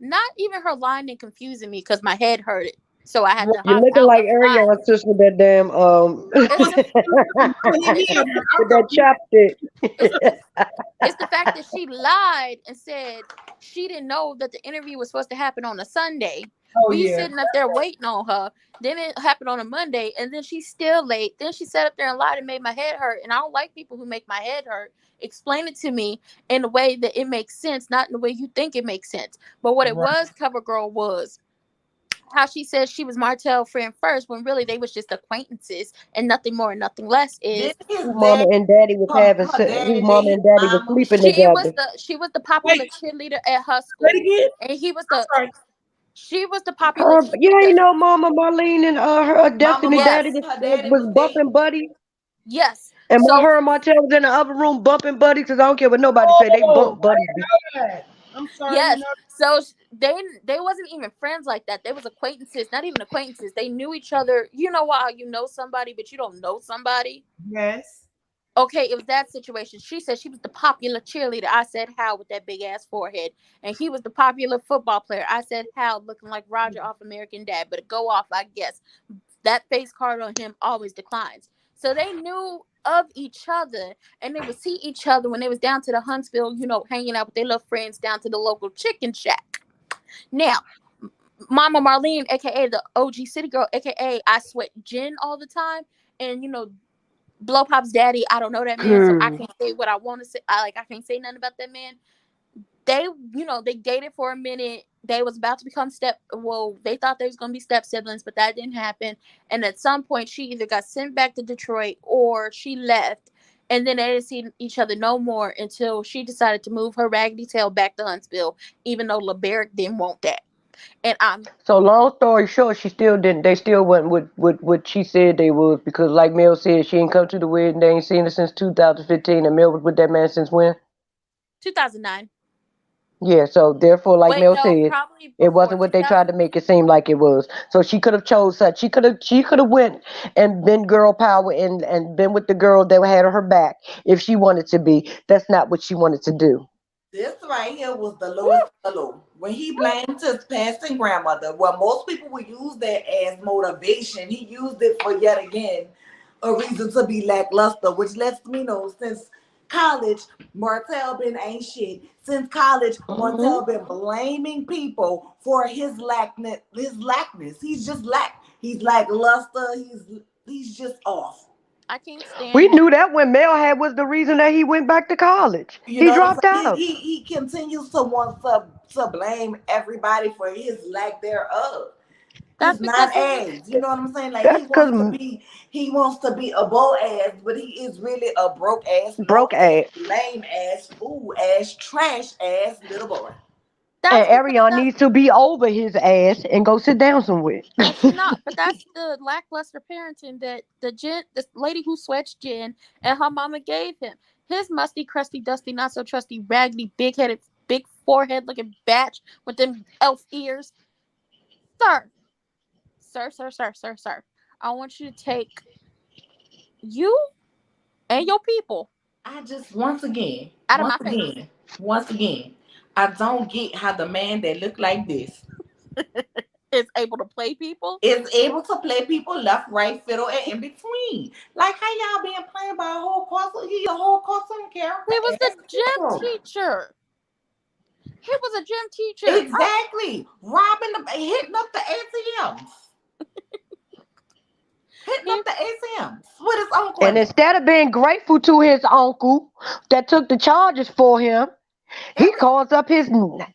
not even her lying and confusing me because my head hurt it. So I had Right. to You're looking holler like line. Ariana's sister with that damn It's the Hit it's me the up, man. with that it's chapstick. the it's the fact that she lied and said she didn't know that the interview was supposed to happen on a Sunday. Oh We yeah. sitting up there waiting on her. Then it happened on a Monday, and then she's still late. Then she sat up there and lied and made my head hurt. And I don't like people who make my head hurt. Explain it to me in a way that it makes sense, not in the way you think it makes sense. But what it Right. was, cover girl, was how she said she was Martell's friend first, when really they was just acquaintances and nothing more and nothing less. then Is his Who mama dad, and daddy was her who daddy mama made his and daddy was mama. sleeping together. she was the Wait, popular cheerleader at her say it school, again. and he was I'm the sorry. she was the popular Her, you ain't cheerleader. know Mama Marlene and her Mama Destiny daddy Marlene, Yes, her daddy was was bumping dating. buddies, yes. and So her and Martell was in the other room bumping buddies. Cause I don't care what nobody say, they Oh, bump I buddies. didn't know that. I'm sorry, I didn't yes, know so they wasn't even friends like that. They was acquaintances, not even acquaintances. They knew each other. You know why you know somebody, but you don't know somebody. that. Yes. Okay, it was that situation. She said she was the popular cheerleader. I said Hal with that big ass forehead. And he was the popular football player. I said Hal looking like Roger off American Dad. But go off, I guess. That face card on him always declines. So they knew of each other, and they would see each other when they was down to the Huntsville, hanging out with their little friends down to the local chicken shack. Now, Mama Marlene, aka the OG City Girl, aka I sweat gin all the time, and Blow Pop's daddy, I don't know that man, so I Hmm. can't say what I want to say. I can't say nothing about that man. They dated for a minute. They was about to become they thought they was gonna be step siblings, but that didn't happen. And at some point, she either got sent back to Detroit or she left. And then they didn't see each other no more until she decided to move her raggedy tail back to Huntsville, even though LeBerick didn't want that. And I'm So long story short, she still didn't. They still wasn't what she said they was, because like Mel said, she ain't come to the wedding. They ain't seen her since 2015, and Mel was with that man since when? 2009. Yeah, so therefore, like Wait, Mel no, said, probably it before wasn't what they tried 2000. to make it seem like it was. So she could have chose such. She could have went and been girl power and been with the girl that had her back if she wanted to be. That's not what she wanted to do. This right here was the lowest of the low. When he blamed his passing grandmother, well, most people would use that as motivation. He used it for yet again a reason to be lackluster, which lets me know since college, Martell been ain't shit. Since college, Hmm. Martell been blaming people for his lackness. His lackness. He's just lack. He's lackluster. He's just off. I can't We stand him. knew that when Mel had was the reason that he went back to college. You He know what I'm dropped saying? out. He continues to want to blame everybody for his lack thereof. That's His because non-ass. You know what I'm saying? Like That's because he wants to be a bow ass, but he is really a broke ass, low broke ass, ass. lame ass, fool ass, trash ass little boy. And that's because Arion that needs to be over his ass and go sit down somewhere. and she not, but that's the lackluster parenting that the lady who sweats gin and her mama gave him. His musty, crusty, dusty, not so trusty, raggedy, big headed, big forehead looking batch with them elf ears. Sir, sir, sir, sir, sir, sir. I want you to take you and your people I just once again, out of once my face. again, once again, I don't get how the man that look like this Is able to play people. is able to play people left, right, fiddle, and in between. Like how y'all being played by a whole cartoon? He a whole cartoon character. He was the gym Bro. teacher. He was a gym teacher. Exactly. Robbing the hitting up the ATMs. Hitting up the ATMs with his uncle. And instead of being grateful to his uncle that took the charges for him, he calls up his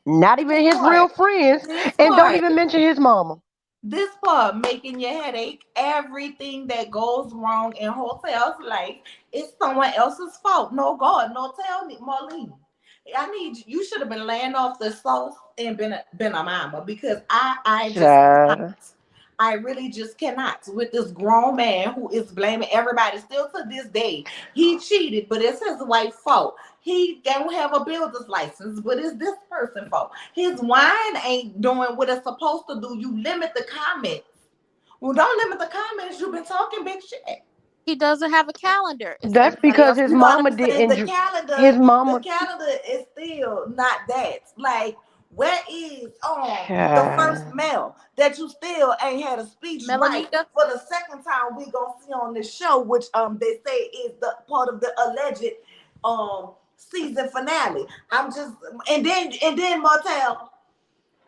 not even his real friends and don't even mention his mama. This part making your headache. Everything that goes wrong in Hotel's life is someone else's fault. No God, no tell me, Marlene. I need you. You should have been laying off the sauce and been a mama because I just cannot. I really just cannot with this grown man who is blaming everybody still to this day. He cheated, but it's his wife's fault. He don't have a builder's license, but it's this person's fault. His wine ain't doing what it's supposed to do. You limit the comments. Well, don't limit the comments. You've been talking big shit. He doesn't have a calendar. That's because his mama didn't. The calendar is still not that. Like, where is the first mail that you still ain't had a speech right for the second time we gonna see on this show, which they say is the part of the alleged season finale. I'm just and then Martell,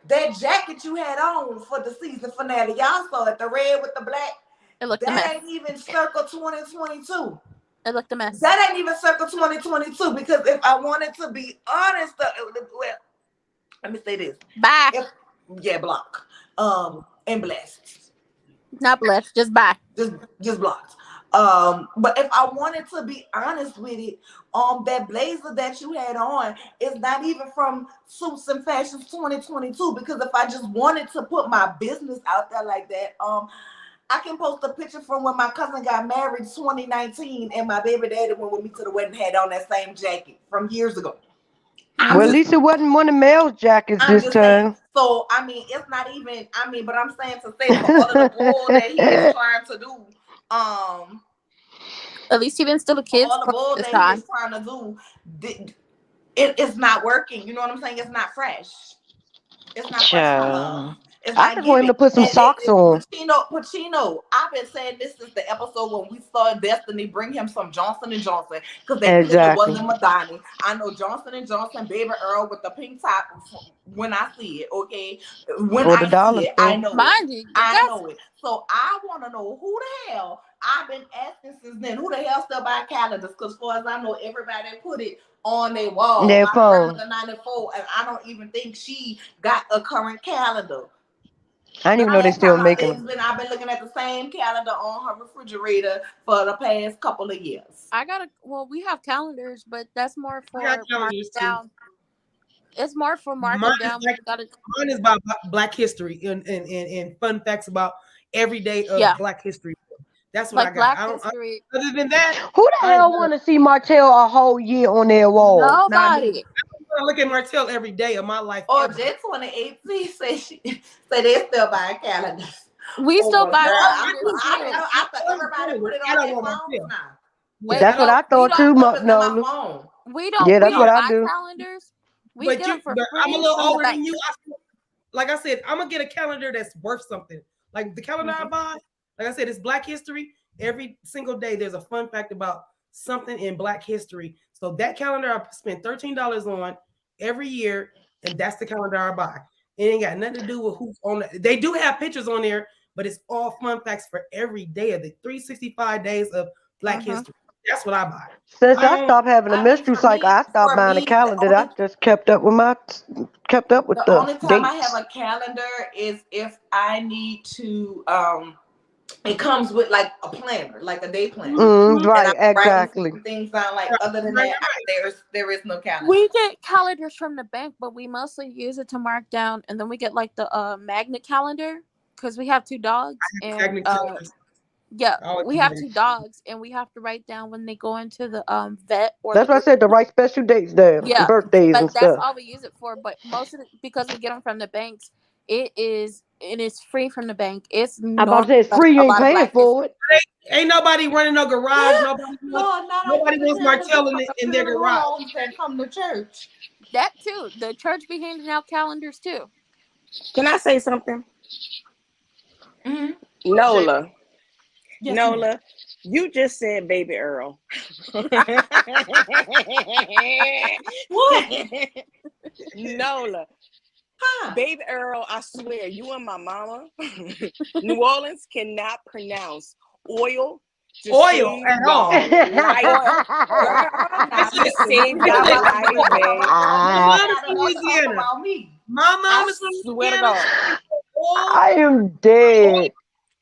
that jacket you had on for the season finale, y'all saw it, the red with the black. It looked that ain't even circa 2022. It looked a mess. That ain't even circa 2022 because if I wanted to be honest, well, let me say this. Bye. Block. And blessed. Not blessed, just bye. Just blocked. But if I wanted to be honest with it, that blazer that you had on is not even from Suits and Fashions 2022 because if I just wanted to put my business out there like that, I can post a picture from when my cousin got married 2019 and my baby daddy went with me to the wedding had on that same jacket from years ago. Well, at least it wasn't one of Mel's jackets this time. So, I mean, it's not even, but I'm saying to say for all of the bull that he was trying to do, at least he didn't steal a kid's all the bull that he was trying to do, it's not working. You know what I'm saying? It's not fresh. It's not fresh. I just want him to put some socks on. Pacino, I've been saying this since the episode when we saw Destiny bring him some Johnson & Johnson because it wasn't Madani. I know Johnson & Johnson, Baby Earl with the pink top when I see it, okay? When I see it, I know it. I know it. So I want to know who the hell, I've been asking since then, who the hell still buy calendars? Because as far as I know, everybody put it on their wall. Their phone. 94, and I don't even think she got a current calendar. I didn't even know they still making them. I've been looking at the same calendar on her refrigerator for the past couple of years. We have calendars, but that's more for marking down. It's more for marking down. Mine is about Black history and fun facts about every day of Black history. That's what I got. Other than that, who the hell want to see Martell a whole year on their wall? Nobody. I look at Martell every day of my life. Jet 2018 say they still buy calendars. We still buy calendars. I thought everybody put it on their phones now. That's what I thought too. No, we don't. Yeah, that's what I do. Calendars. We get them for free. I'm a little older than you. Like I said, I'm gonna get a calendar that's worth something. Like the calendar I buy. Like I said, it's Black history. Every single day, there's a fun fact about something in Black history. So that calendar I spend $13 on every year, and that's the calendar I buy. It ain't got nothing to do with who's on it. They do have pictures on there, but it's all fun facts for every day of the 365 days of Black history. That's what I buy. Since I stopped having a menstrual cycle, I stopped buying a calendar. I just kept up with the dates. The only time I have a calendar is if I need to it comes with like a planner, like a day planner. Right, exactly. Things down like other than that, there is no calendar. We get calendars from the bank, but we mostly use it to mark down, and then we get like the magnet calendar because we have 2 dogs, and we have 2 dogs, and we have to write down when they go into the vet. Or that's what I said, to write special dates down, birthdays and stuff. That's all we use it for. But most of it, because we get them from the banks, it and it's free from the bank. It's I'm about to say it's like free. You a ain't lot of paying black for it. Ain't nobody running no garage. Nobody wants, No, not nobody only wants Martell in their garage. homes that come to church. That too. The church be handing out calendars too. Can I say something? Mm-hmm. Nola. Yes, Nola, you just said Baby Earl. What? Nola. Huh? Baby Earl, I swear, you and my mama, New Orleans cannot pronounce oil to Oil save at y'all all. life. Girl, now To listen, save you y'all got life, to babe. My I mom is from Louisiana. about me. My mom I is from swear to Louisiana. God. Oil, am dead.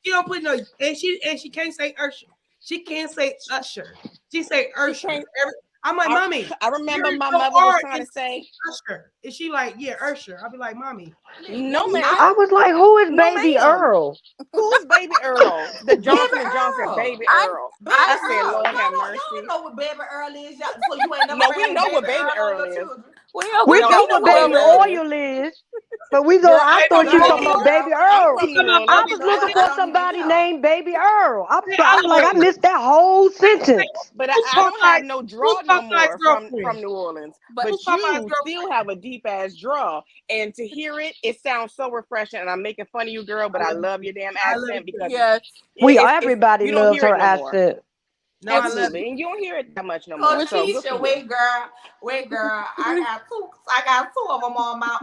she don't put no, and she can't say Usher. She can't say Usher. She say She Usher. can't. I'm like, mommy, I remember there is my no mother was R trying in to say, Usher. And she like, yeah, Usher. I'll be like, mommy. no, ma'am. I was like, who is No, Baby ma'am. Earl? Who's Baby Earl? The Johnson Baby and Johnson Earl. Baby I Earl. Baby I said, Earl. Lord have Y'all mercy. don't know what Baby Earl is. Y'all, so you ain't never No, we ran know what Baby Baby Earl on Earl your is. children. we know We what No, know we know what what Baby Baby Earl Oil is, but we go. Girl, I Hey, thought but you no, talking mommy, about Baby I'm Earl. from New come on, I Orleans. was Baby looking Earl, for I don't even somebody care. named Baby Earl. hey, I was like, I Oliver, missed that whole sentence. But who's I don't have no Popeye's, draw no more from girlfriend? New Orleans. But Who's But Popeye's you still girlfriend? have a deep ass draw, and to hear it, it sounds so refreshing. And I'm making fun of you, girl, but I I love love you. your damn I love accent you. because yes, Everybody you don't loves hear her it no more. accent. No, I love Absolutely, you. and you don't hear it that much no Oh, more. So good for Keisha, you. wait, girl. I got two of them on my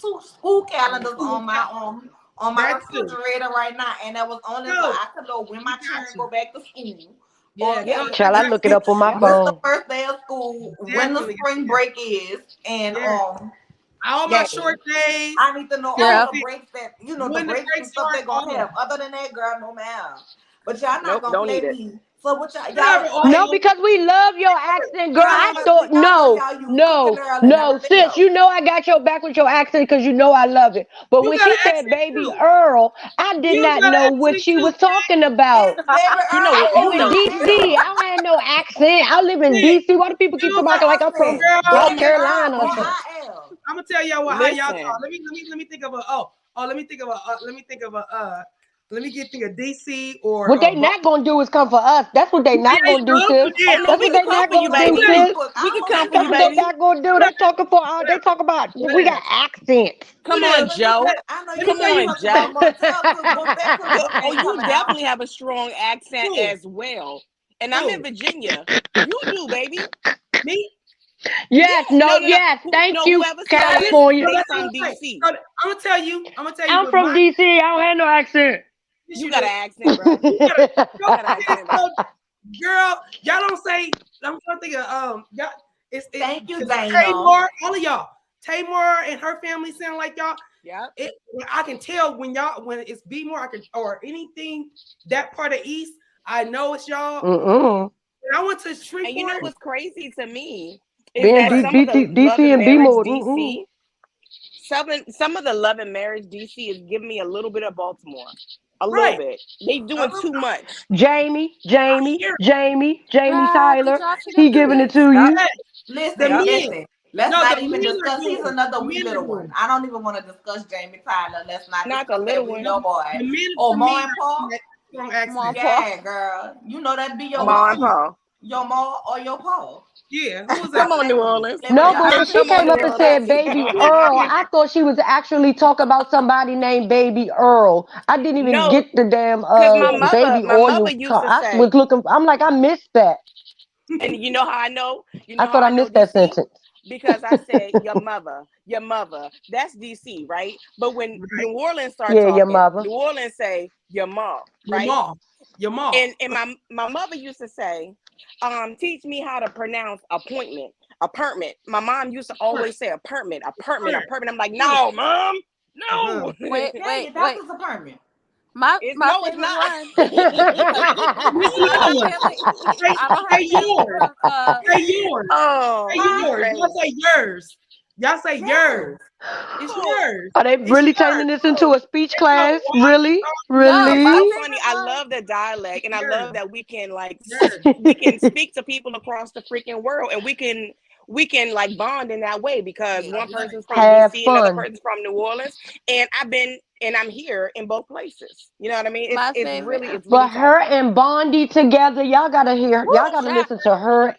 two school calendars on my That too. refrigerator right now, and that was only so No, I could know when we my got children you. go back to school. Yeah, Okay, go, Shall I yeah, look it up on my Yep. when's the phone? first day of school? When the definitely. spring break is, and Yeah. All my yeah, short days. I need to know yeah. all the breaks that the When the breaks and breaks stuff start, they're all gonna have. that. Other than that, girl, no ma'am. But y'all not Nope, gonna don't play need it. me. So what y'all Whatever, like? No, oil. because we love your accent, girl. I Girl, thought y'all know no, y'all use cooking no, early and no, everything sis. else. You know I got your back with your accent because you know I love it. But You when got she an said accent Baby too. Earl, I did You not got an know what accent she too. was talking about. It's baby You Earl know I what? live You or in know. DC. I don't have no accent. I live in Listen, DC. Why do people keep you talking like I'm from accent. girl. North Baby Carolina Earl or or something? IL. I'm gonna tell y'all how y'all Listen. talk. Let me think of a let me think of DC What or they not gonna do is come for us. That's what they not yeah, gonna do, sis. Oh no, That's we what can they come not for you, gonna do, baby. sis. We can come for That's you, what they baby. not gonna do. They talking for they talk about we got accents. Come on, Joe. I know let you me Come tell you said on, something about Joe. motel cookbook. That cookbook Oh, ain't you coming out. definitely have a strong accent who? as well. And I'm in Who? Virginia. You do, baby. Me? Yeah. Yes, No, no, no, no. yes. Thank No, you, whoever said it, California. So they that's what from I'm saying. DC. So I'm gonna tell you I'm what from my DC. I don't have no accent. yes, You you got do. an accent, bro. You You got an accent, bro. girl, y'all don't say. I'm trying to think of y'all. It's Thank you, because Dana. Tamar, all of y'all, Tamar and her family sound like y'all. Yep. I can tell when it's B more. I can or anything that part of East. I know it's y'all. Mm-mm. When I went to And you know Shreveport. what's crazy to me is Being that What? some of the DC love and and B marriage more. Mm-mm. DC, some of the love and marriage DC is giving me a little bit of Baltimore. A little Right. bit. They doing too much. Jamie Here. Tyler. Did y'all see He that giving it video? to Yep. you. Yes. The Listen, Yep. men. listen. Let's No, the not men even are discuss. doing He's it. another The wee men are little doing one. it. I don't even want to discuss Jamie Tyler. Let's not Not the discuss little that wee one. little boy. The men Oh, to me Ma and are Paul. that strong Mom, accent. Paul. Yeah, girl. You know that be your Ma and Paul. Ma or your Paul. Yeah. Who was that? Come on, New Orleans. Let me No, tell but I'm when she Come finna on, came tell New up you and Orleans. said exactly Baby who it Earl, is. I thought she was actually talking about somebody named Baby Earl. I didn't even No, get the damn because baby my mother oil. used to I say, was looking. I'm like, I missed that. and you know how I know? You I know how thought I I know missed that DC? sentence. Because I said your mother. That's DC, right? But when Right. New Orleans start Yeah, your talking, mother. New Orleans say your mom, Your right? mom. Your mom. And my mother used to say, teach me how to pronounce apartment. My mom used to always say apartment. I'm like, no, mom, Uh-huh. no. Wait, Yeah, wait, your wait. doctor's apartment. My It's favorite not. one because my Yours. family. Say, I don't say have family yours. from Say yours. Oh, Say you yours. crazy. Y'all say yours. Y'all say yours. Yes. It's yours. Are they It's really turning yours. this into a speech It's no class? Really? no. It's My so Really? funny. favorite I one. love the dialect, and I yours. love that we can Yours. we can speak to people across the freaking world, and we can like bond in that way because one person's from Have DC, another fun. person's from New Orleans, and I'm here in both places. You know what I mean? My It's favorite. really But her touching. and Bondi together, y'all gotta hear, y'all gotta Yeah. listen to her,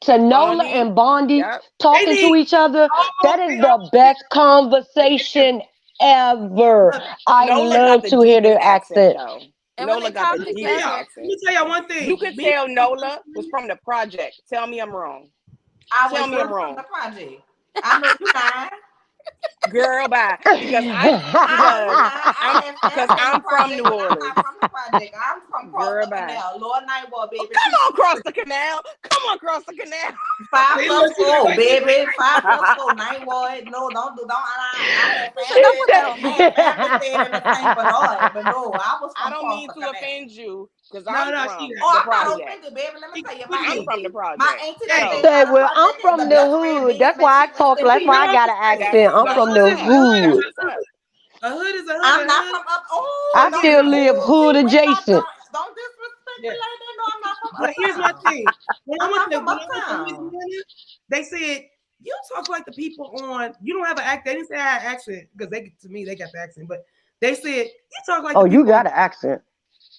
to Nola Bondi, and Bondi yep. They talking to need each other. That is they the almost best conversation ever. look, I Nola got love the to hear deepest their accent accent. though. And when Nola they got the talk let me tell deepest y'all, together, let me accent. tell y'all one You thing. could Me, tell Nola was from the project. Tell me I'm wrong. I Tell was me I'm from wrong. the project. I know you lying. Girl, bye. Because I know you because lying. I I'm had because family in the I'm from New project, but I'm Orleans. not from the project. I'm from Cross Girl, the bye. Canal. Lord Nightball, baby. Come on, cross the canal. Come on, cross the canal. 5 they plus look see that 4, right there. baby. 5 plus 4, Nightball. No, don't. I had she said, don't family. put that on I me. had family staying in the St. Bernard, but no, I was I from don't Cross mean the to Canal. offend you because No, I'm no, she from not. Oh, the I'm not project. offended, baby. Let me tell you, What you I'm mean? from the my project. auntie that Hey, stayed Say, by the well, I'm project, from the the best friend hood. being That's why I mentioned. Rest talk. in That's you why I peace. know got an That's accent. I'm a from what's hood the is a up. hood is That's hood. what's up. a hood is a hood. I'm A not hood. from up. Oh, I Look, don't. still live hood Wait, adjacent. don't disrespect me yeah. like that. No, I'm not from But here's my uptown. thing. When I I'm went not to from when I went to uptown. Louisiana, they said you talk like the people on. You don't have an accent. They didn't say I had an accent because they to me they got the accent, but they said you talk like Oh, the you people on. got an accent.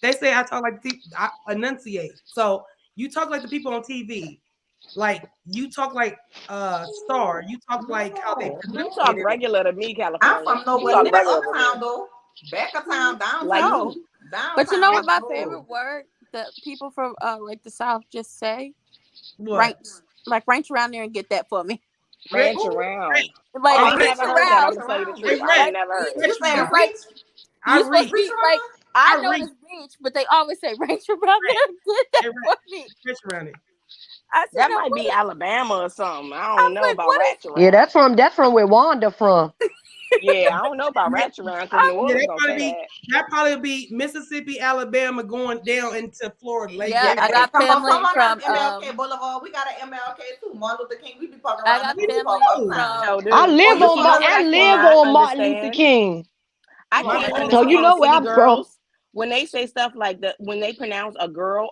They say I talk like the I enunciate. So you talk like the people on TV. Like you talk like Star. You talk like how they No, You talk pronunciated it. regular to me, I'm California. from You nowhere talk near regular to me. uptown though. Back of town, Like downtown, No. me. But you know downtown. what my No. favorite word that people from like the South just say? What? Ranch. Like ranch around there and get that for me. Rich, Ranch around. Like oh, I ain't rich, ranch never heard that. I'm around. gonna tell you the hey, truth. Rich. I ain't rich, never heard rich You it. say around. Like reach? I you supposed reach. to Reach be like around? I I know reach. this beach, but they always say ranch around there and get that Hey, for me. rich around it. I said That now might what be is Alabama or something. I I don't was know like, about what is Ratchet Yeah, Round. that's from where Wanda from. Yeah, I don't know about Yeah, Ratchet Round because I, New yeah, Orleans don't say that. that probably be Mississippi, Alabama, going down into Florida. Like yeah, they, I Yeah, got come family on down from to MLK Boulevard. We got an MLK too. Martin Luther King. We be parking I around got them. We park family oh, uptown. from So I do. Oh, live you But on you from know my what I I Huntsville? live cannot on Martin Luther understand? King. I my can't fault. So you understand know where city I'm from. girls when they say stuff like that. When they pronounce a girl.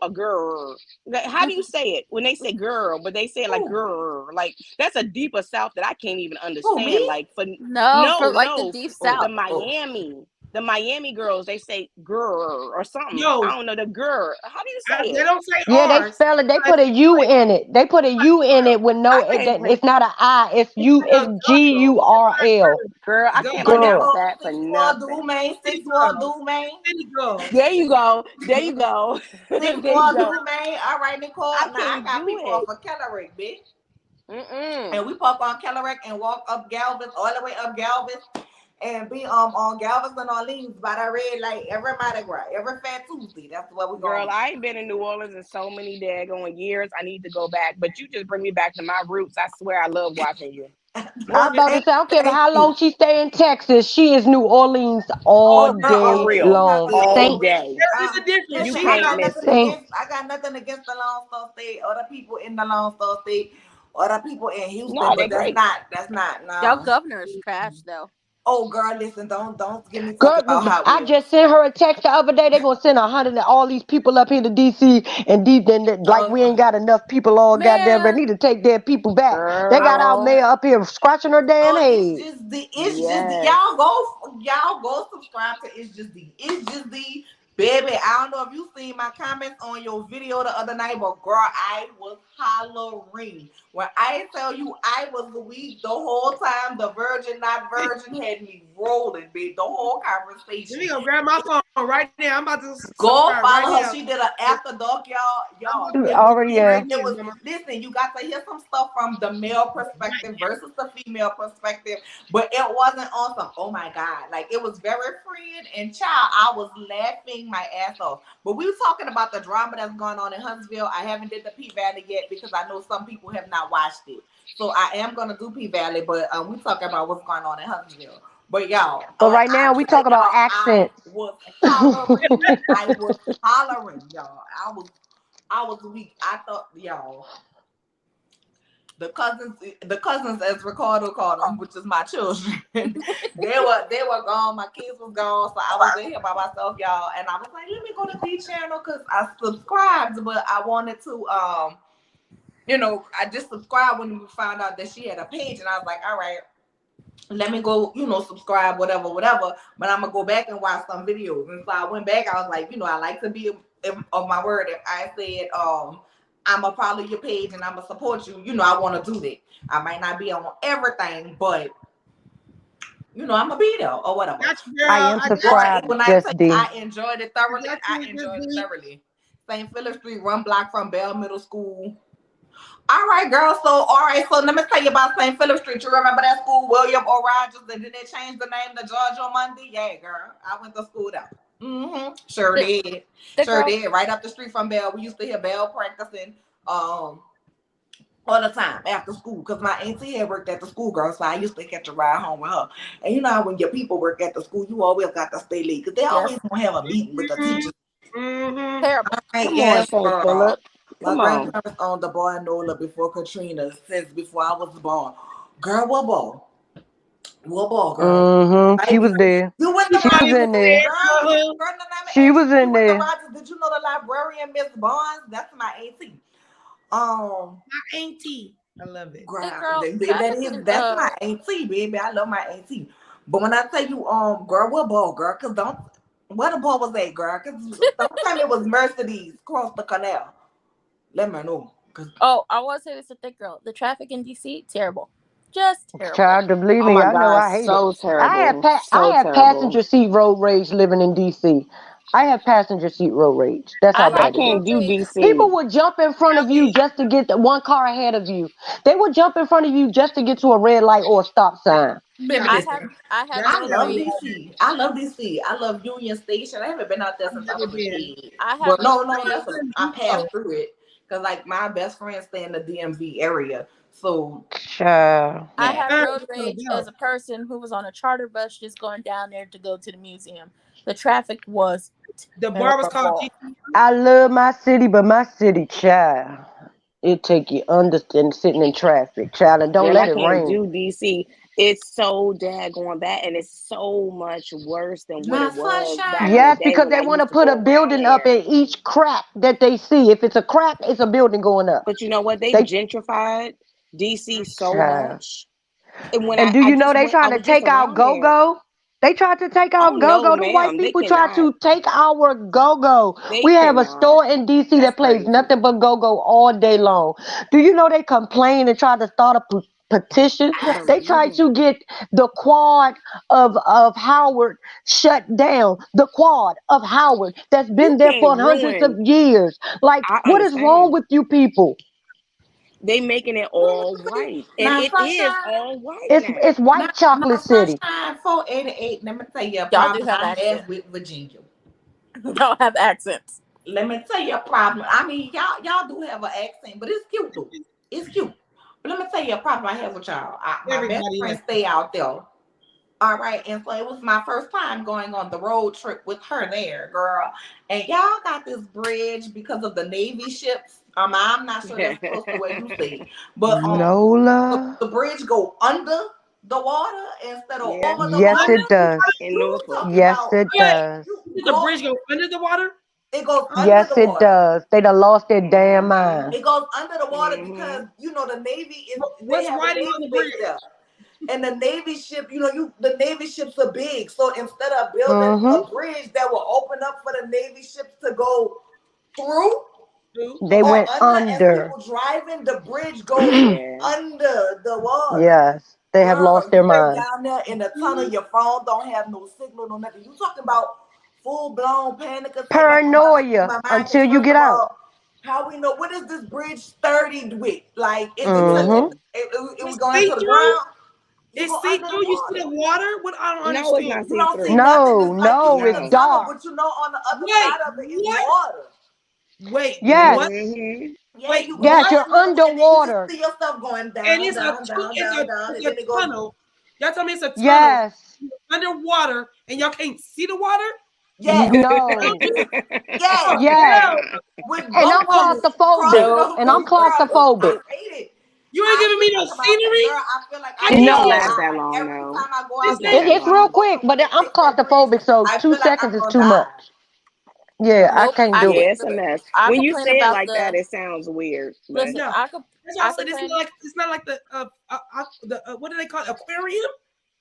Like, how do you say it when they say girl, but they say it like Who? girl? Like that's a deeper south that I can't even Who, understand. me? Like for no for like the no, deep Oh, the south. oh. Miami girls they say girl or something. I Yo, don't know the girl. How do you say they it? don't say Yeah, they ours. spell it. They But put a U like, in it. They put a U in it with no. I can't. It's not an I. It's it's U. like a It's girl. It's GURL. Girl, I like can't girl. Six pronounce Girl. four, that for 6'4" nothing. dude, man. City 6'4" girl. dude, man. City girl. There you go. There you go. Six There you four go. dude, man. All right, Nicole. I Now I can't got do people it. off of Kellerick, bitch. Mm-mm. And we park on Kellerick and walk up Galvez, all the way up Galvez, and be on Galvez and Orleans by the red light every Mardi Gras, every Fat Tuesday. That's where we gonna Girl, be. I ain't been in New Orleans in so many daggone years. I need to go back. But you just bring me back to my roots. I swear I love watching you. I was Well, about to thank, say, I don't care thank how you. long she stay in Texas. She is New Orleans all Oh, girl, For oh, day baby, real. you not long. gonna get All no Thank, rain. day. There is a difference. You Listen, She I can't got not. miss nothing it. thank. against. I got nothing against the Lone Star State or the people in the Lone Star State or the people in Houston, No, they're but that's great. not. That's not. Y'all No. governor is trash though. Oh, girl, listen, don't get me talking Girl, about Hot I Wheels. just sent her a text the other day. They're gonna send 100 and all these people up here to DC, and then like we Uh, ain't got enough people all goddamn. They Man, need to take their people back. They got our Girl. mayor up here scratching her damn it's head. just the Yes. y'all go subscribe to it's just the baby. I don't know if you seen my comments on your video the other night, but girl, I was hollering when I tell you I was weak the whole time. The virgin, not virgin, had me rolling, babe. The whole Let me conversation. go grab my phone right now. I'm about to Go subscribe right follow her. now. She did an after dark, y'all. I'm Y'all, about to it was Already, subscribe right yeah. listen. It now, was mama. listen. You got to hear some stuff from the male Right perspective now. versus the female perspective, but it wasn't on some. Oh my god! Like it was very freeing and child. I was laughing my ass off. But we were talking about the drama that's going on in Huntsville. I haven't did the P Valley yet because I know some people have not watched it. So I am gonna do P Valley, but we talking about what's going on in Huntsville. But y'all, But when right I now we tell talk about y'all, I accents. was hollering. I was hollering, y'all. I was weak. I thought, y'all, the cousins, as Ricardo called them, which is my children, they were gone. My kids was gone, so I was in here by myself, y'all. And I was like, let me go to D channel because I subscribed, but I wanted to I just subscribed when we found out that she had a page, and I was like, all right, let me go, subscribe, whatever, whatever. But I'm gonna go back and watch some videos. And so I went back. I was like, I like to be of my word. If I said, I'm gonna follow your page and I'm gonna support you, I want to do that. I might not be on everything, but I'm gonna be there or whatever. Got you, girl. I am I got subscribed, When I Just say D. I enjoyed it thoroughly, got I you, enjoyed it Just D. thoroughly. St. Philip Street, 1 block from Bell Middle School. All right, girl. So let me tell you about St. Philip Street. You remember that school, William O. Rogers, and then they changed the name to Georgia Monday? Yeah, girl. I went to school there. Sure The, did. the Sure girl, did. Right up the street from Bell. We used to hear Bell practicing all the time after school because my auntie had worked at the school, girl. So I used to catch a ride home with her. And you know how when your people work at the school, you always got to stay late because they always yes, gonna have a meeting with the teachers. terrible. Right, Come on, yes, St. girl. Philip. My Come on. grandparents owned the boy Nola before Katrina, since before I was born. Girl, what ball? What ball, girl? She Like, was there. you went to She was Rogers, in there. girl. Girl, no, let me She ask was you. You in went to there. Rogers. Did you know the librarian, Miss Barnes? That's my auntie. My auntie. I love it. The Girl, girl trafficking. that's my auntie, baby. I love my auntie. But when I tell you, girl, what ball, girl? Cause don't what the ball was that, girl? Cause sometimes it was Mercedes across the canal. Let me know. Oh, I want to say this to thick girl. The traffic in DC, terrible, just terrible. Child, to believe Oh me, my I know God, I hate it. so terrible. I So have terrible. passenger seat road rage living in DC. I have passenger seat road rage. That's I how I have bad it is. can't road do rage. People DC. would jump in front of you just to get the one car ahead of you. They would jump in front of you just to get to a red light or a stop sign. Baby, I have listen. I have That's I road how love we rage. all DC. I love DC. I love Union Station. I haven't been out there I've since I never was a been. kid. I have But no, road no, rage. I passed through it because like my best friends stay in the DMV area. So Child. I yeah, have road No rage as doubt. a person who was on a charter bus just going down there to go to the museum. The traffic was The bar was called terrible. GC. I love my city, but my city, child, it take you under and sitting in traffic, child, and don't Girl, let I it can't rain. do DC. It's so daggone bad, and it's so much worse than what my it was back sunshine. in the Yes, day because when they I want to used to put a go around building up there. in each crack that they see. If it's a crack, it's a building going up. But you know what? They've They, gentrified DC so child. much. And when And do I you know just they went, I trying to was just take out around go there. go? They tried to take Oh out go no, go. The white ma'am, they people tried cannot. to take our go go. They We have a cannot. store in DC That's that plays crazy. nothing but go go all day long. Do you know they complain and try to start a petition? I Yes. They tried believe to get the quad of Howard shut down. The quad of Howard that's you been there for can't hundreds of ruin. years. Like, I what is wrong understand. with you people? They making it all white, and Now it is sunshine. all white It's now. Now, white chocolate city. sunshine. 488. Let me tell you a Y'all do problem have I have accents. with Virginia. Y'all have accents. Let me tell you a problem. I mean, y'all do have an accent, but it's cute though. It's cute. But let me tell you a problem I have with y'all. My best Everybody friend has. stay out there. All right, and so it was my first time going on the road trip with her there, girl. And y'all got this bridge because of the Navy ships. I'm not sure that's close to where you stay, but Nola. the bridge go under the water instead of Yeah, over the Yes, water. it does. in You Norfolk. talking Yes, about it Wait, does. you did the go? bridge go under the water? It goes under Yes, the it water. does. They done lost their damn Mm-hmm. mind. It goes under the water Mm-hmm. because the Navy is they What's have a riding on Navy the base bridge? there. And the Navy ship, the Navy ships are big. So instead of building Mm-hmm. a bridge that will open up for the Navy ships to go through They or Okay. went under as under. people driving, the bridge goes Yeah. under the water. Yes, they have lost Girl, their you been mind. down there in the tunnel, your phone don't have no signal, no nothing. You talking about full blown panic attack like I'm about to lose Paranoia my mind because until you first get of out. all, how we know what is this bridge sturdy with? Like, is it to Mm-hmm. it was It's going see to the through. ground? You It's go see under the through. You see water. the water? What I don't No, it's understand. not You see don't see through. nothing. No, It's like you no, in it's the No. tunnel, dark. but on the other Wait, side of it is what? water. Wait, Yes, what? Mm-hmm. Yeah, Wait, you go yes, what? you're under the, and then you just underwater. see yourself going And down, it's down, down, down, down, it's and then it a goes. tunnel. Y'all tell me it's a tunnel Yes. underwater, and y'all can't see the water. Yes, Don't No. you? yes, Oh Yes. hell with And I'm boats no! crossing claustrophobic. No. And I'm over. Girl, I claustrophobic. hate it. You ain't I giving me feel no like about that, scenery. girl. I feel like I I It was need don't gonna you. last No. that die long, every though. time I go It's out not there. that It's real long. Go quick, but somewhere and I'm take that bridge. claustrophobic, so I two feel like seconds I'm is gonna too die. much. Yeah, I Nope. can't I do Yeah, it. it's a mess. I When you complain say it about like that, the it sounds weird. But listen. No, that's why I I said complain. it's not like the what do they call it? Aquarium?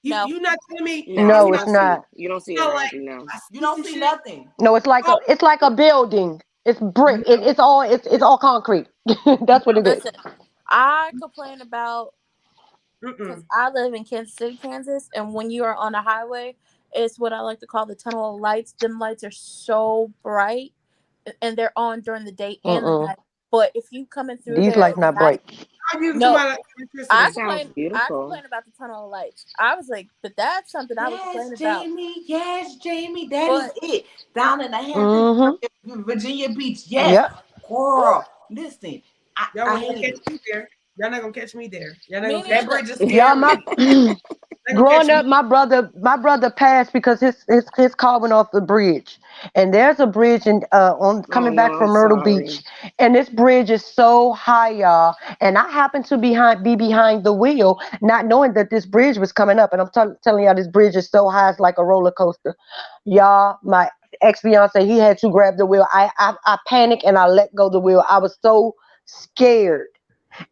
No, You not telling me no, it's No, you not, it's don't see. not. You don't see it not like rising now. a You piece don't of see shit? nothing. No, Oh it's like a building. It's brick. no. It's all concrete. That's what it is. listen. I complain about because Mm-mm. I live in Kansas City, Kansas, and when you are on a highway, it's what I like to call the tunnel of lights. Them lights are so bright, and they're on during the day and the Mm-mm. night. But if you coming through These there lights at not night, bright. I'm using no, somebody like It I electricity. sounds complain. I beautiful. complain about the tunnel of lights. I was like, but that's something I would Yes, complain about. Jamie. Yes, Jamie. That is But it. Down in the Hamptons, Mm-hmm. Virginia Beach. Yes, Yep. girl. Listen, Y'all I weren't gonna hate catch it. me there. Y'all not gonna catch me there. Y'all not me gonna catch That me. neither. bridge is Yeah, scary. Not gonna catch growing me. up, my brother passed because his car went off the bridge. And there's a bridge on Oh coming back no, I'm from Myrtle sorry. Beach, and this bridge is so high, y'all. And I happened to be behind the wheel, not knowing that this bridge was coming up. And I'm telling y'all, this bridge is so high, it's like a roller coaster. Y'all, my ex fiance, he had to grab the wheel. I panicked and I let go the wheel. I was so scared,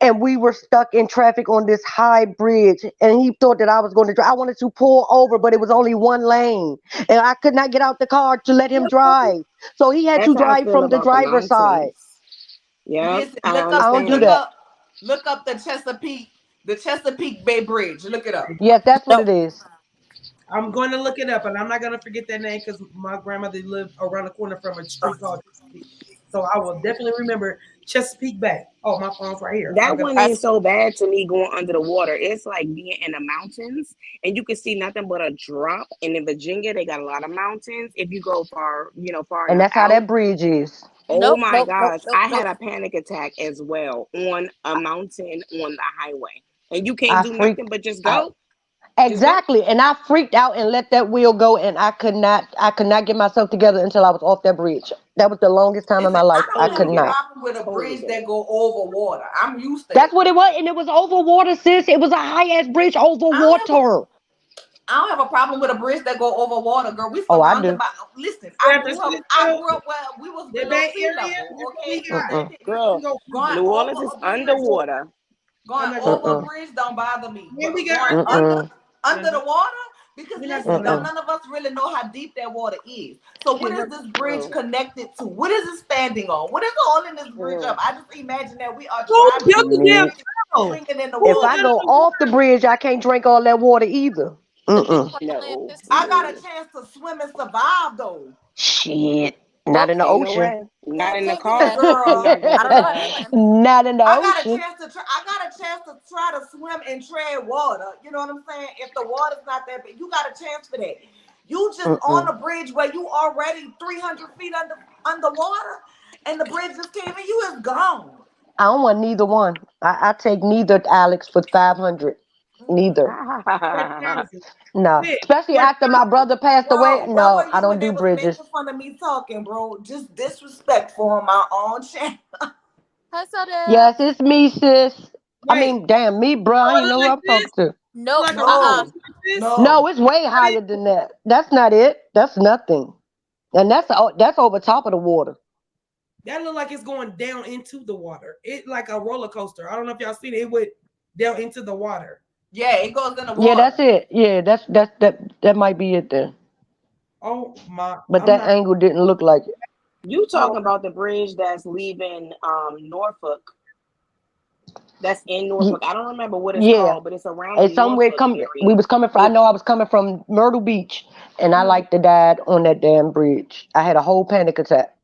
and we were stuck in traffic on this high bridge, and he thought that I was going to drive. I wanted to pull over, but it was only one lane, and I could not get out the car to let him drive, so he had to That's how I drive feel from the about the driver's side. mountains. Yep, Listen, I I don't do understand. that. look up the Chesapeake Bay Bridge. Look it up. Yes, that's what No, it is. I'm going to look it up, and I'm not going to forget that name because my grandmother lived around the corner from a street called Chesapeake. So I will definitely remember Chesapeake Bay. Oh, my phone's right here. I'm That gonna. one ain't that's so bad to me going under the water. It's like being in the mountains and you can see nothing but a drop. And in Virginia, they got a lot of mountains. If you go far, far And enough that's how out, that bridge is. oh nope, my nope, nope, gosh, nope, I nope. had a panic attack as well on a mountain on the highway. And you can't I do nothing freaked but just out. go. Just go. Exactly, and I freaked out and let that wheel go, and I could not get myself together until I was off that bridge. That was the longest time in Listen, my life. I I don't Totally have could a get not. it. problem with a Totally bridge get that it. go over water. I'm used to That's that. what it was, and it was over water, sis. It was a high ass bridge over I don't have a water. I don't have a problem with a bridge that go over water, girl. We Oh, I surrounded do. by. Listen, San I Francisco, grew up where we was the below Bay sea Area, level. that's what we Okay, got. Mm-mm. We Girl, go going New over Orleans is a bridge, underwater. going I'm not gonna. over a Mm-mm. bridge don't bother me. When we But got going earthquakes, Mm-mm. under the water, because we're not listen, going don't under. Mm-mm. none of us really know how deep that water is. So what Shit is hurt. this bridge True. connected to? What is it standing on? What is holding this bridge up? True. I just imagine that we are Who driving built and the this damn Me. bridge tunnel? swinging in the Who If was I water. under go the off the water? bridge, I can't drink all that water either. The big Mm-mm. question is, No, I got a no. chance to swim and survive though. Shit. Not in the okay, Ain't no ocean. way. Not Ooh, in the take me, car. okay. You're girl. not gonna I don't know how to survive. swim. Not in the I got a ocean. chance to try. I got a chance to try to swim and tread water. You know what I'm saying? If the water's not that big, you got a chance for that. You just on Mm-mm. a bridge where you already 300 feet underwater, and the bridge just came and you is gone. I don't want neither one. I take neither, Alex, for 500. Neither. 40,000. No. Shit, Especially after 40,000. my brother passed away. Bro, where No, were I you don't when they do was bridges. making fun of me talking, bro? Just disrespectful on my own channel. Hi, Soda. Yes, it's me, sis. I Wait, mean, damn, me, bro. I oh, don't it even look know who like I'm this? talking to. Nope. Like a roller No, coaster like this? No, no. it's way How do you- higher than that. That's not it. That's nothing. And that's over top of the water. That look like it's going down into the water. It like a roller coaster. I don't know if y'all seen it. It went down into the water. Yeah, it goes in the Yeah, that's water. it. Yeah, that might be it then. Oh my! But I'm that not. angle didn't look like it. You Oh, talking about the bridge that's leaving Norfolk? That's in Ye- Norfolk. I don't remember what it's Yeah. called, but it's around the It's somewhere Norfolk come we area. was coming from I know I was coming from Myrtle Beach, and I Mhm. like to die on that damn bridge. I had a whole panic attack.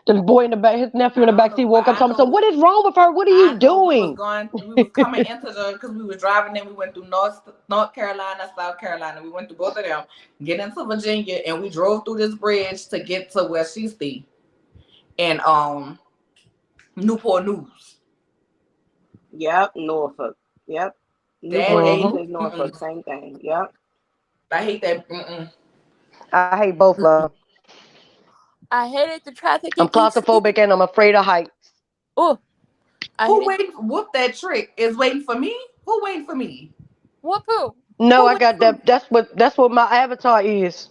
The boy in the back, his nephew in the I don't back know, seat but woke up I talking, so know what is wrong with her? What are you I know doing? we was coming into the because we were driving and we went through North Carolina, South Carolina. We went through both of them, get into Virginia, and we drove through this bridge to get to where she stayed in Newport News. Yep, Norfolk. Yep. That Newport News Hmm. ain't is Norfolk. Same thing. Yep. I hate that. Mm-mm. I hate both of them. I hated the traffic I'm in each city. claustrophobic and I'm afraid of heights. Oh, I Who hated waiting? Whoop that trick is waiting for me. Who waiting for me? whoopoo. No, Who I waiting got for me? that. That's what my avatar is.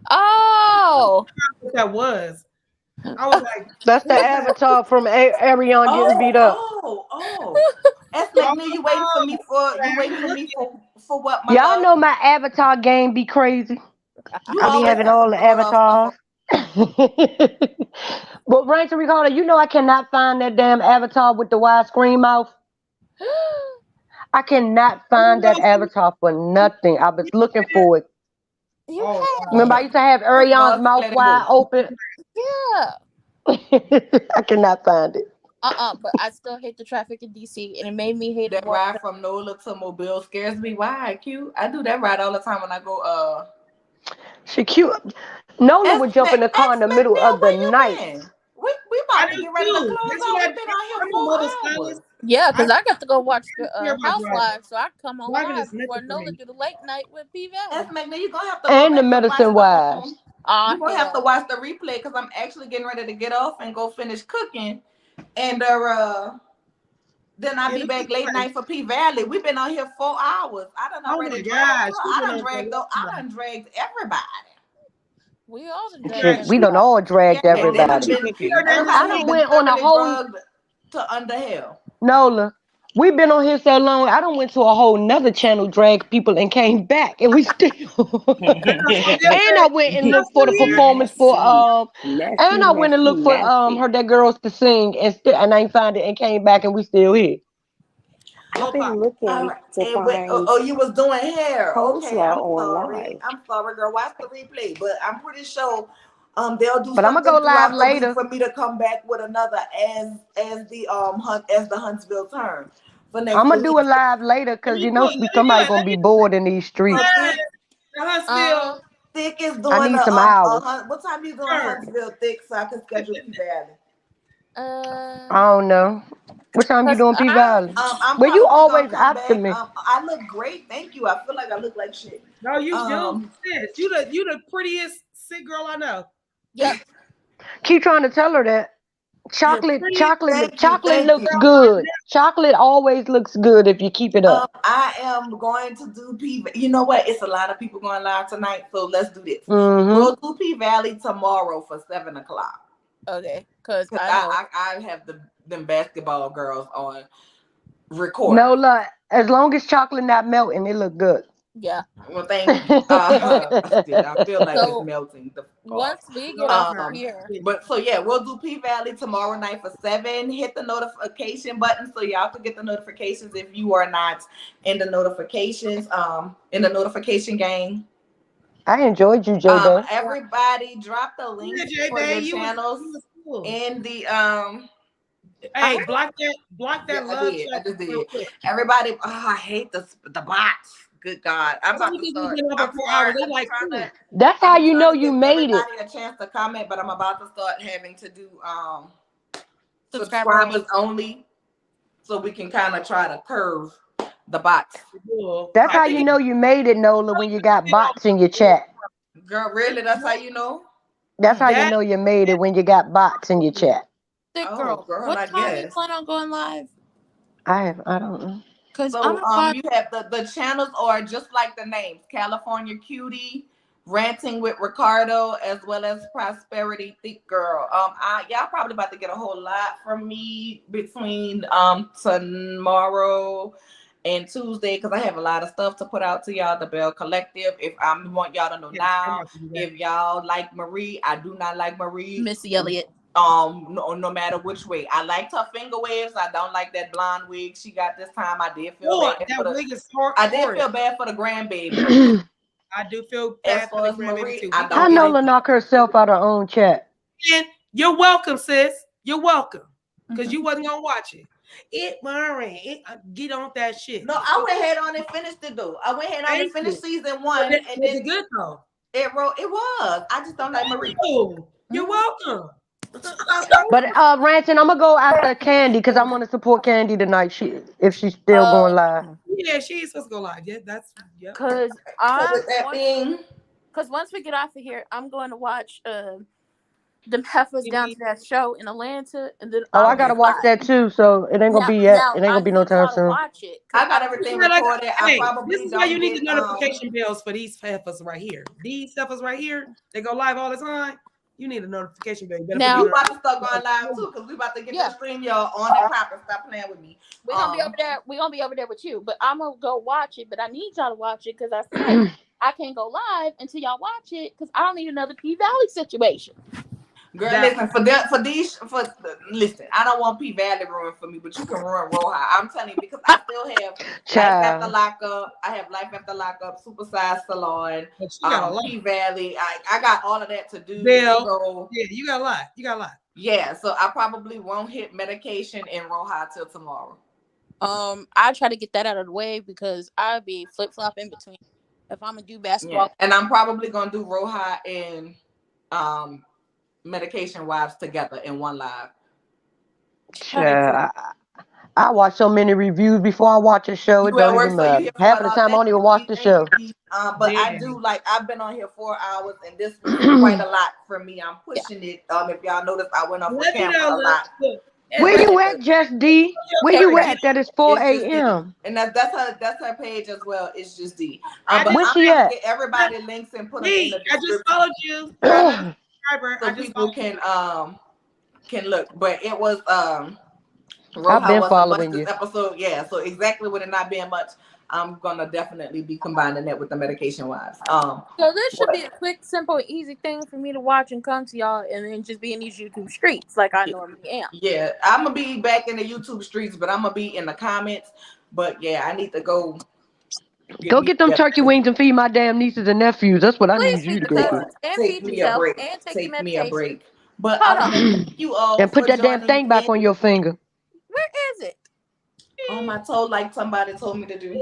Oh, Oh, What that was. I was like, That's the what is that? avatar from Arion getting beat up. Oh. S Oh, McNeil, you waiting for me for what, my Y'all love? know my avatar game be crazy. You I be always having have all some the throwed off stuff. avatars. But Ransom Ricardo, you know I cannot find that damn avatar with the widescreen mouth. I cannot find that avatar for nothing. I was looking for it. you Oh, Remember, I used to have This Arion's dog's mouth letting wide go. open. yeah. I cannot find it. But I still hate the traffic in DC, and it made me hate it That more. ride from NOLA to Mobile scares me. Why, Q? I do that ride all the time when I go. She cute. Nola would jump in the car in X the middle McNeil, of the where you night. been? We I about to do get ready to too. close That's out. what We've been out here I'm a mother 4 stylist. hours. Yeah, because I I got to go watch the care about driving. Housewives, so I come on Driving live is before nothing for Nola me. do the late night with P S Valley. McNeil, you're gonna have to go And the back and watch medicine wives. Ah, you're gonna have to hell. watch the replay because I'm actually getting ready to get off and go finish cooking, and then I'll Yeah, be this is back late like, night for P Valley. We've been on here 4 hours. I done oh my already dragged gosh, her. we've been on for a long I time. done dragged everybody. We all done dragged Shit, we everybody. done all dragged Yeah, Well, they look done what everybody. you been cooking. I everybody has done been went on a thoroughly whole drugged to under hell. Nola. We've been on here so long. I done went to a whole nother channel, dragged people, and came back, and we still. And I went and looked for the performance for Messy, messy, and I went and messy, looked for messy. her that girls to sing and still and I ain't find it and came back and we still here. I've Blow pop. been All looking right. to And find you was doing hair. Okay, coleslaw I'm on sorry. live. I'm sorry, girl. Watch the replay. But I'm pretty sure they'll do But I'm gonna go something live throughout the week later. for me to come back with another as the Huntsville turn for I'm next gonna do a week. live later Let because me you do know it. Let me do somebody it. gonna Let be me do bored in these So streets. it. The Huntsville Thick is I doing need some hours. what time you doing turn. Huntsville Thick so I can schedule P Valley. I don't know. What time you Cause doing P Valley? I'm Well, you probably gonna always come asking back. me. I look great, thank you. I feel like I look like shit. No, you do. Um, Sis, you the prettiest sick girl I know. Yep. Keep trying to tell her that. You're the Chocolate, prettiest chocolate, chocolate thank you. looks girl I good. Chocolate always looks good if you keep it up. I am going to do P. You know what? It's a lot of people going live tonight, so let's do this. Mm-hmm. We'll do P Valley tomorrow for 7 o'clock. Okay. Cause Cause I know. I have them basketball girls on recording. No, look, as long as chocolate not melting, it look good. Yeah. Well, thank you. Shit, I feel like it's So melting. The fuck. once we get No, it's off not. of here, But so yeah, we'll do P Valley tomorrow night for 7. Hit the notification button so y'all can get the notifications if you are not in the notifications, in the notification game. I enjoyed you, J Day. Everybody drop the Yeah, links J for your Bay, channels you was cool. in the Hey, block that I love did. I chat just real did. quick. Everybody, I hate the bots. Good God. I'm Some about to people start. been up I'm for 4 sorry. hours. They like, cool. That's I've how been you trying know to you give made it. everybody a chance to comment, but I'm about to start having to do subscriber subscribers only so we can kind of try to curve the bots. Cool. That's I how think you know you made it, Nola, when you got bots in your chat. Girl, really? That's how you know? That's how you that know you made it when you got bots in your chat. thick Oh, girl. girl, What I time you guess. plan on going live? I don't know. Cause I'm So gonna watch. you have the channels are just like the names, California Cutie, Ranting with Ricardo, as well as Prosperity Thick Girl. Y'all probably about to get a whole lot from me between tomorrow and Tuesday because I have a lot of stuff to put out to y'all. The Bell Collective. If I want y'all to know now, if y'all like Marie, I do not like Marie. Missy Elliott. No matter which way. I liked her finger waves. I don't like that blonde wig she got this time. I did feel bad. that wig is hard. I did feel bad for the grandbaby. I do feel As bad for far the as grandbaby Marie, too. I How don't like. Nola knock herself out her own chat? And you're welcome, sis. You're welcome. Because Mhm. you wasn't gonna watch it. Get on that shit. No, I went ahead on and finished it though. I went ahead on and Thank finished you. season 1, Was and then it good though? it was. I just don't like Marie. Oh, you're welcome. But Ranton, I'm gonna go after Candy because I want to support Candy tonight. If she's still going live. Yeah, she's supposed to go live. Yeah, that's yep. Cause So with that being, once we get off of here, I'm going to watch them heifers down TV. to that show in Atlanta, and then Oh, I'm I gonna gotta Okay. watch slide. that too. So it ain't gonna be yet. Now It ain't I gonna be no need time y'all to soon. watch it because I got everything Yeah, like, recorded. I hey, this probably is why you don't need the get notification bells for these heifers right here. These heifers right here, they go live all the time. You need a notification bell. You better put you now. it about to start going live on. too, because we about to get Yeah, that stream y'all on and popping. Stop playing with me. we're gonna be over there. We're gonna be over there with you. But I'm gonna go watch it. But I need y'all to watch it because I said I can't go live until y'all watch it because I don't need another P Valley situation. Girl, That listen, listen, I don't want P Valley ruined for me, but you can ruin Roja. I'm telling you, because I still have Life After Child. Lockup. I have Life After Lockup, Supersize Salon, but you got a lot. P Valley. I got all of that to do. Bell. So Yeah, you got a lot. You got a lot. yeah, so I probably won't hit medication in Roja till tomorrow. I try to get that out of the way because I'll be flip flopping between if I'm gonna do Yeah, basketball. and I'm probably gonna do Roja and Medication Wives together in one live. Child. I watch so many reviews before I watch a show. It You at don't work, even so you matter. hear Half of the about time, I thank don't even you, watch D, the thank show. you, D. But Yeah. I do I've been on here 4 hours, and this was quite a lot for me. I'm pushing it. If y'all notice, I went off of Let me camera know. a lot. Look, Where let you at, Just D? Where you Everywhere. at? That is 4 It's just D, a.m. and that's her page as well. It's just D. I But just Where I'm she gonna at? get everybody links and put them in me. the I just description followed you. 500 subscriber. so I just people followed you. can look. But it was I've Roja been wasn't much following this you. episode. Yeah, so exactly with it not being much, I'm gonna definitely be combining that with the Medication Wives. So this should What? be a quick, simple, easy thing for me to watch and come to y'all, and then just be in these YouTube streets like I normally am. Yeah, I'm gonna be back in the YouTube streets, but I'm gonna be in the comments. But yeah, I need to go get Go me get them together. turkey wings and feed my damn nieces and nephews. That's what I need Please you feed to the go do. cousins and Take feed me a yourself break. and take your Take me a medication. break. But I Hold want on, to thank you all And put for that damn joining thing back in on your finger. where is it? on my toe, like somebody told me to do.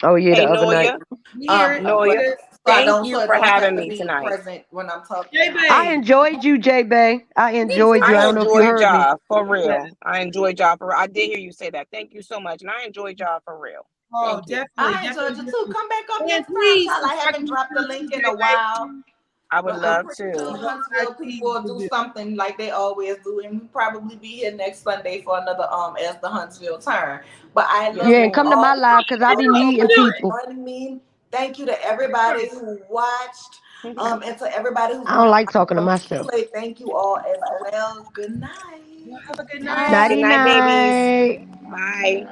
Oh yeah, the Hey, other night. Noya. You hear it? Put Noya. it Good. Thank so you it for don't have having to me be tonight. present when I'm talking. J I Bay. enjoyed you, J Bay. I Me enjoyed you. too. I I don't know if you enjoyed heard me. y'all for Yeah. real. I enjoyed y'all for real. I did hear you say that. Thank you so much. And I enjoyed y'all for real. Oh, Thank you. definitely, I enjoyed you definitely. too. Come back up And next time, please child. I subscribe haven't to the dropped the channel, link in J a while. Bay. I would But I'm love pretty sure to. Huntsville people will do something like they always do, and we'll probably be here next Sunday for another as the Huntsville turn. But I Yes, love Yeah, and you come ma'am. to my all. live because I be needing people. Joining me. Thank you to everybody who watched. And to everybody who's I going don't to like talking to watch the myself. replay, thank you all as well. Good night. Have a good night. Night. Good Nighty night, babies. night. Bye.